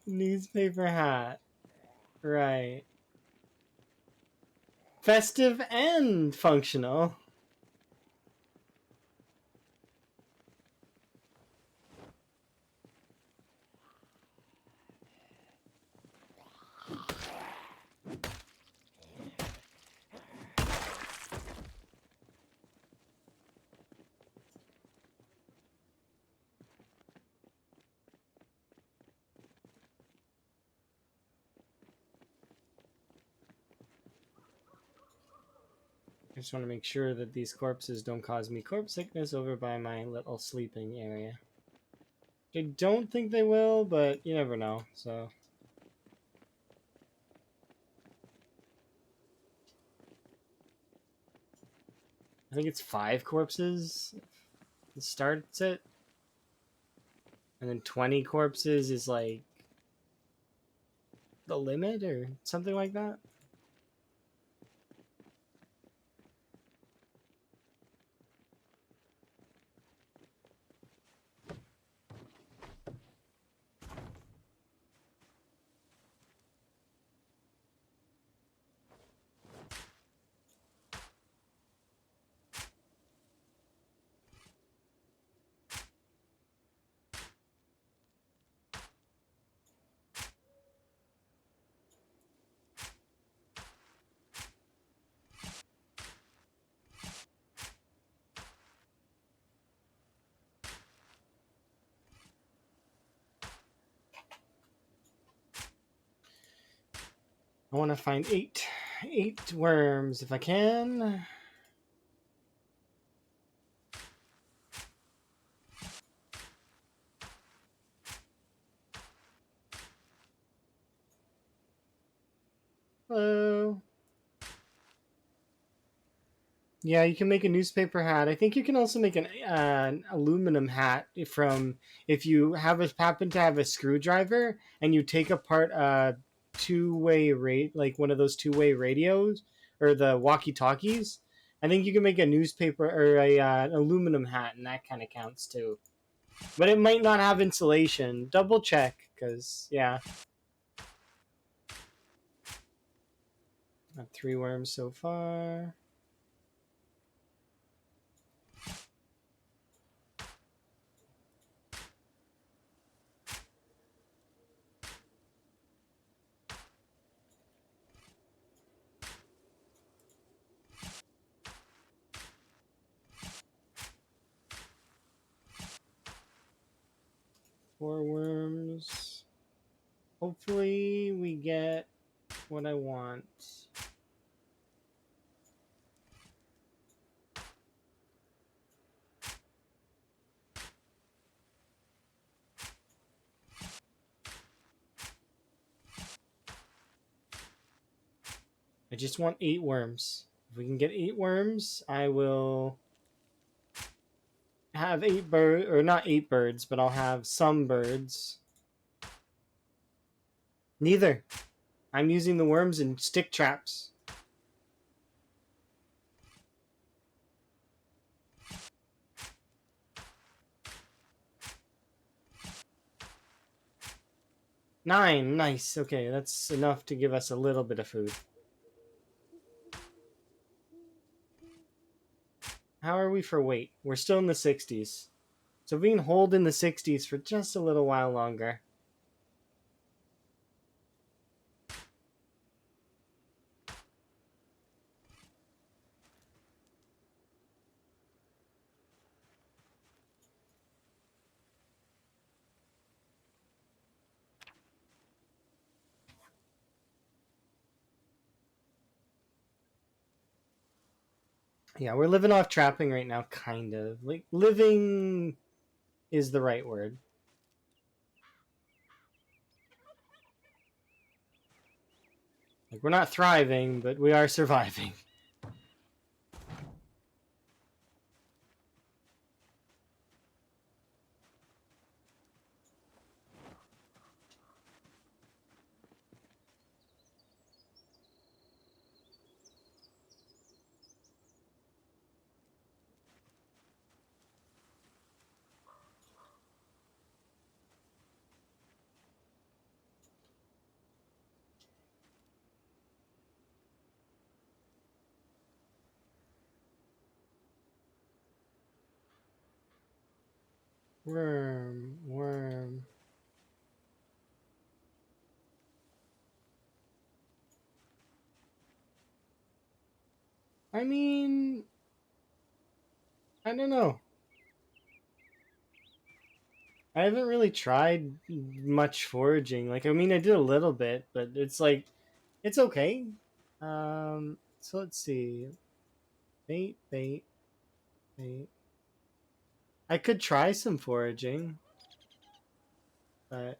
newspaper hat. Right. Festive and functional. I just want to make sure that these corpses don't cause me corpse sickness over by my little sleeping area. I don't think they will, but you never know, so. I think it's 5 corpses that starts it. And then 20 corpses is like the limit or something like that. I want to find 8 worms if I can. Hello. Yeah, you can make a newspaper hat. I think you can also make an aluminum hat from if you happen to have a screwdriver and you take apart a two-way like one of those two-way radios or the walkie-talkies. I think you can make a newspaper or an aluminum hat, and that kind of counts too. But it might not have insulation. Double check, because yeah, got 3 worms so far. Four worms. Hopefully we get what I want. I just want 8 worms. If we can get 8 worms, I will have 8 birds, or not 8 birds, but I'll have some birds. Neither. I'm using the worms in stick traps. Nine, nice. Okay, that's enough to give us a little bit of food. How are we for weight? We're still in the 60s. So if we can hold in the 60s for just a little while longer. Yeah, we're living off trapping right now, kind of. Like, living is the right word. Like, we're not thriving, but we are surviving. Worm, worm. I mean, I don't know. I haven't really tried much foraging. Like, I mean, I did a little bit, but it's like, it's okay. So let's see. Bait, bait, bait. I could try some foraging, but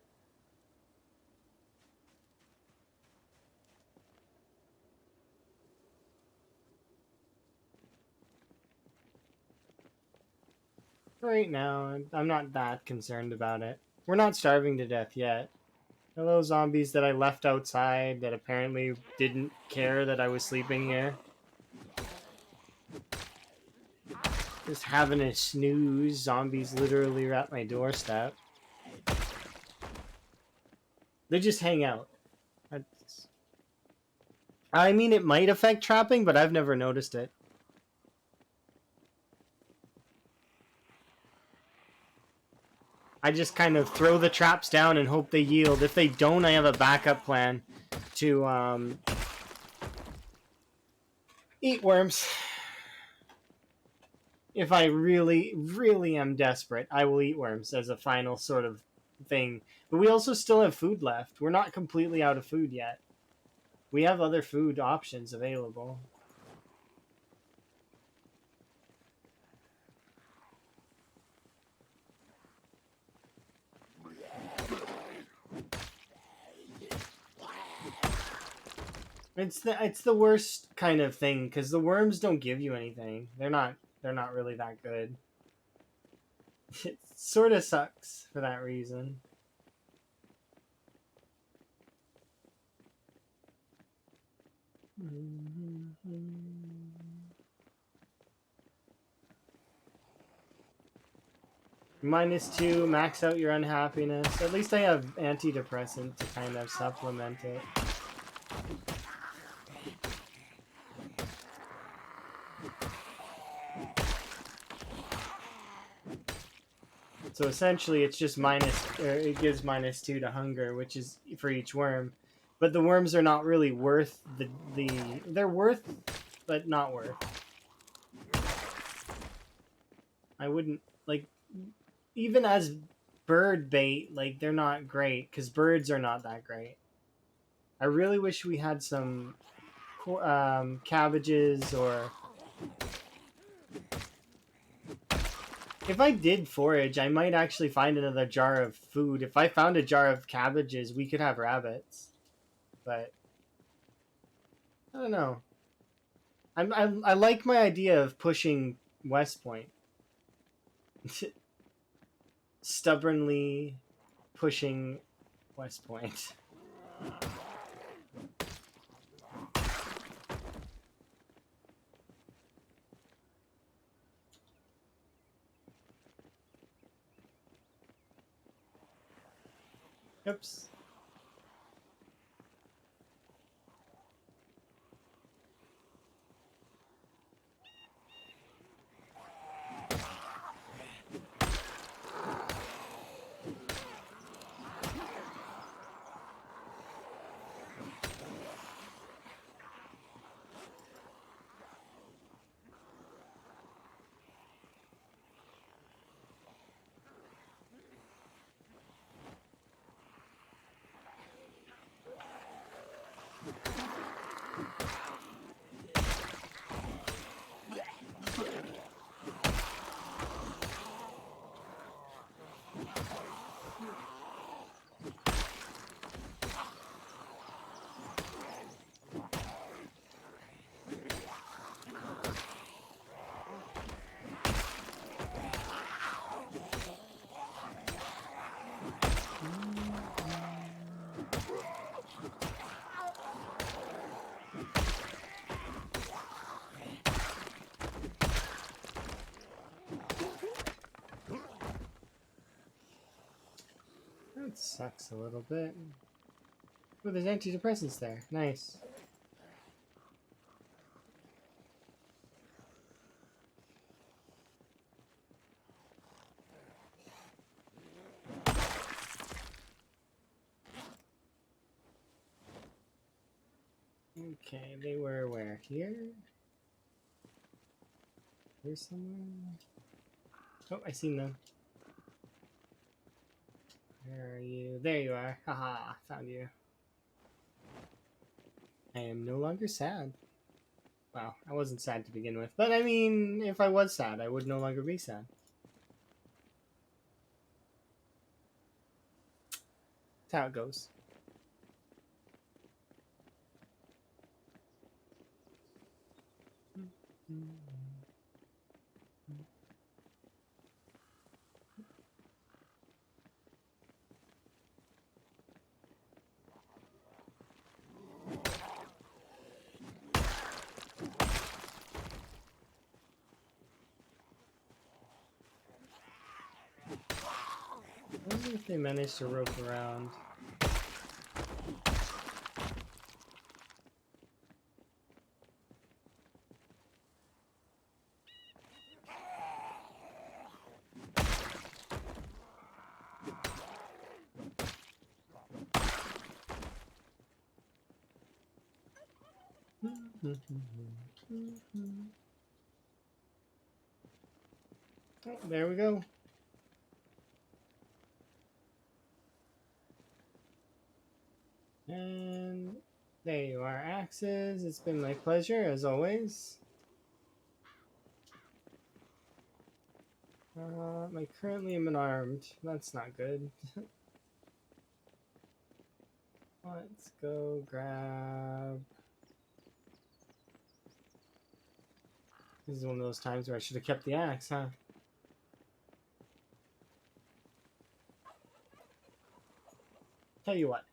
right now, I'm not that concerned about it. We're not starving to death yet. Hello, zombies that I left outside that apparently didn't care that I was sleeping here. Just having a snooze. Zombies literally are at my doorstep. They just hang out. I mean, it might affect trapping, but I've never noticed it. I just kind of throw the traps down and hope they yield. If they don't, I have a backup plan to eat worms. If I really, really am desperate, I will eat worms as a final sort of thing. But we also still have food left. We're not completely out of food yet. We have other food options available. It's the worst kind of thing because the worms don't give you anything. They're not really that good. It sort of sucks for that reason. -2, max out your unhappiness. At least I have antidepressant to kind of supplement it. So essentially, it's just it gives -2 to hunger, which is for each worm. But the worms are not really worth they're worth, but not worth. I wouldn't like even as bird bait. Like they're not great because birds are not that great. I really wish we had some cabbages or. If I did forage, I might actually find another jar of food. If I found a jar of cabbages, we could have rabbits. But I don't know. I like my idea of pushing West Point. Stubbornly pushing West Point. Oops. sucks a little bit. Oh, there's antidepressants there. Nice. Okay, they were where? Here? Here somewhere? Oh, I seen them. Where are you? There you are. Haha, found you. I am no longer sad. Well, I wasn't sad to begin with. But I mean, if I was sad, I would no longer be sad. That's how it goes. I wonder if they managed to rope around. Oh, there we go. And there you are, axes. It's been my pleasure, as always. I currently am unarmed. That's not good. Let's go grab... This is one of those times where I should have kept the axe, huh? Tell you what.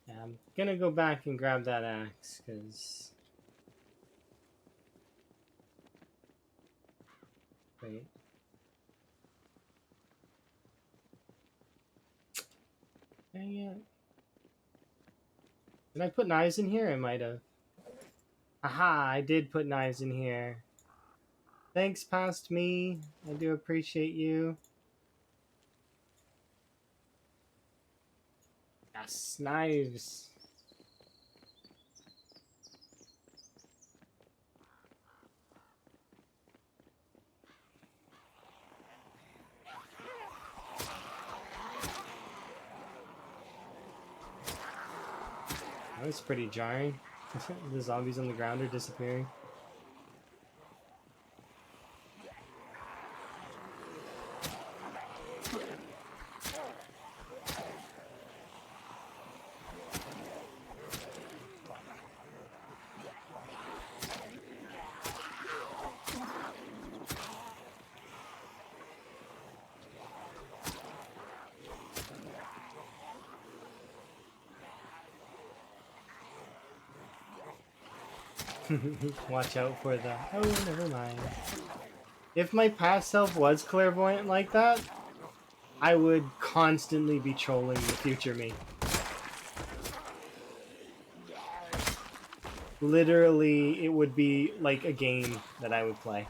Yeah, I'm gonna go back and grab that axe, because... Wait. Dang it. Did I put knives in here? I might have. Aha, I did put knives in here. Thanks, past me. I do appreciate you. Yes, knives. That was pretty jarring. The zombies on the ground are disappearing. Watch out for the... Oh, never mind. If my past self was clairvoyant like that, I would constantly be trolling the future me. Literally, it would be like a game that I would play.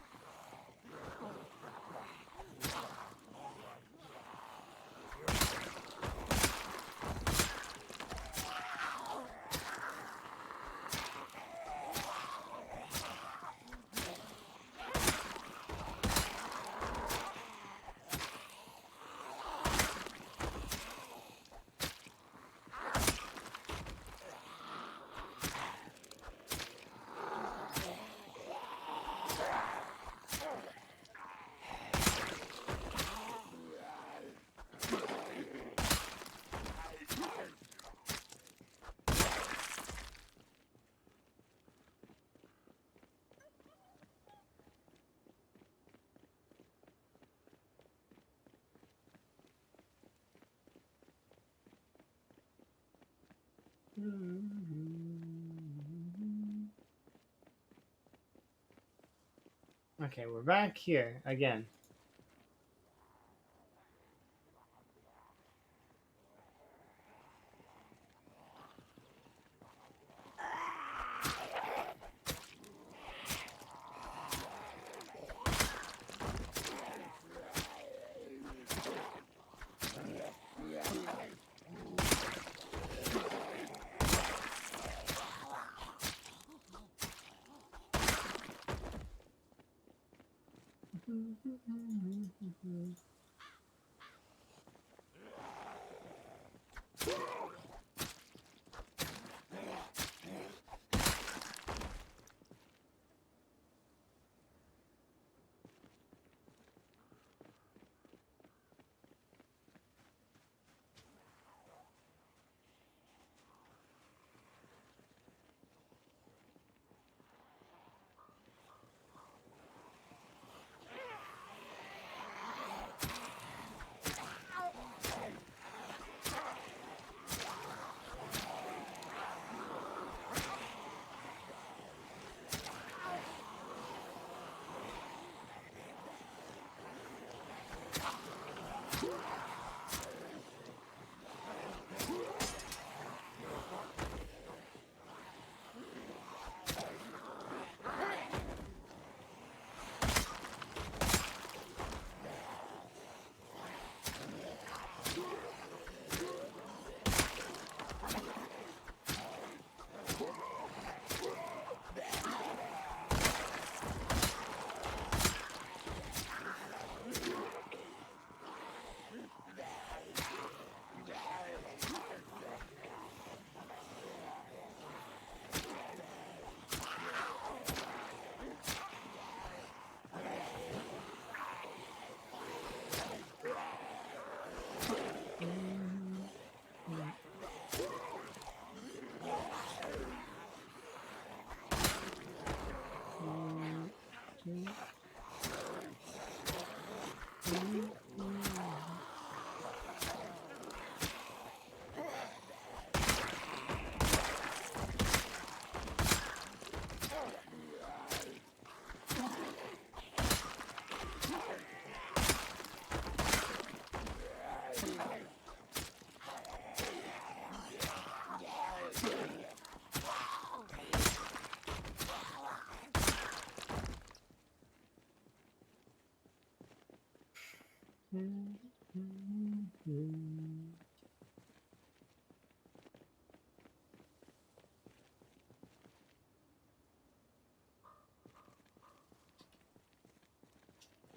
Okay, we're back here again.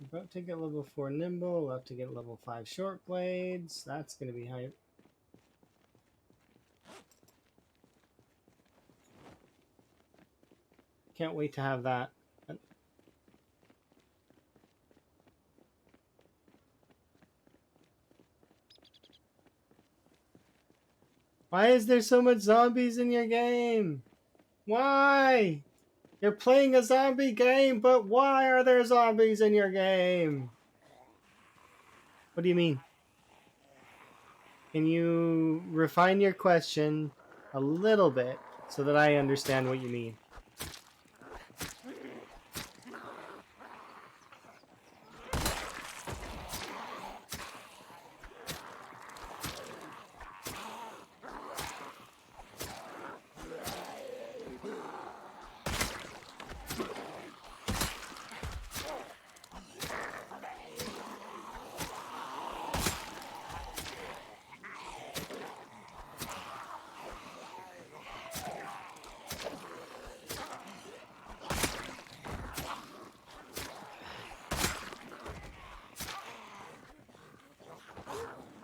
About to get level 4 nimble, about to get level 5 short blades. That's gonna be hype. Can't wait to have that. Why is there so much zombies in your game? Why? You're playing a zombie game, but why are there zombies in your game? What do you mean? Can you refine your question a little bit so that I understand what you mean?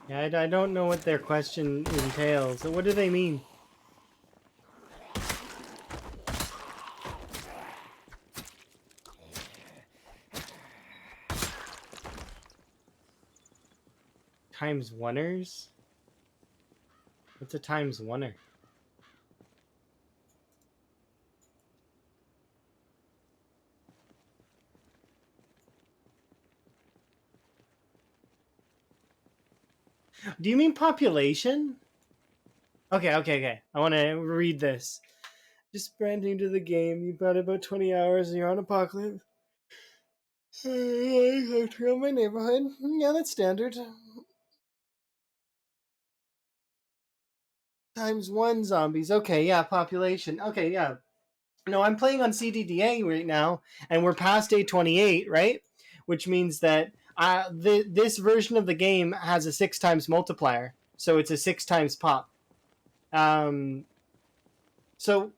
Yeah, I don't know what their question entails. What do they mean? Times oneers? What's a times oneer? Do you mean population? Okay. I want to read this. Just brand new to the game. You've got about 20 hours and you're on Apocalypse. I trail my neighborhood. Yeah, that's standard. Times one zombies. Okay, yeah, population. Okay, yeah. No, I'm playing on CDDA right now, and we're past day 28, right? Which means that this version of the game has a 6 times multiplier, so it's a 6 times pop. Um, so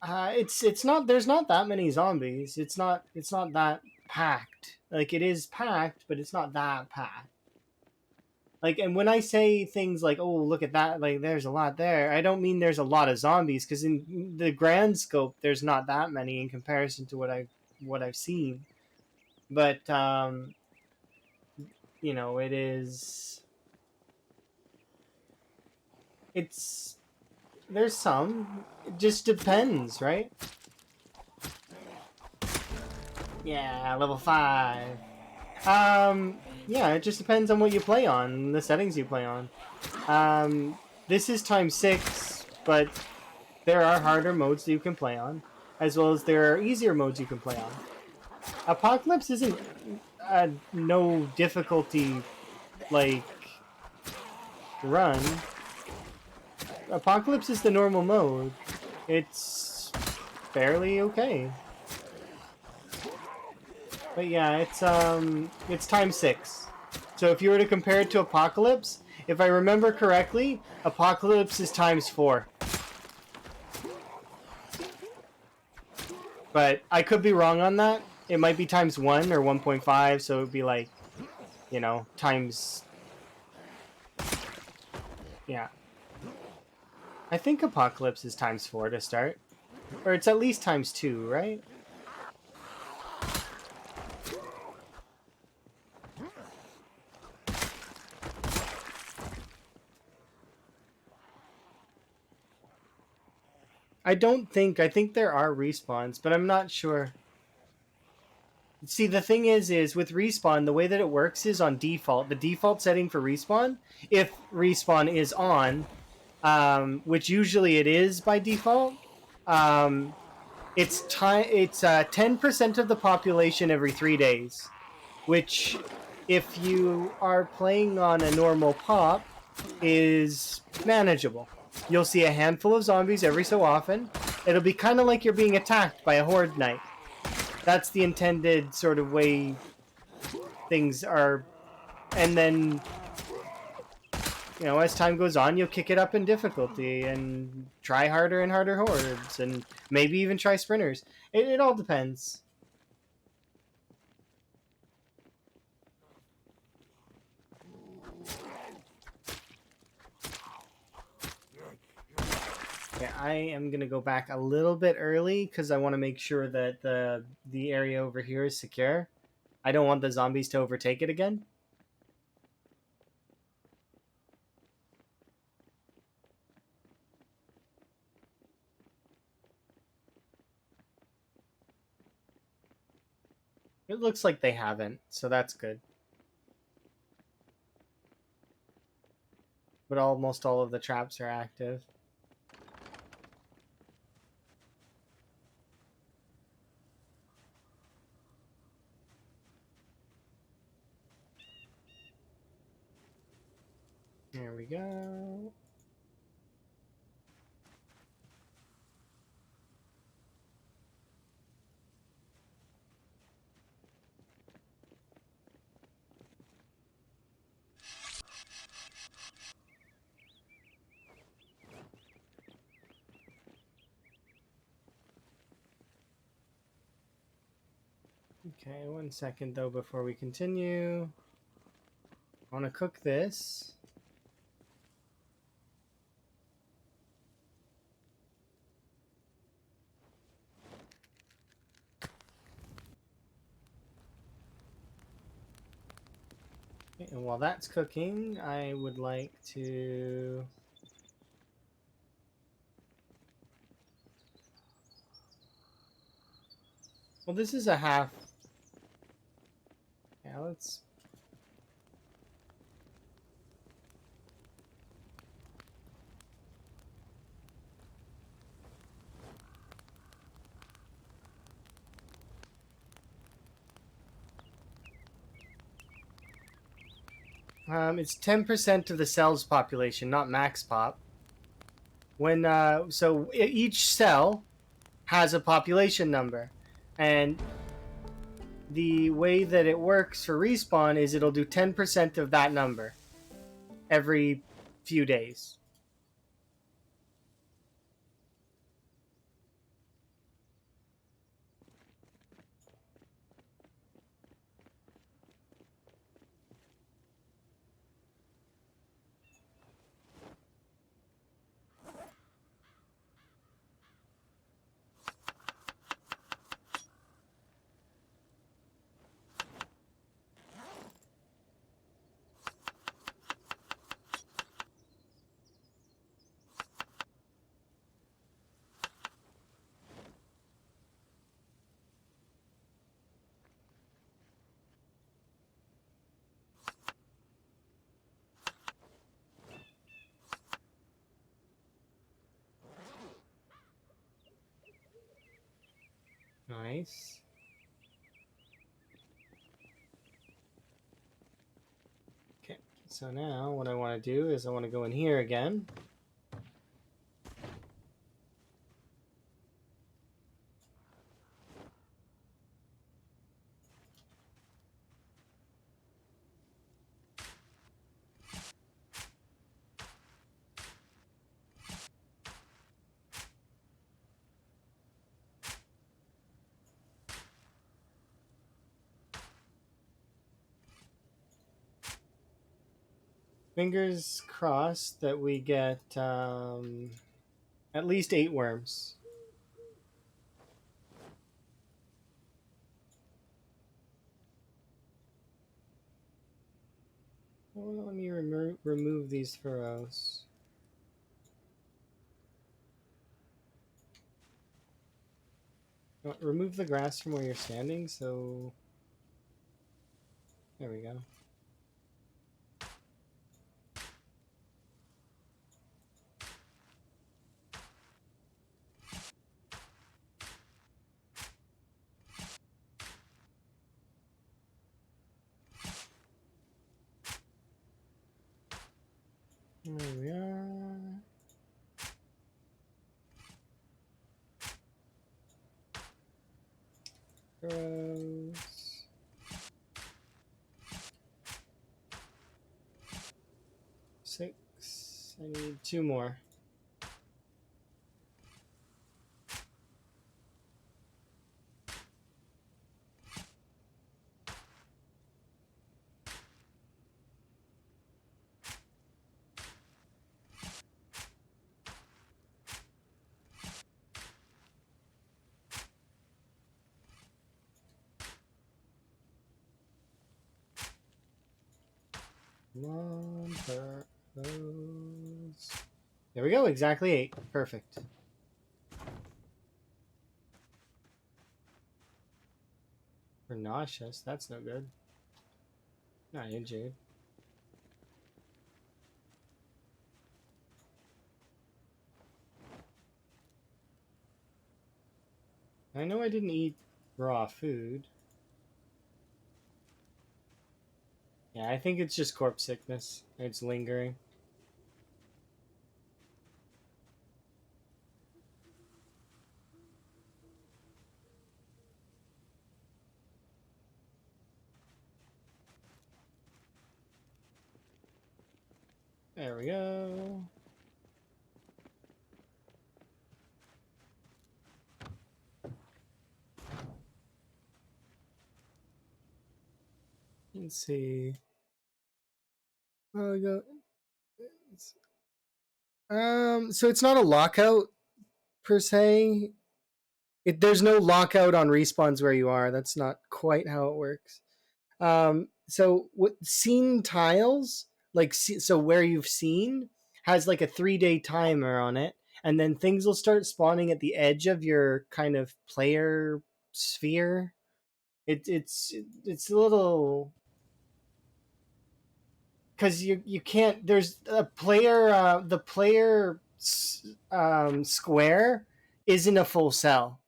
it's not there's not that many zombies. It's not that packed. Like it is packed, but it's not that packed. Like, and when I say things like, "Oh, look at that," like there's a lot there, I don't mean there's a lot of zombies, because in the grand scope, there's not that many in comparison to what I've seen. But it is. It's there's some. It just depends, right? Yeah, level 5. Yeah, it just depends on what you play on, the settings you play on. This is times 6, but there are harder modes that you can play on, as well as there are easier modes you can play on. Apocalypse isn't no difficulty like run. Apocalypse is the normal mode. It's fairly okay. But yeah, it's times 6. So if you were to compare it to Apocalypse, if I remember correctly, Apocalypse is times 4. But I could be wrong on that. It might be times 1 or 1.5, so it would be like, times. Yeah. I think Apocalypse is times 4 to start. Or it's at least times 2, right? I think there are respawns, but I'm not sure. See, the thing is with respawn, the way that it works is on default. The default setting for respawn, if respawn is on, which usually it is by default, it's 10% of the population every 3 days, which, if you are playing on a normal pop, is manageable. You'll see a handful of zombies every so often. It'll be kind of like you're being attacked by a horde knight. That's the intended sort of way things are. And then, as time goes on, you'll kick it up in difficulty and try harder and harder hordes, and maybe even try sprinters. It all depends. Yeah, I am gonna go back a little bit early because I want to make sure that the area over here is secure. I don't want the zombies to overtake it again. It looks like they haven't, so that's good. But almost all of the traps are active. There we go. Okay, 1 second though before we continue. I want to cook this. Okay, and while that's cooking, I would like to... Well, this is a half... Yeah, let's... It's 10% of the cell's population, not max pop. When so each cell has a population number, and the way that it works for respawn is it'll do 10% of that number every few days. Nice. Okay, so now what I want to do is I want to go in here again. Fingers crossed that we get at least 8 worms. Well, let me remove these furrows. Remove the grass from where you're standing, so... There we go. There we are. Furrows. Six. I need 2 more. Come on, furrows. There we go, exactly 8. Perfect. We're nauseous, that's no good. Not injured. I know I didn't eat raw food. Yeah, I think it's just corpse sickness. It's lingering. There we go. Let's see. Oh, we go. So it's not a lockout per se. There's no lockout on respawns where you are. That's not quite how it works. So what seen tiles like so where you've seen has like a 3-day timer on it, and then things will start spawning at the edge of your kind of player sphere. It's a little because you can't. There's a player. The player square isn't a full cell.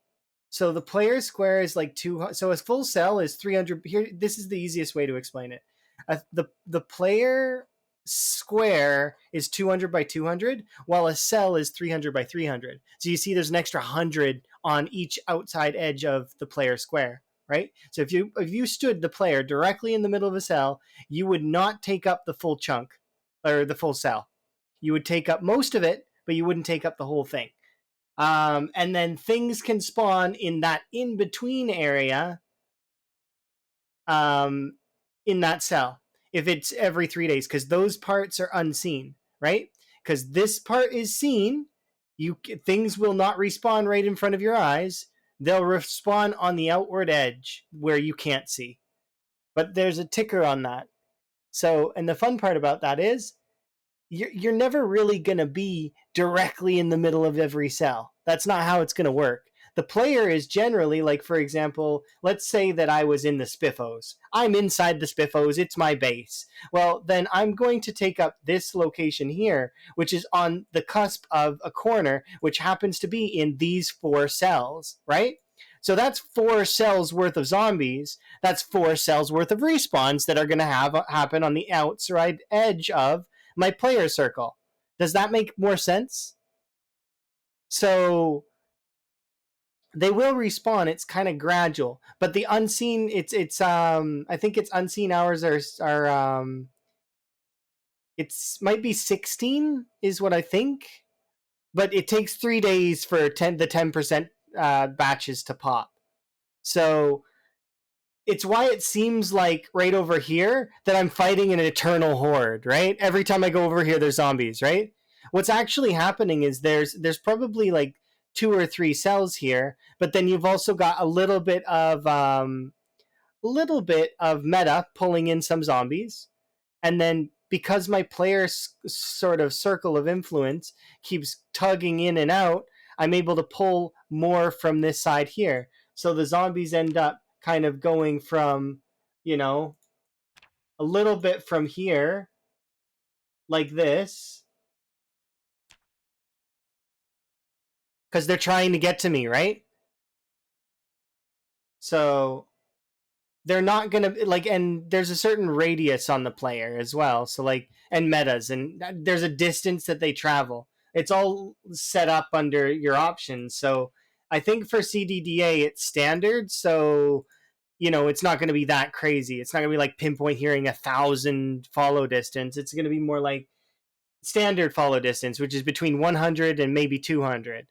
So the player square is like 200. So a full cell is 300. Here, this is the easiest way to explain it. The player square is 200 by 200, while a cell is 300 by 300. So you see there's an extra 100 on each outside edge of the player square, right? So if you stood the player directly in the middle of a cell, you would not take up the full chunk or the full cell. You would take up most of it, but you wouldn't take up the whole thing. And then things can spawn in that in between area, um, in that cell if it's every 3 days, because those parts are unseen, right? Because this part is seen, you things will not respawn right in front of your eyes. They'll respawn on the outward edge where you can't see. But there's a ticker on that. So, and the fun part about that is you're never really going to be directly in the middle of every cell. That's not how it's going to work. The player is generally, like, for example, let's say that I was in the spiffos. I'm inside the spiffos. It's my base. Well, then I'm going to take up this location here, which is on the cusp of a corner, which happens to be in these 4 cells, right? So that's 4 cells worth of zombies. That's 4 cells worth of respawns that are going to happen on the outside edge of my player circle. Does that make more sense? So they will respawn. It's kind of gradual, but the unseen, it's I think it's unseen hours are it's might be 16 is what I think, but it takes 3 days for the 10% batches to pop. So it's why it seems like right over here that I'm fighting an eternal horde, right? Every time I go over here, there's zombies, right? What's actually happening is there's probably like 2 or 3 cells here, but then you've also got a little bit of meta pulling in some zombies, and then because my player's sort of circle of influence keeps tugging in and out, I'm able to pull more from this side here. So the zombies end up kind of going from, you know, a little bit from here, like this, because they're trying to get to me, right? So they're not gonna like, and there's a certain radius on the player as well. So like, and metas, and there's a distance that they travel. It's all set up under your options. So I think for CDDA it's standard. So it's not going to be that crazy. It's not going to be like pinpoint hearing 1,000 follow distance. It's going to be more like standard follow distance, which is between 100 and maybe 200.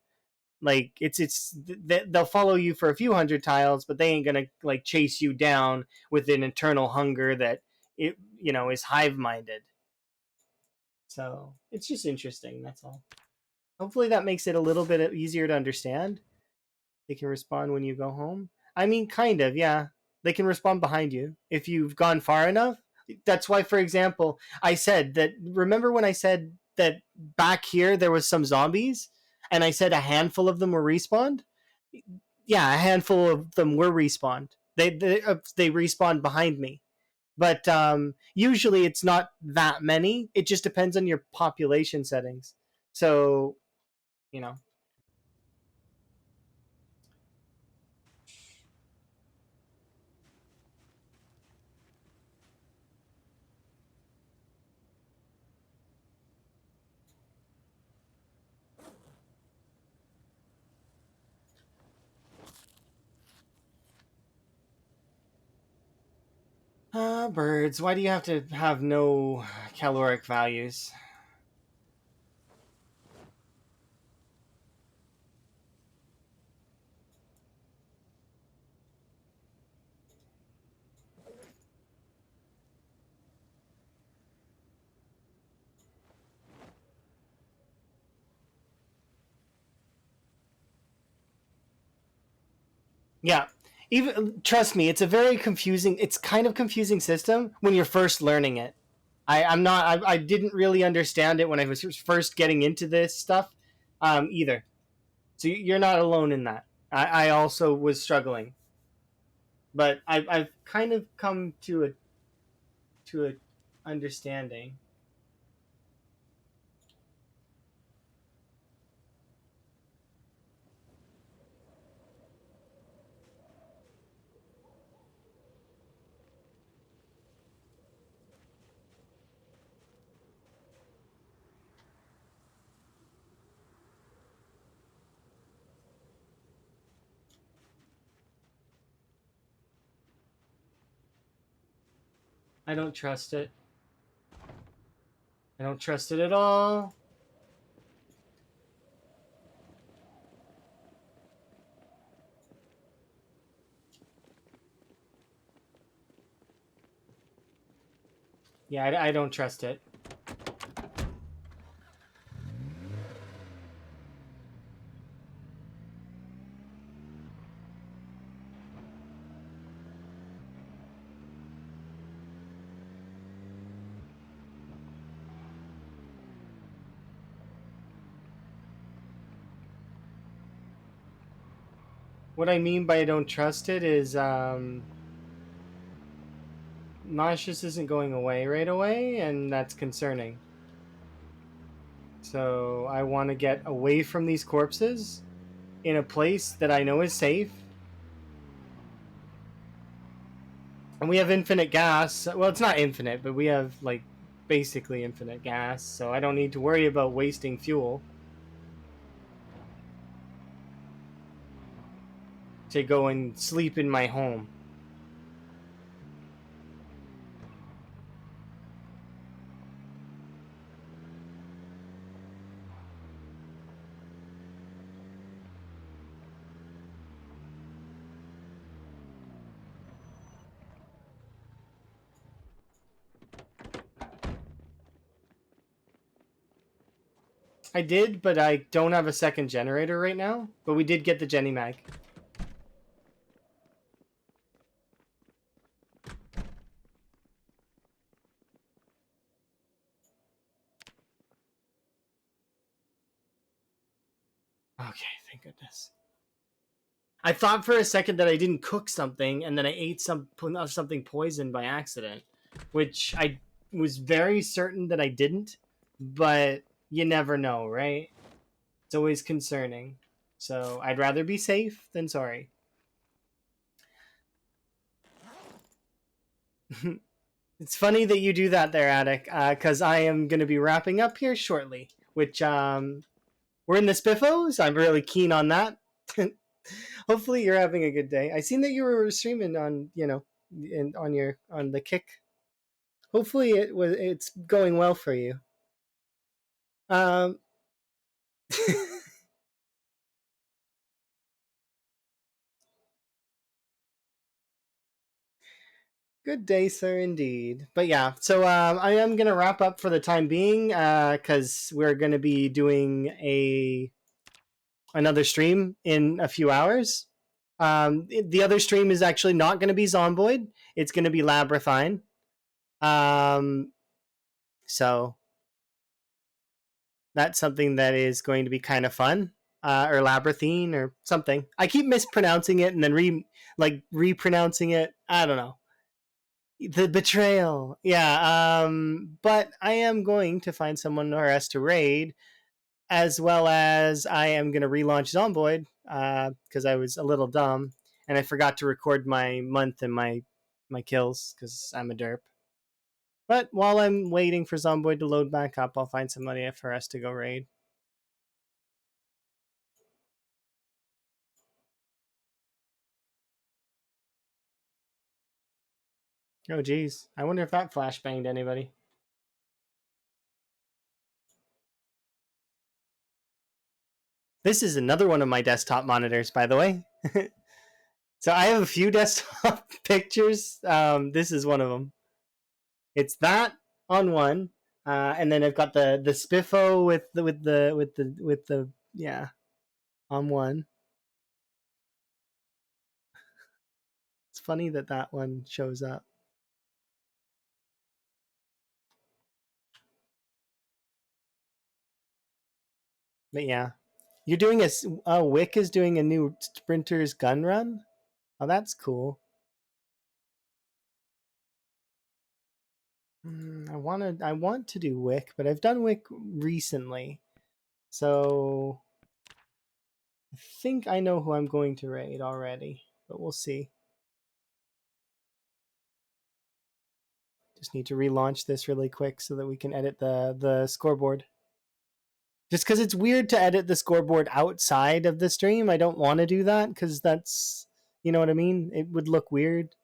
Like they'll follow you for a few hundred tiles, but they ain't gonna like chase you down with an eternal hunger that is hive minded. So it's just interesting. That's all. Hopefully that makes it a little bit easier to understand. They can respond when you go home. I mean, kind of, yeah. They can respond behind you if you've gone far enough. That's why, for example, I said that. Remember when I said that back here there was some zombies, and I said a handful of them were respawned? Yeah, a handful of them were respawned. They respawned behind me, but usually it's not that many. It just depends on your population settings. So you know. Birds. Why do you have to have no caloric values? Yeah. Even trust me, it's a very confusing. It's kind of confusing system when you're first learning it. I'm not. I didn't really understand it when I was first getting into this stuff, either. So you're not alone in that. I also was struggling, but I've kind of come to a understanding. I don't trust it. I don't trust it at all. Yeah, I don't trust it. What I mean by I don't trust it is nauseous isn't going away right away, and that's concerning. So I want to get away from these corpses in a place that I know is safe. And we have infinite gas. Well, it's not infinite, but we have like basically infinite gas, so I don't need to worry about wasting fuel to go and sleep in my home. I did, but I don't have a second generator right now. But we did get the Jenny Mag. Okay, thank goodness. I thought for a second that I didn't cook something, and then I ate something poisoned by accident, which I was very certain that I didn't. But you never know, right? It's always concerning. So I'd rather be safe than sorry. It's funny that you do that there, Attic, because I am going to be wrapping up here shortly, which we're in the Spiffos. I'm really keen on that. Hopefully you're having a good day. I seen that you were streaming on, on the Kick. Hopefully it's going well for you. Um Good day, sir, indeed. But yeah, so I am gonna wrap up for the time being, because we're gonna be doing another stream in a few hours. The other stream is actually not gonna be Zomboid. It's gonna be Labyrinthine. So that's something that is going to be kind of fun, or Labyrinthine or something. I keep mispronouncing it and then repronouncing it. I don't know. The betrayal. Yeah. But I am going to find someone for us to raid, as well as I am going to relaunch Zomboid, because I was a little dumb and I forgot to record my month and my kills because I'm a derp. But while I'm waiting for Zomboid to load back up, I'll find somebody for us to go raid. Oh geez, I wonder if that flashbanged anybody. This is another one of my desktop monitors, by the way. So I have a few desktop pictures. This is one of them. It's that on one, and then I've got the Spiffo with the yeah on one. It's funny that one shows up. But yeah, you're doing Wick is doing a new Sprinter's gun run. Oh, that's cool. I want to do Wick, but I've done Wick recently, so I think I know who I'm going to raid already, but we'll see. Just need to relaunch this really quick so that we can edit the scoreboard. Just because it's weird to edit the scoreboard outside of the stream, I don't want to do that because that's, you know what I mean? It would look weird.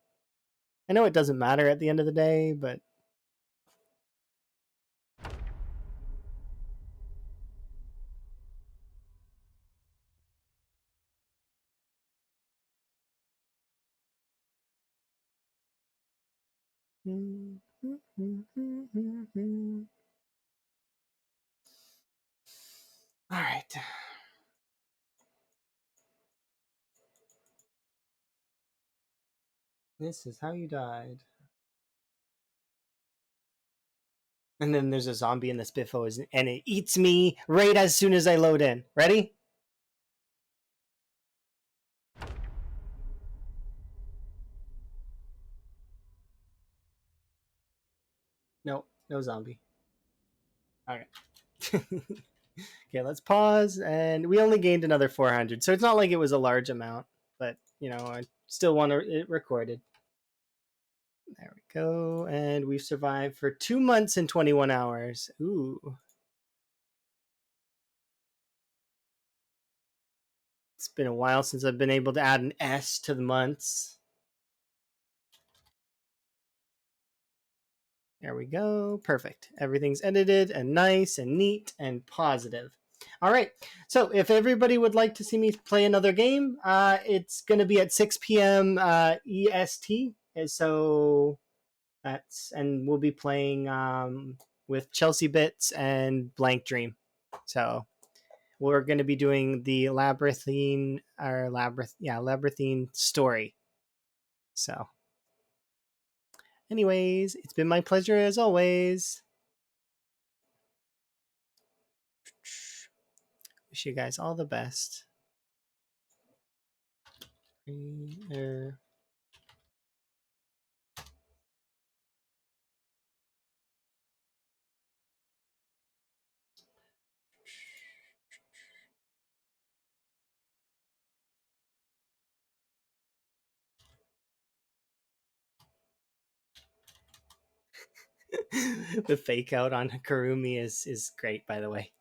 I know it doesn't matter at the end of the day, but all right. This is how you died. And then there's a zombie in this biffo, and it eats me right as soon as I load in. Ready? No, no zombie. All right. Okay, let's pause. And we only gained another 400. So it's not like it was a large amount, but, I still want it recorded. There we go. And we've survived for 2 months and 21 hours. Ooh. It's been a while since I've been able to add an S to the months. There we go. Perfect. Everything's edited and nice and neat and positive. All right. So if everybody would like to see me play another game, it's going to be at 6 p.m. EST. So and we'll be playing with Chelsea Bits and Blank Dream. So we're going to be doing the labyrinthine story. So anyways, it's been my pleasure as always. Wish you guys all the best. The fake out on Karumi is great, by the way.